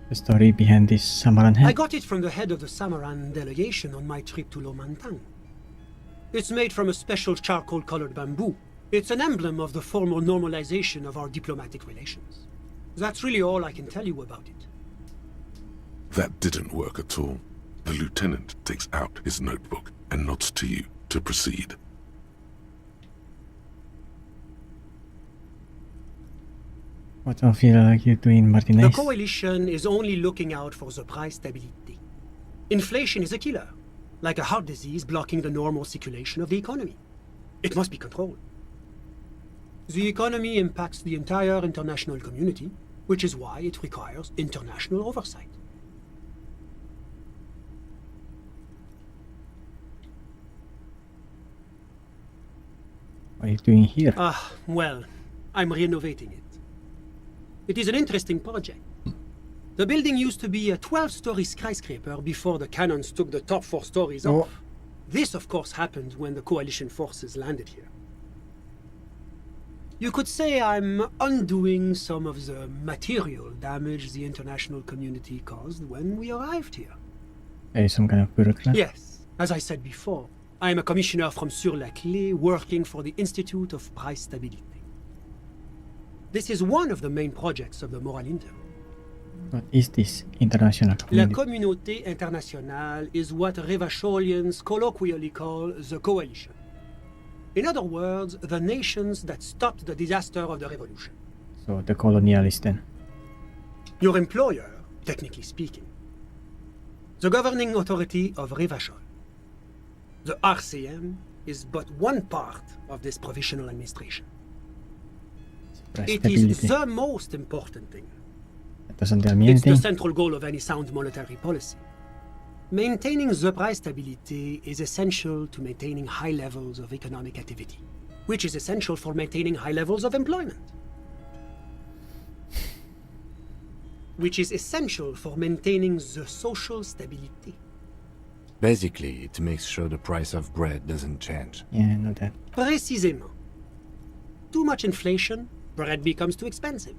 The story behind this Samaran head. I got it from the head of the Samaran delegation on my trip to Lomantang. It's made from a special charcoal-colored bamboo. It's an emblem of the formal normalization of our diplomatic relations. That's really all I can tell you about it. That didn't work at all. The lieutenant takes out his notebook and nods to you to proceed. What I feel like you're doing, Martinez? The coalition is only looking out for the price stability. Inflation is a killer, like a heart disease blocking the normal circulation of the economy. It must be controlled. The economy impacts the entire international community, which is why it requires international oversight. What are you doing here? Well, I'm renovating it. It is an interesting project. The building used to be a 12-story skyscraper before the cannons took the top 4 stories off. This, of course, happened when the coalition forces landed here. You could say I'm undoing some of the material damage the international community caused when we arrived here. Are you some kind of bureaucrat? Yes, as I said before, I am a commissioner from Sur-la-Clé working for the Institute of Price Stabilité. This is one of the main projects of the Moral Inter. What is this international La community? Communauté Internationale is what Revacholians colloquially call the coalition. In other words, the nations that stopped the disaster of the revolution. So the colonialists then. Your employer, technically speaking. The governing authority of Revachol. The RCM is but one part of this provisional administration. It is the most important thing. That doesn't tell me It's anything. the central goal of any sound monetary policy. Maintaining the price stability is essential to maintaining high levels of economic activity, which is essential for maintaining high levels of employment, which is essential for maintaining the social stability. Basically, it makes sure the price of bread doesn't change. Yeah, I know that. Précisément. Too much inflation, bread becomes too expensive.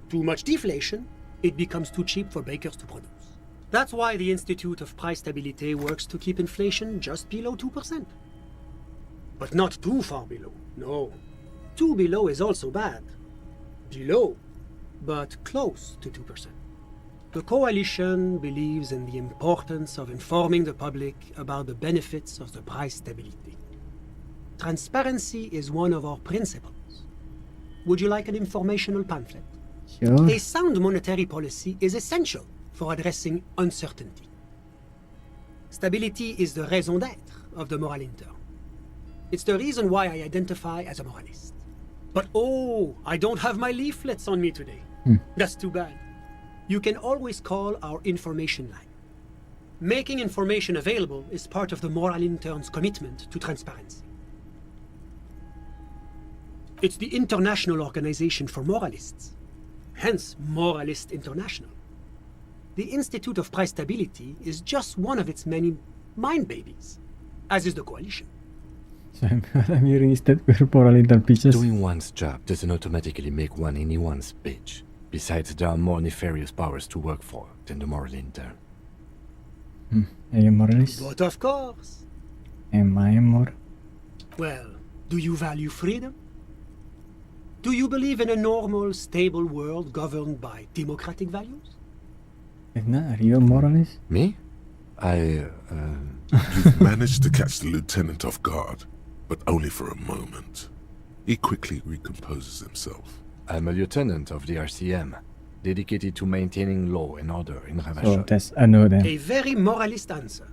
Too much deflation, it becomes too cheap for bakers to produce. That's why the Institute of Price Stability works to keep inflation just below 2%. But not too far below, no. Too below is also bad. Below, but close to 2%. The coalition believes in the importance of informing the public about the benefits of the price stability. Transparency is one of our principles. Would you like an informational pamphlet? Sure. A sound monetary policy is essential for addressing uncertainty. Stability is the raison d'être of the moral intern. It's the reason why I identify as a moralist. But oh, I don't have my leaflets on me today. That's too bad. You can always call our information line. Making information available is part of the moral intern's commitment to transparency. It's the International Organization for Moralists, hence Moralist International. The Institute of Price Stability is just one of its many mind babies, as is the coalition. So I'm hearing is that we're moral intern bitches. Doing one's job doesn't automatically make one anyone's bitch. Besides, there are more nefarious powers to work for than the moral intern. Are you a moralist? But of course. Am I a moral? Well, do you value freedom? Do you believe in a normal, stable world governed by democratic values? Edna, are you a moralist? Me? You've managed to catch the lieutenant off guard, but only for a moment. He quickly recomposes himself. I'm a lieutenant of the RCM, dedicated to maintaining law and order in Ravachol. So that's I know then. A very moralist answer.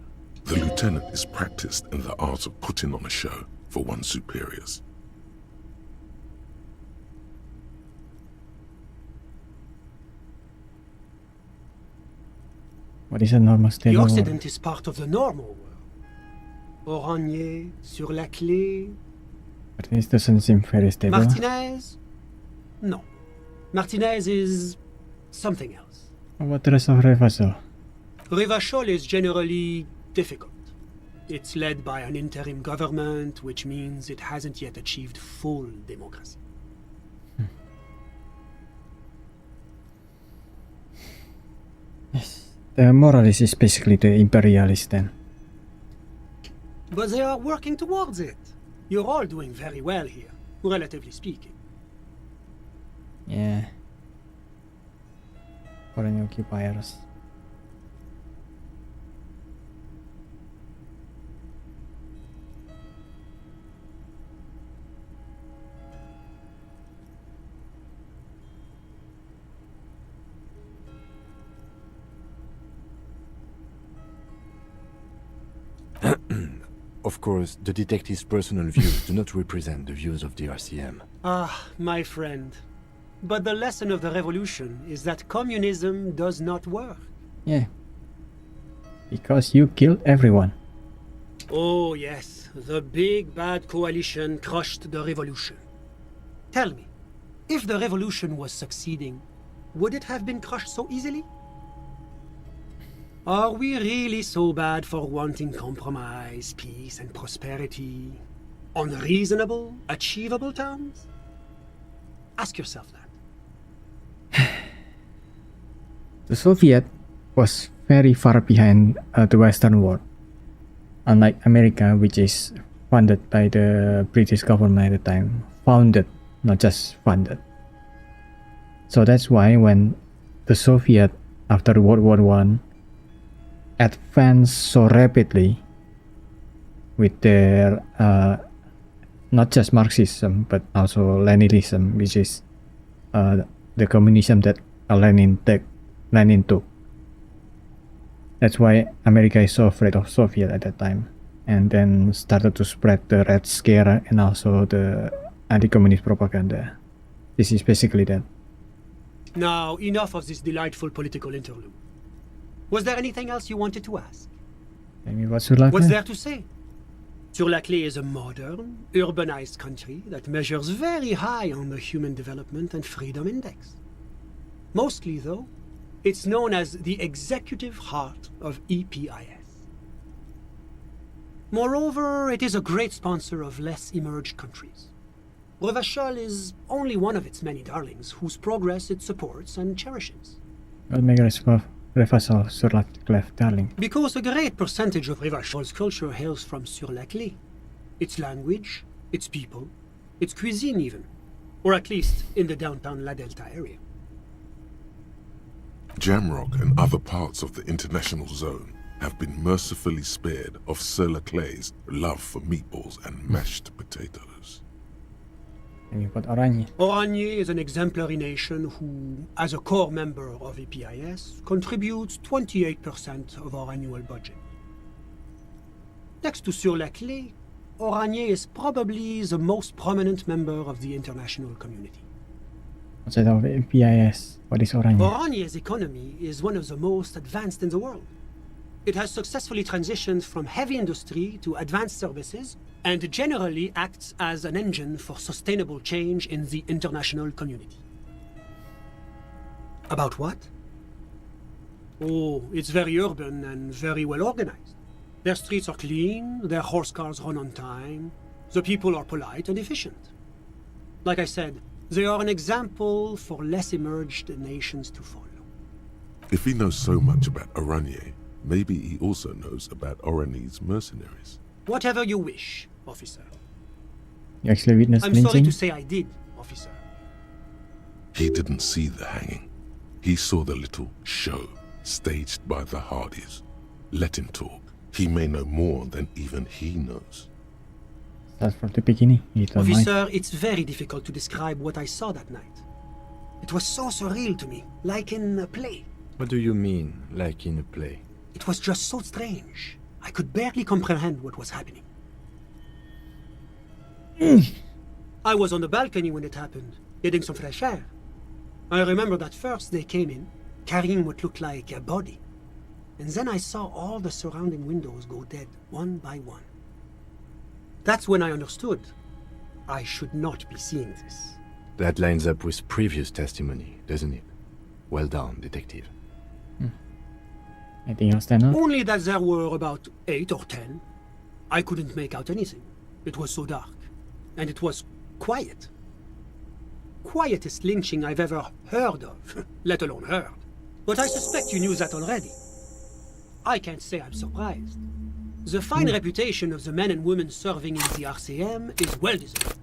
The lieutenant is practiced in the art of putting on a show for one's superiors. What is a normal The stable world? Occident is part of the normal world. Oranje, sur la clé. But this doesn't seem very stable. Martinez? No. Martinez is something else. What the rest of Revasol? Rivachol is generally difficult. It's led by an interim government, which means it hasn't yet achieved full democracy. Yes. The moralist is basically the imperialist then. But they are working towards it. You're all doing very well here, relatively speaking. Yeah. Foreign occupiers. Of course, the detective's personal views do not represent the views of the RCM. Ah, my friend. But the lesson of the revolution is that communism does not work. Yeah. Because you killed everyone. Oh, yes. The big bad coalition crushed the revolution. Tell me, if the revolution was succeeding, would it have been crushed so easily? Are we really so bad for wanting compromise, peace, and prosperity on reasonable, achievable terms? Ask yourself that. The Soviet was very far behind the Western world. Unlike America, which is funded by the British government at the time. Founded, not just funded. So that's why when the Soviet, after World War I, advanced so rapidly with their not just Marxism but also Leninism, which is the communism that Lenin took. That's why America is so afraid of Soviet at that time, and then started to spread the Red Scare and also the anti-communist propaganda. This is basically that. Now, enough of this delightful political interlude. Was there anything else you wanted to ask? Maybe what's your life? What's there to say? Sur-la-Clé is a modern, urbanized country that measures very high on the Human Development and Freedom Index. Mostly, though, it's known as the executive heart of EPIS. Moreover, it is a great sponsor of less emerged countries. Revachol is only one of its many darlings whose progress it supports and cherishes. What makes Revachol sur la clef, darling? Because a great percentage of Revachol's culture hails from Sur-la-Clé. Its language, its people, its cuisine even. Or at least in the downtown La Delta area. Jamrock and other parts of the international zone have been mercifully spared of Sur-la-Clé's love for meatballs and mashed potatoes. And you've got Oranje. Oranje is an exemplary nation who, as a core member of EPIS, contributes 28% of our annual budget. Next to Sur-la-Clé, Oranje is probably the most prominent member of the international community. Outside of PIS, what is Oranje? Oranje's economy is one of the most advanced in the world. It has successfully transitioned from heavy industry to advanced services and generally acts as an engine for sustainable change in the international community. About what? Oh, it's very urban and very well organized. Their streets are clean, their horse cars run on time, the people are polite and efficient. Like I said, they are an example for less emerged nations to follow. If he knows so much about Oranje, maybe he also knows about Oranje's mercenaries. Whatever you wish, officer. You actually witnessed I'm sorry lynching? to say I did, officer. He didn't see the hanging. He saw the little show staged by the Hardys. Let him talk. He may know more than even he knows. Start from the beginning. You told me. Officer, it's very difficult to describe what I saw that night. It was so surreal to me, like in a play. What do you mean, like in a play? It was just so strange. I could barely comprehend what was happening. I was on the balcony when it happened, getting some fresh air. I remember that first they came in, carrying what looked like a body. And then I saw all the surrounding windows go dead, one by one. That's when I understood. I should not be seeing this. That lines up with previous testimony, doesn't it? Well done, detective. Anything else stand out? Only that there were about 8 or 10. I couldn't make out anything. It was so dark. And it was quiet. Quietest lynching I've ever heard of, let alone heard. But I suspect you knew that already. I can't say I'm surprised. The fine reputation of the men and women serving in the RCM is well deserved.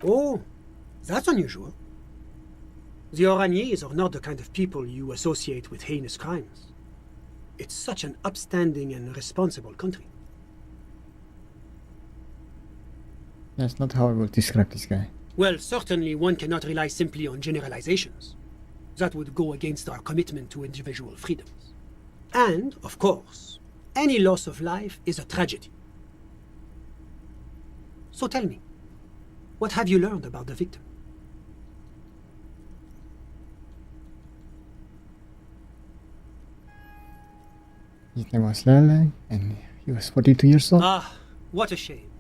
Oh, that's unusual. The Oraniers are not the kind of people you associate with heinous crimes. It's such an upstanding and responsible country. That's not how I would describe this guy. Well, certainly one cannot rely simply on generalizations. That would go against our commitment to individual freedoms. And, of course, any loss of life is a tragedy. So tell me, what have you learned about the victim? His name was Lele, and he was 42 years old. Ah, what a shame.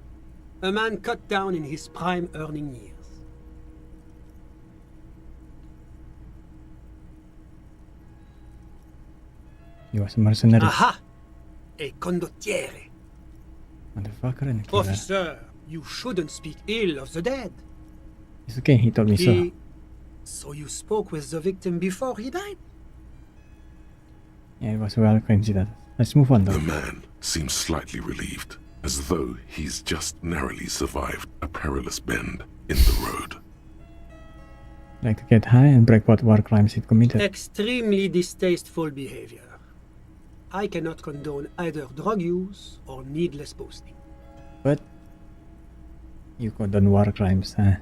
A man cut down in his prime earning years. He was a mercenary. Aha! A condottiere. Motherfucker and a killer. Officer, you shouldn't speak ill of the dead. It's okay, he told me so. So you spoke with the victim before he died? Yeah, it was a well coincidence. Let's move on though. The man seems slightly relieved, as though he's just narrowly survived a perilous bend in the road. Like to get high and break what war crimes he committed. Extremely distasteful behavior. I cannot condone either drug use or needless boasting. But you condone war crimes, huh?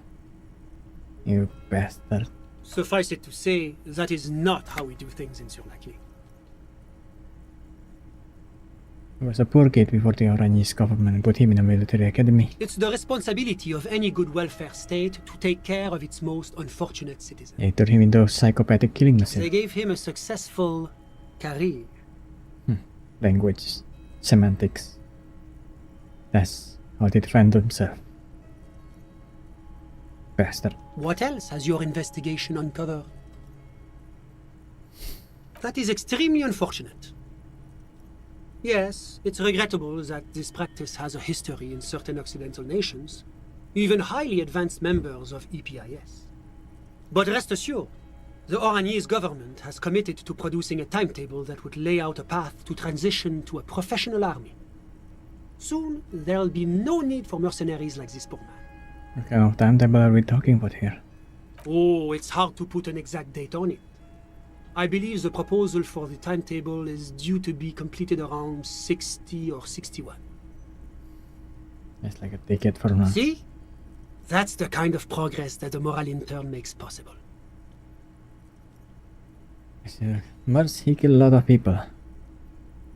You bastard. Suffice it to say, that is not how we do things in Sur-la-Clé. He was a poor kid before the Oranjese government put him in a military academy. It's the responsibility of any good welfare state to take care of its most unfortunate citizens. They turned him into a psychopathic killing machine. They gave him a successful career. Language, semantics. That's how they defend themselves. Bastard. What else has your investigation uncovered? That is extremely unfortunate. Yes, it's regrettable that this practice has a history in certain Occidental nations, even highly advanced members of EPIS. But rest assured, the Orangese government has committed to producing a timetable that would lay out a path to transition to a professional army. Soon, there'll be no need for mercenaries like this poor man. What kind of timetable are we talking about here? Oh, it's hard to put an exact date on it. I believe the proposal for the timetable is due to be completed around 60 or 61. It's like a ticket for now. See? That's the kind of progress that the moral intern makes possible. Must he kill a lot of people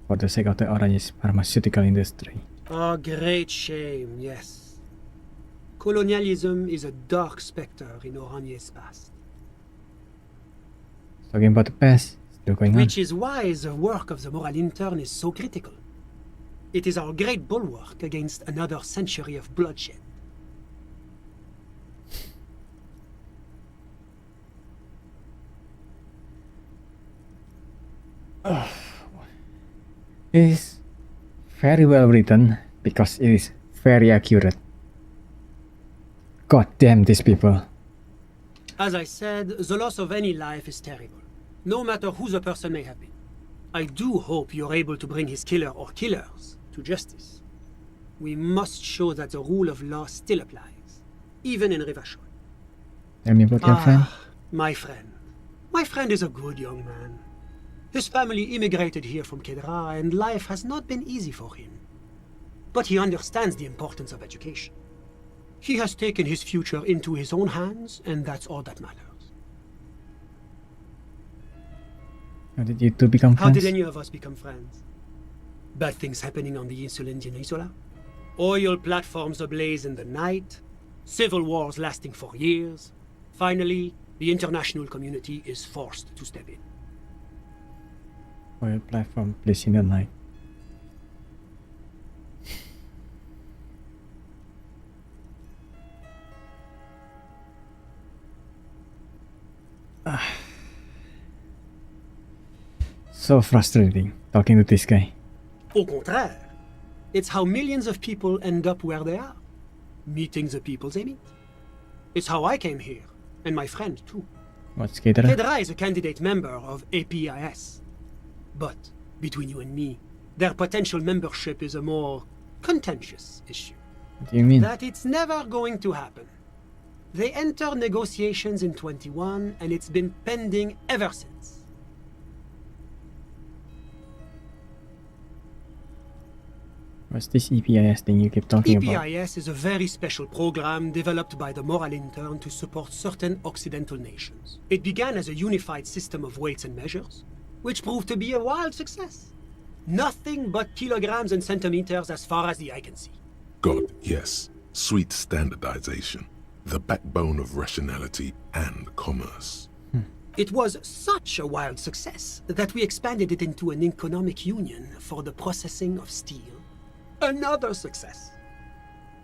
for the sake of the Orange pharmaceutical industry? A great shame, yes. Colonialism is a dark specter in Orange's past. Talking about the past, still going on. Which is why the work of the moral intern is so critical. It is our great bulwark against another century of bloodshed. It is very well written because it is very accurate. God damn these people. As I said, the loss of any life is terrible, no matter who the person may have been. I do hope you're able to bring his killer or killers to justice. We must show that the rule of law still applies, even in Rivachol. Tell me about your friend. My friend. My friend is a good young man. His family immigrated here from Kedra, and life has not been easy for him. But he understands the importance of education. He has taken his future into his own hands, and that's all that matters. How did you two become How friends? did any of us become friends? Bad things happening on the insulin Peninsula? Oil platforms ablaze in the night? Civil wars lasting for years? Finally, the international community is forced to step in. Oil platform, place in the night. So frustrating talking to this guy. Au contraire, it's how millions of people end up where they are, meeting the people they meet. It's how I came here, and my friend too. What's Kedra? Kedra is a candidate member of APIS. But, between you and me, their potential membership is a more contentious issue. What do you mean? That it's never going to happen. They enter negotiations in 21, and it's been pending ever since. What's this EPIS thing you keep talking about? EPIS is a very special program developed by the moral intern to support certain Occidental nations. It began as a unified system of weights and measures, which proved to be a wild success. Nothing but kilograms and centimeters as far as the eye can see. God, yes. Sweet standardization. The backbone of rationality and commerce. It was such a wild success that we expanded it into an economic union for the processing of steel. Another success.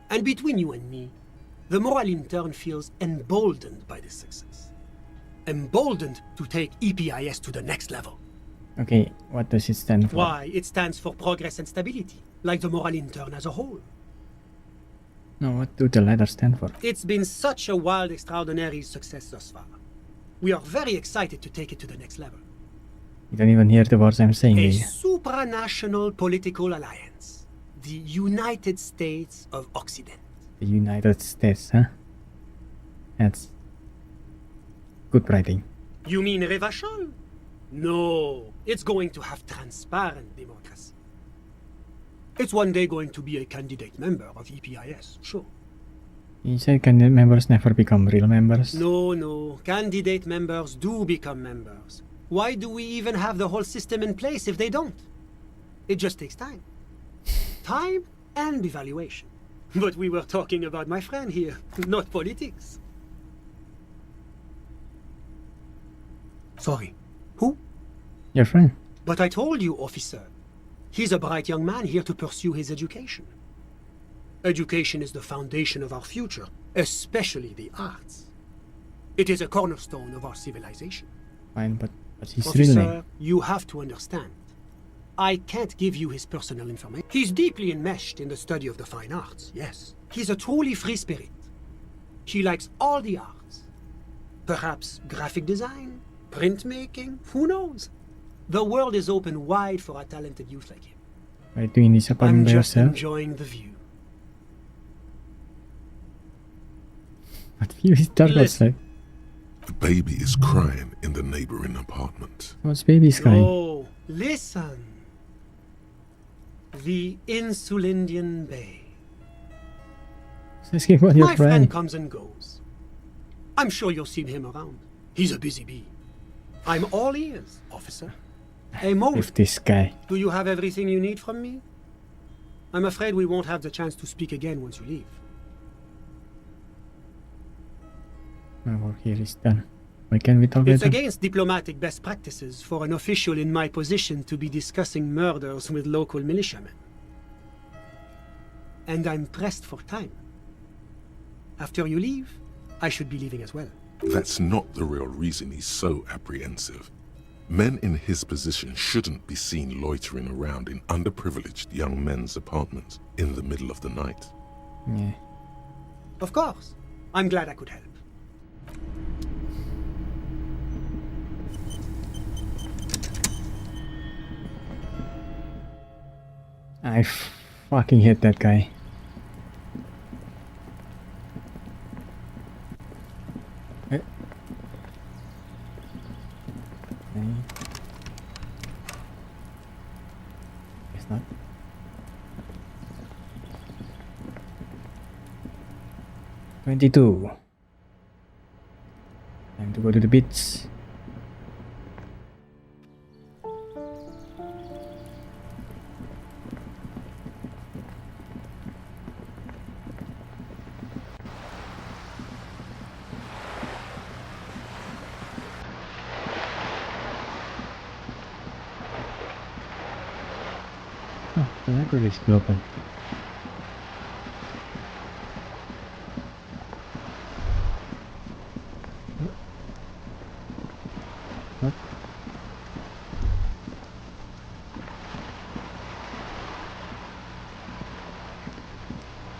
And between you and me, the moral intern feels emboldened by this success. Emboldened to take EPIS to the next level. Okay, what does it stand for? Why, it stands for progress and stability, like the moral intern as a whole. No, what do the letters stand for? It's been such a wild, extraordinary success thus far. We are very excited to take it to the next level. You don't even hear the words I'm saying, do A you? supranational political alliance. The United States of Occident. The United States, huh? That's good writing. You mean Rivachol? No, it's going to have transparent democracy. It's one day going to be a candidate member of EPIS, sure. You said candidate members never become real members? No, candidate members do become members. Why do we even have the whole system in place if they don't? It just takes time. Time and evaluation. But we were talking about my friend here, not politics. Sorry, who? Your friend. But I told you, officer. He's a bright young man here to pursue his education. Education is the foundation of our future, especially the arts. It is a cornerstone of our civilization. Fine, but what's his real name? Officer, you have to understand. I can't give you his personal information. He's deeply enmeshed in the study of the fine arts, yes. He's a truly free spirit. He likes all the arts. Perhaps graphic design, printmaking, who knows? The world is open wide for a talented youth like him. Are you doing this apartment I'm by just yourself? enjoying the view. What view is dark outside? The baby is crying in the neighboring apartment. What's baby's crying? Oh, listen. The Insulindian Bay. Asking about your My friend comes and goes. I'm sure you'll see him around. He's a busy bee. I'm all ears, officer. A moment. With this guy. Do you have everything you need from me? I'm afraid we won't have the chance to speak again once you leave. My work here is done. Why can't we talk It's later? against diplomatic best practices for an official in my position to be discussing murders with local militiamen. And I'm pressed for time. After you leave, I should be leaving as well. That's not the real reason he's so apprehensive. Men in his position shouldn't be seen loitering around in underprivileged young men's apartments in the middle of the night. Yeah. Of course. I'm glad I could help. I fucking hate that guy. Eh. Okay. Guess not. $22. Time to go to the beach. Oh, the library is still open. What?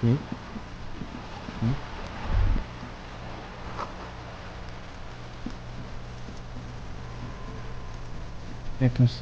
Okay. Hmm? That was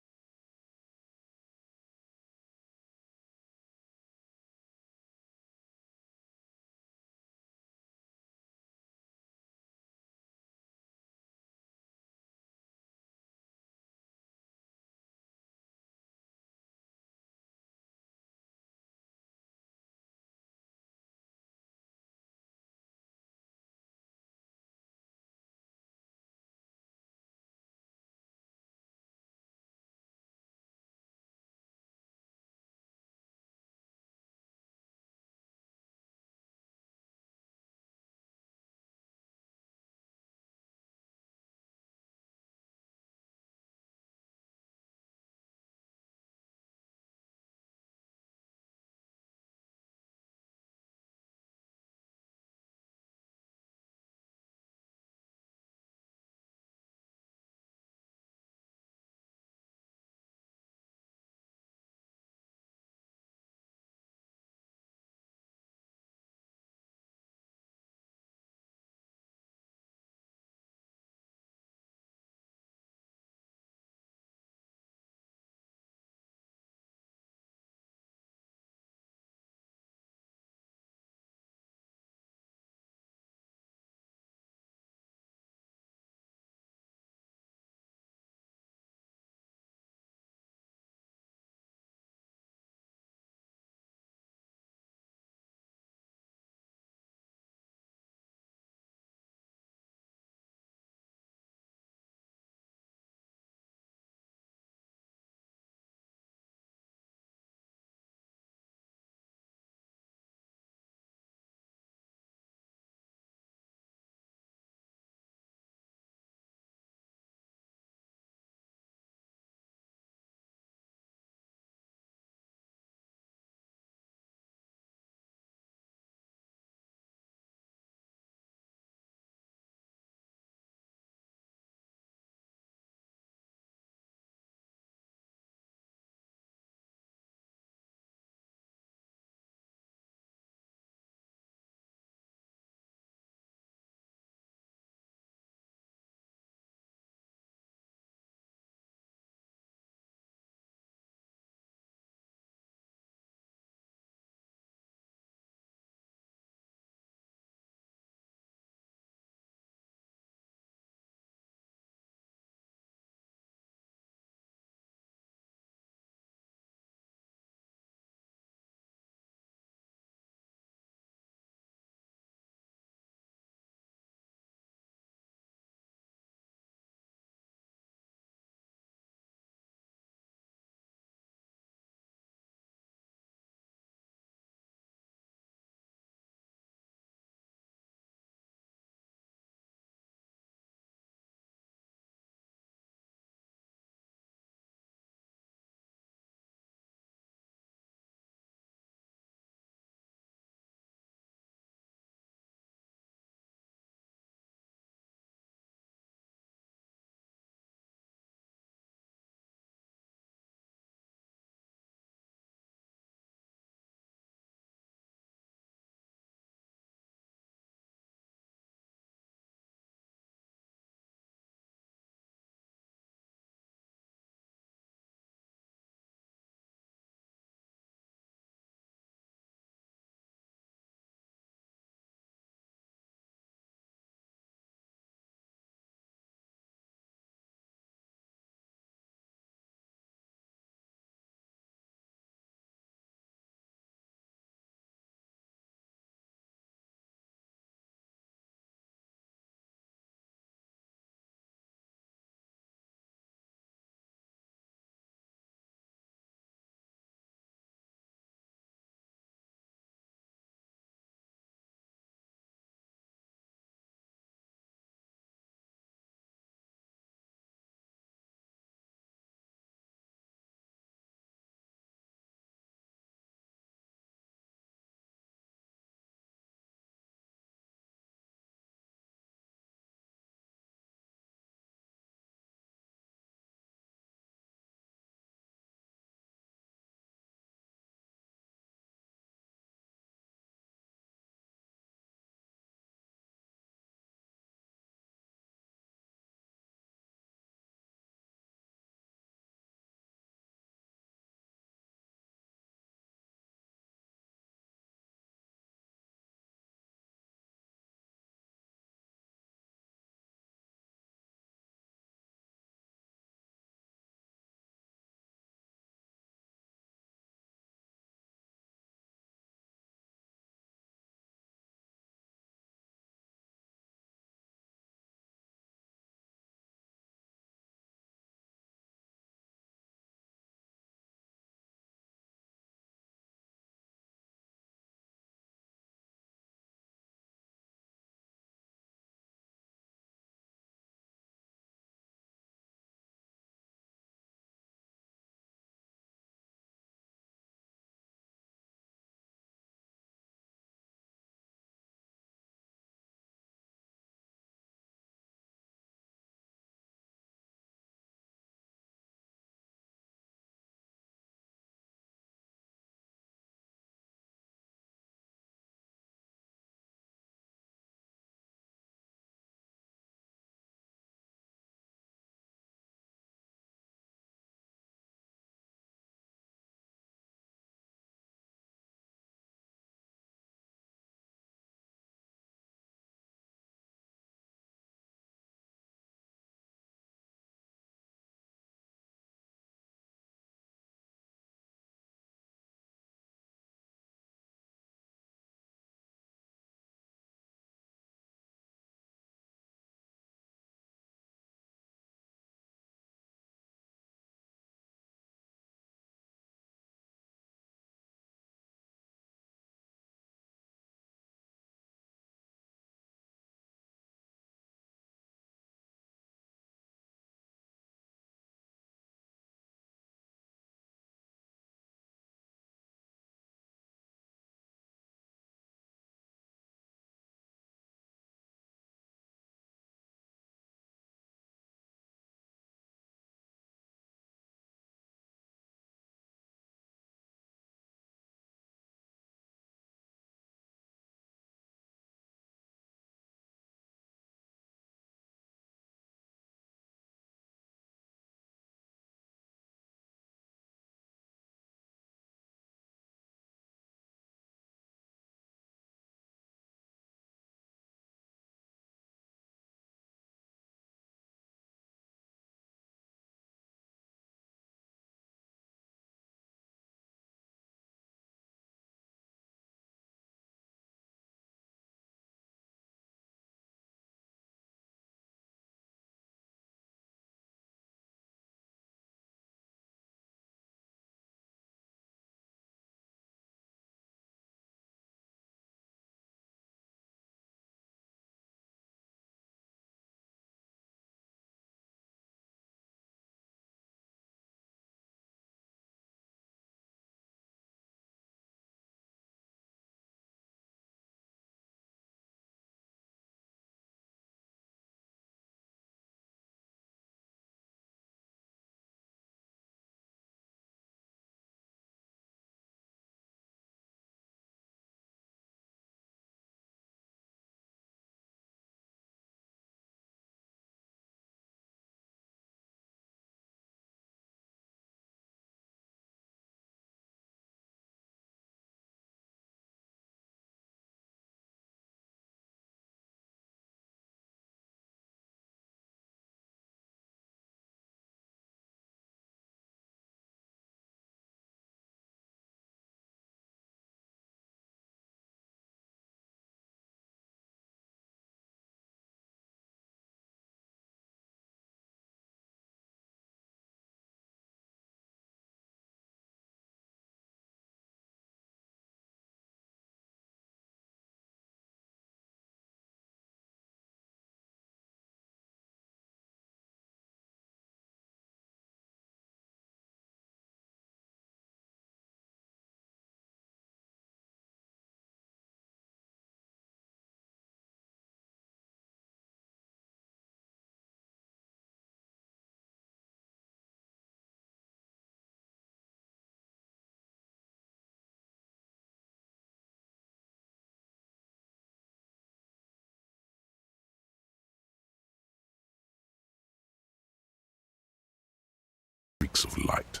streaks of light.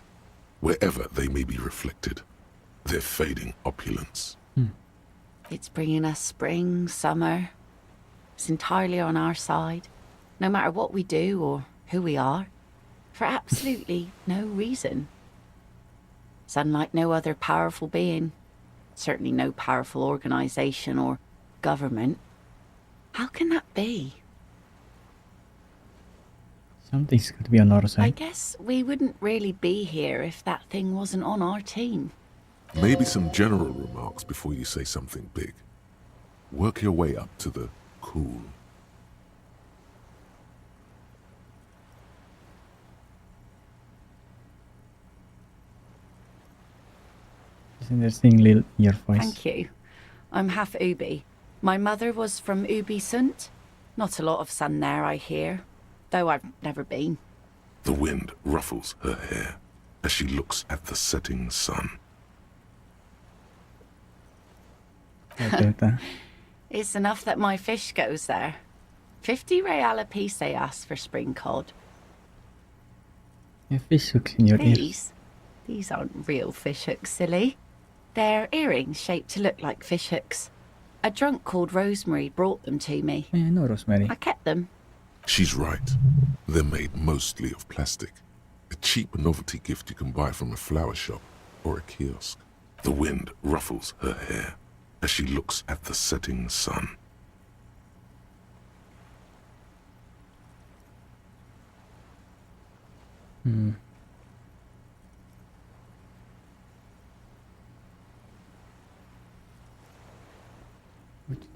Wherever they may be reflected, their fading opulence. It's bringing us spring, summer. It's entirely on our side, no matter what we do or who we are, for absolutely no reason. It's unlike no other powerful being, certainly no powerful organization or government. How can that be? Something's got to be on our I side. guess we wouldn't really be here if that thing wasn't on our team. Maybe some general remarks before you say something big. Work your way up to the cool. It's interesting little ear voice. Thank you. I'm half Ubi. My mother was from Ubi Sunt. Not a lot of sun there, I hear, though I've never been. The wind ruffles her hair as she looks at the setting sun. It's enough that my fish goes there. 50 real a piece they ask for spring cod. Yeah, fish hooks in your ear. These aren't real fish hooks, silly. They're earrings shaped to look like fish hooks. A drunk called Rosemary brought them to me. Yeah, I know Rosemary. I kept them. She's right. They're made mostly of plastic. A cheap novelty gift you can buy from a flower shop or a kiosk. The wind ruffles her hair as she looks at the setting sun.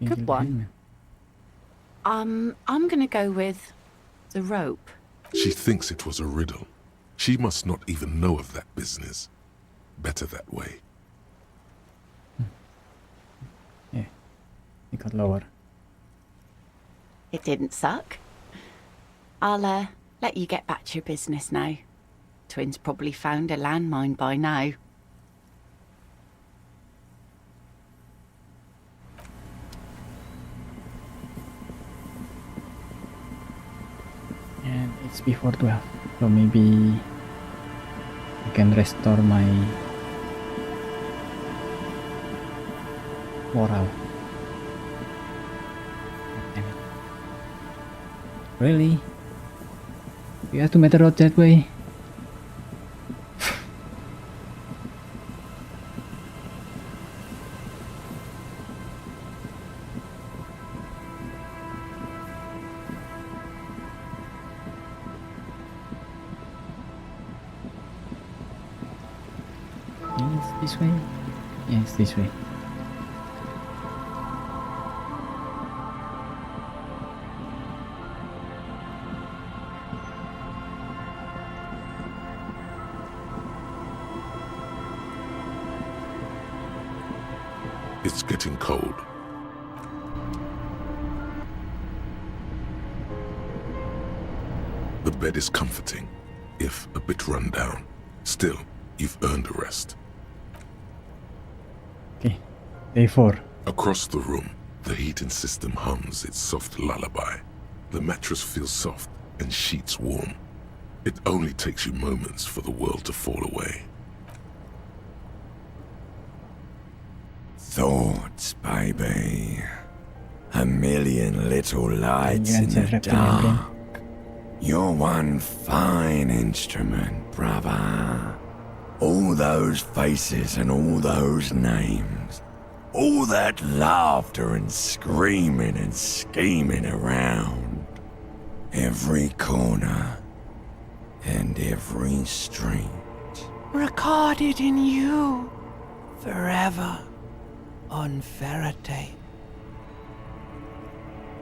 Good one. I'm gonna go with the rope. She thinks it was a riddle. She must not even know of that business. Better that way. Yeah, it got lower. It didn't suck. I'll let you get back to your business now. Twins probably found a landmine by now. And it's before 12, so maybe I can restore my morale. Damn it. Really? You have to make the road that way? This way? Yes, this way. It's getting cold. The bed is comforting, if a bit run down. Still, you've earned a rest. Okay, day 4. Across the room, the heating system hums its soft lullaby. The mattress feels soft and sheets warm. It only takes you moments for the world to fall away. Thoughts, baby. A million little lights in the dark. You're one fine instrument, brother. All those faces and all those names. All that laughter and screaming and scheming around. Every corner and every street. Recorded in you. Forever. On Faraday.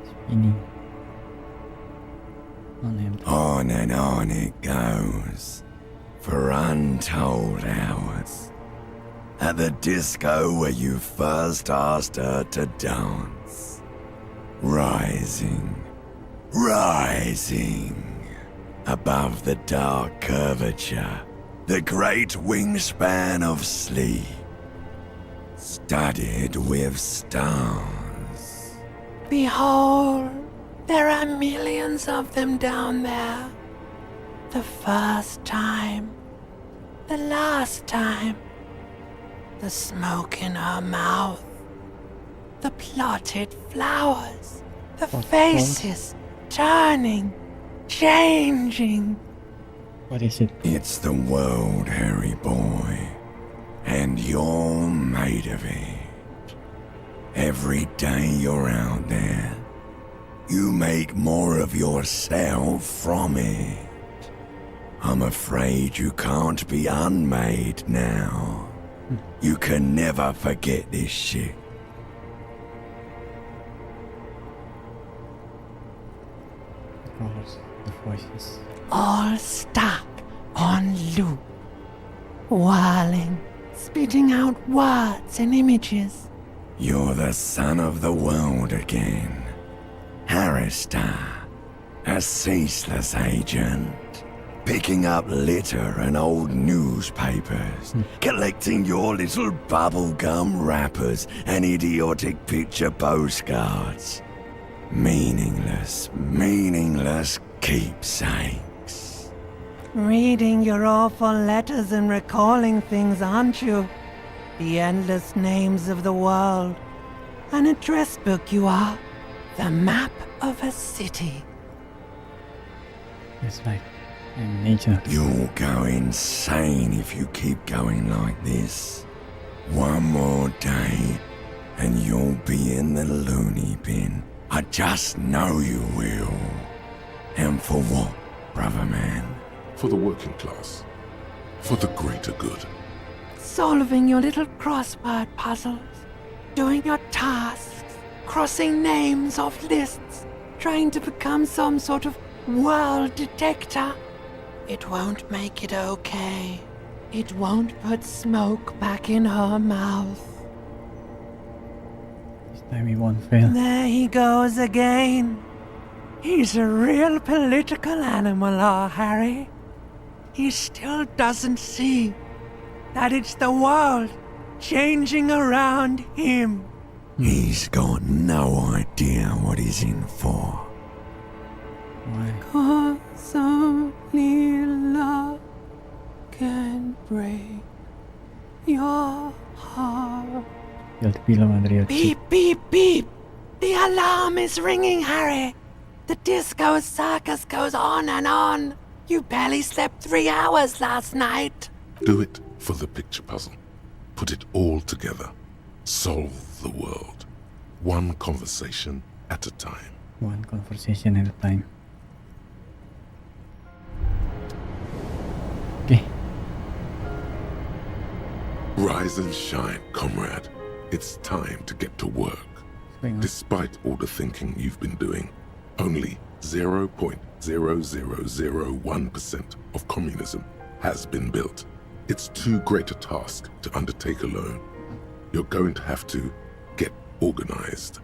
Spinning. On him. On and on it goes. For untold hours. At the disco where you first asked her to dance. Rising. Rising. Above the dark curvature. The great wingspan of sleep. Studded with stars. Behold, there are millions of them down there. The first time The last time. The smoke in her mouth. The plotted flowers. The faces turning, changing. What is it? It's the world, Harry boy. And you're made of it. Every day you're out there, you make more of yourself from it. I'm afraid you can't be unmade now. You can never forget this shit. The colors, the voices. All stuck on loop. Whirling, spitting out words and images. You're the son of the world again. Harrister, a ceaseless agent. Picking up litter and old newspapers. Collecting your little bubblegum wrappers and idiotic picture postcards. Meaningless keepsakes. Reading your awful letters and recalling things, aren't you? The endless names of the world. An address book you are. The map of a city. It's like nature. You'll go insane if you keep going like this. One more day, and you'll be in the loony bin. I just know you will. And for what, brother man? For the working class. For the greater good. Solving your little crossword puzzles. Doing your tasks. Crossing names off lists. Trying to become some sort of world detector. It won't make it okay. It won't put smoke back in her mouth. This time he won't fail. There he goes again. He's a real political animal, our Harry. He still doesn't see that it's the world changing around him. He's got no idea what he's in for. Why? 'Cause only love can break your heart. You'll be the one real Beep, beep, beep. The alarm is ringing, Harry. The disco circus goes on and on. You barely slept 3 hours last night. Do it for the picture puzzle. Put it all together. Solve the world. One conversation at a time. One conversation at a time. Okay. Rise and shine, comrade. It's time to get to work. Despite all the thinking you've been doing, only 0.0001% of communism has been built. It's too great a task to undertake alone. You're going to have to get organized.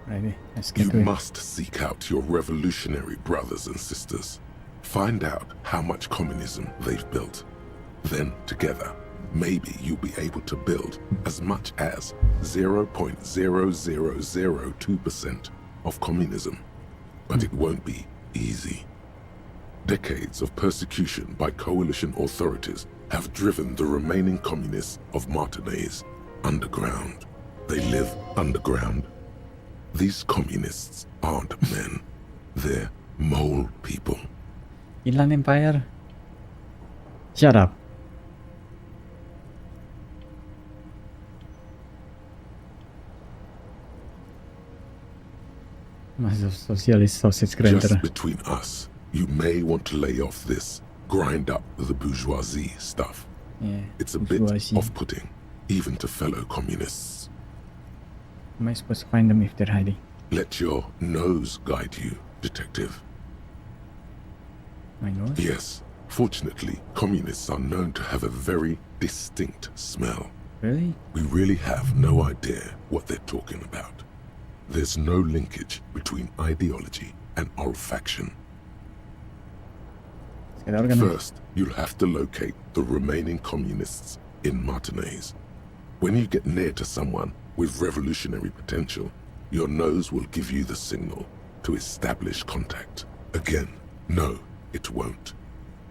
Righty, let's get You to it. must seek out your revolutionary brothers and sisters. Find out how much communism they've built. Then, together, maybe you'll be able to build as much as 0.0002% of communism. But it won't be easy. Decades of persecution by coalition authorities have driven the remaining communists of Martinaise underground. They live underground. These communists aren't men. They're mole people. Inland Empire. Shut up. Massive socialist sausage grinder. Just between us, you may want to lay off this grind up the bourgeoisie stuff. Yeah, it's a bourgeoisie. bit off-putting, even to fellow communists. Am I supposed to find them if they're hiding? Let your nose guide you, detective. My nose? Yes. Fortunately, communists are known to have a very distinct smell. Really? We really have no idea what they're talking about. There's no linkage between ideology and olfaction. First, you'll have to locate the remaining communists in Martinaise. When you get near to someone with revolutionary potential, your nose will give you the signal to establish contact. Again, no, it won't.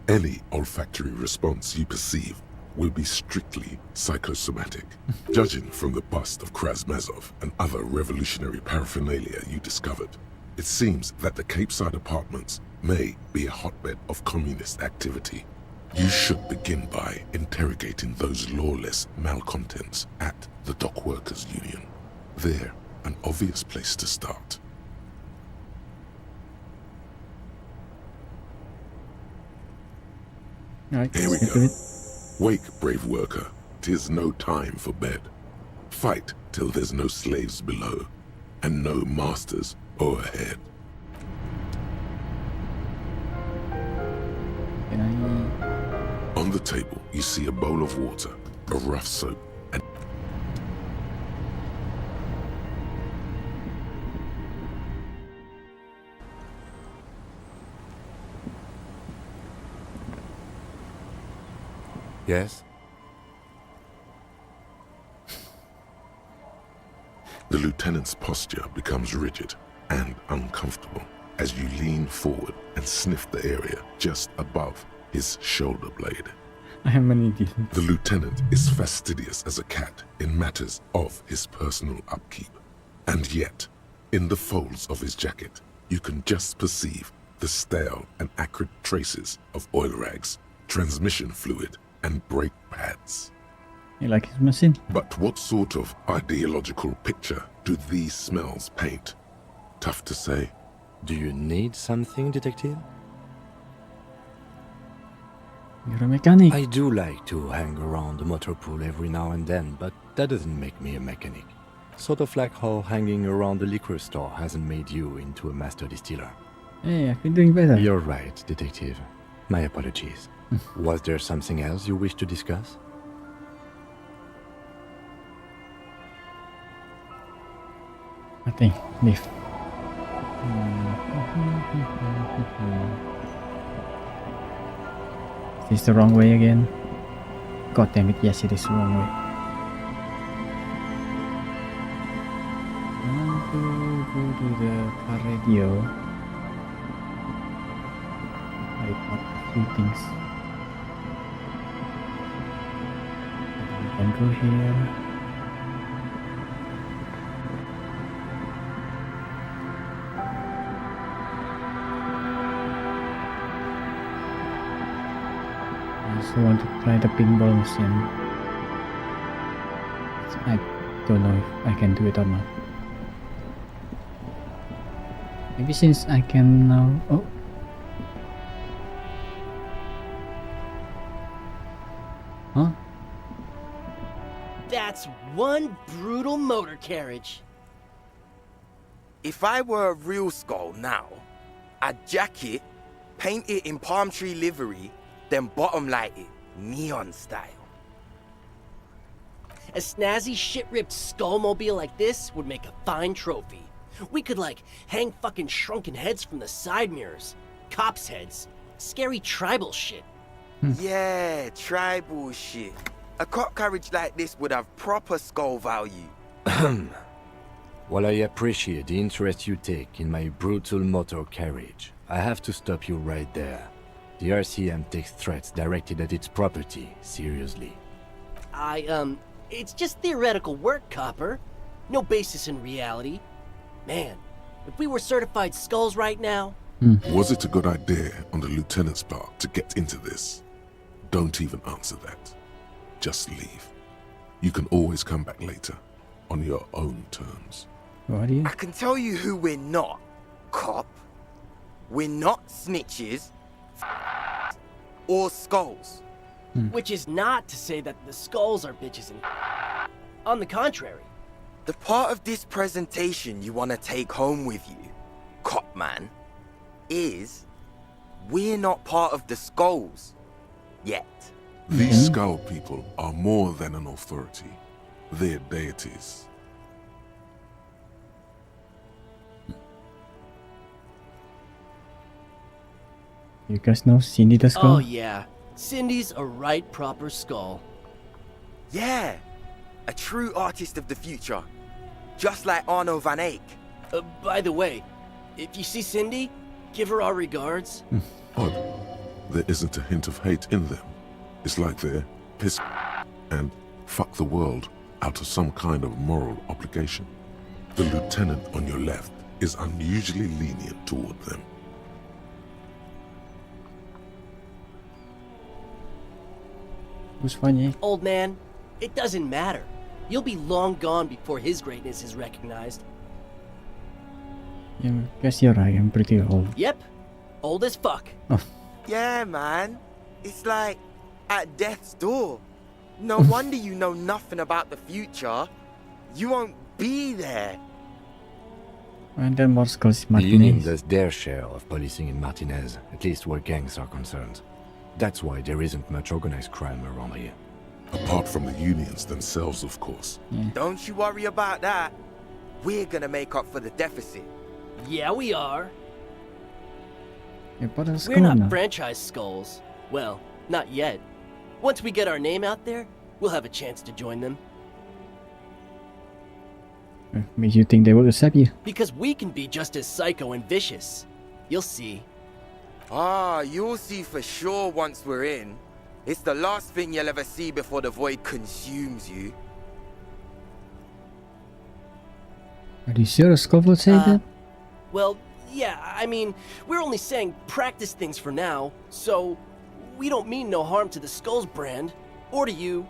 Any olfactory response you perceive will be strictly psychosomatic. Judging from the bust of Krasmazov and other revolutionary paraphernalia you discovered, it seems that the Cape Side apartments may be a hotbed of communist activity. You should begin by interrogating those lawless malcontents at the Dock Workers Union. They're an obvious place to start. Right, Here we let's go. do it. Wake, brave worker. 'Tis no time for bed. Fight till there's no slaves below, and no masters o'erhead. On the table, you see a bowl of water, a rough soap, and Yes? the lieutenant's posture becomes rigid and uncomfortable as you lean forward and sniff the area just above his shoulder blade. I have many ideas. The lieutenant is fastidious as a cat in matters of his personal upkeep. And yet, in the folds of his jacket, you can just perceive the stale and acrid traces of oil rags, transmission fluid, and brake pads. You like his machine? But what sort of ideological picture do these smells paint? Tough to say. Do you need something, detective? You're a mechanic. I do like to hang around the motor pool every now and then, but that doesn't make me a mechanic. Sort of like how hanging around the liquor store hasn't made you into a master distiller. Hey, I've been doing better. You're right, detective. My apologies. Was there something else you wish to discuss? Nothing. Leave. Is this the wrong way again? God damn it, yes it is the wrong way. I want to go to the car radio. I report a few things. We can go here. I also want to try the pinball machine. I don't know if I can do it or not. Maybe since I can now... Oh! Huh? That's one brutal motor carriage. If I were a real skull now, I'd jack it, paint it in palm tree livery, then bottom light it, neon style. A snazzy shit-ripped skullmobile like this would make a fine trophy. We could, like, hang fucking shrunken heads from the side mirrors. Cops' heads. Scary tribal shit. Yeah, tribal shit. A cop carriage like this would have proper skull value. While I appreciate the interest you take in my brutal motor carriage, I have to stop you right there. The RCM takes threats directed at its property seriously. It's just theoretical work, Copper. No basis in reality. Man, if we were certified skulls right now... Was it a good idea on the lieutenant's part to get into this? Don't even answer that. Just leave. You can always come back later, on your own terms. What are you? I can tell you who we're not, cop. We're not snitches or skulls. Which is not to say that the skulls are bitches and... On the contrary. The part of this presentation you want to take home with you, cop man, is we're not part of the skulls yet. These skull people are more than an authority. They're deities. You guys know Cindy the Skull? Oh yeah, Cindy's a right proper skull. Yeah, a true artist of the future, just like Arno van Eyck. By the way, if you see Cindy, give her our regards. Odd. there isn't a hint of hate in them. It's like they're piss and fuck the world out of some kind of moral obligation. The lieutenant on your left is unusually lenient toward them. Who's funny? Old man, it doesn't matter. You'll be long gone before his greatness is recognized. Yeah, guess you're right. I'm pretty old. Yep. Old as fuck. Oh. Yeah, man. It's like at death's door. No wonder you know nothing about the future. You won't be there. And then more skulls The Union Martinez. does their share of policing in Martinez, at least where gangs are concerned. That's why there isn't much organized crime around here. Apart from the unions themselves, of course. Don't you worry about that. We're gonna make up for the deficit. Yeah, we are. Yeah, but it's We're cool not now. franchise skulls. Well, not yet. Once we get our name out there, we'll have a chance to join them. Makes you think they will accept you? Because we can be just as psycho and vicious. You'll see. Ah, you'll see for sure once we're in. It's the last thing you'll ever see before the void consumes you. Are you sure Skull will say that? Well, yeah, I mean, we're only saying practice things for now, so we don't mean no harm to the Skulls brand, or to you.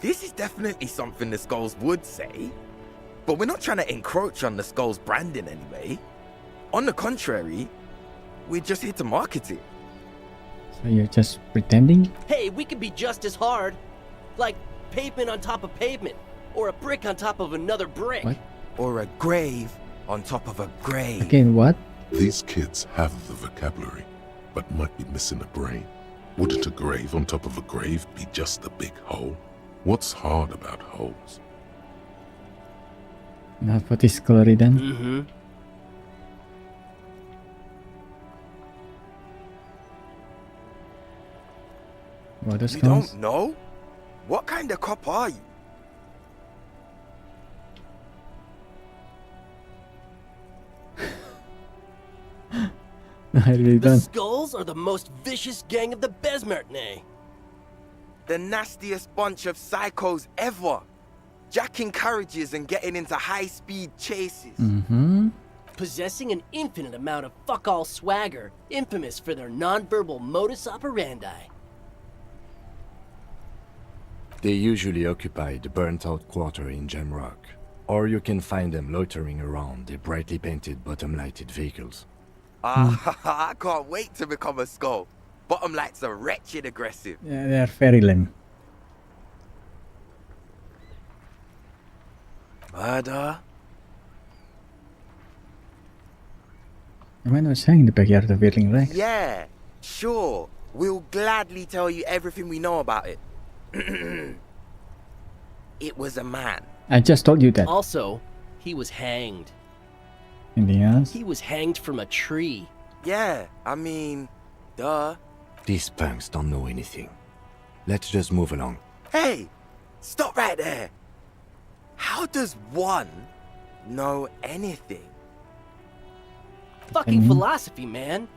This is definitely something the Skulls would say. But we're not trying to encroach on the Skulls brand in any way. On the contrary, we're just here to market it. So you're just pretending? Hey, we could be just as hard. Like pavement on top of pavement, or a brick on top of another brick. What? Or a grave on top of a grave. Again, what? These kids have the vocabulary, but might be missing a brain. Wouldn't a grave on top of a grave be just a big hole? What's hard about holes? Not for this colory then? Mm-hmm. What are You skulls? don't know? What kind of cop are you? I really The don't. Skulls are the most vicious gang of the Besmertne. The nastiest bunch of psychos ever. Jacking carriages and getting into high-speed chases. Mm-hmm. Possessing an infinite amount of fuck-all swagger, infamous for their non-verbal modus operandi. They usually occupy the burnt-out quarter in Jamrock, or you can find them loitering around their brightly painted bottom-lighted vehicles. I can't wait to become a skull. Bottom lights are wretched aggressive. Yeah, they are very lame. Murder? The man was hanging in the backyard of Whirling Rex. Yeah, sure. We'll gladly tell you everything we know about it. It was a man. I just told you that. Also, he was hanged. Anything else? He was hanged from a tree. Yeah, I mean, duh. These punks don't know anything. Let's just move along. Hey, stop right there. How does one know anything? Fucking philosophy, man.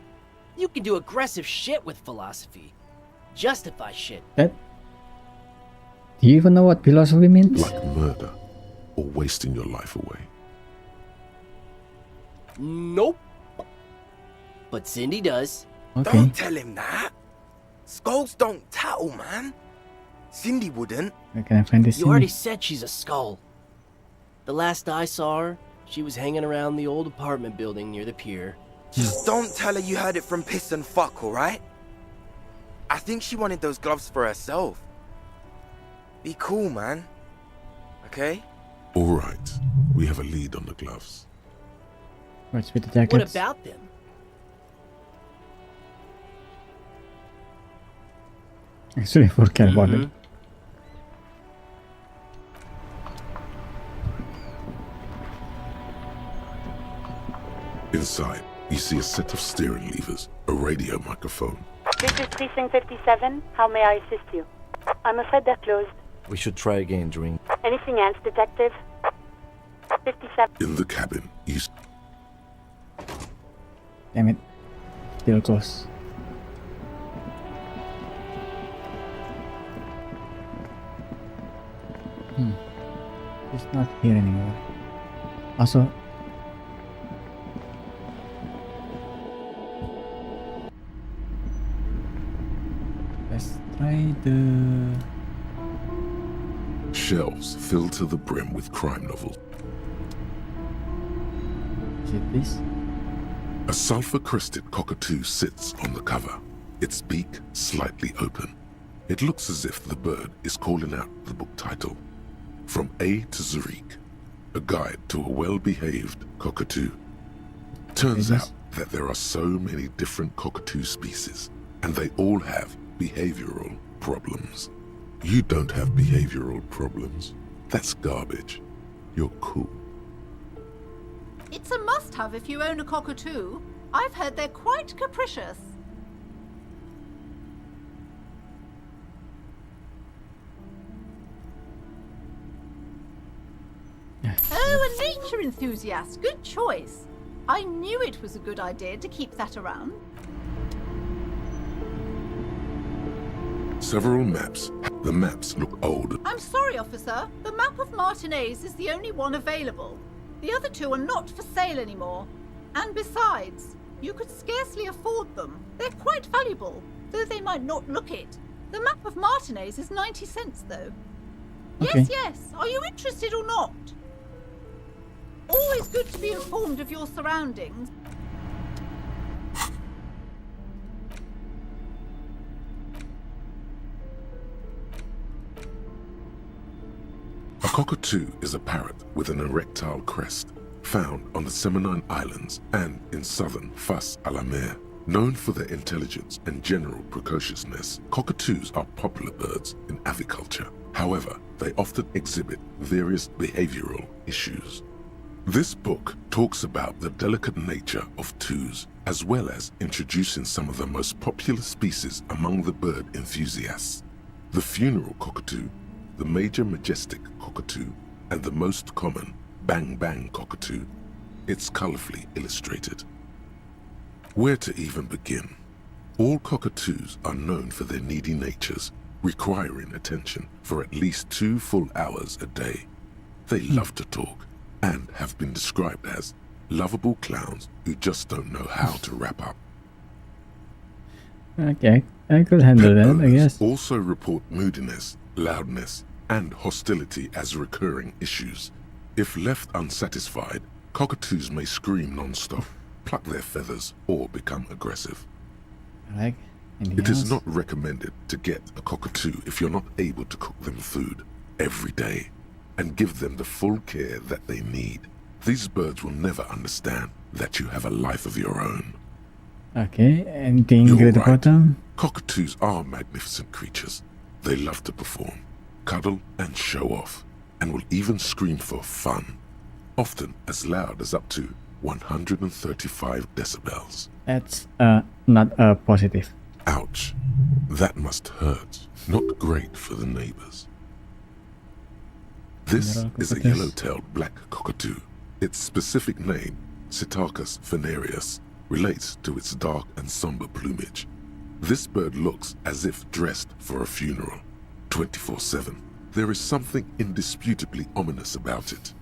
You can do aggressive shit with philosophy. Justify shit. That? Do you even know what philosophy means? Like murder or wasting your life away. Nope. But Cindy does. Okay. Don't tell him that. Skulls don't tattle, man. Cindy wouldn't. Where can I find this? You already said she's a skull. The last I saw her, she was hanging around the old apartment building near the pier. Just don't tell her you heard it from Piss and Fuck, alright? I think she wanted those gloves for herself. Be cool, man. Okay? Alright, we have a lead on the gloves. What's with the jackets? What about them? Actually, I forgot about it. Inside, you see a set of steering levers, a radio microphone. This is Precinct 57. How may I assist you? I'm afraid they're closed. We should try again during... Anything else, Detective? 57. In the cabin, you Damn it. Still close. not here anymore. Also, let's try the Shelves filled to the brim with crime novels. Is it this? A sulfur-crested cockatoo sits on the cover, its beak slightly open. It looks as if the bird is calling out the book title, From A to Zurich, a guide to a well-behaved cockatoo. Turns out that there are so many different cockatoo species, and they all have behavioral problems. You don't have behavioral problems. That's garbage. You're cool. It's a must-have if you own a cockatoo. I've heard they're quite capricious. Oh, a nature enthusiast. Good choice. I knew it was a good idea to keep that around. Several maps. The maps look old. I'm sorry, officer. The map of Martinez is the only one available. The other two are not for sale anymore. And besides, you could scarcely afford them. They're quite valuable, though they might not look it. The map of Martinez is 90 cents, though. Okay. Yes. Are you interested or not? Always good to be informed of your surroundings. A cockatoo is a parrot with an erectile crest, found on the Seminine Islands and in southern Fas a la Mer. Known for their intelligence and general precociousness, cockatoos are popular birds in aviculture. However, they often exhibit various behavioral issues. This book talks about the delicate nature of toos, as well as introducing some of the most popular species among the bird enthusiasts. The funeral cockatoo, the major majestic cockatoo, and the most common bang bang cockatoo. It's colorfully illustrated. Where to even begin? All cockatoos are known for their needy natures, requiring attention for at least 2 full hours a day. They love to talk and have been described as lovable clowns who just don't know how to wrap up. Okay, I could handle that, I guess. Also report moodiness, loudness, and hostility as recurring issues. If left unsatisfied, cockatoos may scream non-stop, pluck their feathers, or become aggressive. Like, it is not recommended to get a cockatoo if you're not able to cook them food every day and give them the full care that they need. These birds will never understand that you have a life of your own. Okay, anything You're good right. about them? Cockatoos are magnificent creatures. They love to perform, cuddle, and show off, and will even scream for fun, often as loud as up to 135 decibels. That's not a positive. Ouch. That must hurt. Not great for the neighbors. This is a cockatoos. yellow-tailed black cockatoo. Its specific name, Psittacus venereus, relates to its dark and somber plumage. This bird looks as if dressed for a funeral, 24/7. There is something indisputably ominous about it.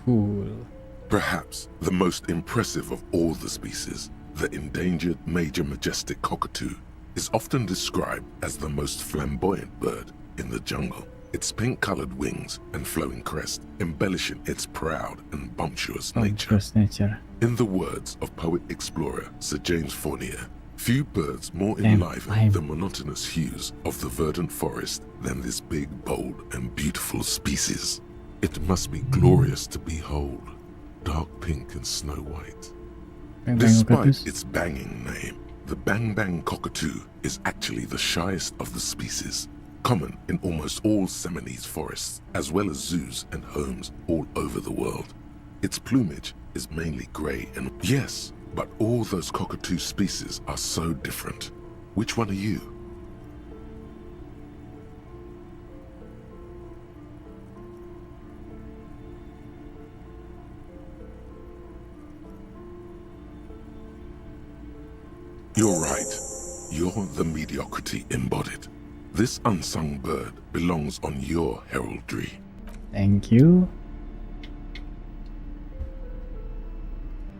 Cool. Perhaps the most impressive of all the species, the endangered major majestic cockatoo, is often described as the most flamboyant bird in the jungle. Its pink-colored wings and flowing crest embellishing its proud and bumptious nature. In the words of poet-explorer Sir James Fournier, few birds more enliven the monotonous hues of the verdant forest than this big, bold, and beautiful species. It must be glorious to behold, dark pink and snow white. Despite its banging name, the bang bang cockatoo is actually the shyest of the species, common in almost all Seminoles forests, as well as zoos and homes all over the world. Its plumage is mainly grey and yes, but all those cockatoo species are so different. Which one are you? You're right. You're the mediocrity embodied. This unsung bird belongs on your heraldry. Thank you.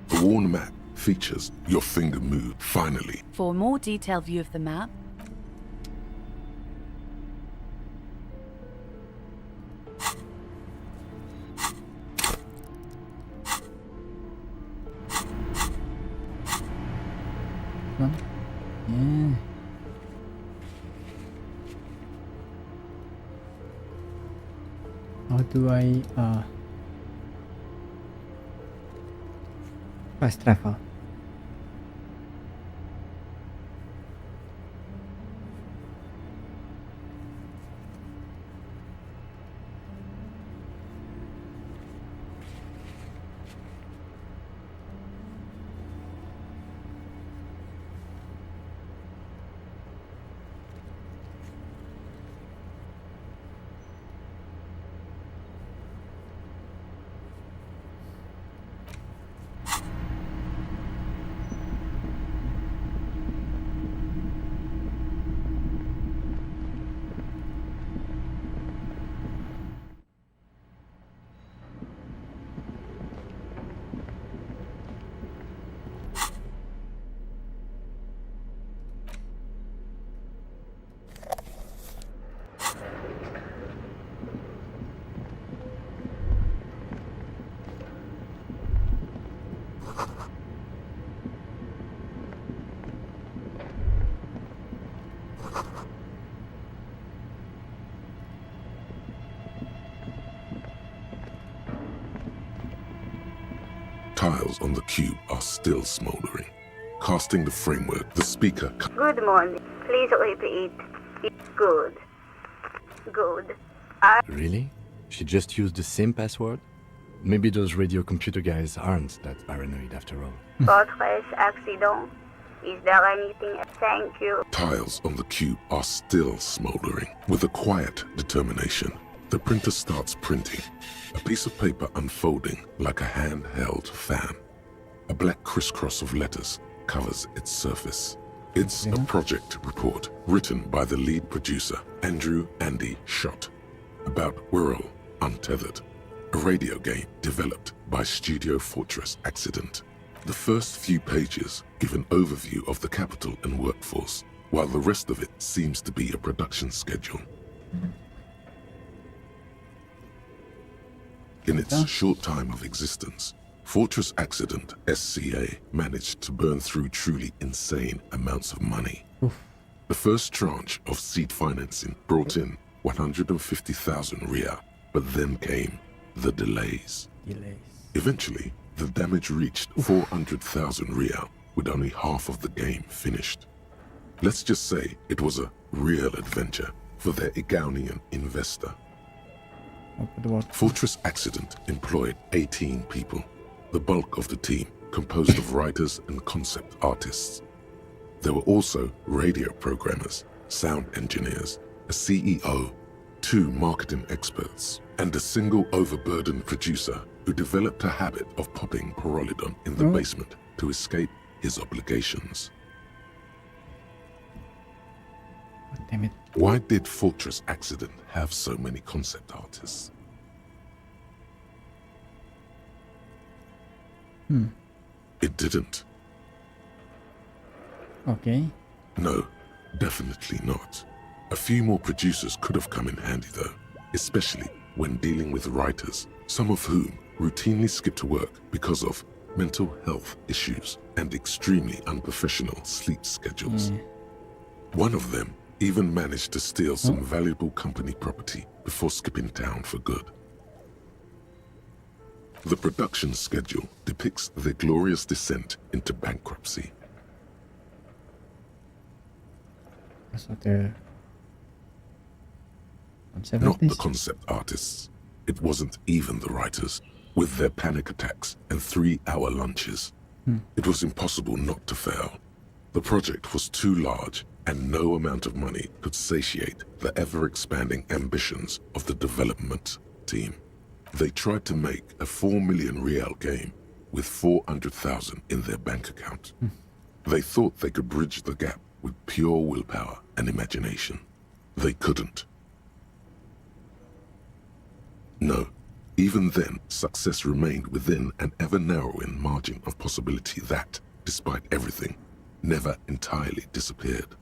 The worn map features your finger move, finally. For a more detailed view of the map, Yeah. How do I fast travel? Tiles on the cube are still smoldering. Casting the framework, the speaker... Good morning. Please repeat. It's good. Good. Really? She just used the same password? Maybe those radio computer guys aren't that paranoid after all. Fortress accident. Is there anything? Thank you. Tiles on the cube are still smoldering. With a quiet determination, the printer starts printing. A piece of paper unfolding like a handheld fan. A black crisscross of letters covers its surface. It's a project report written by the lead producer, Andrew Andy Schott, about Whirl Untethered, a radio game developed by Studio Fortress Accident. The first few pages give an overview of the capital and workforce, while the rest of it seems to be a production schedule. In its short time of existence, Fortress Accident SCA managed to burn through truly insane amounts of money. The first tranche of seed financing brought in 150,000 Riyal, but then came the delays. Eventually, the damage reached 400,000 Riyal, with only half of the game finished. Let's just say it was a real adventure for their Igaunian investor. Fortress Accident employed 18 people, the bulk of the team composed of writers and concept artists. There were also radio programmers, sound engineers, a CEO, 2 marketing experts, and a single overburdened producer who developed a habit of popping Pyrrolidon in the basement to escape his obligations. Damn it. Why did Fortress Accident have so many concept artists? It didn't. Okay. No, definitely not. A few more producers could have come in handy though, especially when dealing with writers, some of whom routinely skip to work because of mental health issues and extremely unprofessional sleep schedules. One of them even managed to steal some valuable company property before skipping town for good. The production schedule depicts their glorious descent into bankruptcy. Not the concept artists. It wasn't even the writers, with their panic attacks and 3-hour lunches. It was impossible not to fail. The project was too large, and no amount of money could satiate the ever-expanding ambitions of the development team. They tried to make a 4 million Rial game with 400,000 in their bank account. They thought they could bridge the gap with pure willpower and imagination. They couldn't. No, even then, success remained within an ever-narrowing margin of possibility that, despite everything, never entirely disappeared.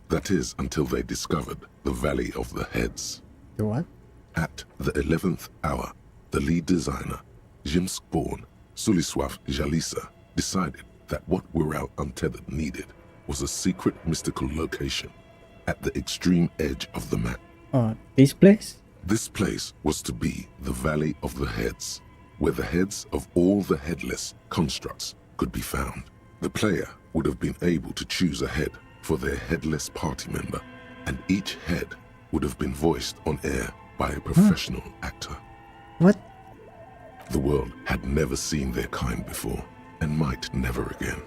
That is, until they discovered the Valley of the Heads. The what? At the 11th hour, the lead designer, Jimsk-born Suliswaf Jalisa, decided that what Wirral Untethered needed was a secret mystical location at the extreme edge of the map. Oh, this place? This place was to be the Valley of the Heads, where the heads of all the headless constructs could be found. The player would have been able to choose a head for their headless party member, and each head would have been voiced on air by a professional actor. What? The world had never seen their kind before, and might never again.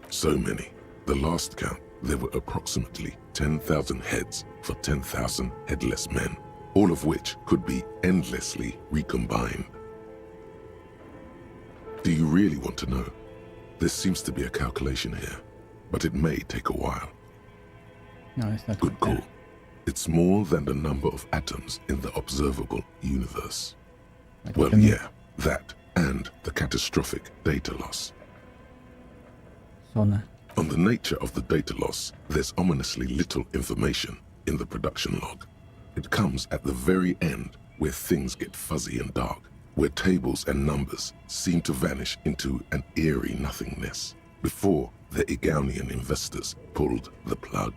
So many. The last count, there were approximately 10,000 heads for 10,000 headless men, all of which could be endlessly recombined. Do you really want to know? There seems to be a calculation here, but it may take a while. No, it's not good call. It's more than the number of atoms in the observable universe. Well, yeah, that and the catastrophic data loss. Sona. On the nature of the data loss, there's ominously little information in the production log. It comes at the very end where things get fuzzy and dark, where tables and numbers seem to vanish into an eerie nothingness, before the Egonian investors pulled the plug.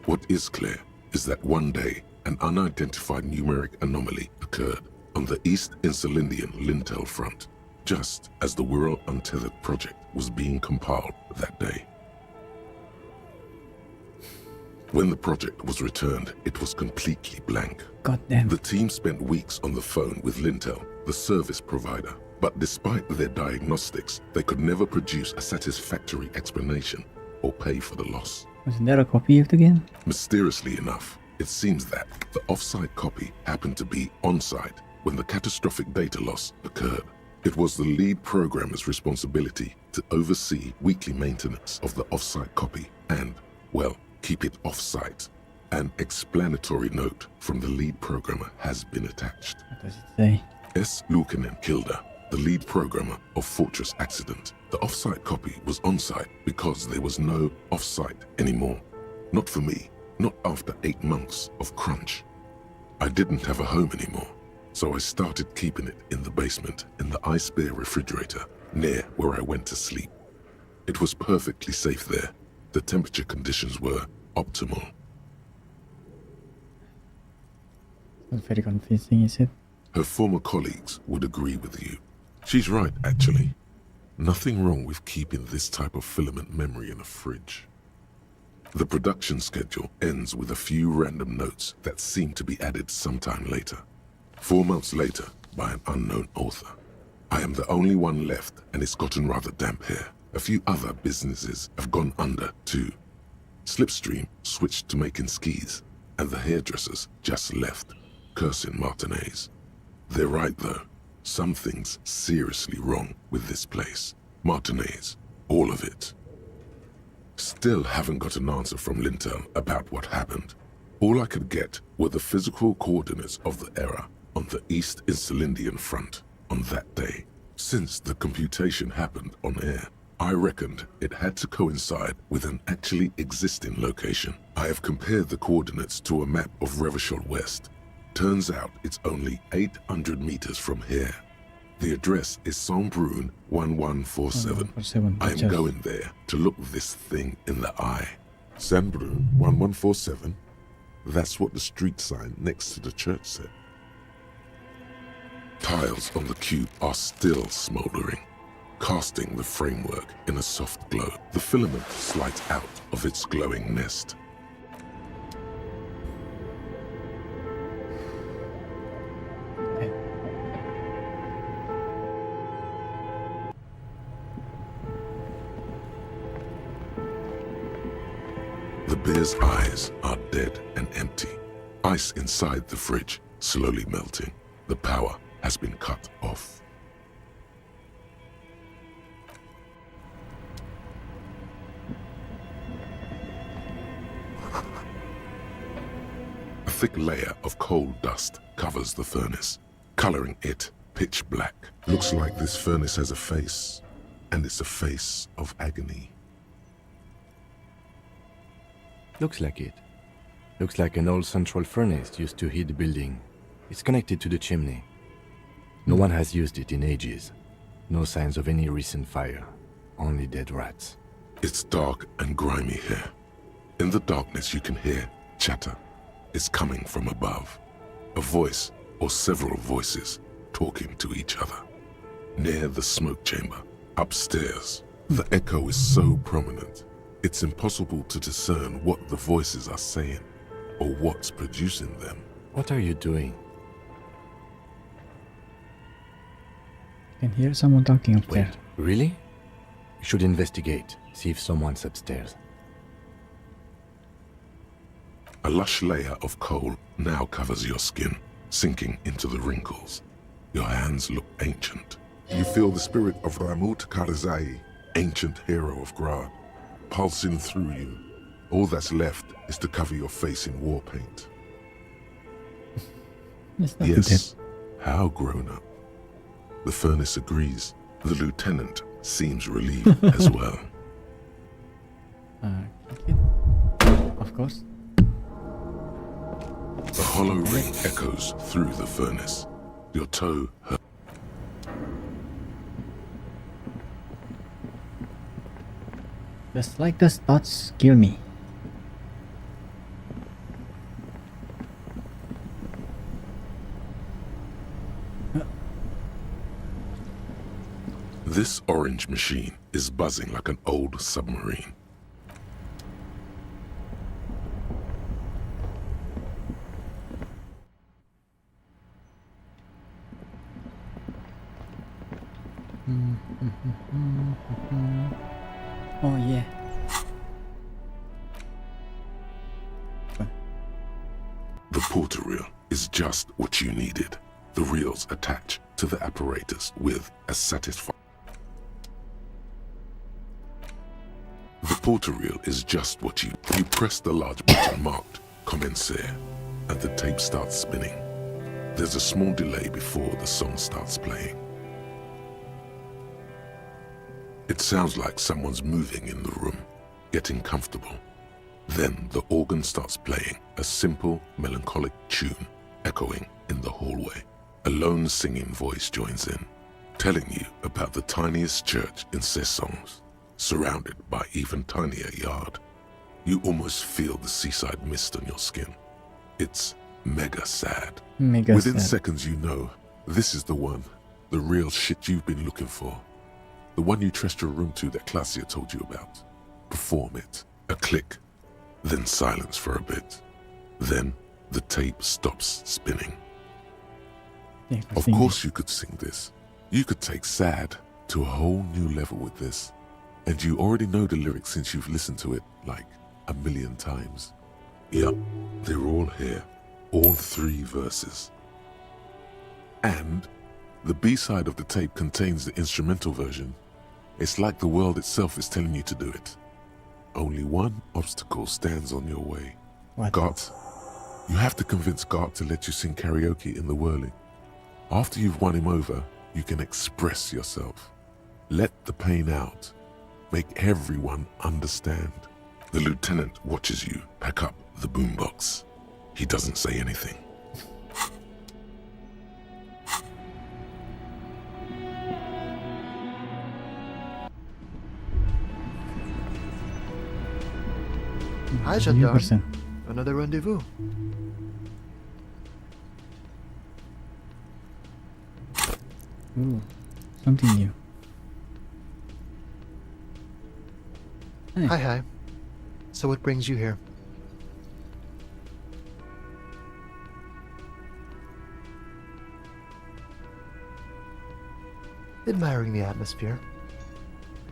What is clear is that one day an unidentified numeric anomaly occurred on the East Insulindian Lintel front, just as the Wirral Untethered project was being compiled that day. When the project was returned, it was completely blank. Goddamn. The team spent weeks on the phone with Lintel, the service provider, but despite their diagnostics, they could never produce a satisfactory explanation or pay for the loss. Wasn't there a copy of the game? Mysteriously enough, it seems that the off-site copy happened to be on-site when the catastrophic data loss occurred. It was the lead programmer's responsibility to oversee weekly maintenance of the off-site copy and, well, keep it off-site. An explanatory note from the lead programmer has been attached. What does it say? S. Lukanen Kilda, the lead programmer of Fortress Accident. The off-site copy was on-site because there was no off-site anymore. Not for me, not after 8 months of crunch. I didn't have a home anymore, so I started keeping it in the basement in the ice bear refrigerator near where I went to sleep. It was perfectly safe there. The temperature conditions were optimal. Not very convincing, is it? Her former colleagues would agree with you. She's right, actually. Nothing wrong with keeping this type of filament memory in a fridge. The production schedule ends with a few random notes that seem to be added sometime later. 4 months later, by an unknown author. I am the only one left, and it's gotten rather damp here. A few other businesses have gone under, too. Slipstream switched to making skis, and the hairdressers just left, cursing Martinez. They're right, though. Something's seriously wrong with this place. Martinez, all of it. Still haven't got an answer from Lintel about what happened. All I could get were the physical coordinates of the error on the East Insulindian front on that day. Since the computation happened on air, I reckoned it had to coincide with an actually existing location. I have compared the coordinates to a map of Revachol West. Turns out it's only 800 meters from here. The address is Saint-Brun 1147. I am going there to look this thing in the eye. Saint-Brun 1147? That's what the street sign next to the church said. Tiles on the cube are still smoldering, casting the framework in a soft glow. The filament slides out of its glowing nest. The bear's eyes are dead and empty. Ice inside the fridge slowly melting. The power has been cut off. thick layer of coal dust covers the furnace, coloring it pitch black. Looks like this furnace has a face, and it's a face of agony. Looks like it. Looks like an old central furnace used to heat the building. It's connected to the chimney. No one has used it in ages. No signs of any recent fire. Only dead rats. It's dark and grimy here. In the darkness you can hear chatter. It's coming from above. A voice or several voices talking to each other. Near the smoke chamber, upstairs, the echo is so prominent, it's impossible to discern what the voices are saying or what's producing them. What are you doing? I can hear someone talking up there. Really? You should investigate, see if someone's upstairs. A lush layer of coal now covers your skin, sinking into the wrinkles. Your hands look ancient. You feel the spirit of Ramut Karzai, ancient hero of Grad, pulsing through you. All that's left is to cover your face in war paint. Yes, how grown up. The furnace agrees. The lieutenant seems relieved as well. Of course. The hollow ring echoes through the furnace. Your toe hurts. Just like the thoughts kill me. This orange machine is buzzing like an old submarine. Oh yeah. The porter reel is just what you needed. The reels attach to the apparatus with a satisfying. The porter reel is just what you press the large button marked Commencer, and the tape starts spinning. There's a small delay before the song starts playing. It sounds like someone's moving in the room, getting comfortable. Then the organ starts playing a simple, melancholic tune, echoing in the hallway. A lone singing voice joins in, telling you about the tiniest church in Cessons, surrounded by even tinier yard. You almost feel the seaside mist on your skin. It's mega sad. Within seconds you know, this is the one, the real shit you've been looking for. The one you trust your room to that Claudia told you about. Perform it. A click. Then silence for a bit. Then the tape stops spinning. Of course you could sing this. You could take sad to a whole new level with this. And you already know the lyrics since you've listened to it like 1,000,000 times. Yep, they're all here. All 3 verses. And the B-side of the tape contains the instrumental version. It's like the world itself is telling you to do it. Only one obstacle stands on your way. Gart. You have to convince Gart to let you sing karaoke in the whirling. After you've won him over, you can express yourself. Let the pain out. Make everyone understand. The lieutenant watches you pack up the boombox. He doesn't say anything. Hi, Gendarme. Another rendezvous. Ooh, something new. Hey. Hi. So what brings you here? Admiring the atmosphere.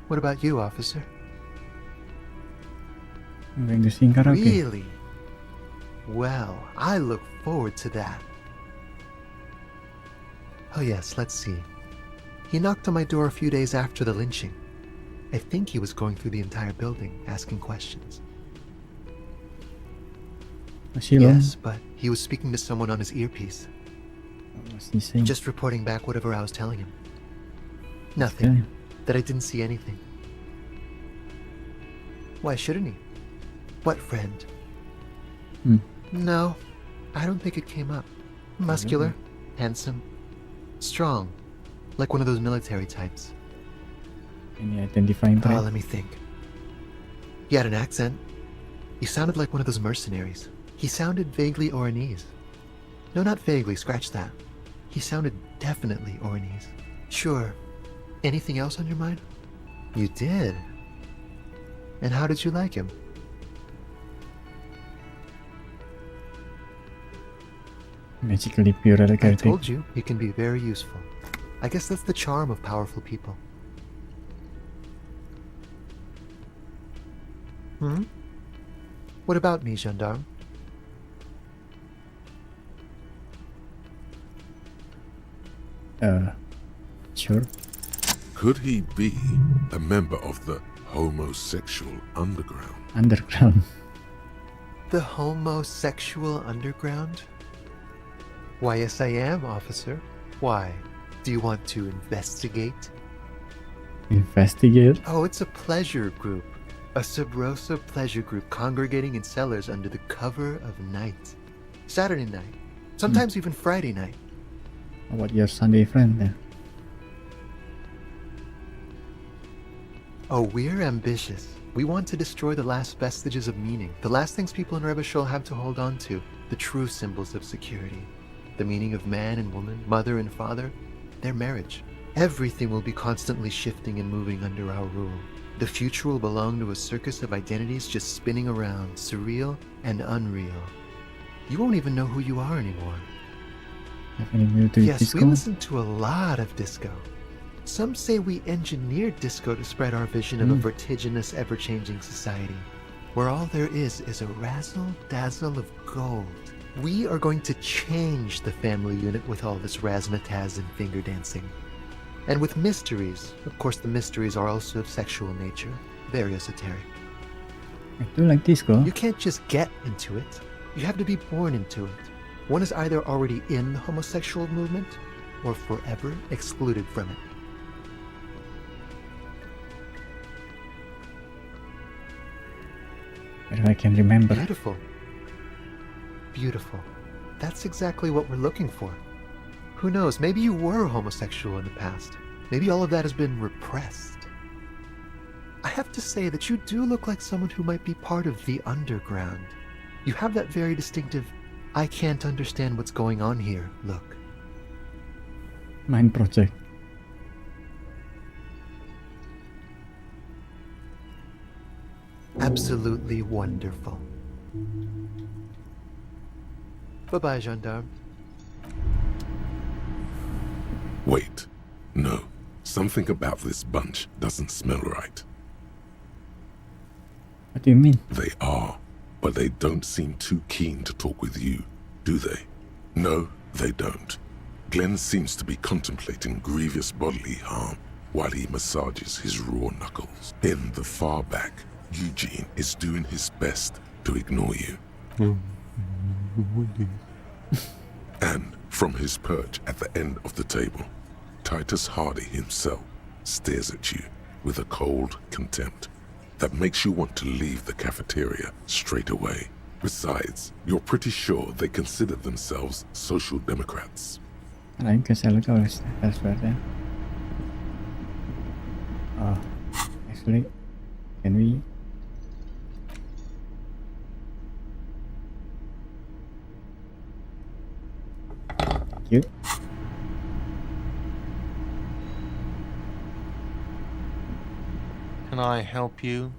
What about you, officer? I'm going to sing karaoke. Really? Well, I look forward to that. Oh yes, let's see. He knocked on my door a few days after the lynching. I think he was going through the entire building, asking questions. Asylum? Yes, but he was speaking to someone on his earpiece. What was he saying? Just reporting back whatever I was telling him. Nothing. That I didn't see anything. Why shouldn't he? What friend? No, I don't think it came up. Muscular, handsome, strong, like one of those military types. Any identifying trait? Let me think. He had an accent. He sounded like one of those mercenaries. He sounded vaguely Oranese. No, not vaguely, scratch that. He sounded definitely Oranese. Sure. Anything else on your mind? You did? And how did you like him? Magically pure I elegant. told you, he can be very useful. I guess that's the charm of powerful people. What about me, gendarme? Sure. Could he be a member of the homosexual underground? Underground. The homosexual underground? Why, yes, I am, officer. Why? Do you want to investigate? Investigate? Oh, it's a pleasure group. A sub rosa pleasure group congregating in cellars under the cover of night. Saturday night. Sometimes even Friday night. How about your Sunday friend then? Oh, we're ambitious. We want to destroy the last vestiges of meaning, the last things people in Rebishol have to hold on to, the true symbols of security. The meaning of man and woman, mother and father, their marriage. Everything will be constantly shifting and moving under our rule. The future will belong to a circus of identities just spinning around, surreal and unreal. You won't even know who you are anymore. Yes, we listen to a lot of disco. Some say we engineered disco to spread our vision of a vertiginous, ever-changing society, where all there is a razzle-dazzle of gold. We are going to change the family unit with all this razzmatazz and finger dancing. And with mysteries. Of course, the mysteries are also of sexual nature, very esoteric. I do like disco. You can't just get into it. You have to be born into it. One is either already in the homosexual movement or forever excluded from it. If I can remember. Beautiful. Beautiful. That's exactly what we're looking for. Who knows, maybe you were homosexual in the past. Maybe all of that has been repressed. I have to say that you do look like someone who might be part of the underground. You have that very distinctive, I can't understand what's going on here look. Mind project. Absolutely wonderful. Bye-bye, gendarme. Wait. No. Something about this bunch doesn't smell right. What do you mean? They are, but they don't seem too keen to talk with you, do they? No, they don't. Glenn seems to be contemplating grievous bodily harm while he massages his raw knuckles. In the far back, Eugene is doing his best to ignore you. And from his perch at the end of the table, Titus Hardy himself stares at you with a cold contempt that makes you want to leave the cafeteria straight away. Besides, you're pretty sure they consider themselves social democrats. I guess I'll go elsewhere then. Actually, can we? Thank you. Can I help you?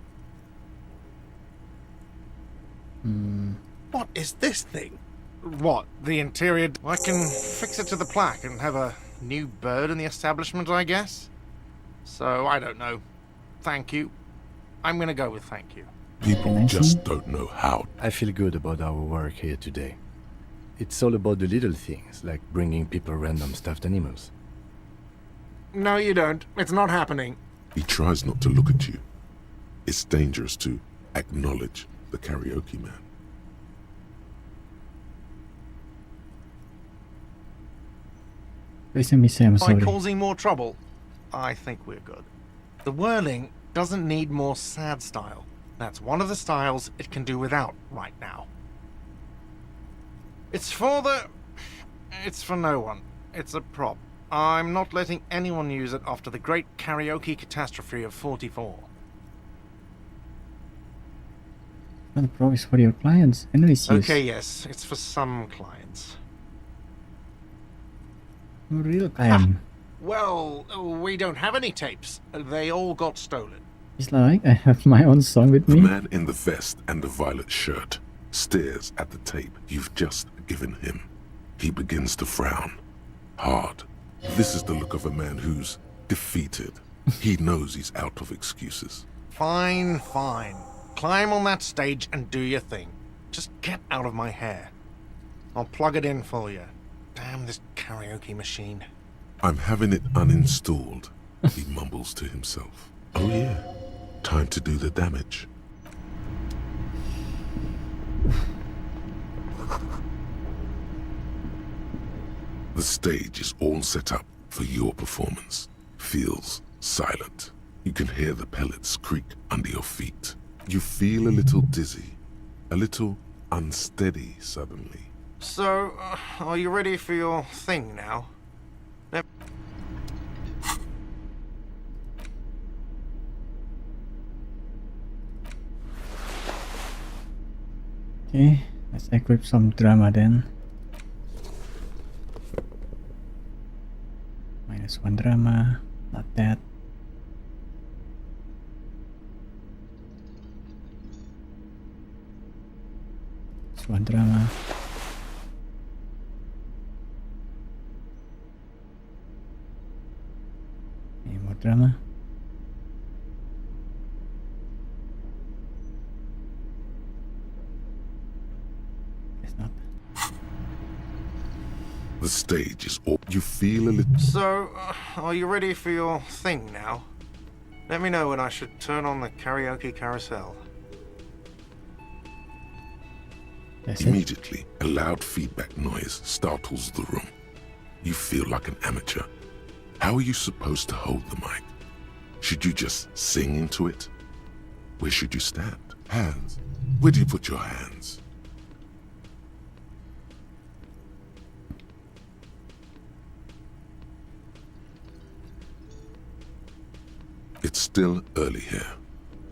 What is this thing? What, the interior? I can fix it to the plaque and have a new bird in the establishment, I guess. So, I don't know. Thank you. I'm gonna go with thank you. People just don't know how. I feel good about our work here today. It's all about the little things, like bringing people random stuffed animals. No, you don't. It's not happening. He tries not to look at you. It's dangerous to acknowledge the karaoke man. Please let me say I'm By sorry. causing more trouble, I think we're good. The whirling doesn't need more sad style. That's one of the styles it can do without right now. It's for no one. It's a prop. I'm not letting anyone use it after the great karaoke catastrophe of 44. Well, the pro is for your clients and Elysium. Okay, yes, it's for some clients. Real client. Well, we don't have any tapes. They all got stolen. It's like I have my own song with The me. man in the vest and the violet shirt stares at the tape you've just given him. He begins to frown. Hard. This is the look of a man who's defeated. He knows he's out of excuses. Fine, fine. Climb on that stage and do your thing. Just get out of my hair. I'll plug it in for you. Damn this karaoke machine. I'm having it uninstalled, he mumbles to himself. Oh yeah, time to do the damage. The stage is all set up for your performance. Feels silent. You can hear the pellets creak under your feet. You feel a little dizzy, a little unsteady suddenly. So, are you ready for your thing now? Okay, let's equip some drama then. -1 drama, not that. -1 drama. Any more drama? It's not. The stage is all you feel a little. So, are you ready for your thing now? Let me know when I should turn on the karaoke carousel. Immediately, a loud feedback noise startles the room. You feel like an amateur. How are you supposed to hold the mic? Should you just sing into it? Where should you stand? Hands. Where do you put your hands? It's still early here.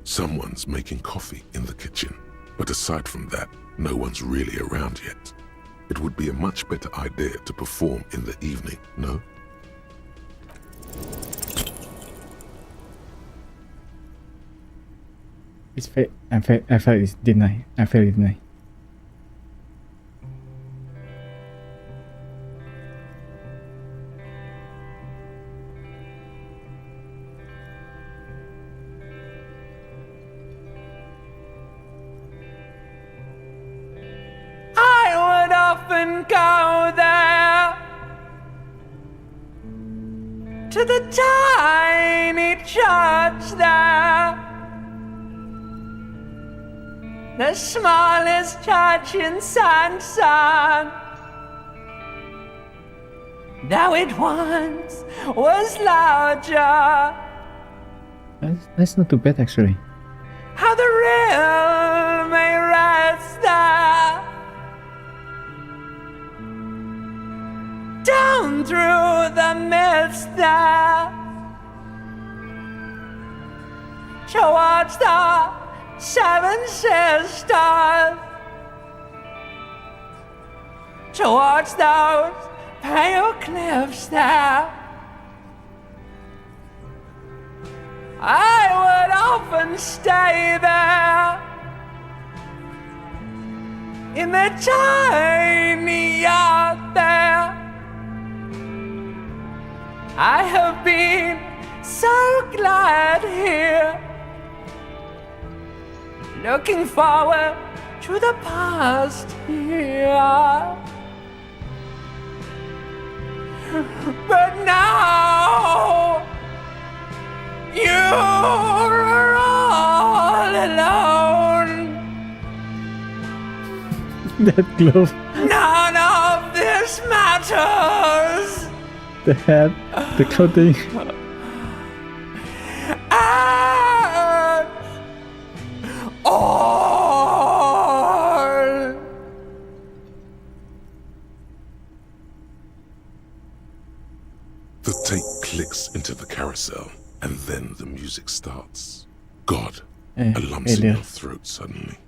Someone's making coffee in the kitchen. But aside from that, no one's really around yet. It would be a much better idea to perform in the evening, no? It's I failed it, didn't I? I failed it, didn't I? I would often go there to the tiny church there, the smallest church in Sanson. Though it once was larger, That's not too bad actually. how the real may rest there. Down through the mist there, towards the Seven Sisters, towards those pale cliffs there. I would often stay there in the tiny yard there. I have been so glad here, looking forward to the past here. But now you're all alone. That glove. None of this matters. The hat, the clothing. The tape clicks into the carousel, and then the music starts. God, a lump in your throat suddenly.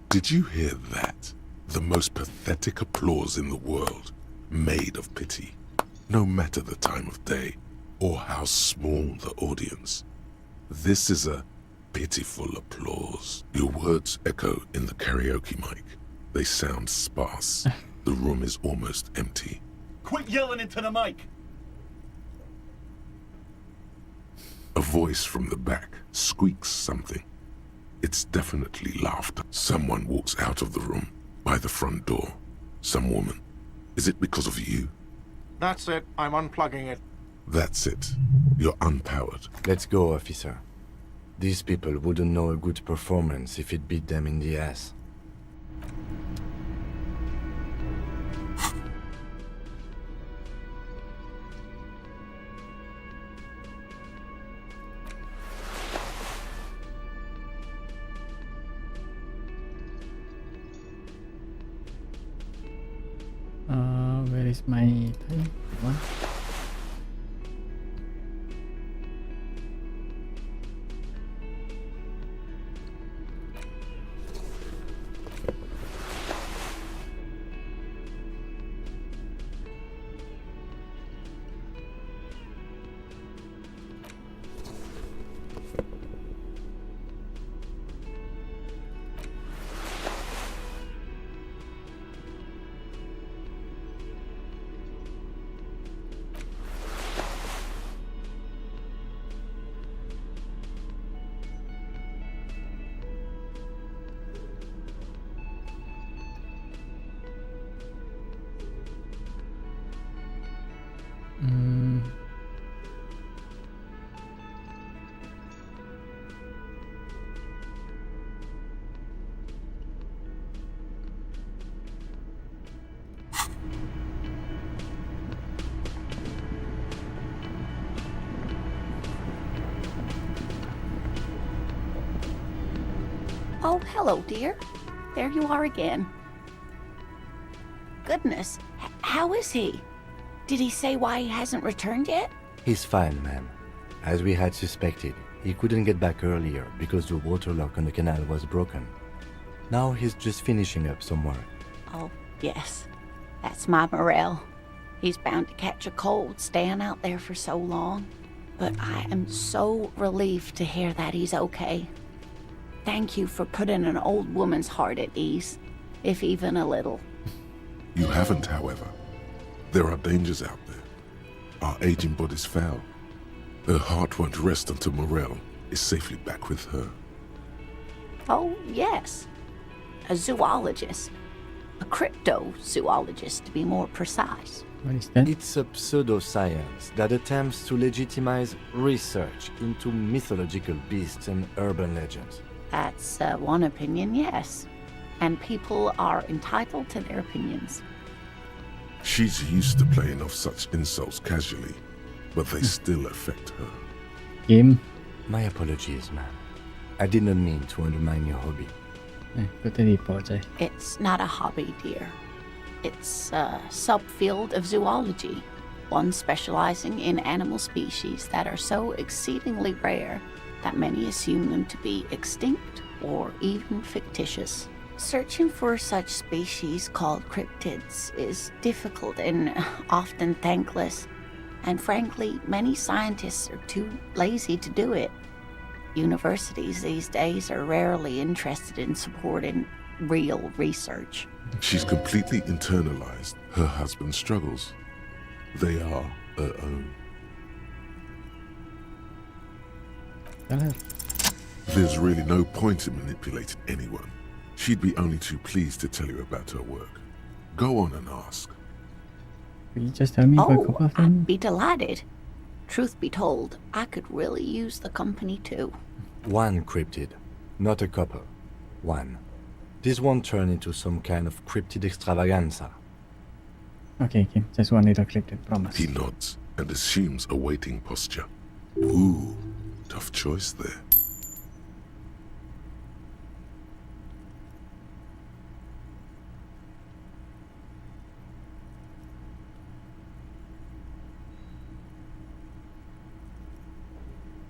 Did you hear that? The most pathetic applause in the world, made of pity, no matter the time of day or how small the audience. This is a pitiful applause. Your words echo in the karaoke mic. They sound sparse. The room is almost empty. Quit yelling into the mic! A voice from the back squeaks something. It's definitely laughter. Someone walks out of the room, by the front door. Some woman. Is it because of you? That's it. I'm unplugging it. That's it. You're unpowered. Let's go, officer. These people wouldn't know a good performance if it beat them in the ass. Where is my time? What? Oh, hello, dear. There you are again. Goodness, how is he? Did he say why he hasn't returned yet? He's fine, ma'am. As we had suspected, he couldn't get back earlier because the water lock on the canal was broken. Now he's just finishing up some work. Oh, yes. That's my Morel. He's bound to catch a cold staying out there for so long. But I am so relieved to hear that he's okay. Thank you for putting an old woman's heart at ease, if even a little. You haven't, however. There are dangers out there. Our aging body's foul. Her heart won't rest until Morel is safely back with her. Oh, yes. A zoologist. A cryptozoologist, to be more precise. What is that? It's a pseudoscience that attempts to legitimize research into mythological beasts and urban legends. That's one opinion, yes. And people are entitled to their opinions. She's used to playing off such insults casually, but they still affect her. Game. My apologies, ma'am. I did not mean to undermine your hobby. It's not a hobby, dear. It's a subfield of zoology, one specializing in animal species that are so exceedingly rare that many assume them to be extinct or even fictitious. Searching for such species called cryptids is difficult and often thankless, and frankly, many scientists are too lazy to do it. Universities these days are rarely interested in supporting real research. She's completely internalized her husband's struggles. They are her own. There's really no point in manipulating anyone. She'd be only too pleased to tell you about her work. Go on and ask. Will you just tell me for a couple of I'd them? be delighted. Truth be told, I could really use the company too. One cryptid, not a couple. One. This won't turn into some kind of cryptid extravaganza. Okay, Kim, just one little clip, then promise. He nods and assumes a waiting posture. Ooh, tough choice there.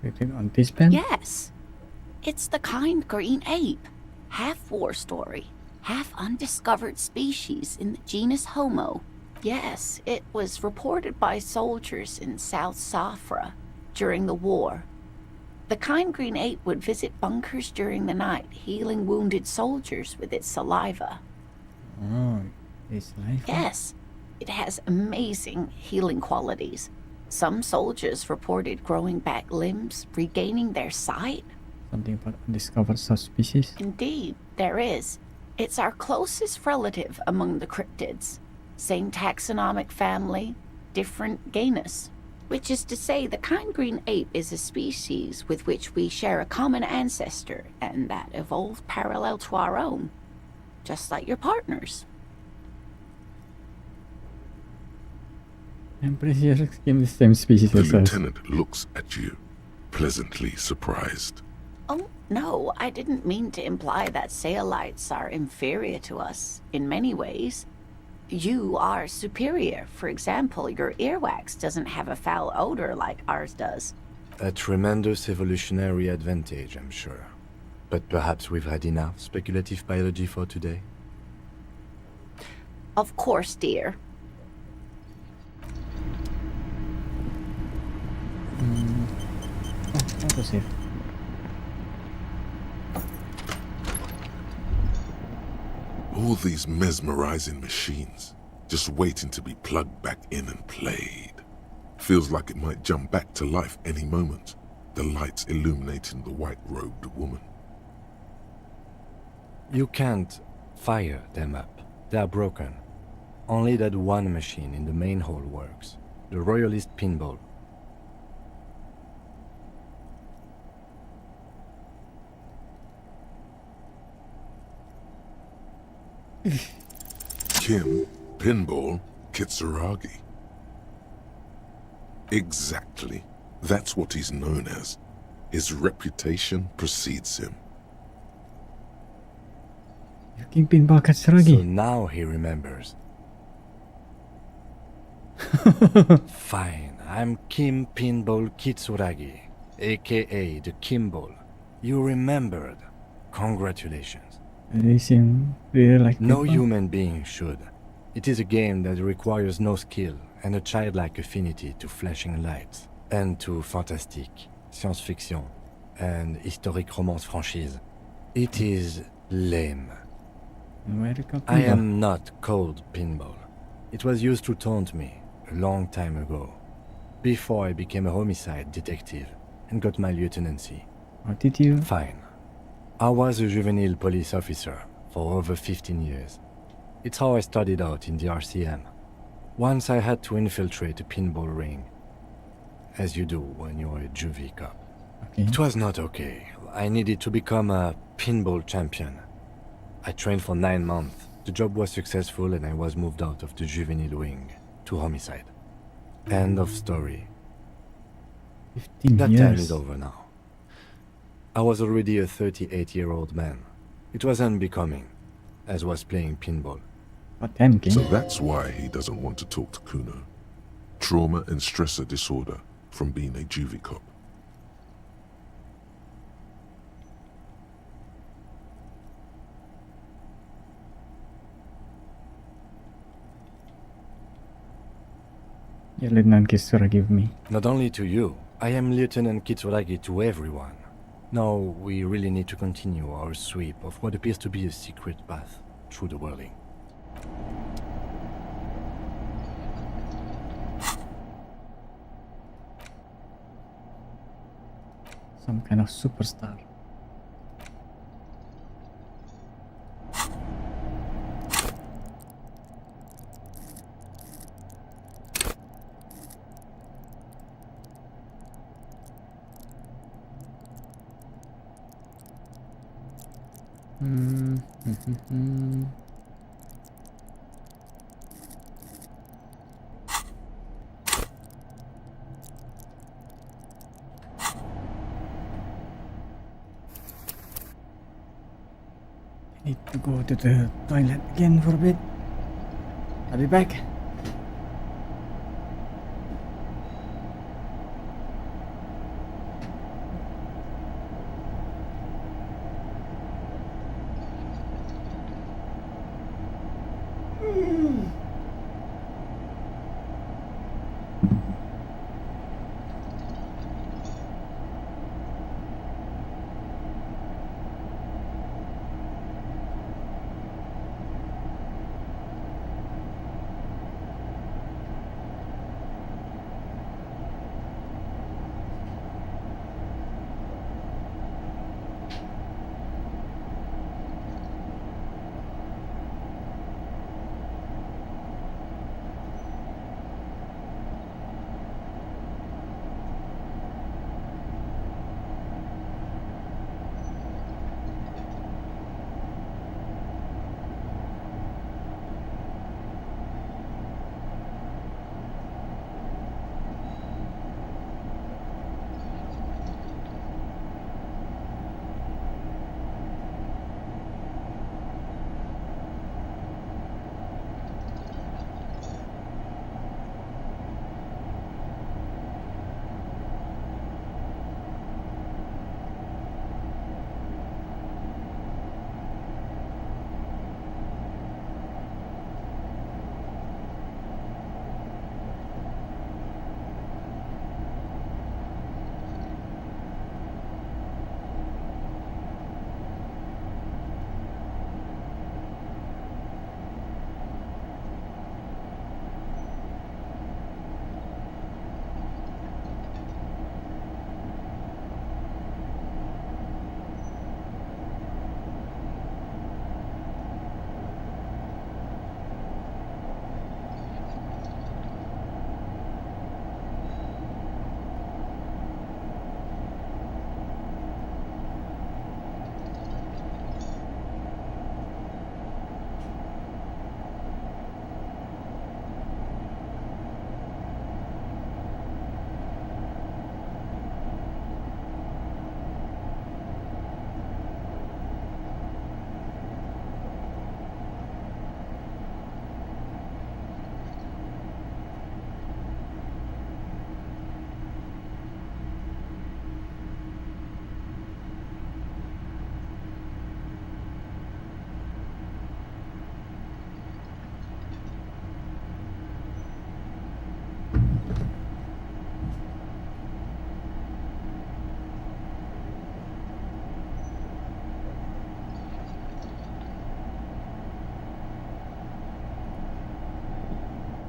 Written on this pen? Yes. It's the kind green ape. Half war story, half undiscovered species in the genus Homo. Yes, it was reported by soldiers in South Safra during the war. The kind green ape would visit bunkers during the night, healing wounded soldiers with its saliva. Oh, it's life. Yes, it has amazing healing qualities. Some soldiers reported growing back limbs, regaining their sight. Something about undiscovered subspecies? Indeed, there is. It's our closest relative among the cryptids. Same taxonomic family, different genus. Which is to say, the kind green ape is a species with which we share a common ancestor and that evolved parallel to our own. Just like your partners. I'm pretty sure it's the same species The as us. lieutenant looks at you, pleasantly surprised. Oh, no, I didn't mean to imply that Saolites are inferior to us in many ways. You are superior. For example, your earwax doesn't have a foul odor like ours does. A tremendous evolutionary advantage, I'm sure. But perhaps we've had enough speculative biology for today? Of course, dear. What was it? All these mesmerizing machines, just waiting to be plugged back in and played. Feels like it might jump back to life any moment, the lights illuminating the white-robed woman. You can't fire them up. They are broken. Only that one machine in the main hall works. The Royalist pinball. Kim, Pinball, Kitsuragi. Exactly. That's what he's known as. His reputation precedes him. King Pinball Katsuragi. So now he remembers. Fine, I'm Kim Pinball Kitsuragi, aka the Kimball. You remembered. Congratulations. Elysium, really like No pinball? human being should. It is a game that requires no skill and a childlike affinity to flashing lights and to fantastic, science fiction, and historic romance franchise. It is lame. I am not called Pinball. It was used to taunt me a long time ago, before I became a homicide detective and got my lieutenancy. How did you? Fine. I was a juvenile police officer for over 15 years. It's how I started out in the RCM. Once I had to infiltrate a pinball ring, as you do when you're a juvie cop. Okay. It was not okay. I needed to become a pinball champion. I trained for 9 months. The job was successful and I was moved out of the juvenile wing to homicide. End of story. 15 That years. time is over now. I was already a 38-year-old man. It was unbecoming, as was playing pinball. But damn, King. So that's why he doesn't want to talk to Kuno. Trauma and stressor disorder from being a juvie cop. Yeah, Lieutenant Kitsuragi give me. Not only to you, I am Lieutenant Kitsuragi to everyone. Now we really need to continue our sweep of what appears to be a secret path through the whirling. Some kind of superstar. Need to go to the toilet again for a bit. I'll be back.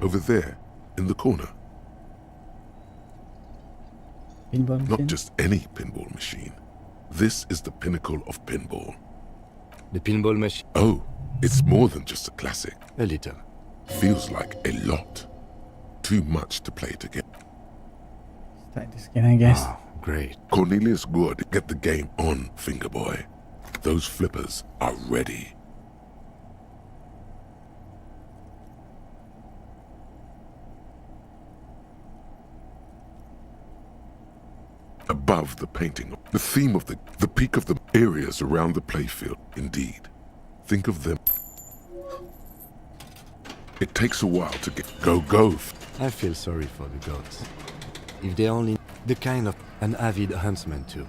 Over there, in the corner. Pinball machine? Not just any pinball machine. This is the pinnacle of pinball. The pinball machine? Oh, it's more than just a classic. A little. Feels like a lot. Too much to play together. Start this again, I guess. Oh, great. Cornelius Good, get the game on, Fingerboy. Those flippers are ready. Above the painting, the theme of the peak of the areas around the playfield, indeed. Think of them. It takes a while to get go. I feel sorry for the gods. If they only the kind of an avid huntsman too.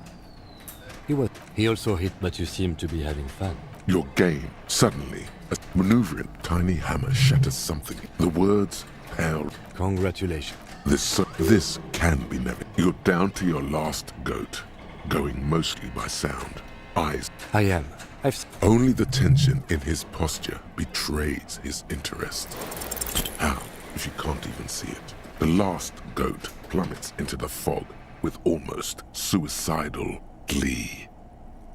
He also hit, but you seem to be having fun. Your game, suddenly, a maneuvering tiny hammer shatters something. The words pale. Congratulations. This can be never. You're down to your last goat, going mostly by sound. Eyes. I am. Only the tension in his posture betrays his interest. How, if you can't even see it? The last goat plummets into the fog with almost suicidal glee.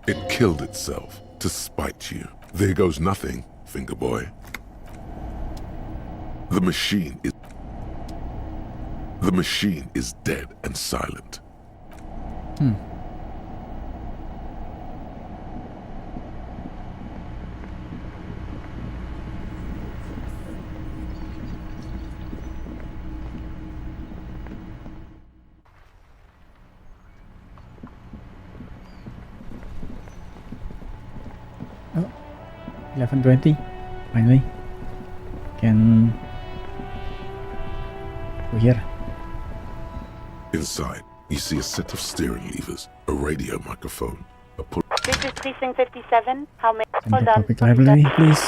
It killed itself to spite you. There goes nothing, Fingerboy. The machine is dead and silent. 11:20. Finally. Can go here. Inside, you see a set of steering levers, a radio microphone, a pull. This is precinct 57. How may... Central Public Library, please.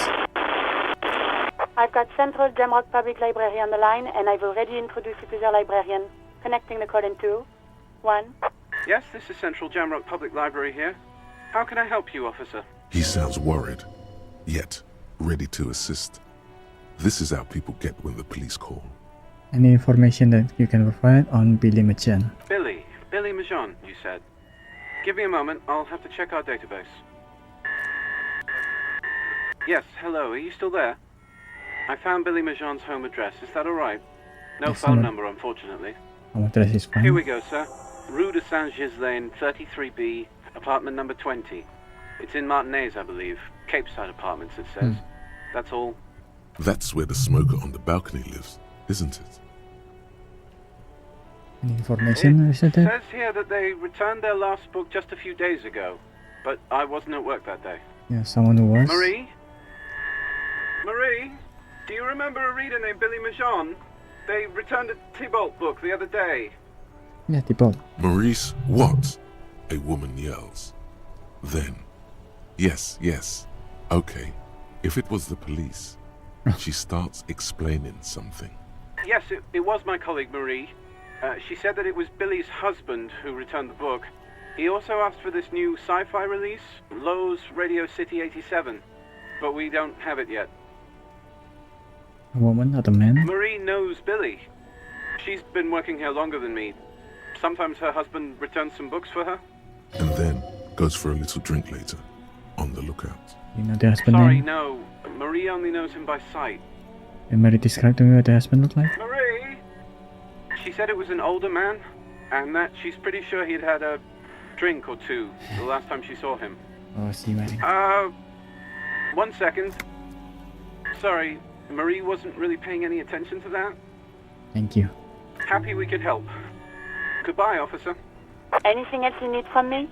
I've got Central Jamrock Public Library on the line, and I've already introduced you to their librarian. Connecting the call in 2, 1. Yes, this is Central Jamrock Public Library here. How can I help you, officer? He sounds worried, yet ready to assist. This is how people get when the police call. Any information that you can provide on Billy Machan? Billy Majon, you said. Give me a moment, I'll have to check our database. Yes, hello, are you still there? I found Billy Majon's home address, is that alright? No Yes, phone I'm- number, unfortunately. Home address is fine. Here we go, sir. Rue de Saint-Ghislain, 33B, apartment number 20. It's in Martinez, I believe. Cape Side Apartments, it says. That's all. That's where the smoker on the balcony lives, isn't it? Any information It related? says here that they returned their last book just a few days ago, but I wasn't at work that day. Yeah, someone who was. Marie? Marie? Do you remember a reader named Billy Majon? They returned a Tybalt book the other day. Yeah, Tybalt. Maurice, what? A woman yells. Then, yes, okay. If it was the police, she starts explaining something. Yes, it was my colleague Marie. She said that it was Billy's husband who returned the book. He also asked for this new sci-fi release, Lowe's Radio City 87, but we don't have it yet. A woman, not a man. Marie knows Billy. She's been working here longer than me. Sometimes her husband returns some books for her. And then goes for a little drink later, on the lookout. You know the husband Sorry, name? no. Marie only knows him by sight. Can Mary describe to me what the husband looked like? Marie! She said it was an older man, and that she's pretty sure he'd had a drink or two the last time she saw him. Oh, I see, Mary. 1 second. Sorry, Marie wasn't really paying any attention to that. Thank you. Happy we could help. Goodbye, officer. Anything else you need from me?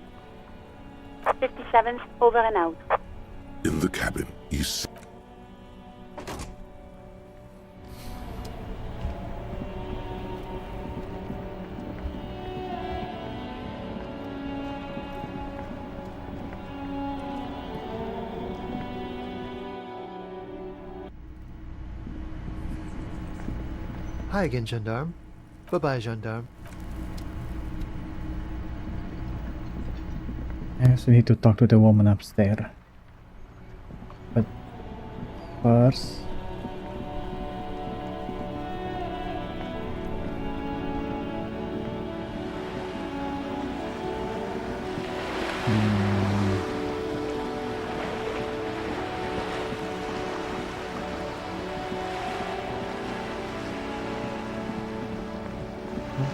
57th, over and out. In the cabin, you see. Hi again, gendarme. Bye-bye, gendarme. I also need to talk to the woman upstairs. But first...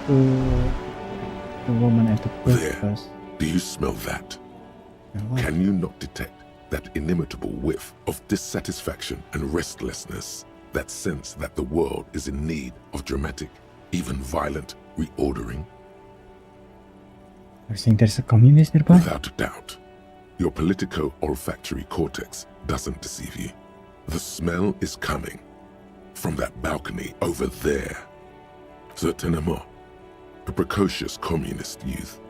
the woman at the bridge There. first. Do you smell that? Can you not detect that inimitable whiff of dissatisfaction and restlessness, that sense that the world is in need of dramatic, even violent reordering? I think there's a communist nearby? Without a doubt. Your politico-olfactory cortex doesn't deceive you. The smell is coming from that balcony over there. Certainement. A precocious communist youth.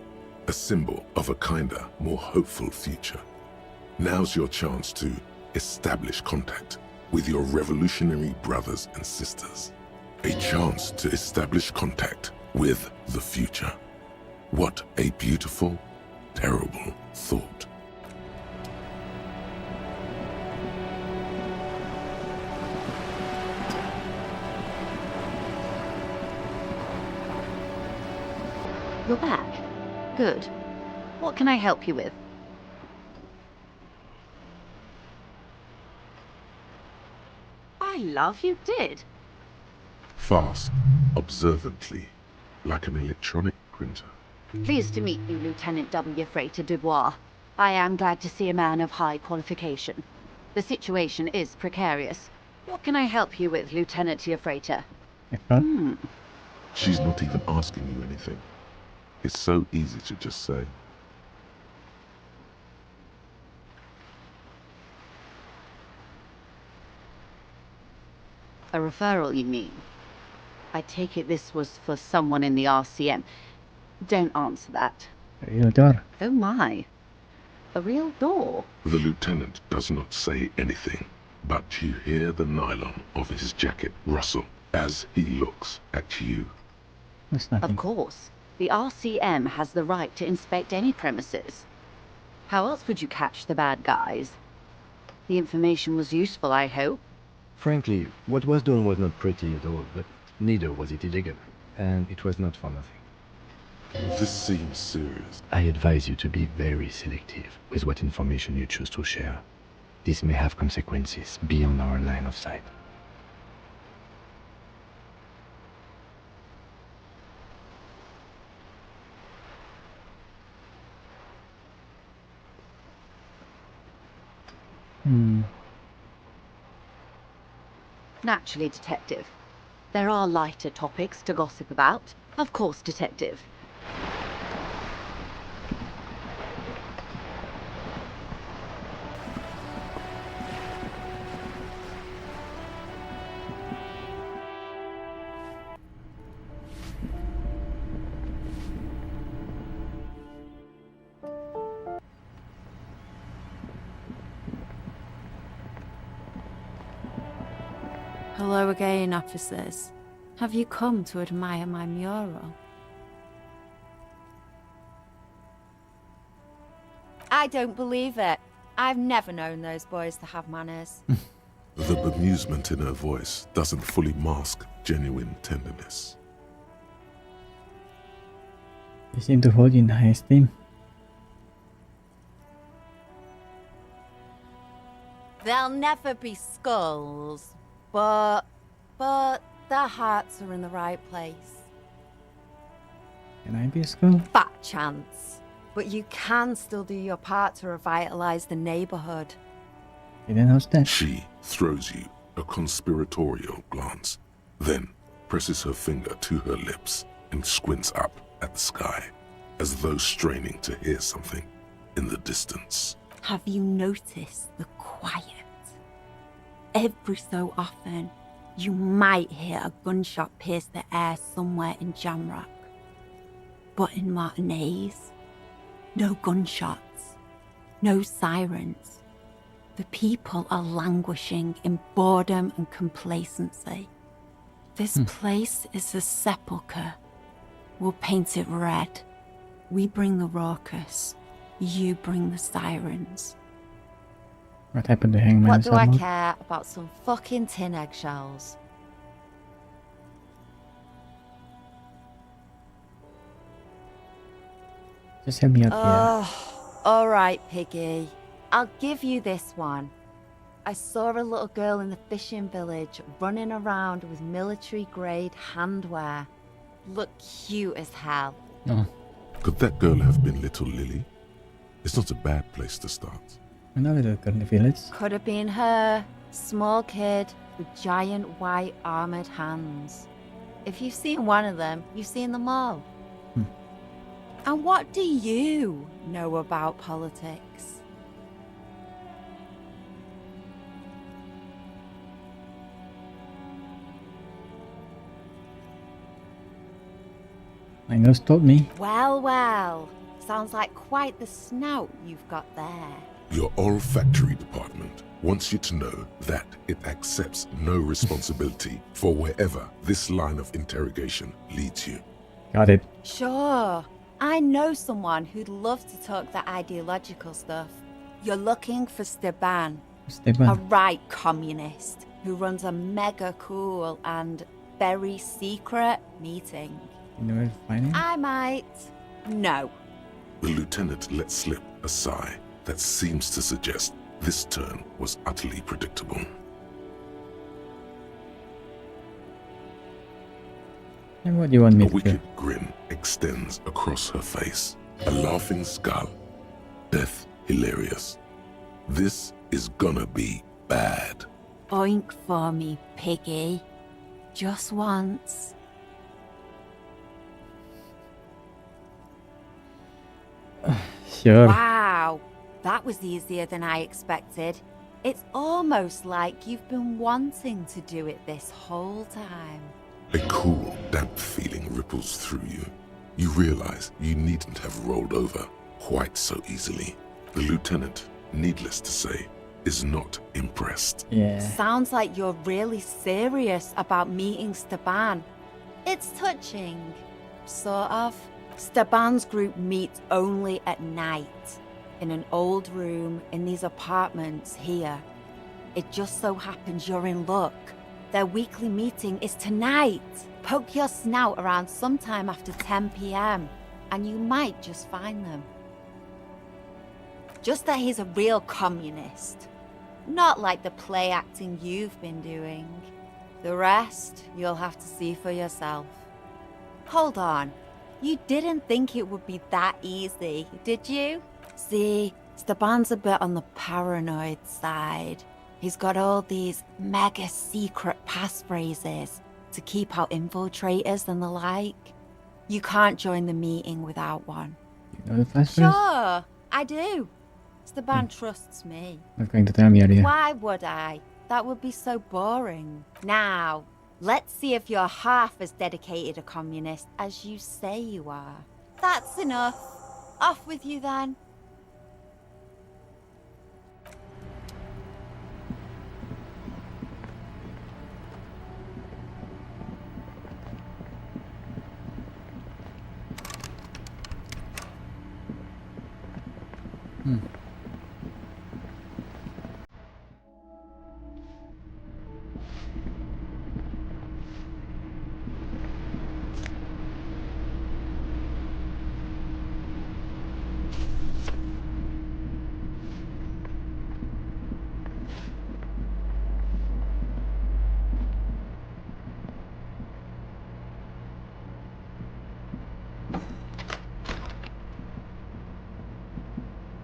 A symbol of a kinder, more hopeful future. Now's your chance to establish contact with your revolutionary brothers and sisters. A chance to establish contact with the future. What a beautiful, terrible thought. You're back. Good. What can I help you with? I love you did. Fast, observantly, like an electronic printer. Pleased to meet you, Lieutenant W. Freighter Dubois. I am glad to see a man of high qualification. The situation is precarious. What can I help you with, Lieutenant Freighter? She's not even asking you anything. It's so easy to just say. A referral, you mean? I take it this was for someone in the RCM. Don't answer that. Real door. Oh my. A real door? The lieutenant does not say anything, but you hear the nylon of his jacket rustle as he looks at you. That's nothing. Of course. The RCM has the right to inspect any premises. How else would you catch the bad guys? The information was useful, I hope. Frankly, what was done was not pretty at all, but neither was it illegal. And it was not for nothing. This seems serious. I advise you to be very selective with what information you choose to share. This may have consequences beyond our line of sight. Naturally, Detective. There are lighter topics to gossip about. Of course, Detective. Hello again, officers. Have you come to admire my mural? I don't believe it. I've never known those boys to have manners. The bemusement in her voice doesn't fully mask genuine tenderness. They seem to hold you in high esteem. They'll never be skulls, but their hearts are in the right place. Can I be a skull? Fat chance. But you can still do your part to revitalize the neighborhood. And then how's that? She throws you a conspiratorial glance, then presses her finger to her lips and squints up at the sky, as though straining to hear something in the distance. Have you noticed the quiet? Every so often, you might hear a gunshot pierce the air somewhere in Jamrock. But in Martinez, no gunshots, no sirens. The people are languishing in boredom and complacency. This place is a sepulchre. We'll paint it red. We bring the raucous. You bring the sirens. What happened to Hangman? What do I care about some fucking tin eggshells? Just help me out here. Oh, all right, Piggy. I'll give you this one. I saw a little girl in the fishing village running around with military-grade handwear. Looked cute as hell. Oh. Could that girl have been little Lily? It's not a bad place to start. Another little girl in the village. Could have been her. Small kid with giant white armored hands. If you've seen one of them, you've seen them all. And what do you know about politics? My nose told me. Well, well. Sounds like quite the snout you've got there. Your olfactory department wants you to know that it accepts no responsibility for wherever this line of interrogation leads you. Got it. Sure. I know someone who'd love to talk that ideological stuff. You're looking for Steban. Steban. A right communist who runs a mega cool and very secret meeting. You know where to find him? I might. No. The lieutenant let slip a sigh that seems to suggest this turn was utterly predictable. And what do you want me A to do? wicked grin extends across her face. A laughing skull. Death hilarious. This is gonna be bad. Oink for me, Piggy. Just once. Sure. Wow. That was easier than I expected. It's almost like you've been wanting to do it this whole time. A cool, damp feeling ripples through you. You realize you needn't have rolled over quite so easily. The lieutenant, needless to say, is not impressed. Yeah. Sounds like you're really serious about meeting Steban. It's touching, sort of. Steban's group meets only at night, in an old room in these apartments here. It just so happens you're in luck. Their weekly meeting is tonight. Poke your snout around sometime after 10 p.m. and you might just find them. Just that he's a real communist. Not like the play acting you've been doing. The rest, you'll have to see for yourself. Hold on. You didn't think it would be that easy, did you? See, Steban's a bit on the paranoid side. He's got all these mega secret passphrases to keep out infiltrators and the like. You can't join the meeting without one. You know the passphrase? Sure, I do. Steban trusts me. Not going to tell me, are you? Why would I? That would be so boring. Now, let's see if you're half as dedicated a communist as you say you are. That's enough. Off with you then.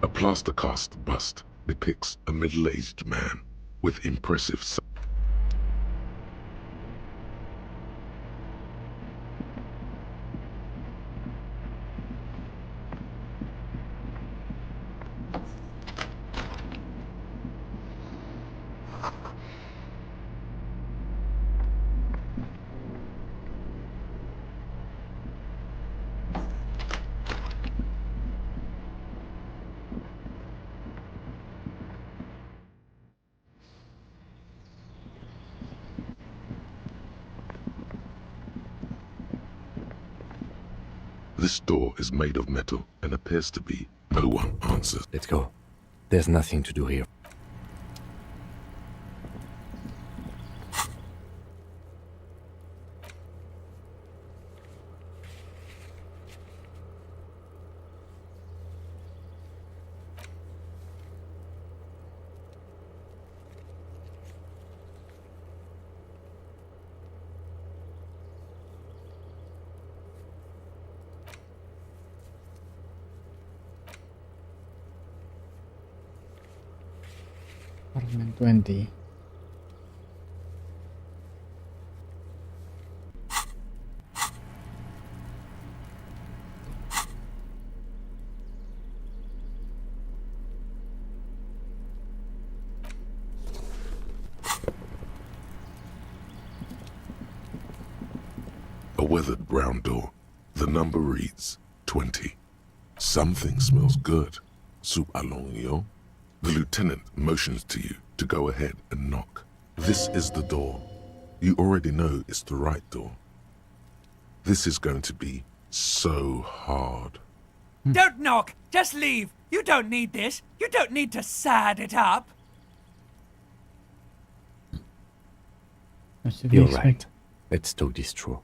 A plaster cast bust depicts a middle-aged man with impressive This door is made of metal and appears to be no one answers. Let's go. There's nothing to do here. Apartment 20. A weathered brown door. The number reads 20. Something smells good. Soup allons, yo. The lieutenant motions to you to go ahead and knock. This is the door. You already know it's the right door. This is going to be so hard. Don't knock! Just leave! You don't need this! You don't need to sad it up! You're right. Let's talk this through.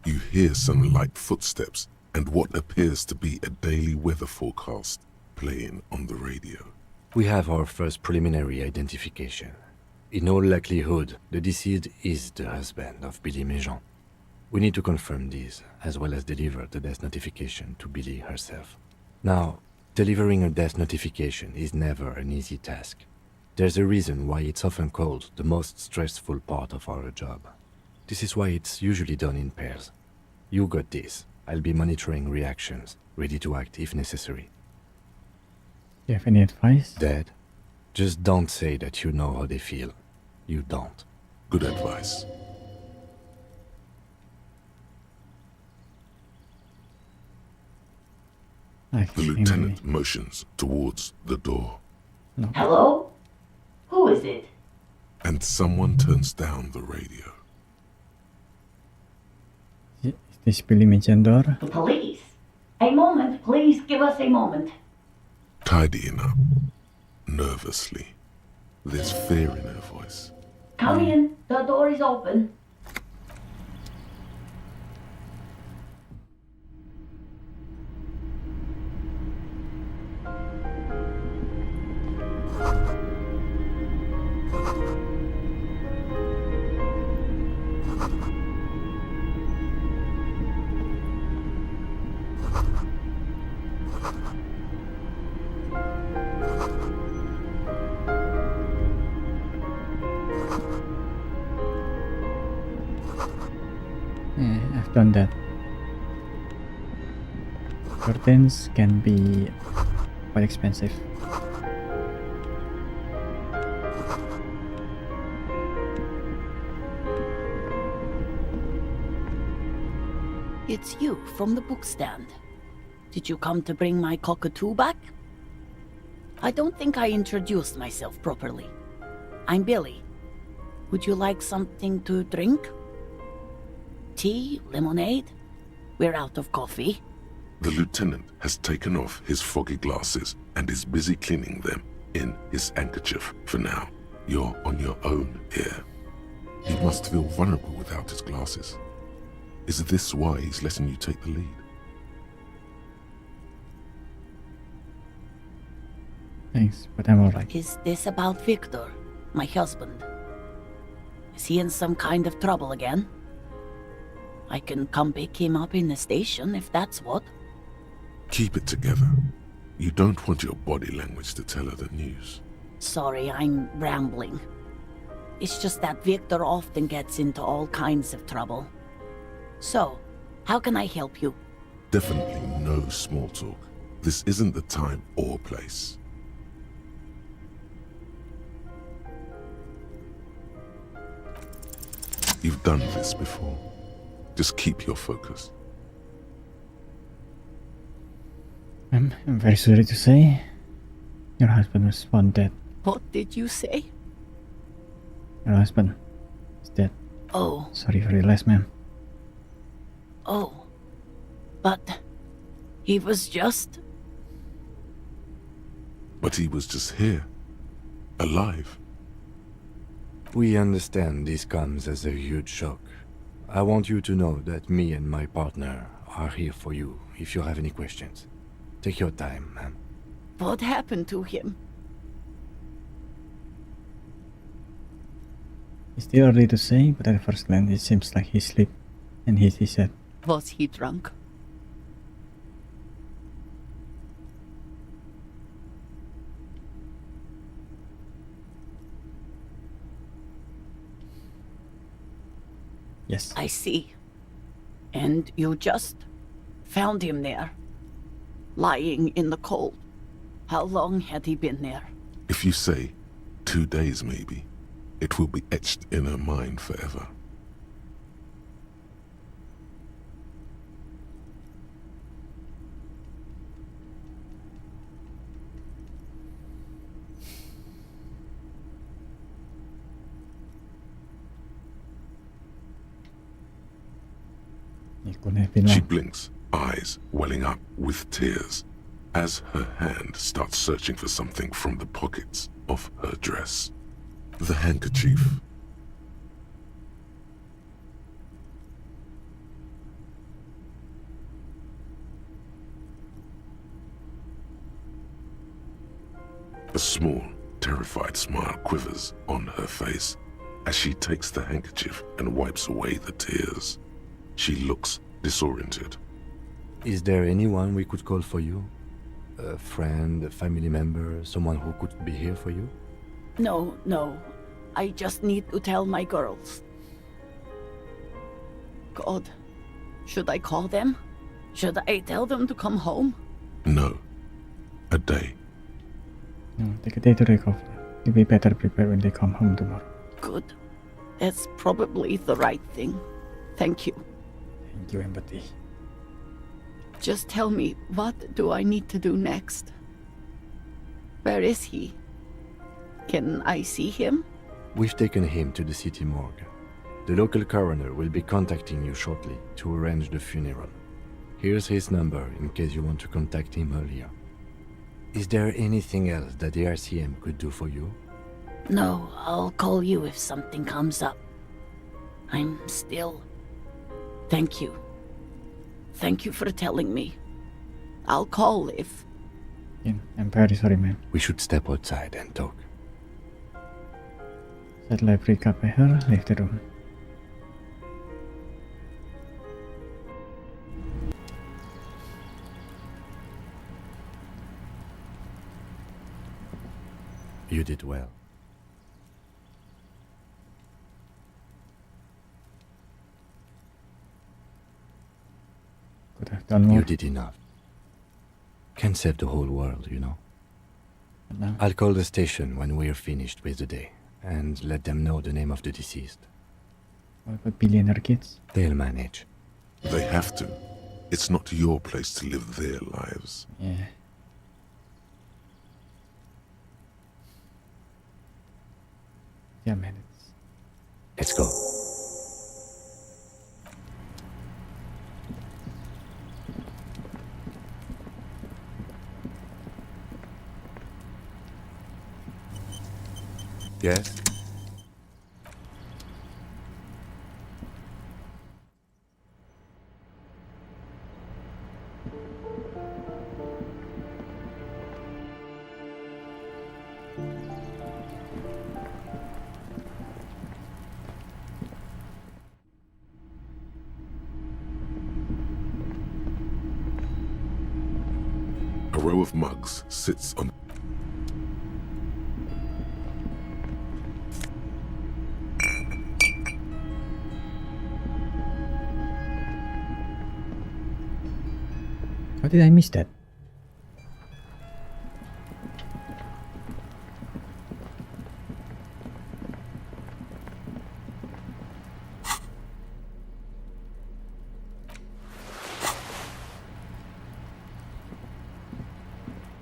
You hear some light footsteps and what appears to be a daily weather forecast playing on the radio. We have our first preliminary identification. In all likelihood, the deceased is the husband of Billy Méjean. We need to confirm this, as well as deliver the death notification to Billy herself. Now, delivering a death notification is never an easy task. There's a reason why it's often called the most stressful part of our job. This is why it's usually done in pairs. You got this. I'll be monitoring reactions, ready to act if necessary. Do you have any advice? Dead. Just don't say that you know how they feel. You don't. Good advice. The lieutenant motions towards the door. No. Hello? Who is it? And someone turns down the radio. Is this Billy mentioned door? The police. A moment, please give us a moment. Tidying up. Nervously. There's fear in her voice. Come in, the door is open. I've done that. Curtains can be quite expensive. It's you from the book stand. Did you come to bring my cockatoo back? I don't think I introduced myself properly. I'm Billy. Would you like something to drink? Tea? Lemonade? We're out of coffee. The lieutenant has taken off his foggy glasses and is busy cleaning them in his handkerchief for now. You're on your own here. He must feel vulnerable without his glasses. Is this why he's letting you take the lead? Thanks, but I'm alright. Is this about Victor, my husband? Is he in some kind of trouble again? I can come pick him up in the station if that's what. Keep it together. You don't want your body language to tell her the news. Sorry, I'm rambling. It's just that Victor often gets into all kinds of trouble. So, how can I help you? Definitely no small talk. This isn't the time or place. You've done this before. Just keep your focus. I'm very sorry to say, your husband was found dead. What did you say? Your husband is dead. Oh. Sorry for your loss, ma'am. Oh. But he was just... But he was just here. Alive. We understand this comes as a huge shock. I want you to know that me and my partner are here for you if you have any questions. Take your time, ma'am. What happened to him? It's still early to say, but at first glance it seems like he slept and he said. Was he drunk? Yes. I see. And you just found him there, lying in the cold. How long had he been there? If you say 2 days maybe, it will be etched in her mind forever. It couldn't have been She long. blinks, eyes welling up with tears, as her hand starts searching for something from the pockets of her dress. The handkerchief. A small, terrified smile quivers on her face as she takes the handkerchief and wipes away the tears. She looks disoriented. Is there anyone we could call for you? A friend, a family member, someone who could be here for you? No. I just need to tell my girls. God, should I call them? Should I tell them to come home? No. A day. No, take a day to recover. to be better prepared when they come home tomorrow. Good. That's probably the right thing. Thank you. Thank you, Empathy. Just tell me, what do I need to do next? Where is he? Can I see him? We've taken him to the city morgue. The local coroner will be contacting you shortly to arrange the funeral. Here's his number in case you want to contact him earlier. Is there anything else that the RCM could do for you? No, I'll call you if something comes up. I'm still... Thank you. Thank you for telling me. I'll call if... I'm very sorry, man. We should step outside and talk. Setelah berikap her, leave the room. You did well. Could have done more. You did enough. Can save the whole world, you know. No. I'll call the station when we're finished with the day, and let them know the name of the deceased. What about billionaire kids? They'll manage. They have to. It's not your place to live their lives. Yeah. Yeah, man. Let's go. Yes? A row of mugs sits on... How did I miss that?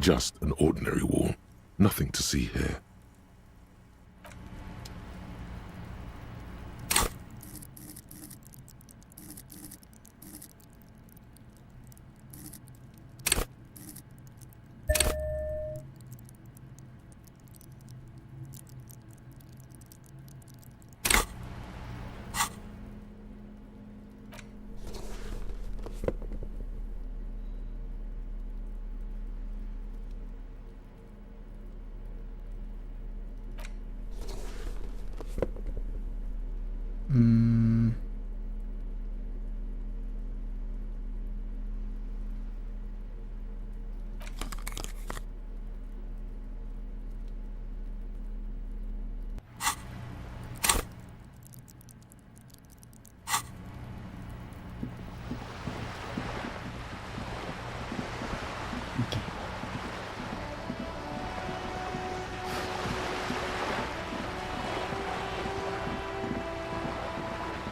Just an ordinary wall. Nothing to see here.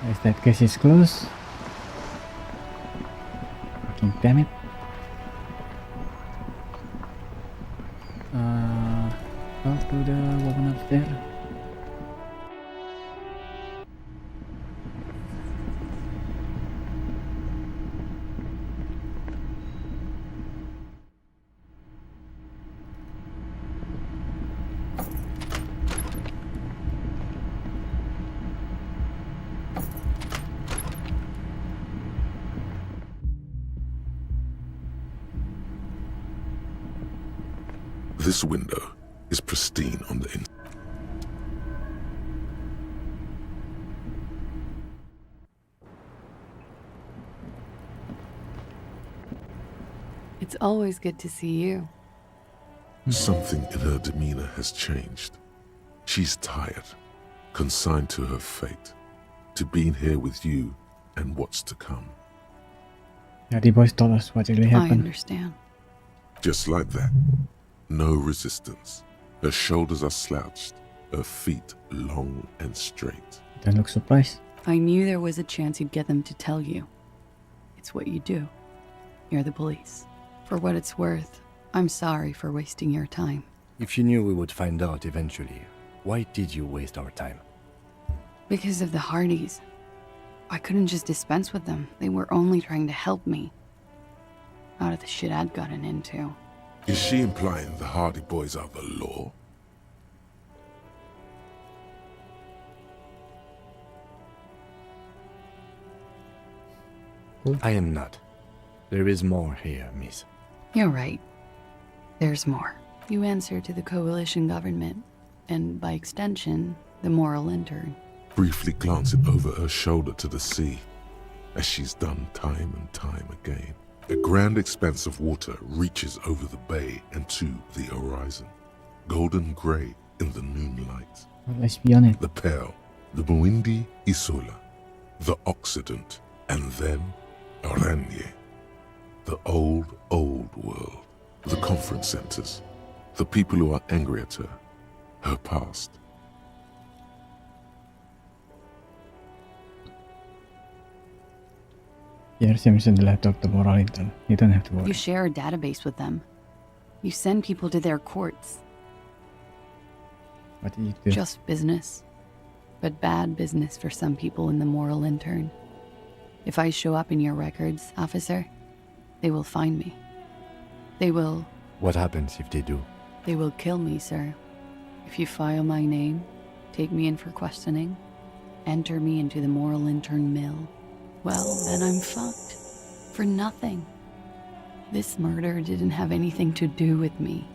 Yes, that case is closed. Fucking damn it. Talk to the woman upstairs. This window is pristine on the inside. It's always good to see you. Something in her demeanor has changed. She's tired, consigned to her fate, to being here with you and what's to come. Yeah, the boys told us what really I happened. understand. Just like that. No resistance. Her shoulders are slouched, her feet long and straight. Don't look surprised. I knew there was a chance you'd get them to tell you. It's what you do. You're the police. For what it's worth, I'm sorry for wasting your time. If you knew we would find out eventually, why did you waste our time? Because of the Hardys. I couldn't just dispense with them. They were only trying to help me. Out of the shit I'd gotten into. Is she implying the Hardy Boys are the law? I am not. There is more here, miss. You're right. There's more. You answer to the coalition government, and by extension, the moral intern. Briefly glancing over her shoulder to the sea, as she's done time and time again. A grand expanse of water reaches over the bay and to the horizon, golden grey in the noonlight. Well, let's be honest. The Pale, the Muindi Isula, the Occident, and then Oranje. The old world, the conference centers, the people who are angry at her past. Jersey adalah Dr. Moral Intern. You don't have to worry. You share a database with them. You send people to their courts. What did you do? Just business. But bad business for some people in the moral intern. If I show up in your records, officer, they will find me. They will... What happens if they do? They will kill me, sir. If you file my name, take me in for questioning, enter me into the moral intern mill, well, then I'm fucked. For nothing. This murder didn't have anything to do with me.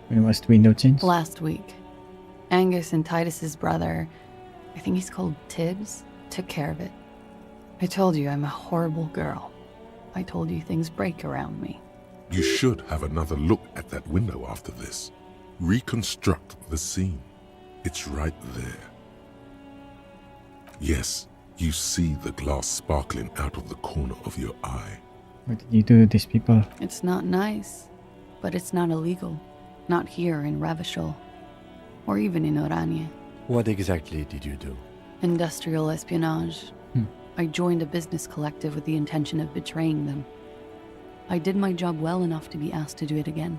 When was the window changed? Last week. Angus and Titus's brother, I think he's called Tibbs, took care of it. I told you I'm a horrible girl. I told you things break around me. You should have another look at that window after this. Reconstruct the scene. It's right there. Yes, you see the glass sparkling out of the corner of your eye. What did you do to these people? It's not nice, but it's not illegal. Not here in Ravishol, or even in Oranje. What exactly did you do? Industrial espionage. I joined a business collective with the intention of betraying them. I did my job well enough to be asked to do it again.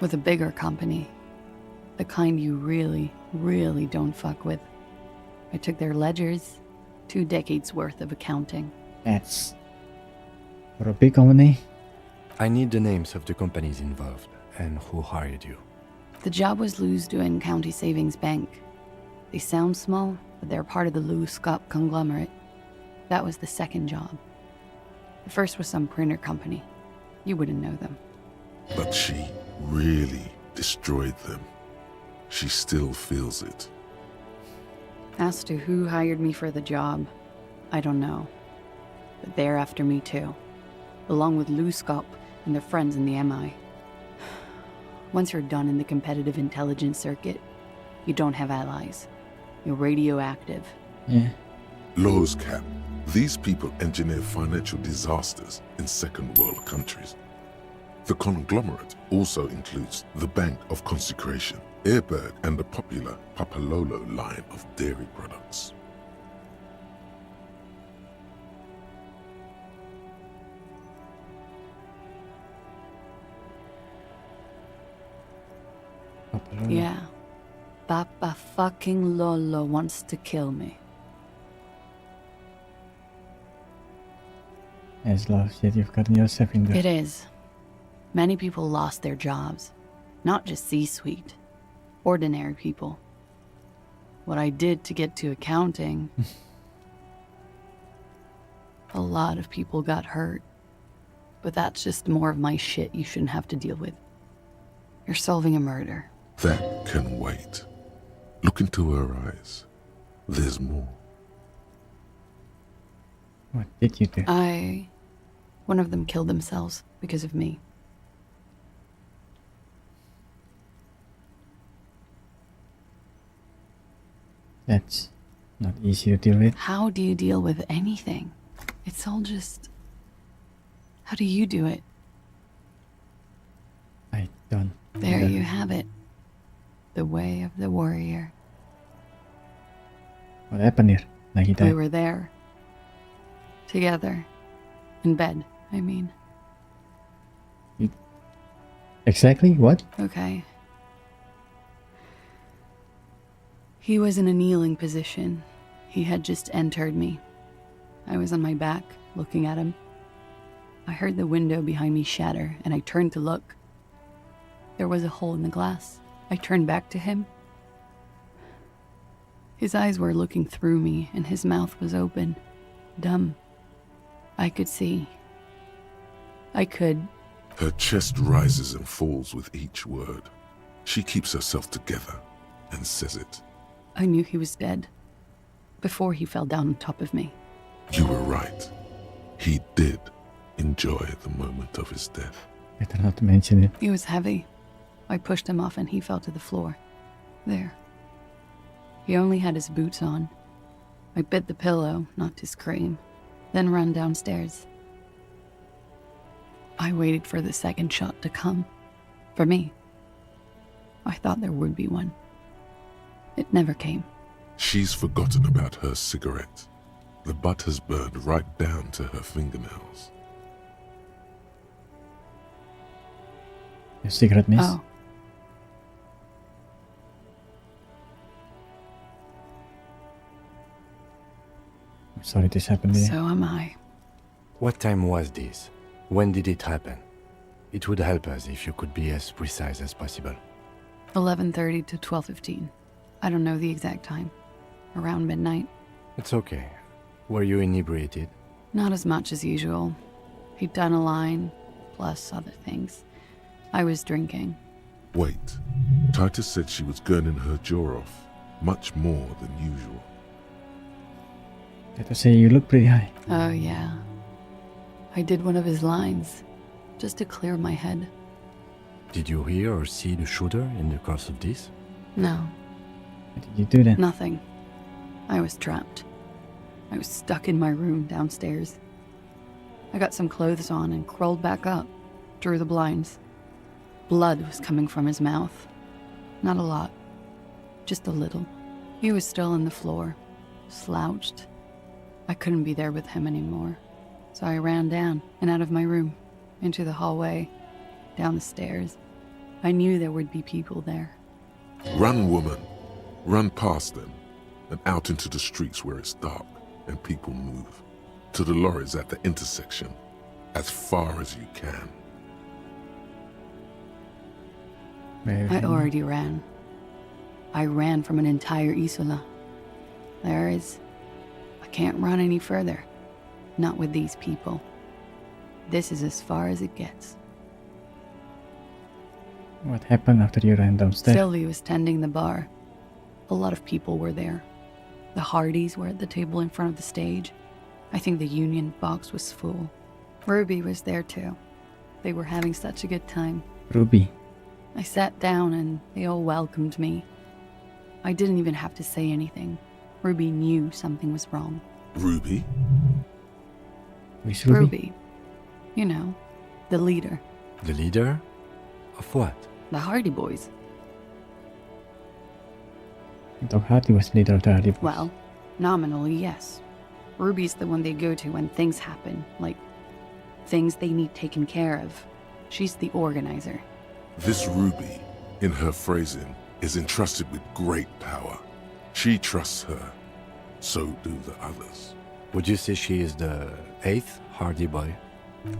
With a bigger company. The kind you really, really don't fuck with. I took their ledgers, 2 decades worth of accounting. That's... for a big company? I need the names of the companies involved and who hired you. The job was Lewsdown County Savings Bank. They sound small, but they're part of the Lewis Scott conglomerate. That was the second job. The first was some printer company. You wouldn't know them. But she really destroyed them. She still feels it. As to who hired me for the job, I don't know. But they're after me too. Along with Luskop and their friends in the MI. Once you're done in the competitive intelligence circuit, you don't have allies. You're radioactive. Yeah. Lowe's Cap. These people engineer financial disasters in second world countries. The conglomerate also includes the Bank of Consecration, Airberg, and the popular Papalolo line of dairy products. Yeah. Papa fucking Lolo wants to kill me. As love said, you've gotten yourself in there. It is. Many people lost their jobs. Not just C-suite. Ordinary people. What I did to get to accounting... a lot of people got hurt. But that's just more of my shit you shouldn't have to deal with. You're solving a murder. That can wait. Look into her eyes. There's more. What did you do? One of them killed themselves because of me. That's not easy to deal with. How do you deal with anything? It's all just How do you do it? I don't. There you have it. The way of the warrior. What happened here? Like he We died. were there. Together. In bed, I mean. Exactly what? Okay. He was in a kneeling position. He had just entered me. I was on my back, looking at him. I heard the window behind me shatter, and I turned to look. There was a hole in the glass. I turned back to him. His eyes were looking through me, and his mouth was open. Dumb. I could see. I could. Her chest rises and falls with each word. She keeps herself together and says it. I knew he was dead. Before he fell down on top of me. You were right. He did enjoy the moment of his death. Better not to mention it. He was heavy. I pushed him off and he fell to the floor. There. He only had his boots on. I bit the pillow, not to scream, then ran downstairs. I waited for the second shot to come. For me. I thought there would be one. It never came. She's forgotten about her cigarette. The butt has burned right down to her fingernails. Your cigarette, miss? Oh. I'm sorry this happened here. So am I. What time was this? When did it happen? It would help us if you could be as precise as possible. 11:30 to 12:15. I don't know the exact time. Around midnight. It's okay. Were you inebriated? Not as much as usual. He'd done a line, plus other things. I was drinking. Wait. Titus said she was gurning her jaw off, much more than usual. Let us say you look pretty high. Oh, yeah. I did one of his lines, just to clear my head. Did you hear or see the shooter in the course of this? No. What did you do then? Nothing. I was trapped. I was stuck in my room downstairs. I got some clothes on and crawled back up, drew the blinds. Blood was coming from his mouth. Not a lot, just a little. He was still on the floor, slouched. I couldn't be there with him anymore, so I ran down and out of my room, into the hallway, down the stairs. I knew there would be people there. Run, woman. Run past them and out into the streets where it's dark and people move. To the lorries at the intersection, as far as you can. I already ran. I ran from an entire Isola. I can't run any further. Not with these people. This is as far as it gets. What happened after you ran downstairs? Sylvie was tending the bar. A lot of people were there. The Hardys were at the table in front of the stage. I think the Union box was full. Ruby was there too. They were having such a good time. Ruby. I sat down and they all welcomed me. I didn't even have to say anything. Ruby knew something was wrong. Ruby? Who's Ruby? Ruby. You know, the leader. The leader? Of what? The Hardy Boys. Doc Hardy was leader of the Hardy Boys. Well, nominally, yes. Ruby's the one they go to when things happen, like things they need taken care of. She's the organizer. This Ruby, in her phrasing, is entrusted with great power. She trusts her. So do the others. Would you say she is the 8th Hardy Boy?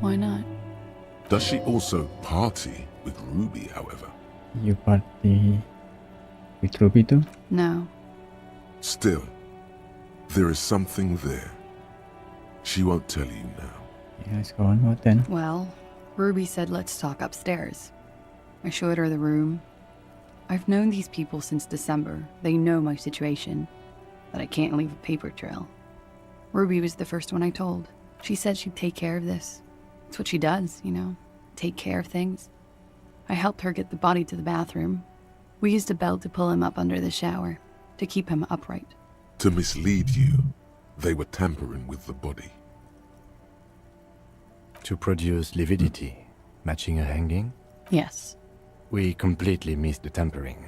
Why not? Does she also party with Ruby, however? You party with Ruby too? No. Still, there is something there. She won't tell you now. Yes, go on. What then? Well, Ruby said let's talk upstairs. I showed her the room. I've known these people since December. They know my situation, that I can't leave a paper trail. Ruby was the first one I told. She said she'd take care of this. It's what she does, you know, take care of things. I helped her get the body to the bathroom. We used a belt to pull him up under the shower, to keep him upright. To mislead you, they were tampering with the body. To produce lividity, matching a hanging? Yes. We completely missed the tempering.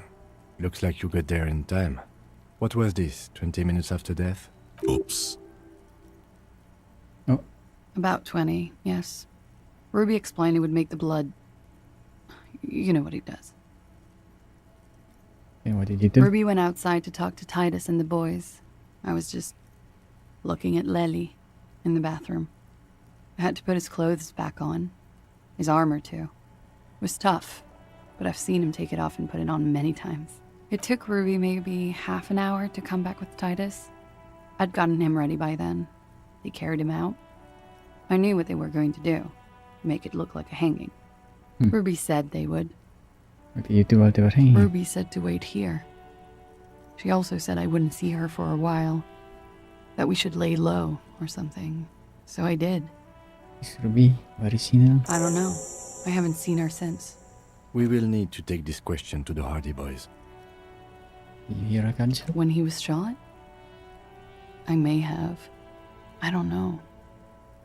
Looks like you got there in time. What was this, 20 minutes after death? Oops. Oh. About 20, yes. Ruby explained it would make the blood... You know what he does. And what did you do? Ruby went outside to talk to Titus and the boys. I was just looking at Lely in the bathroom. I had to put his clothes back on. His armor, too. It was tough, but I've seen him take it off and put it on many times. It took Ruby maybe half an hour to come back with Titus. I'd gotten him ready by then. They carried him out. I knew what they were going to do. Make it look like a hanging. Ruby said they would. What did you do while they were hanging? Ruby said to wait here. She also said I wouldn't see her for a while. That we should lay low or something. So I did. Is Ruby? Where is she now? I don't know. I haven't seen her since. We will need to take this question to the Hardy Boys. You hear a gunshot? When he was shot? I may have. I don't know.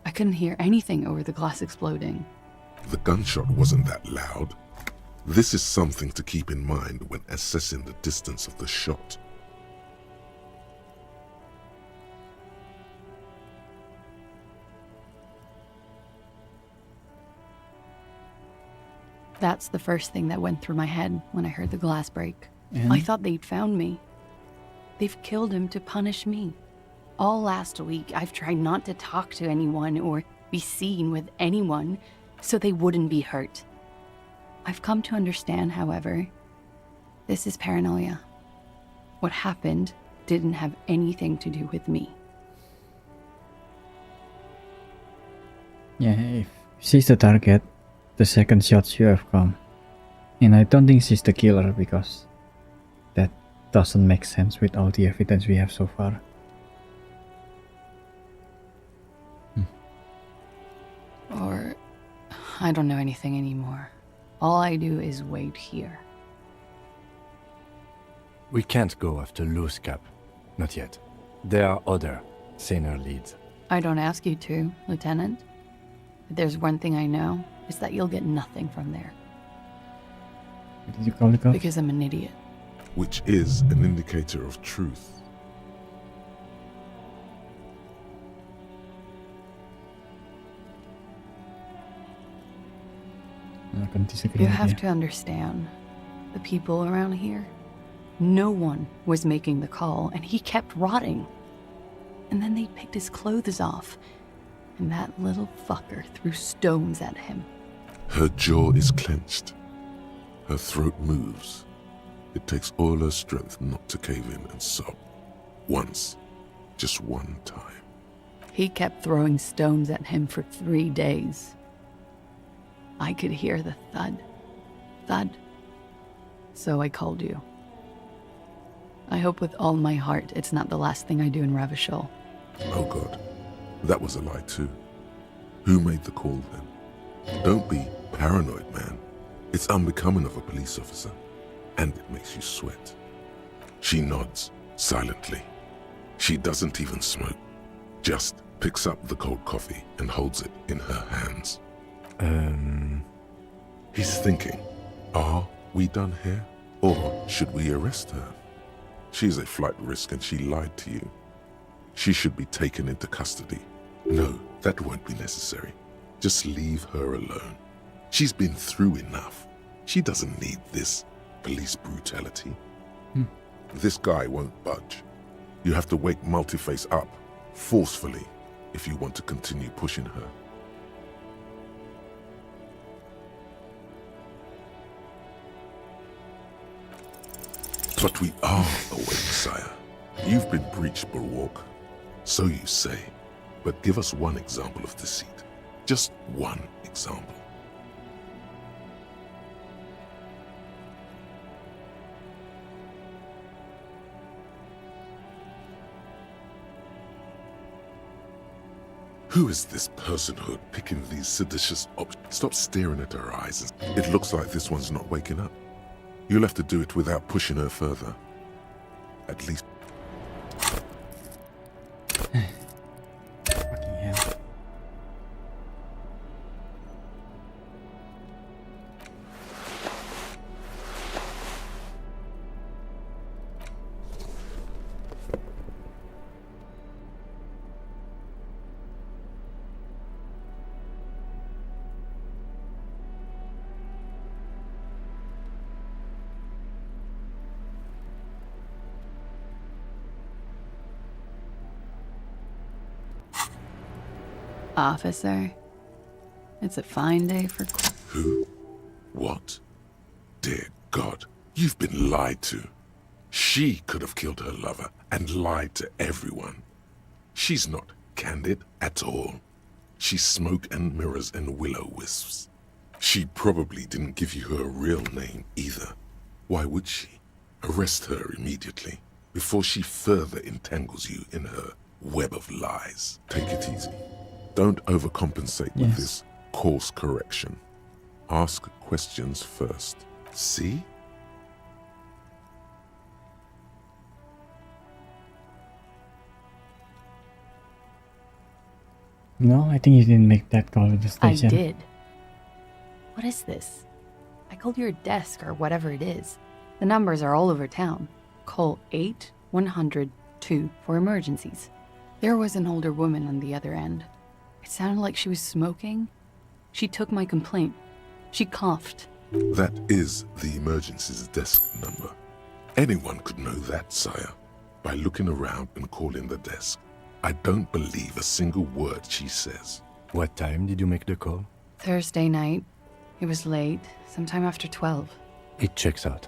I couldn't hear anything over the glass exploding. The gunshot wasn't that loud. This is something to keep in mind when assessing the distance of the shot. That's the first thing that went through my head when I heard the glass break. And? I thought they'd found me. They've killed him to punish me. All last week, I've tried not to talk to anyone or be seen with anyone so they wouldn't be hurt. I've come to understand, however, this is paranoia. What happened didn't have anything to do with me. Yeah, if she's the target, the second shot should have come. And I don't think she's the killer because that doesn't make sense with all the evidence we have so far. Or I don't know anything anymore. All I do is wait here. We can't go after Loose Cap. Not yet. There are other, saner leads. I don't ask you to, Lieutenant. But there's one thing I know, is that you'll get nothing from there. What did you call it? Because I'm an idiot. Which is an indicator of truth. I can disagree. You have to understand, the people around here, no one was making the call, and he kept rotting. And then they picked his clothes off, and that little fucker threw stones at him. Her jaw is clenched. Her throat moves. It takes all her strength not to cave in and sob. Once. Just one time. He kept throwing stones at him for 3 days. I could hear the thud. Thud. So I called you. I hope with all my heart it's not the last thing I do in Ravishol. Oh God. That was a lie too. Who made the call then? Don't be paranoid, man. It's unbecoming of a police officer. And it makes you sweat. She nods, silently. She doesn't even smoke. Just picks up the cold coffee and holds it in her hands. He's thinking, are we done here? Or should we arrest her? She's a flight risk and she lied to you. She should be taken into custody. No, that won't be necessary. Just leave her alone. She's been through enough. She doesn't need this police brutality. This guy won't budge. You have to wake Multiface up, forcefully, if you want to continue pushing her. But we are awake, sire. You've been breached, Bulwark. So you say. But give us one example of deceit. Just one example. Who is this personhood picking these seditious options? Stop staring at her eyes. It looks like this one's not waking up. You'll have to do it without pushing her further. At least. Fucking hell. Officer, it's a fine day for... Who? What? Dear God, you've been lied to. She could have killed her lover and lied to everyone. She's not candid at all. She's smoke and mirrors and will-o-wisps. She probably didn't give you her real name either. Why would she? Arrest her immediately, before she further entangles you in her web of lies. Take it easy. Don't overcompensate with this course correction. Ask questions first. See? No, I think you didn't make that call at the I station. did. What is this? I called your desk or whatever it is. The numbers are all over town. Call 8-100-2 for emergencies. There was an older woman on the other end. It sounded like she was smoking. She took my complaint. She coughed. That is the emergencies desk number. Anyone could know that, sire, by looking around and calling the desk. I don't believe a single word she says. What time did you make the call? Thursday night. It was late, sometime after 12. It checks out.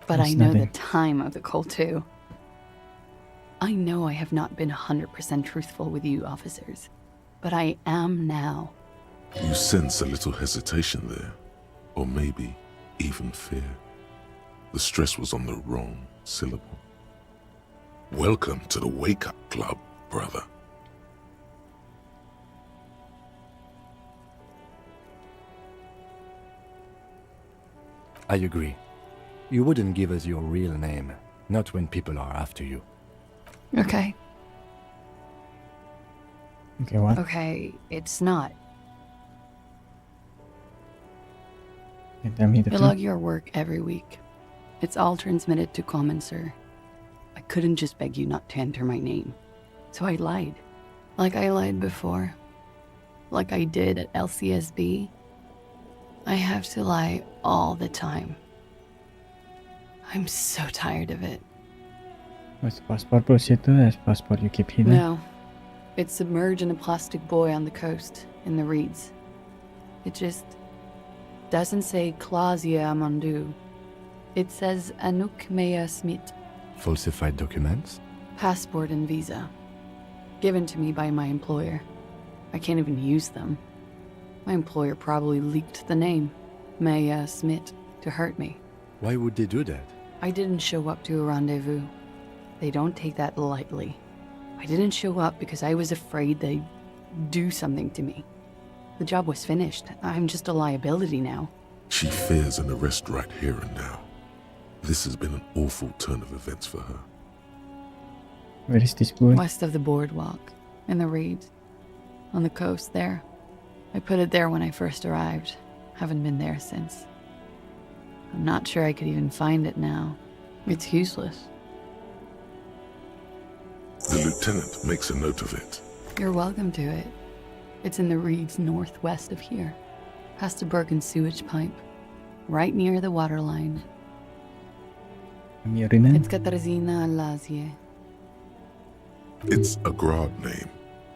But That's I know nothing. the time of the call, too. I know I have not been 100% truthful with you, officers. But I am now. You sense a little hesitation there, or maybe even fear. The stress was on the wrong syllable. Welcome to the wake-up club, brother. I agree. You wouldn't give us your real name, not when people are after you. Okay. Okay, what? Okay, it's not. Okay, tell me the I truth. log your work every week. It's all transmitted to Common, sir. I couldn't just beg you not to enter my name. So I lied. Like I lied before. Like I did at LCSB. I have to lie all the time. I'm so tired of it. Was passport po situ? As passport you keep hidden? No. It's submerged in a plastic buoy on the coast, in the reeds. It just doesn't say Clausia Amandu. It says Anouk Mea Smith. Falsified documents? Passport and visa. Given to me by my employer. I can't even use them. My employer probably leaked the name, Maya Smith, to hurt me. Why would they do that? I didn't show up to a rendezvous. They don't take that lightly. I didn't show up because I was afraid they'd do something to me. The job was finished. I'm just a liability now. She fears an arrest right here and now. This has been an awful turn of events for her. Where is this buoy? West of the boardwalk, in the reeds, on the coast there. I put it there when I first arrived. Haven't been there since. I'm not sure I could even find it now. It's useless. The lieutenant makes a note of it. You're welcome to it. It's in the reeds northwest of here, past a broken sewage pipe, right near the waterline. Mirinen? It's Katarzyna Lazie. It's a Grad name,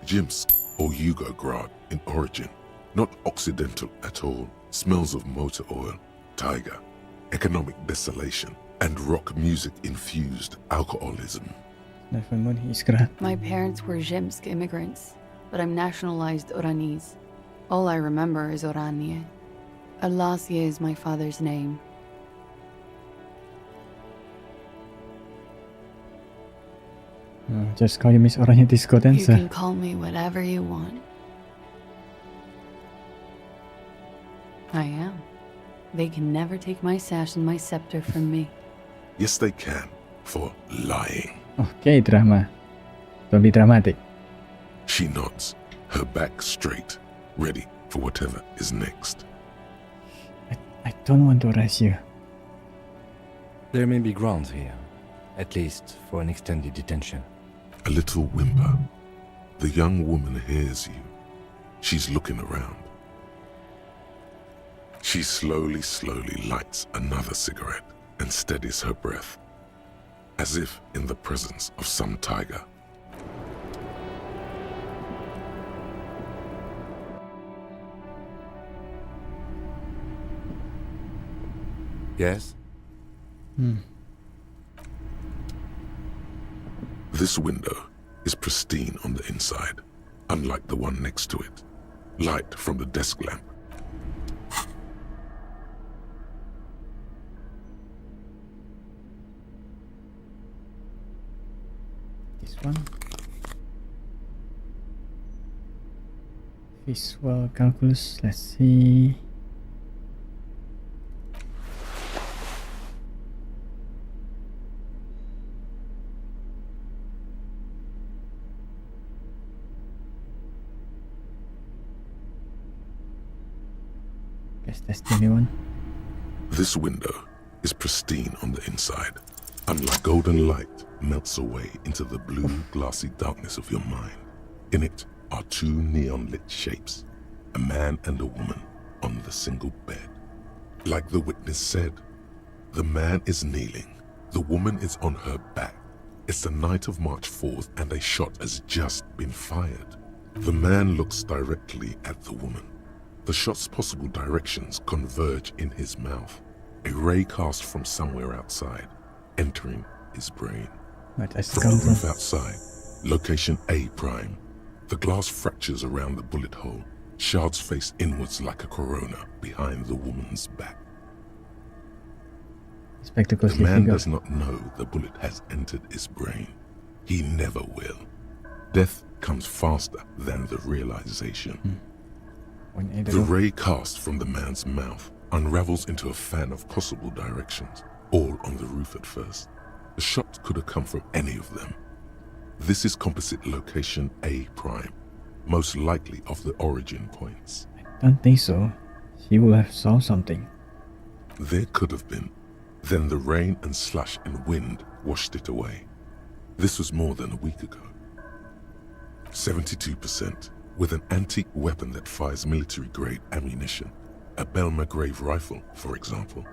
Jimsk or Yugo Grad in origin. Not Occidental at all. Smells of motor oil, tiger, economic desolation, and rock music infused alcoholism. My parents were Zhemsk immigrants, but I'm nationalized Oranese. All I remember is Oranie. Alasie is my father's name. Just call you Miss Oranje Disco You Dancer. can call me whatever you want. I am. They can never take my sash and my scepter from me. Yes, they can, for lying. Okay, drama. Don't be dramatic. She nods, her back straight, ready for whatever is next. I don't want to arrest you. There may be grounds here, at least for an extended detention. A little whimper. The young woman hears you. She's looking around. She slowly lights another cigarette and steadies her breath, as if in the presence of some tiger. Yes? This window is pristine on the inside, unlike the one next to it. Light from the desk lamp. This one. Visual calculus, let's see. Guess that's the only one. This window is pristine on the inside. Unlike golden light melts away into the blue, glassy darkness of your mind. In it are two neon-lit shapes, a man and a woman on the single bed. Like the witness said, the man is kneeling, the woman is on her back. It's the night of March 4th and a shot has just been fired. The man looks directly at the woman. The shot's possible directions converge in his mouth, a ray cast from somewhere outside, entering his brain. Right, From the roof outside, location A prime. The glass fractures around the bullet hole, shards face inwards like a corona behind the woman's back. The man does not know the bullet has entered his brain. He never will. Death comes faster than the realization. The ray cast from the man's mouth unravels into a fan of possible directions, all on the roof at first. The shot could have come from any of them. This is composite location A prime, most likely of the origin points. Don't think so. She will have saw something. There could have been. Then the rain and slush and wind washed it away. This was more than a week ago. 72%, with an antique weapon that fires military-grade ammunition, a Belmagrave rifle, for example.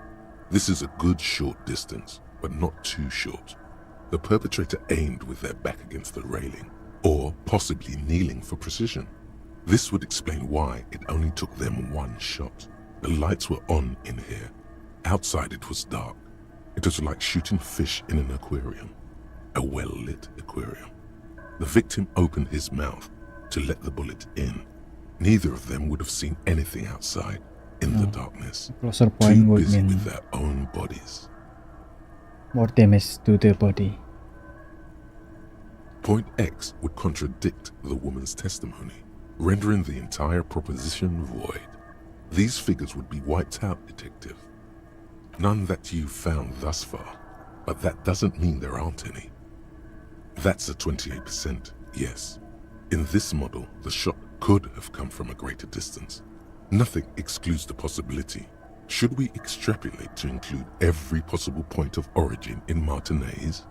This is a good short distance, but not too short. The perpetrator aimed with their back against the railing, or possibly kneeling for precision. This would explain why it only took them one shot. The lights were on in here. Outside it was dark. It was like shooting fish in an aquarium, a well-lit aquarium. The victim opened his mouth to let the bullet in. Neither of them would have seen anything outside in the darkness. Closer point Too would busy mean with their own bodies. more damage to the body. Point X would contradict the woman's testimony, rendering the entire proposition void. These figures would be wiped out, detective. None that you've found thus far, but that doesn't mean there aren't any. That's a 28%, yes. In this model, the shot could have come from a greater distance. Nothing excludes the possibility. Should we extrapolate to include every possible point of origin in Martinez?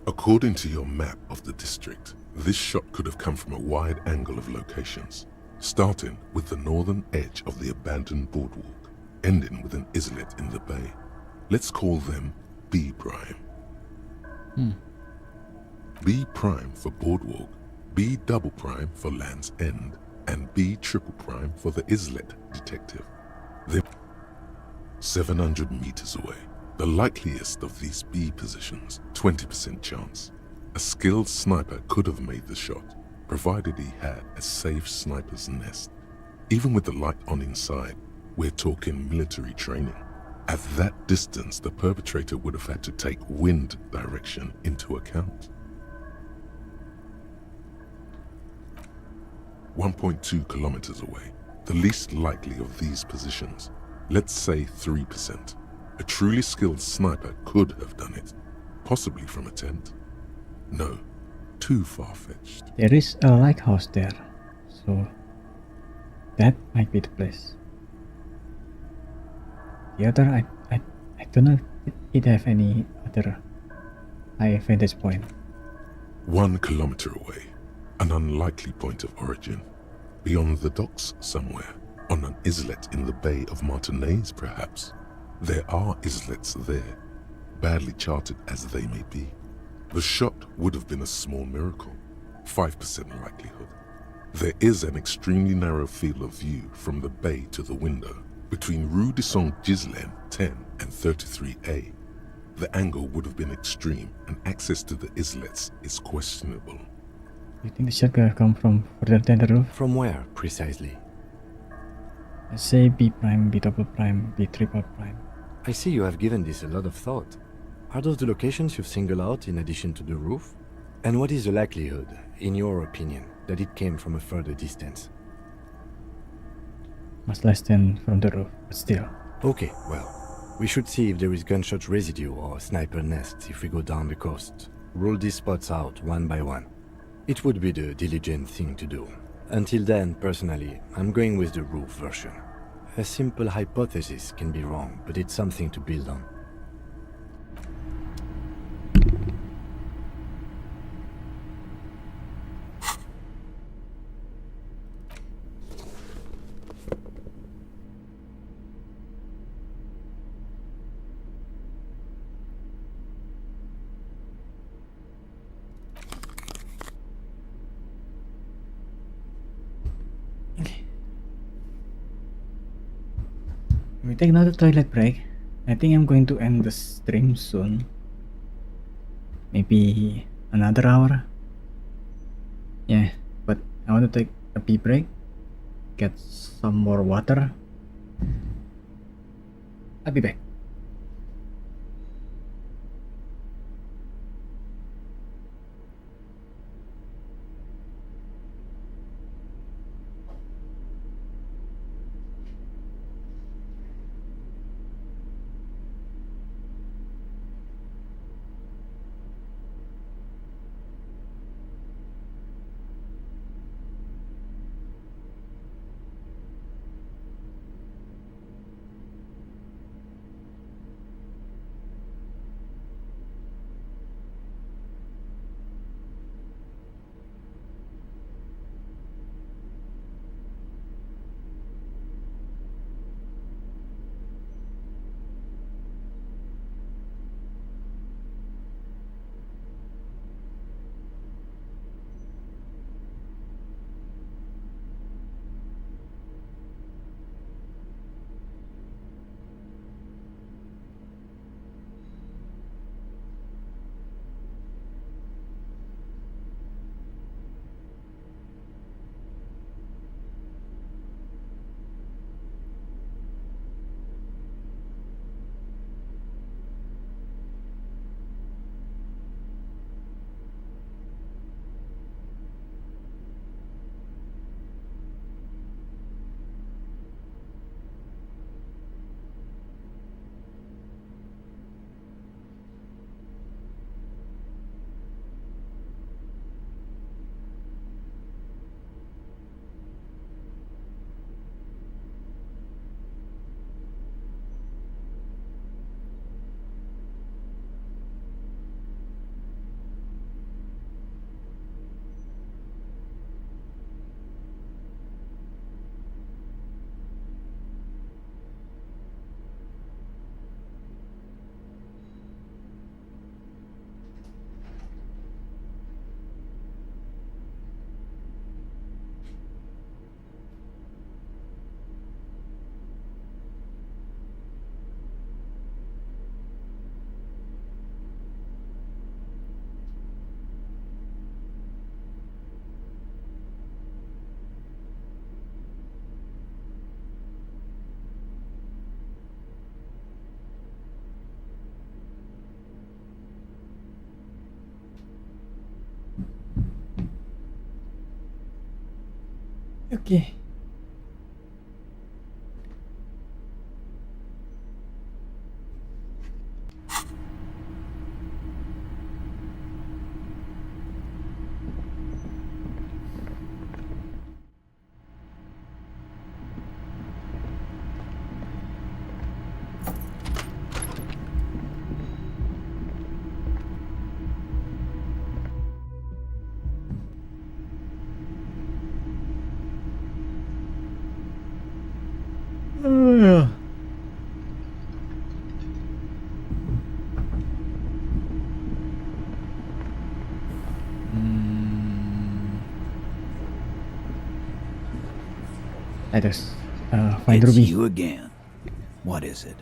According to your map of the district, this shot could have come from a wide angle of locations, starting with the northern edge of the abandoned boardwalk, ending with an islet in the bay. Let's call them B prime. B prime for boardwalk, B double prime for Land's End, and B triple prime for the islet, detective. They're 700 meters away. The likeliest of these B positions, 20% chance. A skilled sniper could have made the shot, provided he had a safe sniper's nest. Even with the light on inside, we're talking military training. At that distance, the perpetrator would have had to take wind direction into account. 1.2 kilometers away, the least likely of these positions, let's say 3%. A truly skilled sniper could have done it, possibly from a tent. No, too far-fetched. There is a lighthouse there, so that might be the place. The other, I don't know if it have any other high vantage point. 1 kilometer away, an unlikely point of origin. Beyond the docks somewhere, on an islet in the Bay of Martinez perhaps. There are islets there, badly charted as they may be. The shot would have been a small miracle, 5% likelihood. There is an extremely narrow field of view from the bay to the window, Between Rue de Saint-Ghislain 10 and 33A, the angle would have been extreme and access to the islets is questionable. You think the shot could have come from further than the roof? From where, precisely? Let's say B prime, B double prime, B triple prime. I see you have given this a lot of thought. Are those the locations you've singled out in addition to the roof? And what is the likelihood, in your opinion, that it came from a further distance? Much less than from the roof, but still. Okay, well, we should see if there is gunshot residue or sniper nests if we go down the coast. Rule these spots out one by one. It would be the diligent thing to do. Until then, personally, I'm going with the roof version. A simple hypothesis can be wrong, but it's something to build on. We take another toilet break. I think I'm going to end the stream soon. Maybe another hour. Yeah, but I want to take a pee break. Get some more water. I'll be back. Okay. Let us find It's Ruby. you again. What is it?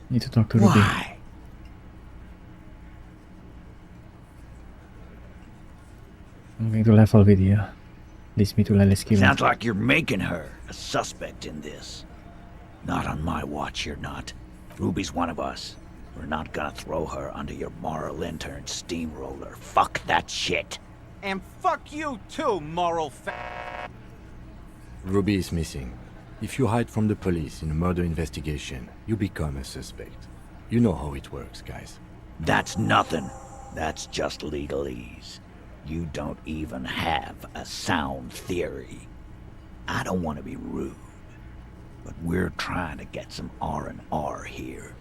Need to talk to Ruby. Why? I'm going to level with you. Leads me to Elysium. Sounds like you're making her a suspect in this. Not on my watch, you're not. Ruby's one of us. We're not gonna throw her under your moral intern steamroller. Fuck that shit. And fuck you too, moral Ruby is missing. If you hide from the police in a murder investigation, you become a suspect. You know how it works, guys. That's nothing. That's just legalese. You don't even have a sound theory. I don't want to be rude, but we're trying to get some R&R here.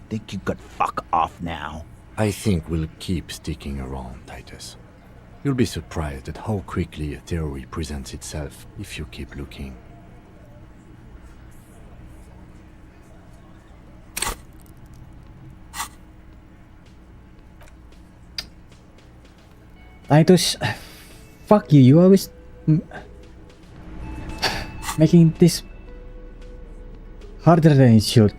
Think you could fuck off now? I think we'll keep sticking around, Titus. You'll be surprised at how quickly a theory presents itself if you keep looking. Titus, fuck you. You always making this harder than it should.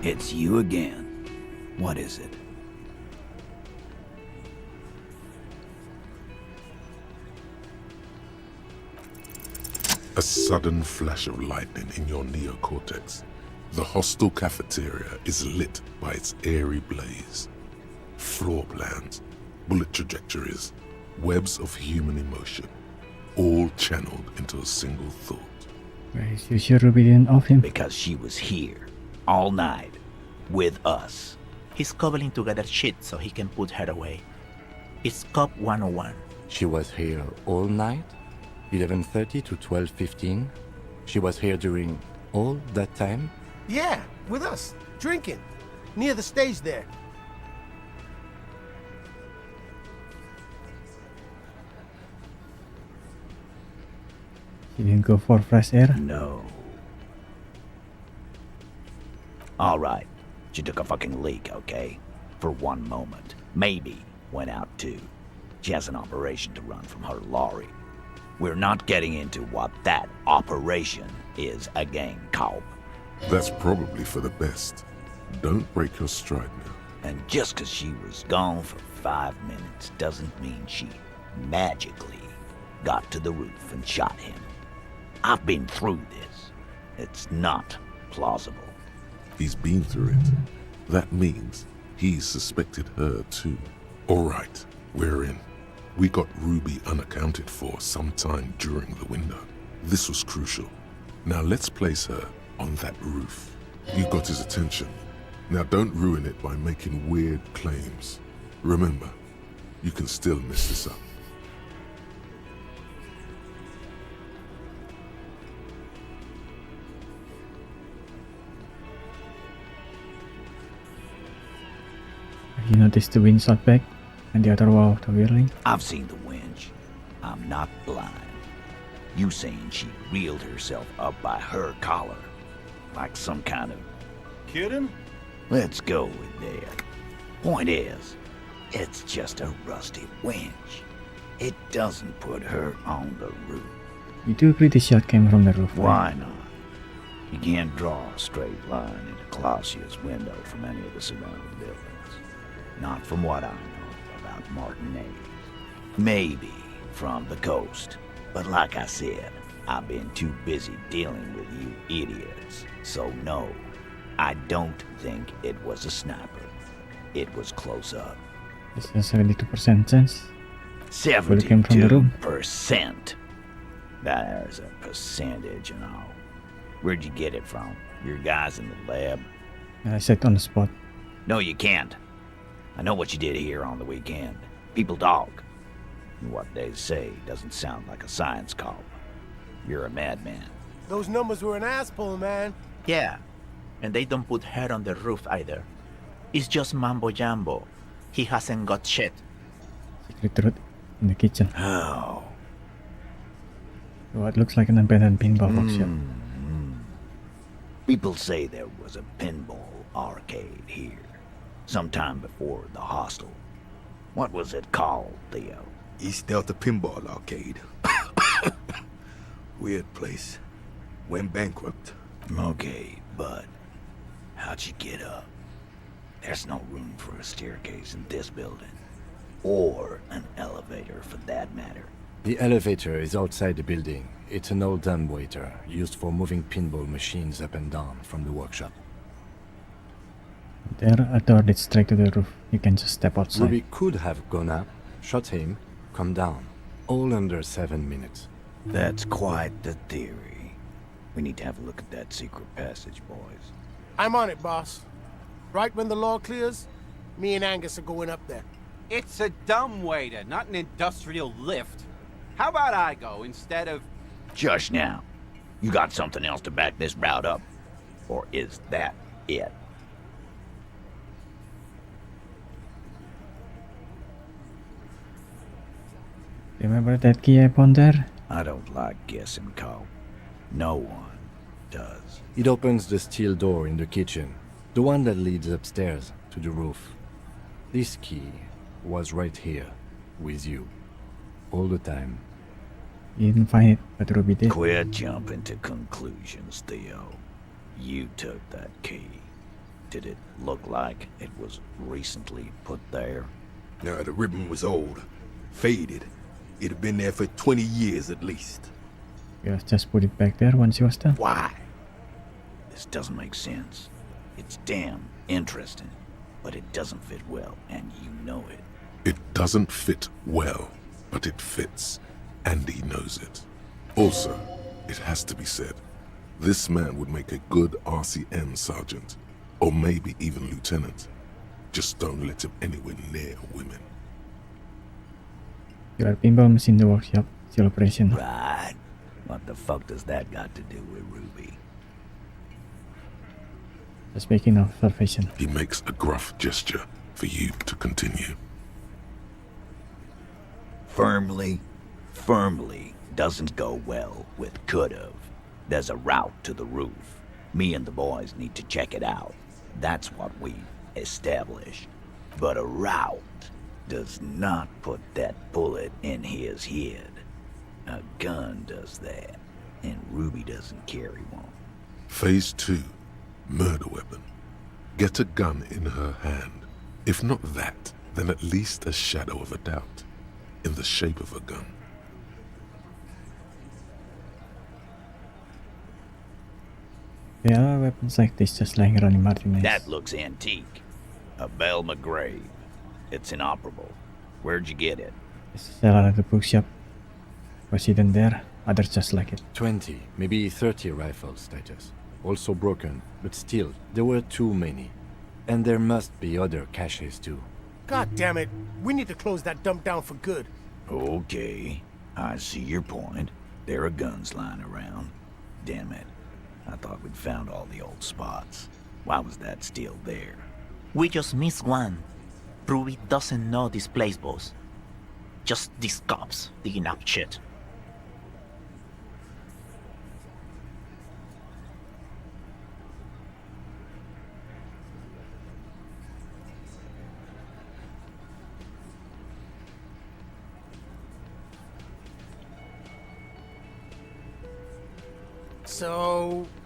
It's you again. What is it? A sudden flash of lightning in your neocortex. The hostel cafeteria is lit by its airy blaze. Floor plans, bullet trajectories, webs of human emotion, all channeled into a single thought. Guys, you sure Ruby didn't off him? Because she was here, all night, with us. He's cobbling together shit so he can put her away. It's Cop 101. She was here all night? 11:30 to 12:15? She was here during all that time? Yeah, with us, drinking, near the stage there. You didn't go for fresh air? No. All right. She took a fucking leak, okay? For one moment. Maybe went out too. She has an operation to run from her lorry. We're not getting into what that operation is again, Cobb. That's probably for the best. Don't break your stride now. And just 'cause she was gone for 5 minutes doesn't mean she magically got to the roof and shot him. I've been through this. It's not plausible. He's been through it. That means he suspected her too. All right, we're in. We got Ruby unaccounted for sometime during the window. This was crucial. Now let's place her on that roof. You got his attention. Now don't ruin it by making weird claims. Remember, you can still mess this up. You noticed the wind shot back and the other wall of the whirling? I've seen the winch. I'm not blind. You saying she reeled herself up by her collar, like some kind of... Kidding? Let's go with that. Point is, it's just a rusty winch. It doesn't put her on the roof. You do agree the shot came from the roof, Why not? You can't draw a straight line into Clausia's window from any of the surrounding buildings. Not from what I know about Martinez. Maybe from the coast. But like I said, I've been too busy dealing with you idiots. So no, I don't think it was a sniper. It was close up. There's a 72% chance. Bullet came from the room. 72%. There's a percentage and all. Where'd you get it from? Your guys in the lab? I said on the spot. No, you can't. I know what you did here on the weekend. People talk. And what they say doesn't sound like a science call. You're a madman. Those numbers were an asshole, man. Yeah, and they don't put her on the roof either. It's just mambo jumbo. He hasn't got shit. Secret route in the kitchen. Oh. What looks like an abandoned pinball box shop. People say there was a pinball arcade here, sometime before the hostel. What was it called, Theo? East Delta Pinball Arcade. Weird place. Went bankrupt. Okay, but how'd you get up? There's no room for a staircase in this building. Or an elevator, for that matter. The elevator is outside the building. It's an old dumbwaiter used for moving pinball machines up and down from the workshop. There, a door leads straight to the roof. You can just step outside. Ruby could have gone up, shot him, come down. All under 7 minutes. That's quite the theory. We need to have a look at that secret passage, boys. I'm on it, boss. Right when the law clears, me and Angus are going up there. It's a dumbwaiter, not an industrial lift. How about I go instead of... Just now. You got something else to back this route up? Or is that it? Remember that key I found there? I don't like guessing, Cole. No one does. It opens the steel door in the kitchen, the one that leads upstairs to the roof. This key was right here, with you, all the time. You didn't find it, but Ruby did. Quit jumping to conclusions, Theo. You took that key. Did it look like it was recently put there? No, the ribbon was old, faded. It'd been there for 20 years at least. You just put it back there once you was done. Why? This doesn't make sense. It's damn interesting, but it doesn't fit well, and you know it. It doesn't fit well, but it fits, and he knows it. Also, it has to be said, this man would make a good RCN sergeant, or maybe even lieutenant. Just don't let him anywhere near women. Your pinball machine in the workshop, still operation. Right. What the fuck does that got to do with Ruby? Just making observation. He makes a gruff gesture for you to continue. Firmly doesn't go well with could've. There's a route to the roof. Me and the boys need to check it out. That's what we've established. But a route does not put that bullet in his head. A gun does that, and Ruby doesn't carry one. Phase 2, murder weapon. Get a gun in her hand. If not that, then at least a shadow of a doubt, in the shape of a gun. There are weapons like this just lying around in Martinez. That looks antique. A Bell McGrave. It's inoperable. Where'd you get it? It's still at the bookshop. Was hidden there, others just like it. 20, maybe 30 rifles, Titus. Also broken, but still, there were too many. And there must be other caches too. God damn it. We need to close that dump down for good. Okay, I see your point. There are guns lying around. Damn it. I thought we'd found all the old spots. Why was that still there? We just missed one. Ruby doesn't know this place, boss. Just these cops digging up shit.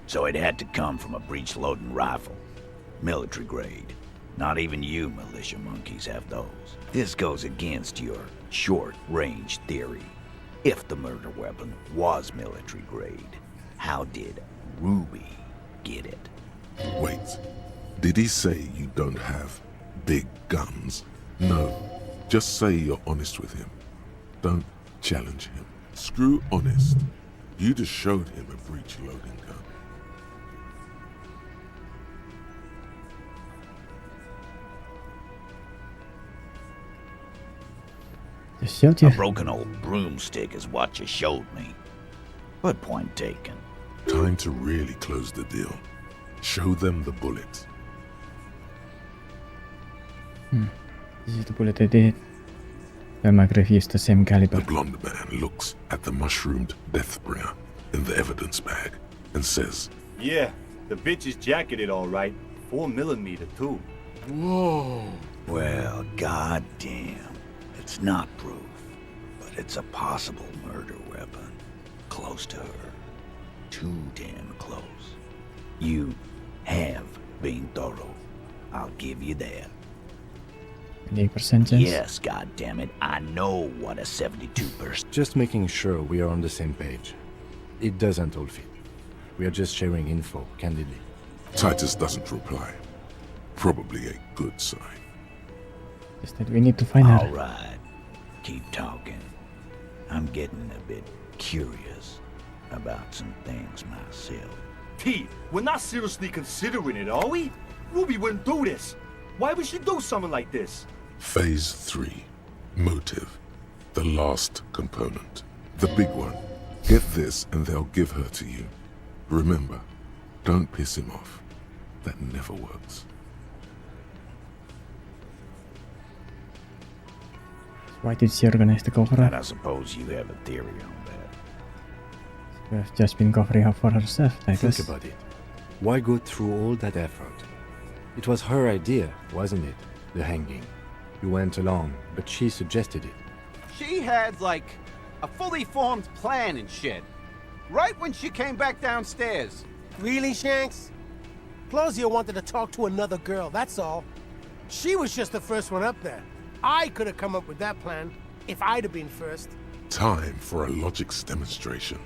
So it had to come from a breech-loading rifle. Military grade. Not even you militia monkeys have those. This goes against your short-range theory. If the murder weapon was military grade, how did Ruby get it? Wait, did he say you don't have big guns? No, just say you're honest with him. Don't challenge him. Screw honest. You just showed him a breech-loading gun. A broken old broomstick is what you showed me. But point taken. Time to really close the deal. Show them the bullet. This is the bullet I did. The McGriff used the same caliber. The blonde man looks at the mushroomed Deathbringer in the evidence bag and says, Yeah, the bitch is jacketed all right. 4mm too. Whoa. Well, goddamn. It's not proof, but it's a possible murder weapon. Close to her. Too damn close. You have been thorough. I'll give you that. 8% chance? Yes, goddammit. I know what a 72%. Just making sure we are on the same page. It doesn't all fit. We are just sharing info, candidly. Titus doesn't reply. Probably a good sign. Just that we need to find her. All right. Keep talking. I'm getting a bit curious about some things myself. Pete, we're not seriously considering it, are we? Ruby wouldn't do this. Why would she do something like this? Phase 3. Motive. The last component. The big one. Get this and they'll give her to you. Remember, don't piss him off. That never works. Why did she organize the cover And up? I suppose you have a theory on that. She has just been covering up for herself, I guess. Think about it. Why go through all that effort? It was her idea, wasn't it? The hanging. You went along, but she suggested it. She had, like, a fully formed plan and shit. Right when she came back downstairs. Really, Shanks? Closio wanted to talk to another girl, that's all. She was just the first one up there. I could have come up with that plan if I'd have been first. Time for a logics demonstration.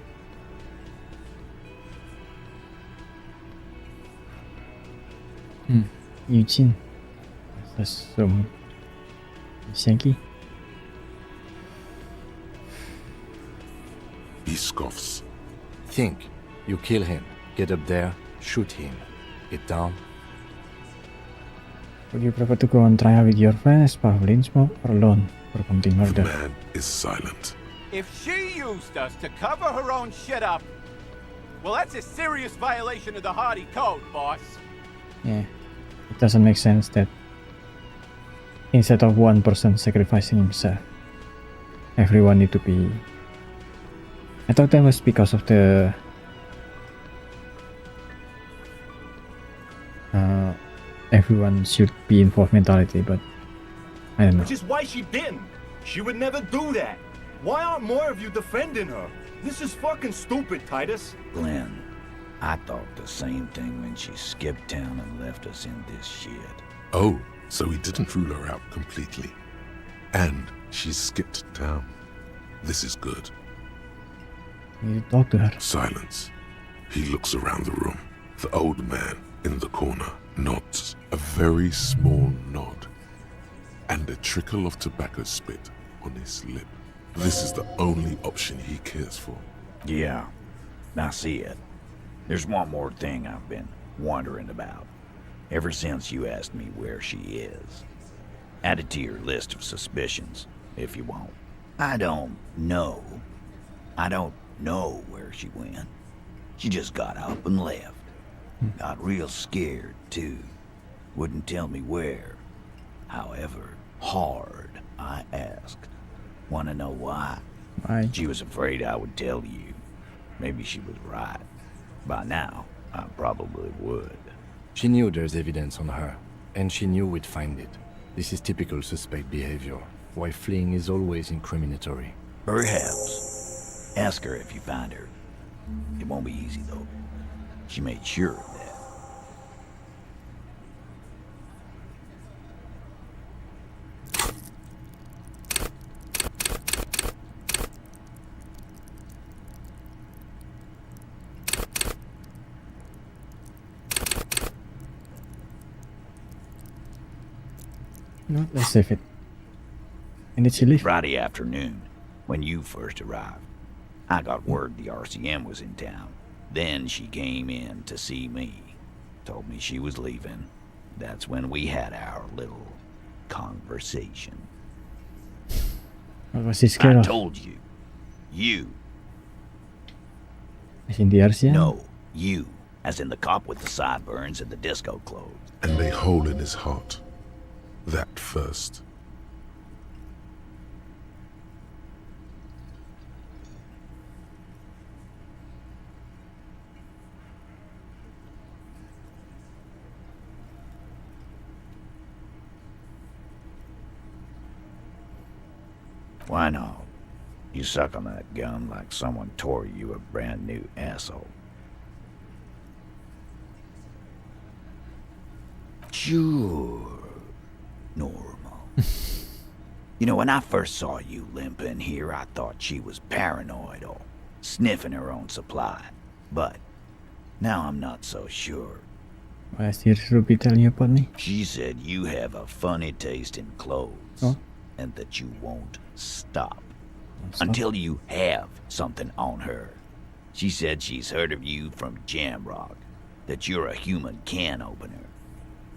Eugene. That's some Shanky. He scoffs. Think. You kill him. Get up there. Shoot him. Get down. Would you prefer to go on trial with your friends, probably in smoke, or alone for committing The murder? man is silent. If she used us to cover her own shit up, well, that's a serious violation of the Hardy Code, boss. Yeah. It doesn't make sense that instead of one person sacrificing himself, everyone need to be... I thought that was because of the... everyone should be involved mentality, but I don't know. Which is why she didn't. She would never do that. Why aren't more of you defending her? This is fucking stupid, Titus. Glenn, I thought the same thing when she skipped town and left us in this shit. Oh, so he didn't rule her out completely. And she skipped town. This is good. You need to talk to her. Silence. He looks around the room. The old man in the corner nods. A very small nod. And a trickle of tobacco spit on his lip. This is the only option he cares for. Yeah, I see it. There's one more thing I've been wondering about. Ever since you asked me where she is. Add it to your list of suspicions, if you want. I don't know. I don't know where she went. She just got up and left. Got real scared, too. Wouldn't tell me where. However, hard I asked. Wanna know why? Why? She was afraid I would tell you. Maybe she was right. By now, I probably would. She knew there's evidence on her, and she knew we'd find it. This is typical suspect behavior, why fleeing is always incriminatory. Perhaps. Ask her if you find her. It won't be easy, though. She made sure of that. No, let's save it. And did she leave? Friday afternoon, when you first arrived, I got word the RCM was in town. Then she came in to see me. Told me she was leaving. That's when we had our little conversation. What was he scared I of? told you. You. As in the RCM? No, you. As in the cop with the sideburns and the disco clothes. And a hole in his heart. That first. Why not? You suck on that gun like someone tore you a brand new asshole. Sure. Normal. You know, when I first saw you limping here, I thought she was paranoid or sniffing her own supply. But now I'm not so sure. Why is this Ruby telling you about me? She said you have a funny taste in clothes. Oh? And that you won't stop. Stop. Until you have something on her. She said she's heard of you from Jamrock. That you're a human can opener.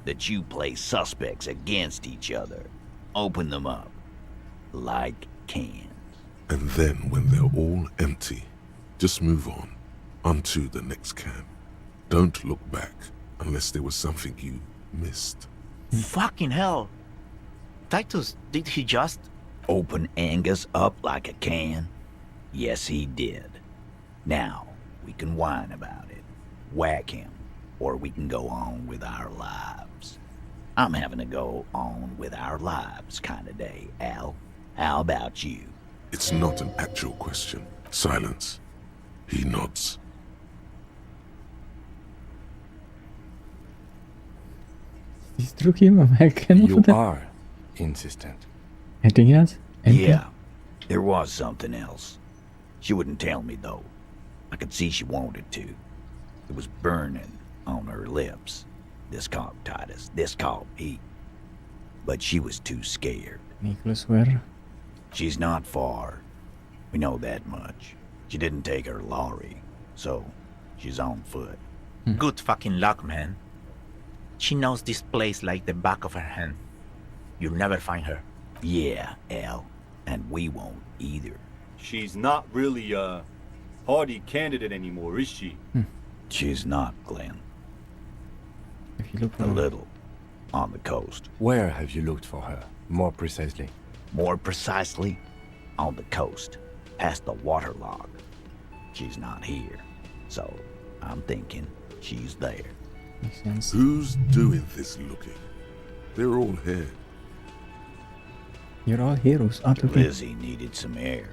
That you play suspects against each other. Open them up. Like cans. And then when they're all empty, just move on. Onto the next can. Don't look back unless there was something you missed. Fucking hell. Titus, did he just... Open Angus up like a can? Yes, he did. Now, we can whine about it. Whack him. Or we can go on with our lives. I'm having to go on with our lives kind of day, Al. How about you? It's not an actual question. Silence. He nods. Is this true, Am I can You are insistent. Anything else? Anything? Yeah, there was something else. She wouldn't tell me, though. I could see she wanted to. It was burning on her lips. This called Titus, this called Pete. But she was too scared. Nicholas, where? She's not far. We know that much. She didn't take her lorry, so she's on foot. Good fucking luck, man. She knows this place like the back of her hand. You'll never find her. Yeah, Al. And we won't either. She's not really a hardy candidate anymore, is she? She's not, Glenn. If you look a little. On the coast. Where have you looked for her, more precisely? More precisely, on the coast, past the waterlog. She's not here, so I'm thinking she's there. Makes sense. Who's doing this looking? They're all here. You're all heroes, aren't you? Lizzie needed some air.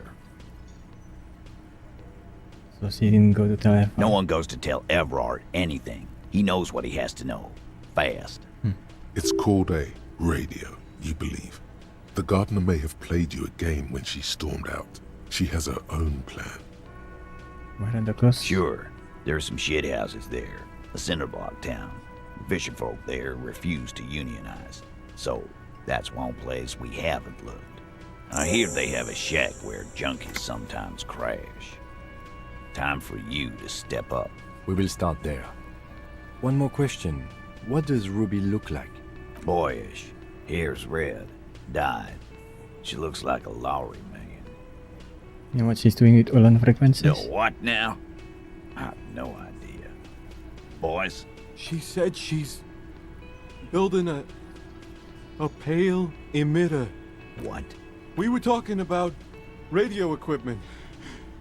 So she didn't go to tell Everard. No one goes to tell Everard anything. He knows what he has to know. Fast. It's called a radio, you believe. The gardener may have played you a game when she stormed out. She has her own plan. Where are the clothes? Sure. There's some shit houses there. A cinderblock town. Fisher folk there refuse to unionize. So, that's one place we haven't looked. I hear they have a shack where junkies sometimes crash. Time for you to step up. We will start there. One more question. What does Ruby look like? Boyish. Hair's red. Dyed. She looks like a Lowry man. You know what she's doing with Ulan frequencies? The what now? I have no idea. Boys? She said she's building a pale emitter. What? We were talking about radio equipment.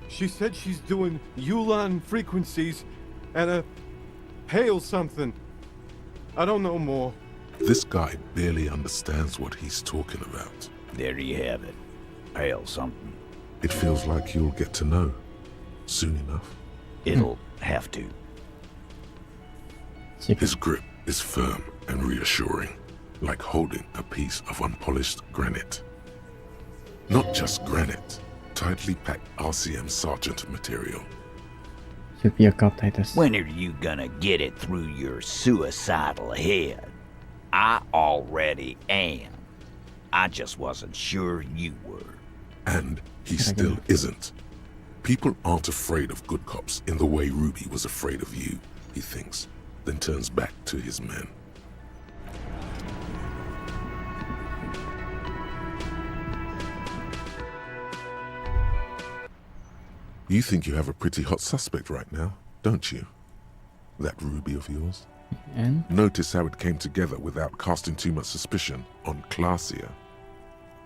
She said she's doing Ulan frequencies and a pale something. I don't know more. This guy barely understands what he's talking about. There you have it. Pale something. It feels like you'll get to know soon enough. It'll have to. His grip is firm and reassuring, like holding a piece of unpolished granite. Not just granite, tightly packed RCM Sergeant material. Should be a cop, Titus. When are you gonna get it through your suicidal head? I already am. I just wasn't sure you were. And he still isn't. People aren't afraid of good cops in the way Ruby was afraid of you, he thinks, then turns back to his men. You think you have a pretty hot suspect right now, don't you? That Ruby of yours? And? Notice how it came together without casting too much suspicion on Clausia.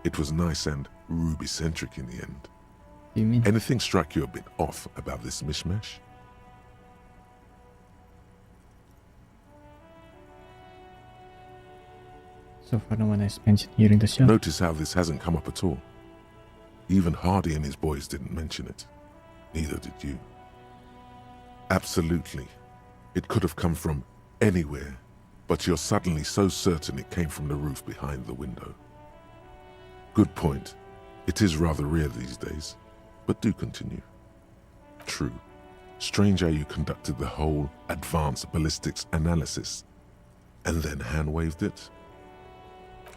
It was nice and Ruby-centric in the end. You mean? Anything strike you a bit off about this mishmash? So far no one has mentioned during the show. Notice how this hasn't come up at all. Even Hardy and his boys didn't mention it. Neither did you. Absolutely. It could have come from anywhere, but you're suddenly so certain it came from the roof behind the window. Good point. It is rather rare these days, but do continue. True. Strange how you conducted the whole advanced ballistics analysis, and then hand-waved it.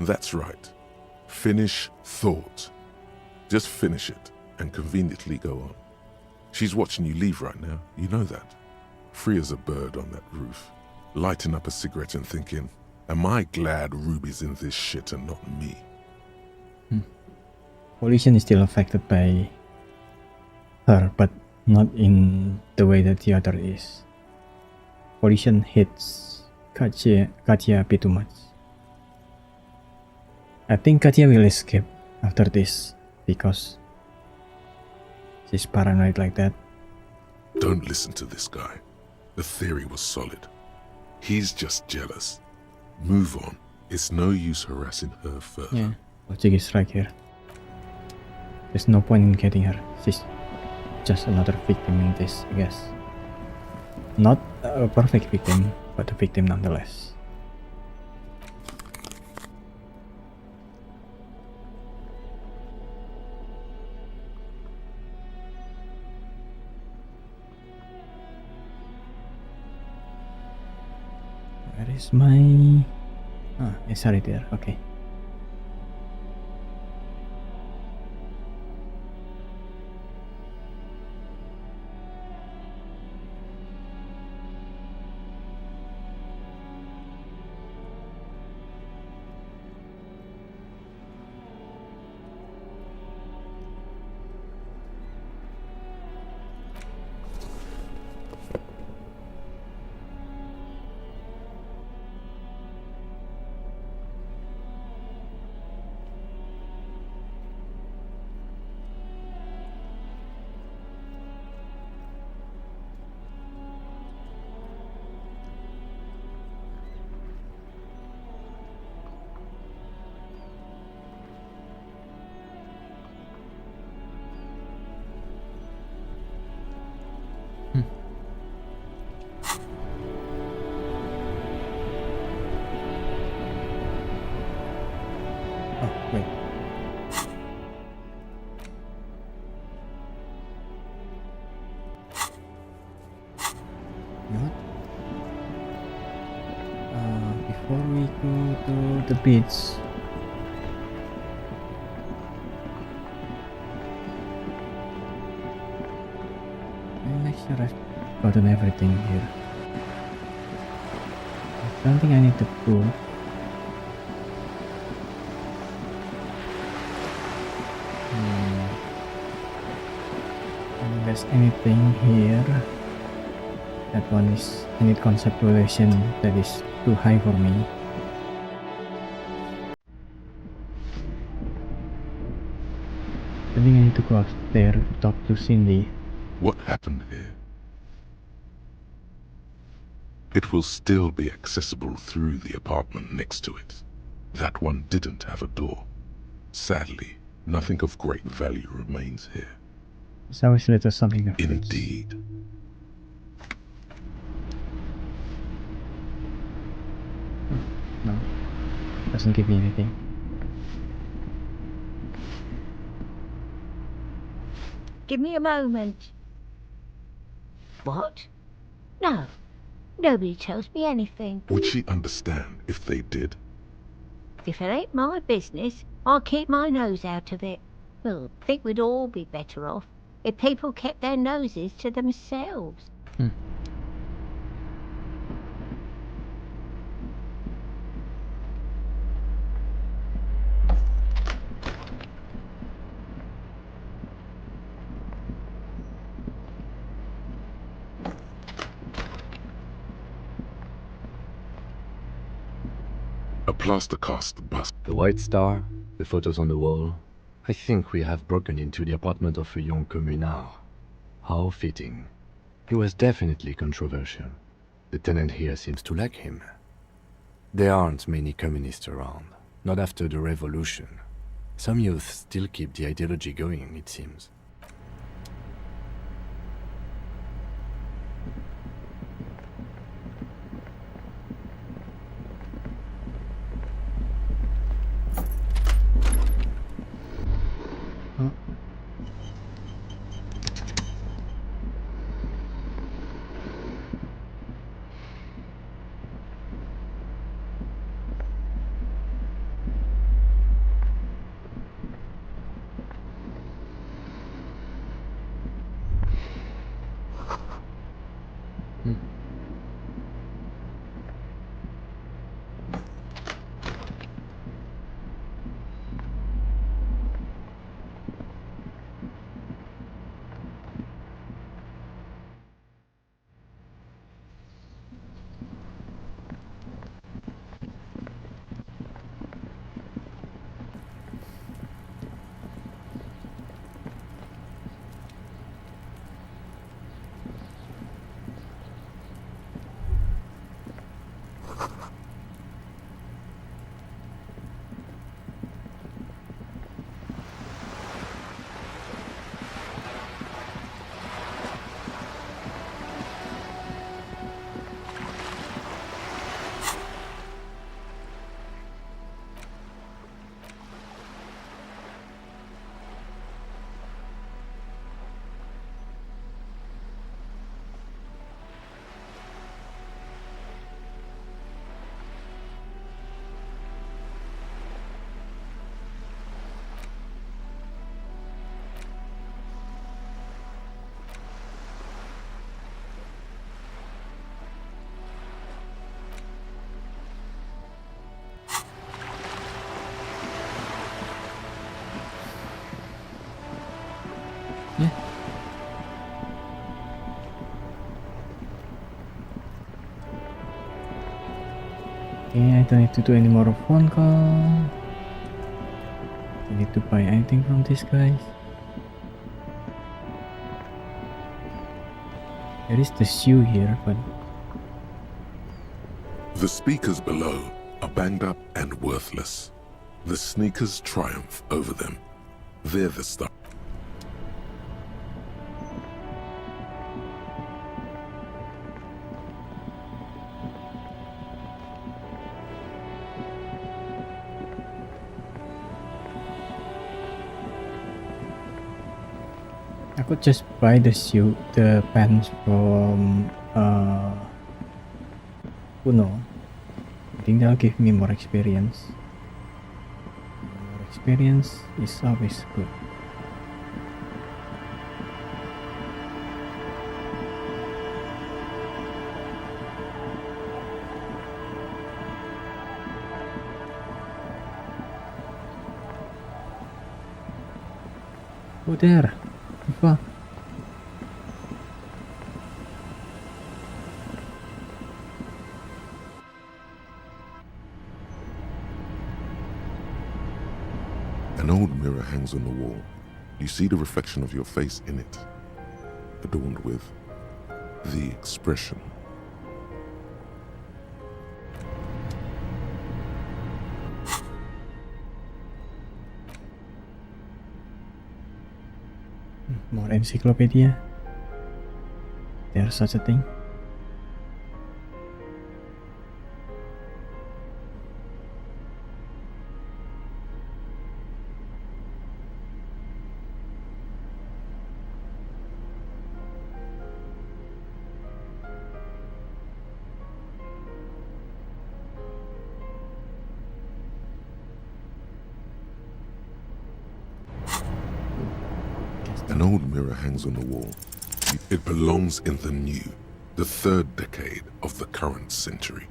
That's right. Finish thought. Just finish it, and conveniently go on. She's watching you leave right now, you know that. Free as a bird on that roof, lighting up a cigarette and thinking, am I glad Ruby's in this shit and not me? Pollution is still affected by her, but not in the way that the other is. Pollution hits Katya a bit too much. I think Katya will escape after this because she's paranoid like that. Don't listen to this guy. The theory was solid. He's just jealous. Move on. It's no use harassing her further. Yeah, logic is right here. There's no point in getting her. She's just another victim in this, I guess. Not a perfect victim, but a victim nonetheless. Where is my... Ah, it's right there, okay. Wait. What? Before we go to the beach, I'll make sure I've gotten everything here. I don't think I need to pull. There's anything here. That one is, I need conceptualization that is too high for me. I think I need to go up there to talk to Cindy. What happened here? It will still be accessible through the apartment next to it. That one didn't have a door. Sadly, nothing of great value remains here. So it's little something of Indeed. No, doesn't give me anything. Give me a moment. What? No. Nobody tells me anything. Would she understand if they did? If it ain't my business, I'll keep my nose out of it. Well, I think we'd all be better off if people kept their noses to themselves. A plaster cast bust. The White Star, the photos on the wall. I think we have broken into the apartment of a young communard. How fitting. He was definitely controversial. The tenant here seems to like him. There aren't many communists around, not after the revolution. Some youth still keep the ideology going, it seems. Okay, I don't need to do any more phone call. I need to buy anything from these guys. There is the shoe here, but The speakers below are banged up and worthless. The sneakers triumph over them. They're the stuff. I could just buy the pants from Uno. I think that'll give me more experience. More experience is always good. Oh, there. Fuck. An old mirror hangs on the wall. You see the reflection of your face in it, adorned with the expression. More encyclopedia. There's such a thing. An old mirror hangs on the wall. It belongs in the new, the third decade of the current century.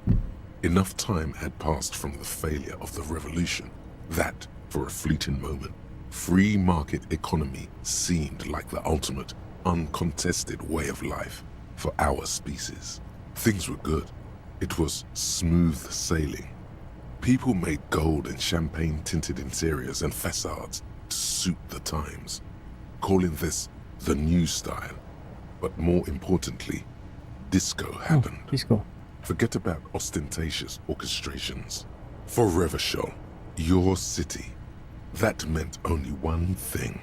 Enough time had passed from the failure of the revolution that, for a fleeting moment, free market economy seemed like the ultimate, uncontested way of life for our species. Things were good. It was smooth sailing. People made gold and champagne-tinted interiors and facades to suit the times, calling this the new style. But more importantly, disco happened. Disco. Forget about ostentatious orchestrations. For Revachol, your city, that meant only one thing.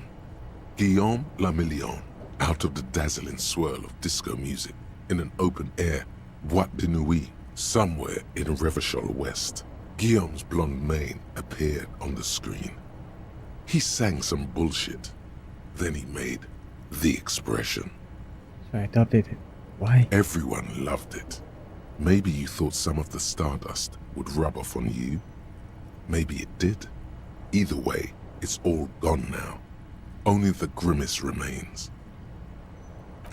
Guillaume Le Million, out of the dazzling swirl of disco music, in an open-air boîte de nuit somewhere in Revachol West. Guillaume's blonde mane appeared on the screen. He sang some bullshit. Then he made The Expression. So I adopted it. Why? Everyone loved it. Maybe you thought some of the stardust would rub off on you. Maybe it did. Either way, it's all gone now. Only the grimace remains.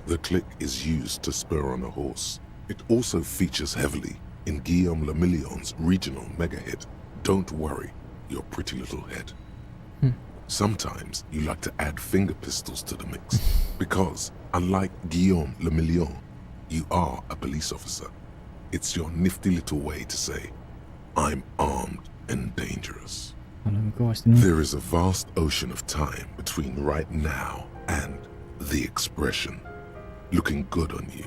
The click is used to spur on a horse. It also features heavily in Guillaume Le Million's regional mega hit, Don't Worry, Your Pretty Little Head. Sometimes you like to add finger pistols to the mix, because, unlike Guillaume Le Million, you are a police officer. It's your nifty little way to say, I'm armed and dangerous. There is a vast ocean of time between right now and The Expression, looking good on you,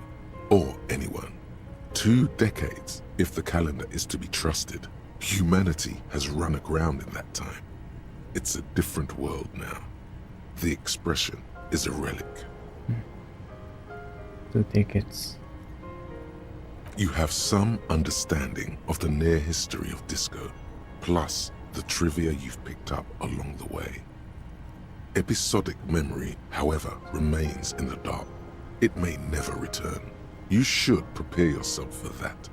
or anyone. 2 decades, if the calendar is to be trusted. Humanity has run aground in that time. It's a different world now. The Expression is a relic. 2 decades. You have some understanding of the near history of disco, plus the trivia you've picked up along the way. Episodic memory, however, remains in the dark. It may never return. You should prepare yourself for that.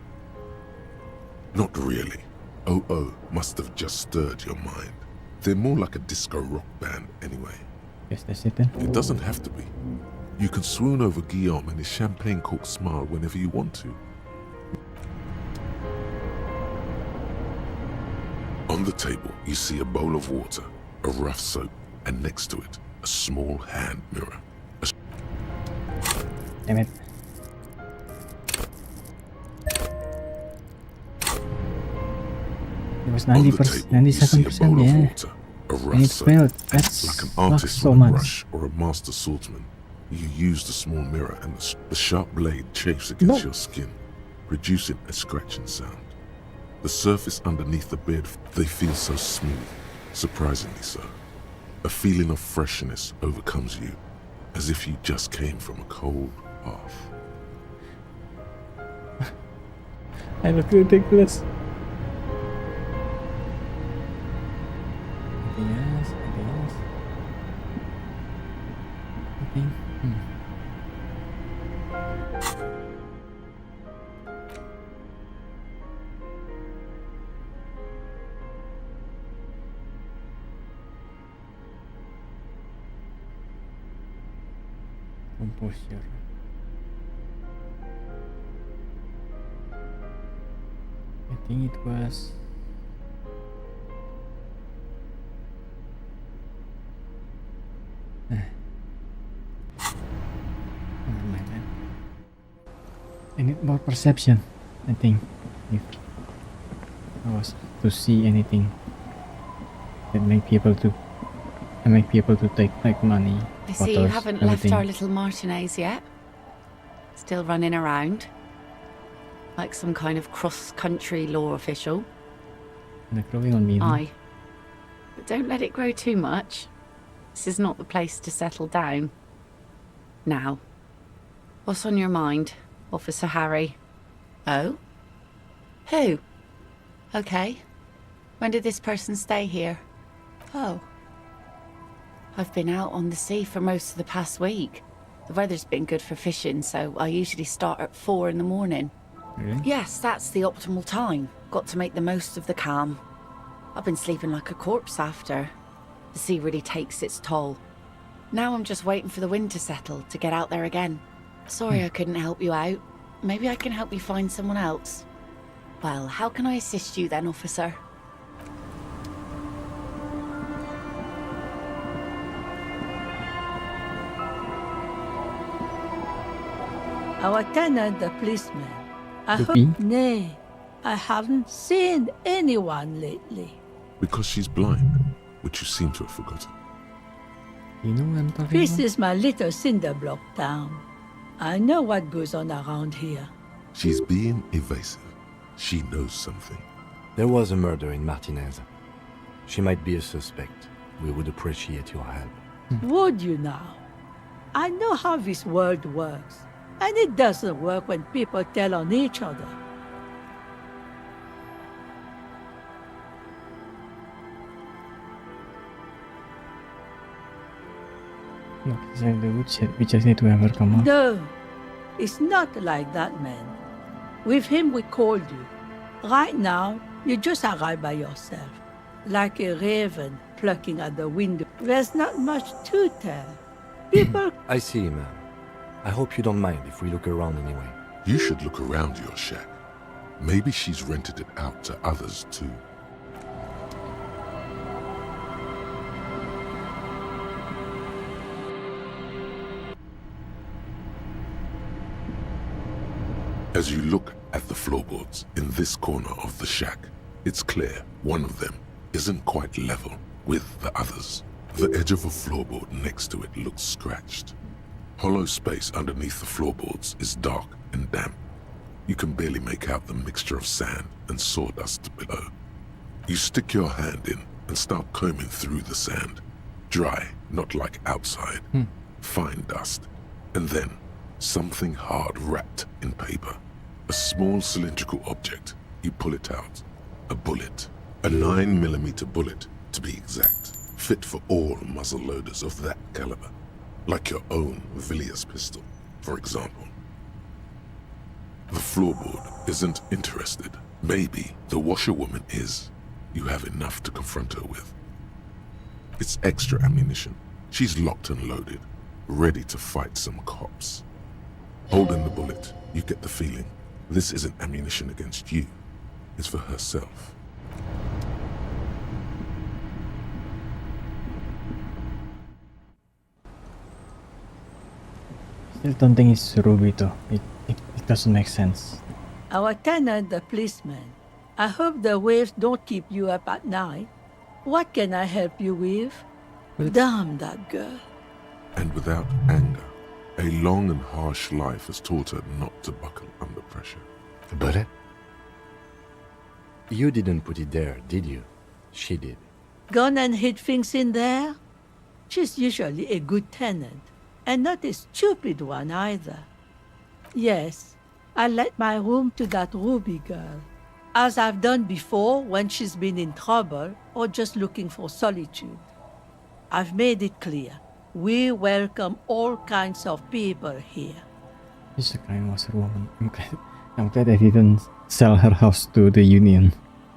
Not really. OO must have just stirred your mind. They're more like a disco rock band anyway. Yes, that's it then. It doesn't have to be. You can swoon over Guillaume and his champagne-corked smile whenever you want to. On the table, you see a bowl of water, a rough soap, and next to it, a small hand mirror. Damn it. It was 90%, 97%, yeah. Water, a rough And it soap. failed. That's Like an not artist so with a much. brush or a master swordsman, you use the small mirror and the sharp blade chafes against your skin, producing a scratching sound. The surface underneath the beard, they feel so smooth, surprisingly so. A feeling of freshness overcomes you, as if you just came from a cold bath. I look ridiculous. Anything else? Anything else? Nothing? Composure. I think it was never mind then. I need more perception, I think, if I was to see anything that make people to take like money. I see you haven't left our little Martinez yet. Still running around. Like some kind of cross-country law official. They're growing on me. Aye. But don't let it grow too much. This is not the place to settle down. Now, what's on your mind, Officer Harry? Oh? Who? Okay. When did this person stay here? Oh. I've been out on the sea for most of the past week. The weather's been good for fishing, so I usually start at 4 in the morning. Really? Yes, that's the optimal time. Got to make the most of the calm. I've been sleeping like a corpse after. The sea really takes its toll. Now I'm just waiting for the wind to settle to get out there again. Sorry I couldn't help you out. Maybe I can help you find someone else. Well, how can I assist you then, officer? Our tenant, the policeman. I Ruby? hope. Nay, I haven't seen anyone lately. Because she's blind, which you seem to have forgotten. You know what I'm talking This about? is my little cinder block town. I know what goes on around here. She's being evasive. She knows something. There was a murder in Martinez. She might be a suspect. We would appreciate your help. Would you now? I know how this world works, and it doesn't work when people tell on each other. Look, it's like the good shit. We just need to have her come out. No, it's not like that, man. With him, we called you. Right now, you just arrived by yourself, like a raven plucking at the window. There's not much to tell. People. I see, ma'am. I hope you don't mind if we look around anyway. You should look around your shack. Maybe she's rented it out to others too. As you look at the floorboards in this corner of the shack, it's clear one of them isn't quite level with the others. The edge of a floorboard next to it looks scratched. Hollow space underneath the floorboards is dark and damp. You can barely make out the mixture of sand and sawdust below. You stick your hand in and start combing through the sand. Dry, not like outside. Fine dust. And then something hard wrapped in paper. A small cylindrical object. You pull it out. A bullet. A 9mm bullet, to be exact. Fit for all muzzle loaders of that caliber. Like your own Villiers pistol, for example. The floorboard isn't interested. Maybe the washerwoman is. You have enough to confront her with. It's extra ammunition. She's locked and loaded, ready to fight some cops. Holding the bullet, you get the feeling this isn't ammunition against you. It's for herself. Still don't think it's Ruby though. It doesn't make sense. Our tenant, the policeman. I hope the waves don't keep you up at night. What can I help you with? Damn that girl. And without anger, a long and harsh life has taught her not to buckle under pressure. But you didn't put it there, did you? She did. Gone and hid things in there? She's usually a good tenant, and not a stupid one either. Yes, I let my room to that Ruby girl, as I've done before when she's been in trouble or just looking for solitude. I've made it clear, we welcome all kinds of people here. She's a kind washerwoman. I'm glad I didn't sell her house to the union.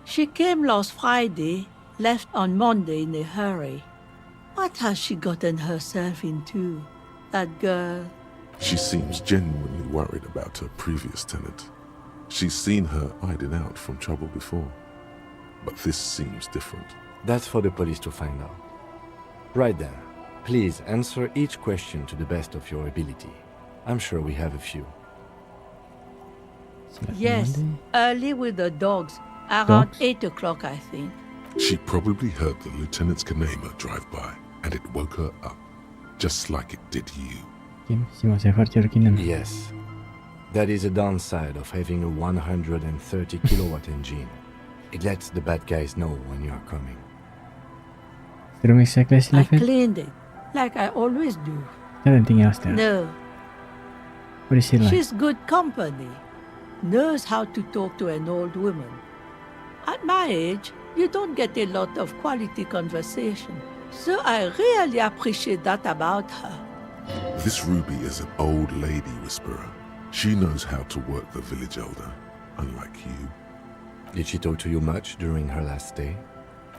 She came last Friday, left on Monday in a hurry. What has she gotten herself into, that girl? She seems genuinely worried about her previous tenant. She's seen her hiding out from trouble before. But this seems different. That's for the police to find out. Right then, please answer each question to the best of your ability. I'm sure we have a few. Yes, early with the dogs, around Dogs? 8 o'clock, I think. She probably heard the lieutenant's Kanema drive by, and it woke her up, just like it did you. She must have heard your kingdom. Yes. That is a downside of having a 130 kilowatt engine. It lets the bad guys know when you are coming. The room exactly as I left it? cleaned it, like I always do. Not anything else there. No, What is she like? she's good company. Knows how to talk to an old woman. At my age, you don't get a lot of quality conversation. So I really appreciate that about her. This Ruby is an old lady whisperer. She knows how to work the village elder, unlike you. Did she talk to you much during her last stay?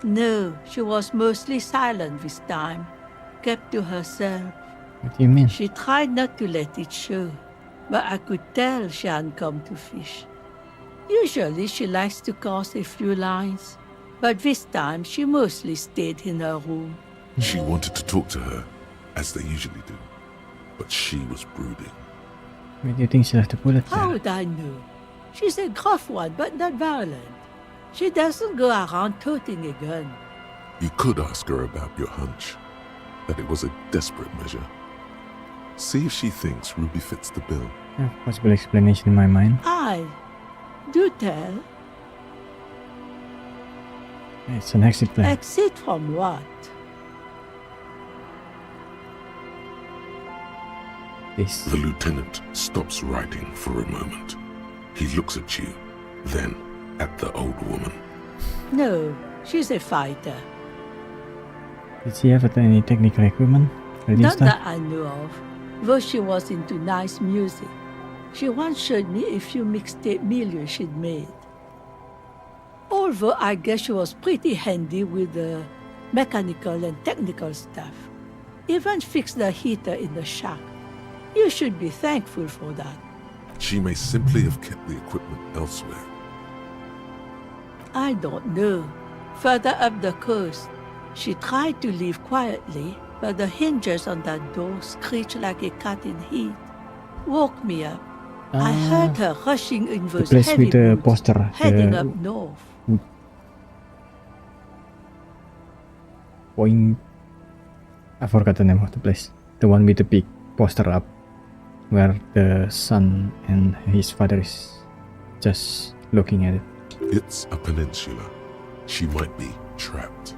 No, she was mostly silent this time. kept to herself. What do you mean? She tried not to let it show, but I could tell she hadn't come to fish. Usually she likes to cast a few lines, but this time she mostly stayed in her room. She wanted to talk to her, as they usually do, but she was brooding. Why do you think she left the bullet How there? would I know? She's a gruff one, but not violent. She doesn't go around toting a gun. You could ask her about your hunch, that it was a desperate measure. See if she thinks Ruby fits the bill. I have a possible explanation in my mind. Do tell. It's an exit plan. Exit from what? This. The lieutenant stops writing for a moment. He looks at you, then at the old woman. No, she's a fighter. Did she have any technical equipment? Ready Not stuff? that I know of, though she was into nice music. She once showed me a few mixtape milieu she'd made. Although I guess she was pretty handy with the mechanical and technical stuff. Even fixed the heater in the shack. You should be thankful for that. She may simply have kept the equipment elsewhere. I don't know. Further up the coast, she tried to leave quietly, but the hinges on that door screeched like a cat in heat. Woke me up. I heard her rushing in The those place heavy with the boots, poster. heading The up north. point. I forgot the name of the place. The one with the big poster up, where the son and his father is just looking at it. It's a peninsula. She might be trapped.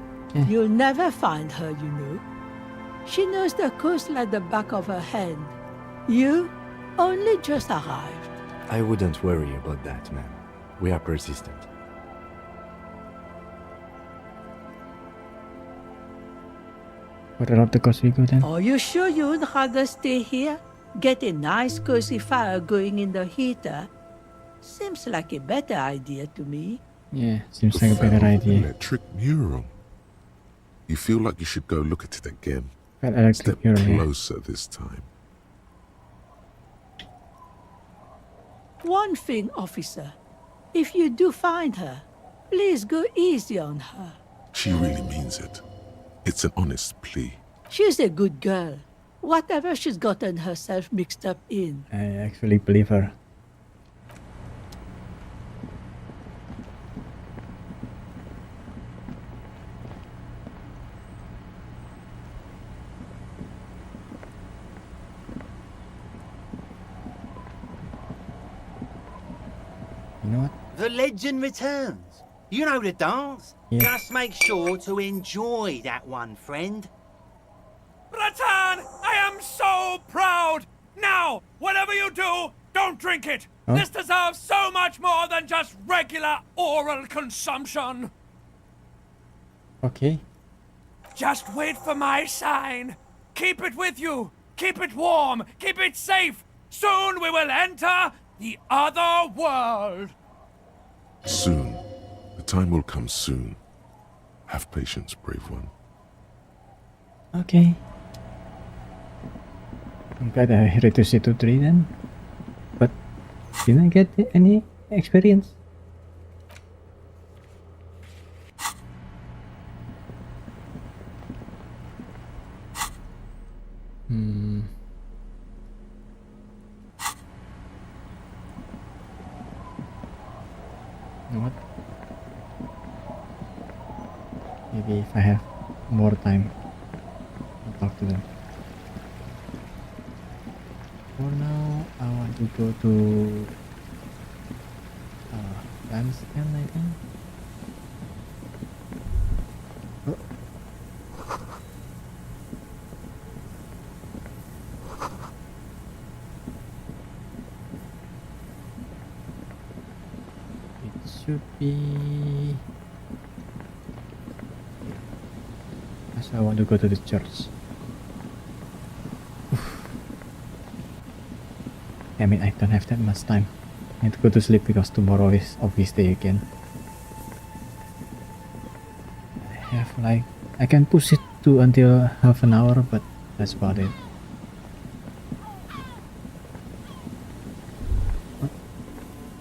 You'll never find her, you know. She knows the coast like the back of her hand. You only just arrived. I wouldn't worry about that, man. We are persistent. Further up the coast we go then? Are you sure you would rather stay here? Get a nice cozy fire going in the heater? Seems like a better idea to me. Yeah, seems like a better idea. Electric mural. You feel like you should go look at it again. That electric Step mural, yeah. closer this time. One thing, officer. If you do find her, please go easy on her. She really means it. It's an honest plea. She's a good girl. Whatever she's gotten herself mixed up in. I actually believe her. You know what? The legend returns. You know the dance. Yeah. Just make sure to enjoy that one, friend. Bratan, I am so proud! Now, whatever you do, don't drink it! Huh? This deserves so much more than just regular oral consumption! Okay. Just wait for my sign. Keep it with you. Keep it warm. Keep it safe. Soon we will enter the other world. Soon. The time will come soon. Have patience, brave one. Okay. I'm glad I reduced it to 3 then. But didn't I get any experience? You know what? Maybe if I have more time, I'll talk to them. For now, I want to go to Ramsden, I think. It should be. So I want to go to the church. I mean, I don't have that much time. I need to go to sleep because tomorrow is office day again. I have like, I can push it 2 until half an hour, but that's about it.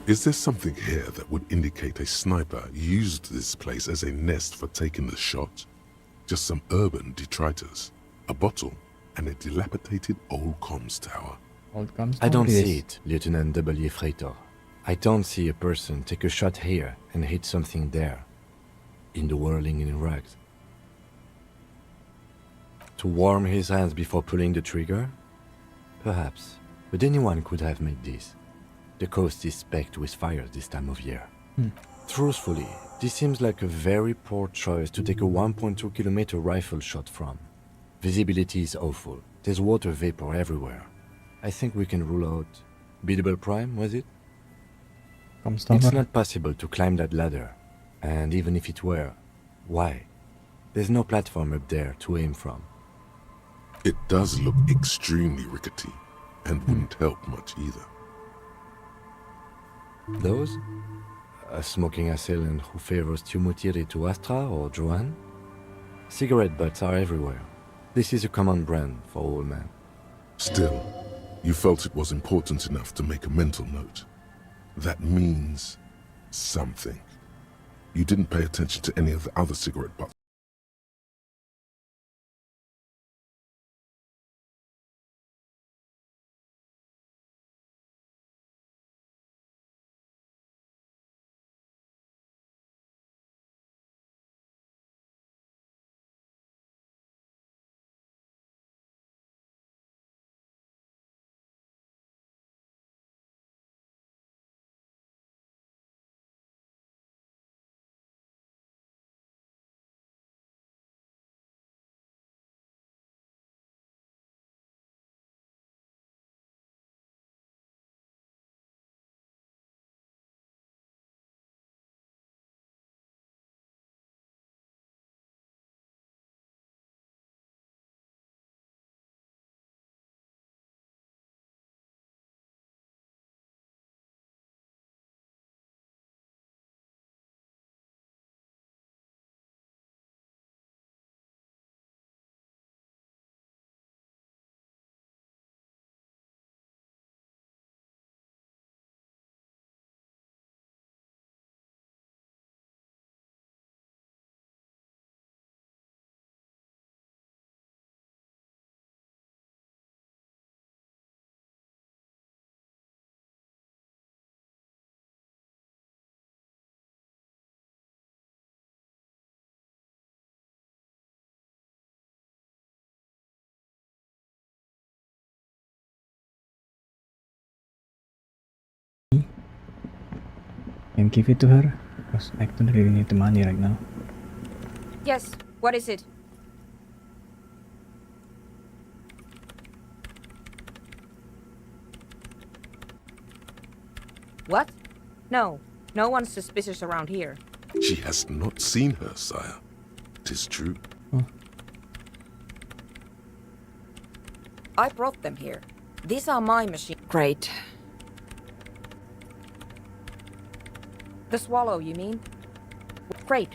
Is there something here that would indicate a sniper used this place as a nest for taking the shot? Just some urban detritus, a bottle, and a dilapidated old comms tower. I don't see it, Lieutenant W. Freitor. I don't see a person take a shot here and hit something there, in the whirling in rags. To warm his hands before pulling the trigger? Perhaps, but anyone could have made this. The coast is specked with fires this time of year. Truthfully, this seems like a very poor choice to take a 1.2 kilometer rifle shot from. Visibility is awful. There's water vapor everywhere. I think we can rule out Biddable Prime, was it? It's not possible to climb that ladder. And even if it were, why? There's no platform up there to aim from. It does look extremely rickety, and wouldn't help much either. Those? A smoking assailant who favors Tumutiri to Astra or Joanne? Cigarette butts are everywhere. This is a common brand for all men. Still, you felt it was important enough to make a mental note. That means something. You didn't pay attention to any of the other cigarette butts. And give it to her, because I don't really need the money right now. Yes, what is it? What? No, no one's suspicious around here. She has not seen her, sire. 'Tis true. I brought them here. These are my machines. Great. The Swallow, you mean? Great.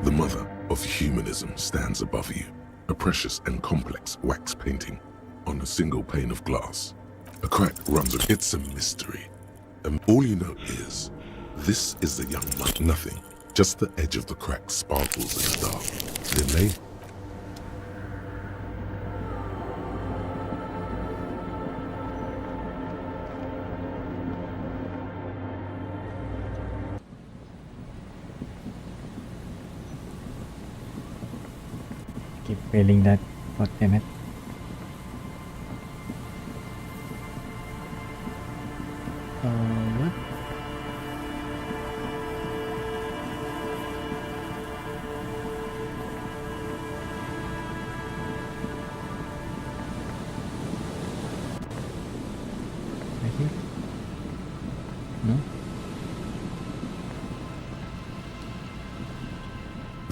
The mother of humanism stands above you, a precious and complex wax painting on a single pane of glass. A crack runs. It's a mystery, and all you know is this is the young monk. Nothing, just the edge of the crack sparkles in the dark. Then they keep failing that. God damn it. What? Right here? No?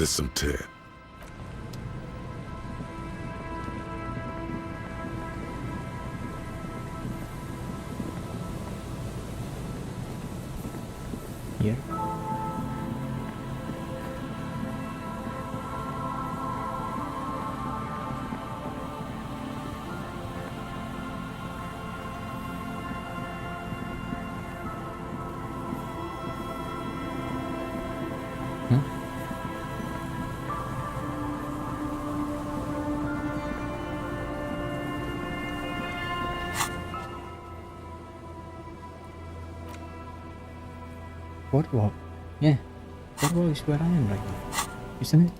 there's some tear. Boardwalk. Yeah, Boardwalk is where I am right now, isn't it?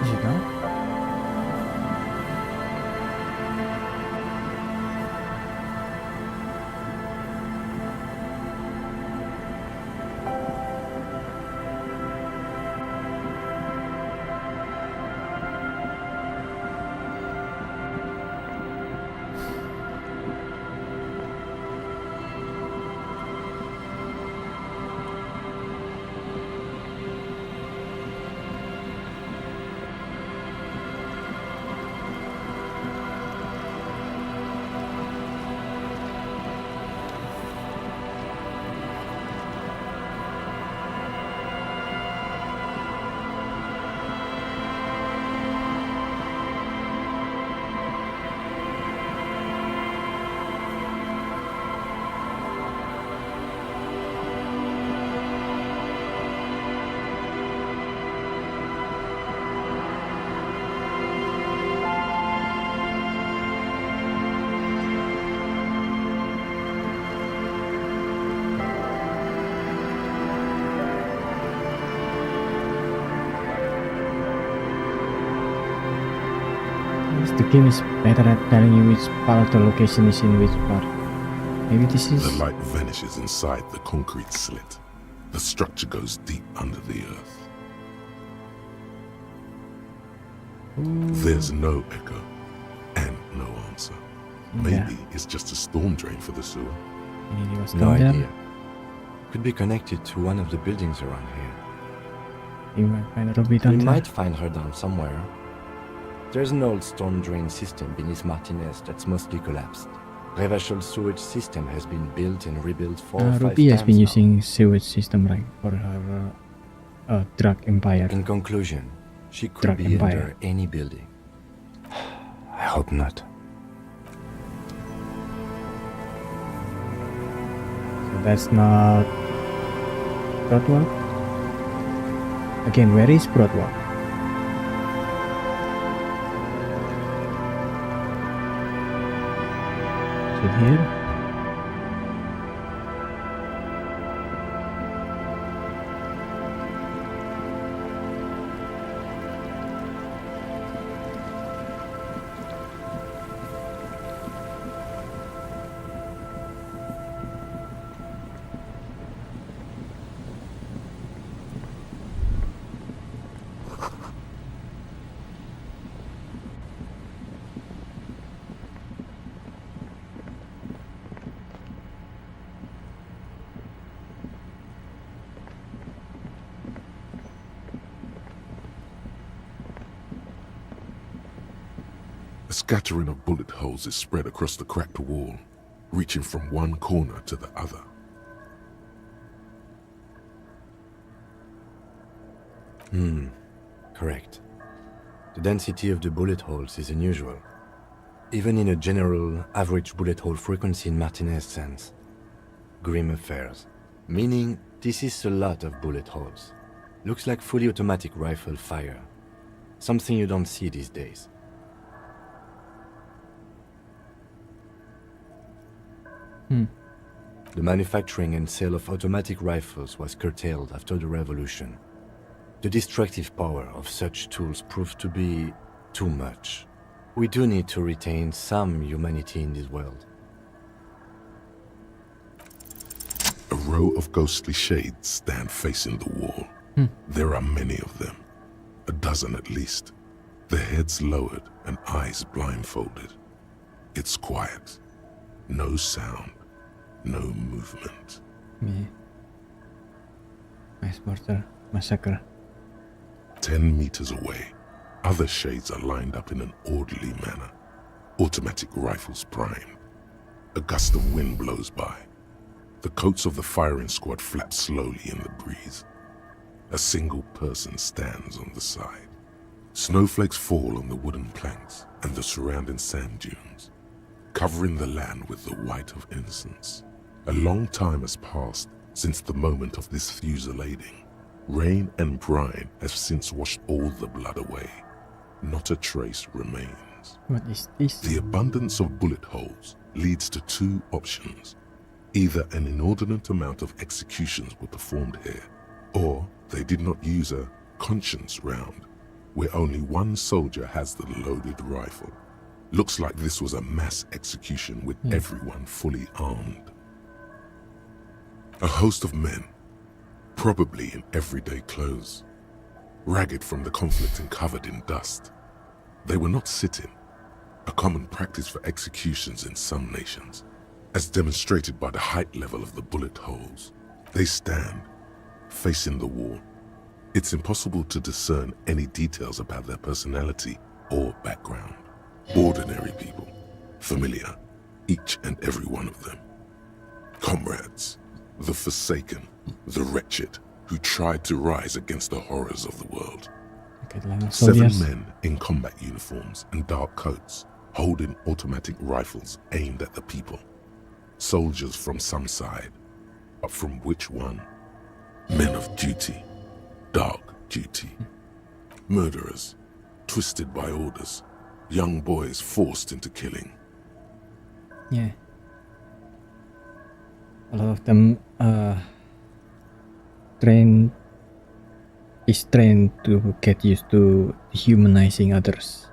Is it not? The game is better at telling you which part of the location is in which part. Maybe this is... The light vanishes inside the concrete slit. The structure goes deep under the earth. There's no echo and no answer. Maybe it's just a storm drain for the sewer. No idea. Could be connected to one of the buildings around here. You might find her We might find her down somewhere. There's an old storm drain system beneath Martinez that's mostly collapsed. Revachol sewage system has been built and rebuilt 4 or 5 times Ruby has been now. using sewage system right for her drug empire. In conclusion, she could Drug be empire. under any building. I hope not. So that's not Broadwalk. Again, where is Broadwalk? Is it here? A scattering of bullet holes is spread across the cracked wall, reaching from one corner to the other. Correct. The density of the bullet holes is unusual. Even in a general average bullet hole frequency in Martinez sense. Grim affairs. Meaning, this is a lot of bullet holes. Looks like fully automatic rifle fire. Something you don't see these days. The manufacturing and sale of automatic rifles was curtailed after the revolution. The destructive power of such tools proved to be too much. We do need to retain some humanity in this world. A row of ghostly shades stand facing the wall. There are many of them, a dozen at least, their heads lowered and eyes blindfolded. It's quiet, no sound, no movement. Me. Mass murder, massacre. 10 meters away, Other shades are lined up in an orderly manner, automatic rifles primed. A gust of wind blows by. The coats of the firing squad flap slowly in the breeze. A single person stands on the side. Snowflakes fall on the wooden planks and the surrounding sand dunes, covering the land with the white of innocence. A long time has passed since the moment of this fusillading. Rain and brine have since washed all the blood away. Not a trace remains. What is this? The abundance of bullet holes leads to two options. Either an inordinate amount of executions were performed here, or they did not use a conscience round, where only one soldier has the loaded rifle. Looks like this was a mass execution with everyone fully armed. A host of men, probably in everyday clothes, ragged from the conflict and covered in dust. They were not sitting, a common practice for executions in some nations, as demonstrated by the height level of the bullet holes. They stand, facing the wall. It's impossible to discern any details about their personality or background. Ordinary people, familiar, each and every one of them. Comrades, the forsaken, the wretched, who tried to rise against the horrors of the world. 7 men in combat uniforms and dark coats, holding automatic rifles aimed at the people. Soldiers from some side, but from which one? Men of duty, dark duty. Murderers, twisted by orders, young boys forced into killing. Yeah. A lot of them trained to get used to dehumanizing others,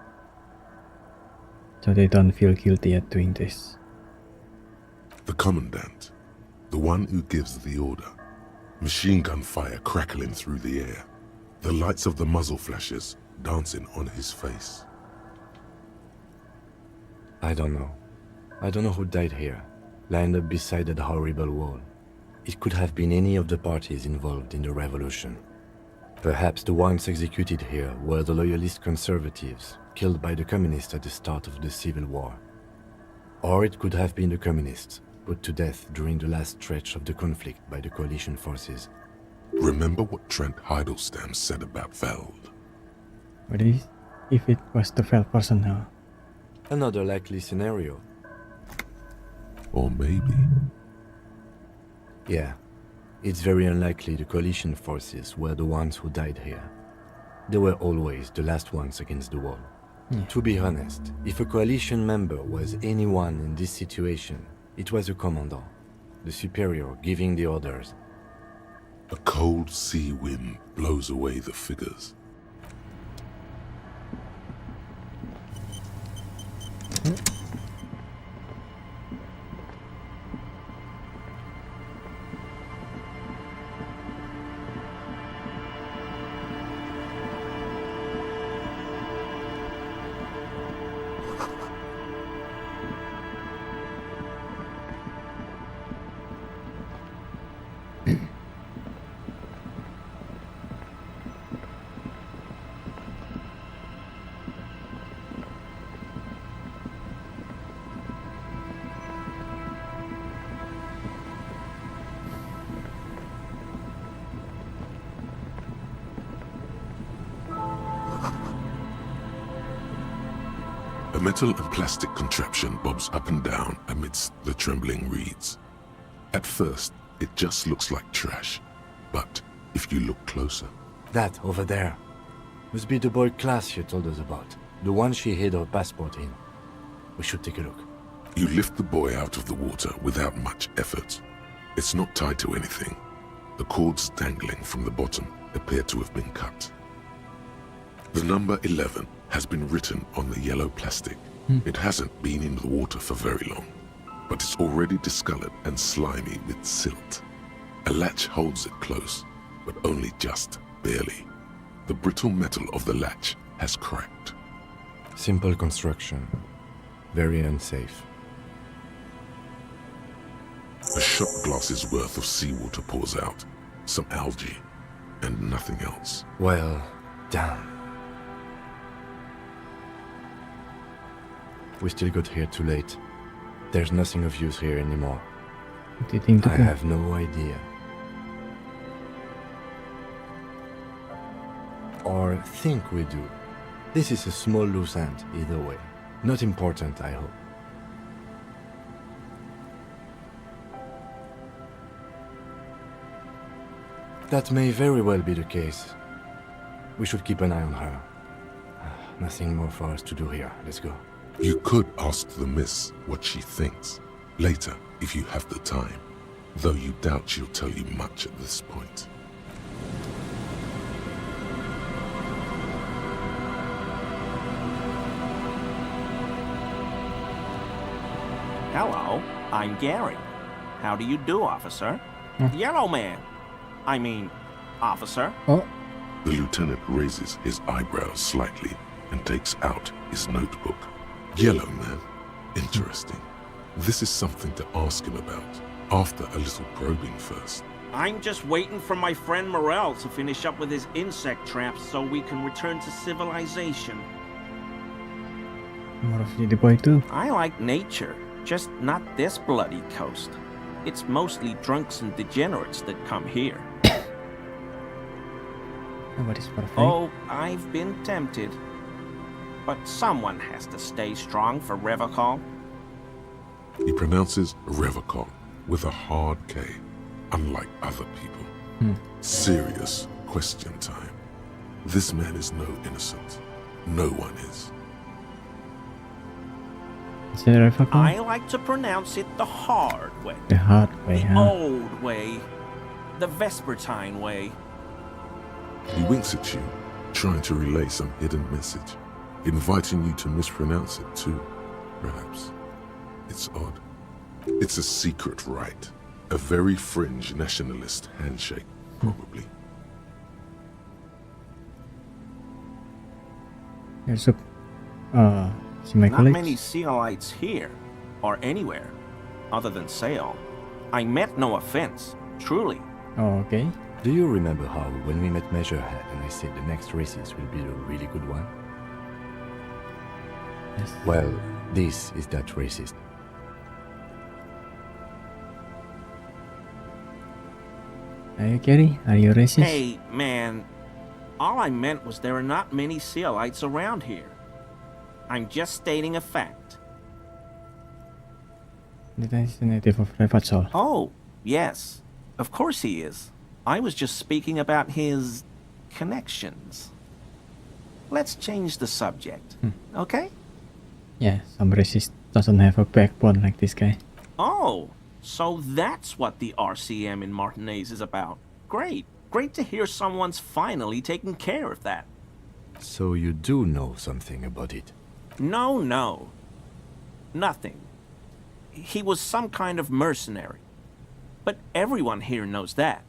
so they don't feel guilty at doing this. The commandant, the one who gives the order, machine gun fire crackling through the air, the lights of the muzzle flashes dancing on his face. I don't know. I don't know who died here, lined up beside that horrible wall. It could have been any of the parties involved in the revolution. Perhaps the ones executed here were the loyalist conservatives, killed by the communists at the start of the Civil War. Or it could have been the communists, put to death during the last stretch of the conflict by the coalition forces. Remember what Trent Heidelstein said about Veld? What if it was the Veld person now? Another likely scenario. Or maybe... Yeah, it's very unlikely the coalition forces were the ones who died here. They were always the last ones against the wall. Yeah. To be honest, if a coalition member was anyone in this situation, it was a commandant, the superior giving the orders. A cold sea wind blows away the figures. A metal and plastic contraption bobs up and down amidst the trembling reeds. At first, it just looks like trash, but if you look closer... That over there must be the boy class she told us about, the one she hid her passport in. We should take a look. You lift the boy out of the water without much effort. It's not tied to anything. The cords dangling from the bottom appear to have been cut. The number 11 has been written on the yellow plastic. It hasn't been in the water for very long, but it's already discolored and slimy with silt. A latch holds it close, but only just barely. The brittle metal of the latch has cracked. Simple construction. Very unsafe. A shot glass's worth of seawater pours out, some algae, and nothing else. Well, damn. We still got here too late. There's nothing of use here anymore. What do you think to I do? have no idea. Or think we do. This is a small loose end, either way. Not important, I hope. That may very well be the case. We should keep an eye on her. Nothing more for us to do here. Let's go. You could ask the miss what she thinks later if you have the time, though you doubt she'll tell you much at this point. Hello, I'm Gary. How do you do, officer? Yellow man. I mean, officer. Oh. The lieutenant raises his eyebrows slightly and takes out his notebook. Yellow man. Interesting. This is something to ask him about after a little probing first. I'm just waiting for my friend Morel to finish up with his insect traps so we can return to civilization. More of the boy too. I like nature, just not this bloody coast. It's mostly drunks and degenerates that come here. Nobody's perfect. Oh, I've been tempted. But someone has to stay strong for Revocol. He pronounces Revocol with a hard K, unlike other people. Serious question time. This man is no innocent. No one is. Is it Revocol? I like to pronounce it the hard way. The hard way, The huh? old way. The Vespertine way. He winks at you, trying to relay some hidden message, inviting you to mispronounce it too, perhaps. It's odd. It's a secret rite. A very fringe nationalist handshake, probably. There's a... see my Not colleagues? many Sealites here, or anywhere, other than Sail. I meant no offense, truly. Oh, okay. Do you remember how, when we met Measurehead and I said the next races will be a really good one? Yes. Well, this is that racist. Are you Gary? Are you racist? Hey, man. All I meant was there are not many Sealites around here. I'm just stating a fact. That is the native of Revocol. Oh, yes. Of course he is. I was just speaking about his connections. Let's change the subject, okay? Yeah, some racist doesn't have a backbone like this guy. Oh, so that's what the RCM in Martinez is about. Great. Great to hear someone's finally taking care of that. So you do know something about it? No. Nothing. He was some kind of mercenary. But everyone here knows that.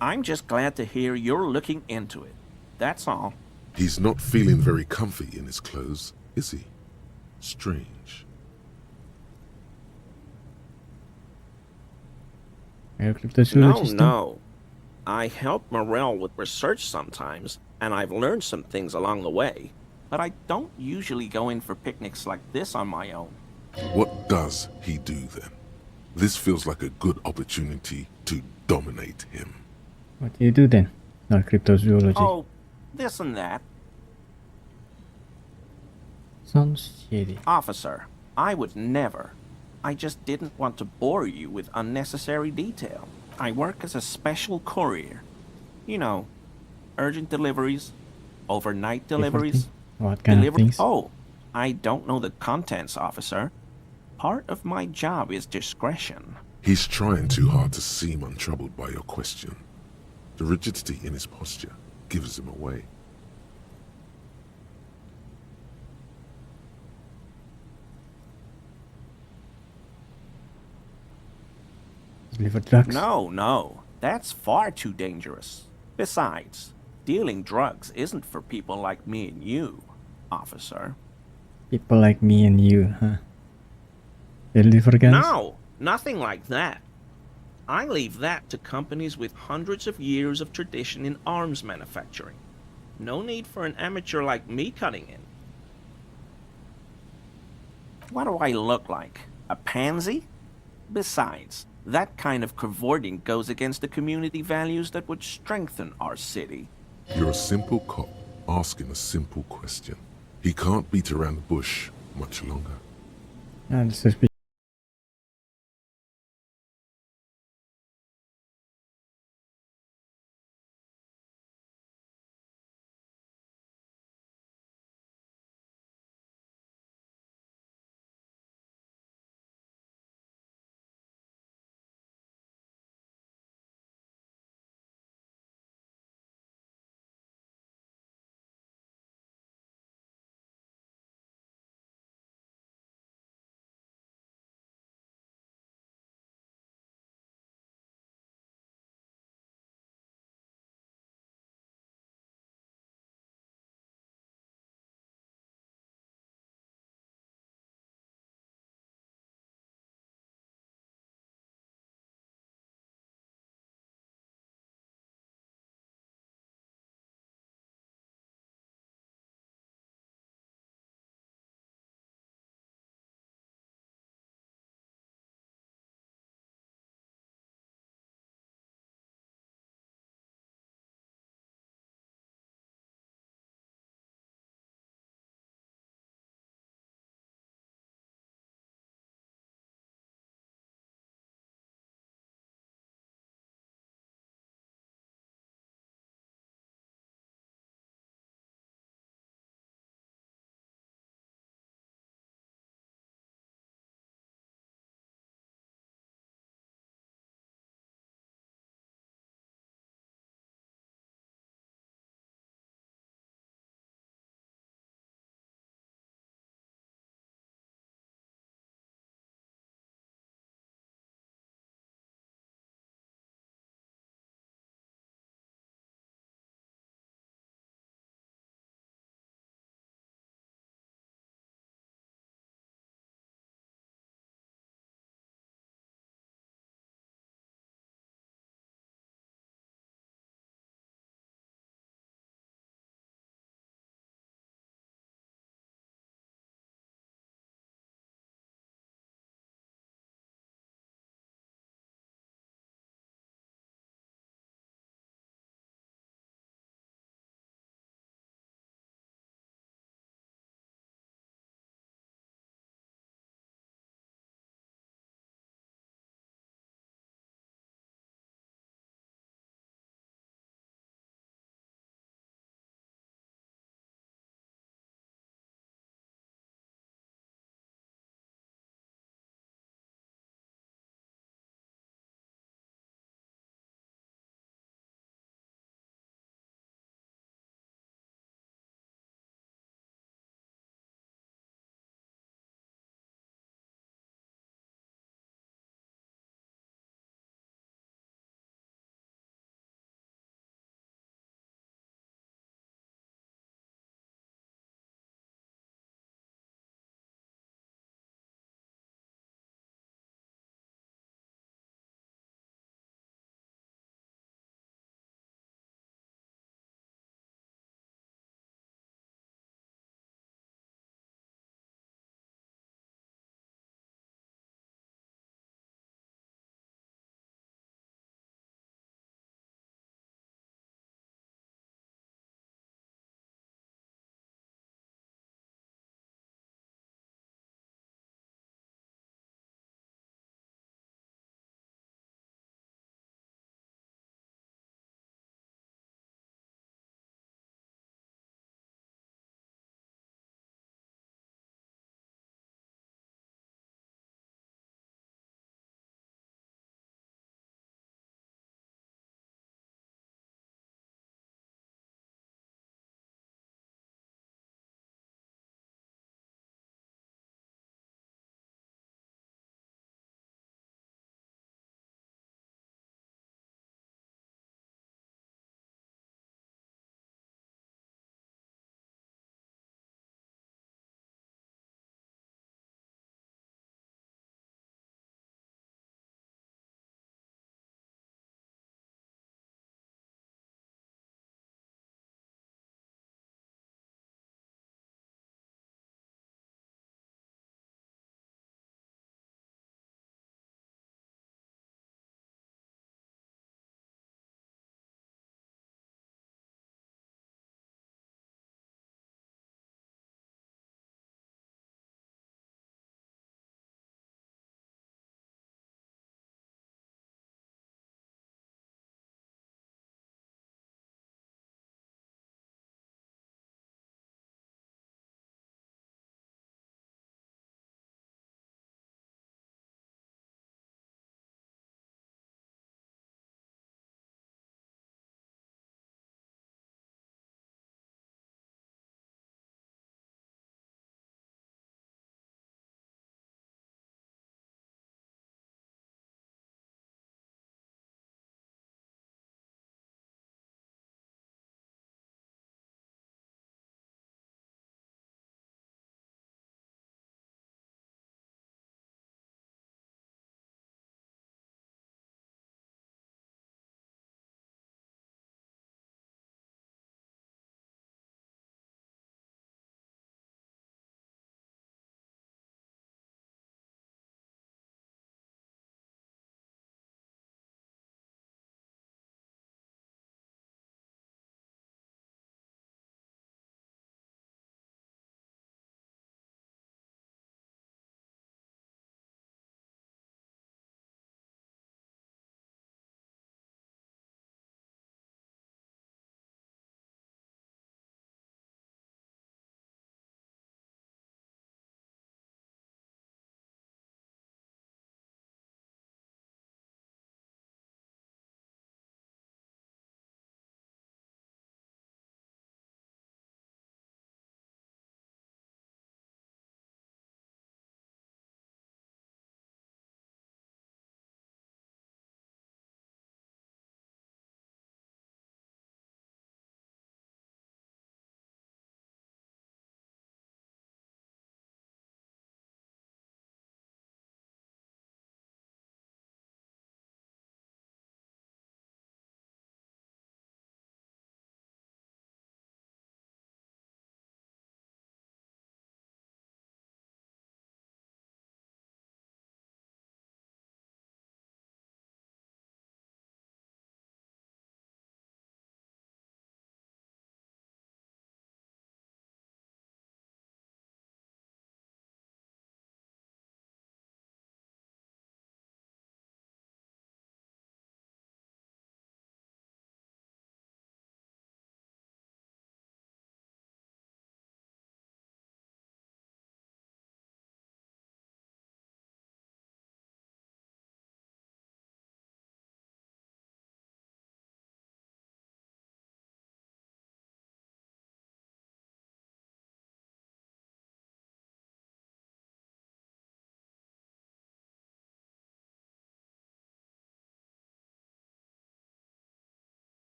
I'm just glad to hear you're looking into it. That's all. He's not feeling very comfy in his clothes, is he? Strange. No. I help Morel with research sometimes, and I've learned some things along the way. But I don't usually go in for picnics like this on my own. What does he do then? This feels like a good opportunity to dominate him. What do you do then? Not cryptozoology. Oh, this and that. Sounds shady. Officer, I would never. I just didn't want to bore you with unnecessary detail. I work as a special courier. You know, urgent deliveries, overnight deliveries. What kind of things? Oh, I don't know the contents, officer. Part of my job is discretion. He's trying too hard to seem untroubled by your question. The rigidity in his posture gives him away. Deliver drugs? No. That's far too dangerous. Besides, dealing drugs isn't for people like me and you, officer. People like me and you, huh? Deliver guns? No, nothing like that. I leave that to companies with hundreds of years of tradition in arms manufacturing. No need for an amateur like me cutting in. What do I look like? A pansy? Besides, that kind of cavorting goes against the community values that would strengthen our city. You're a simple cop asking a simple question. He can't beat around the bush much longer. This is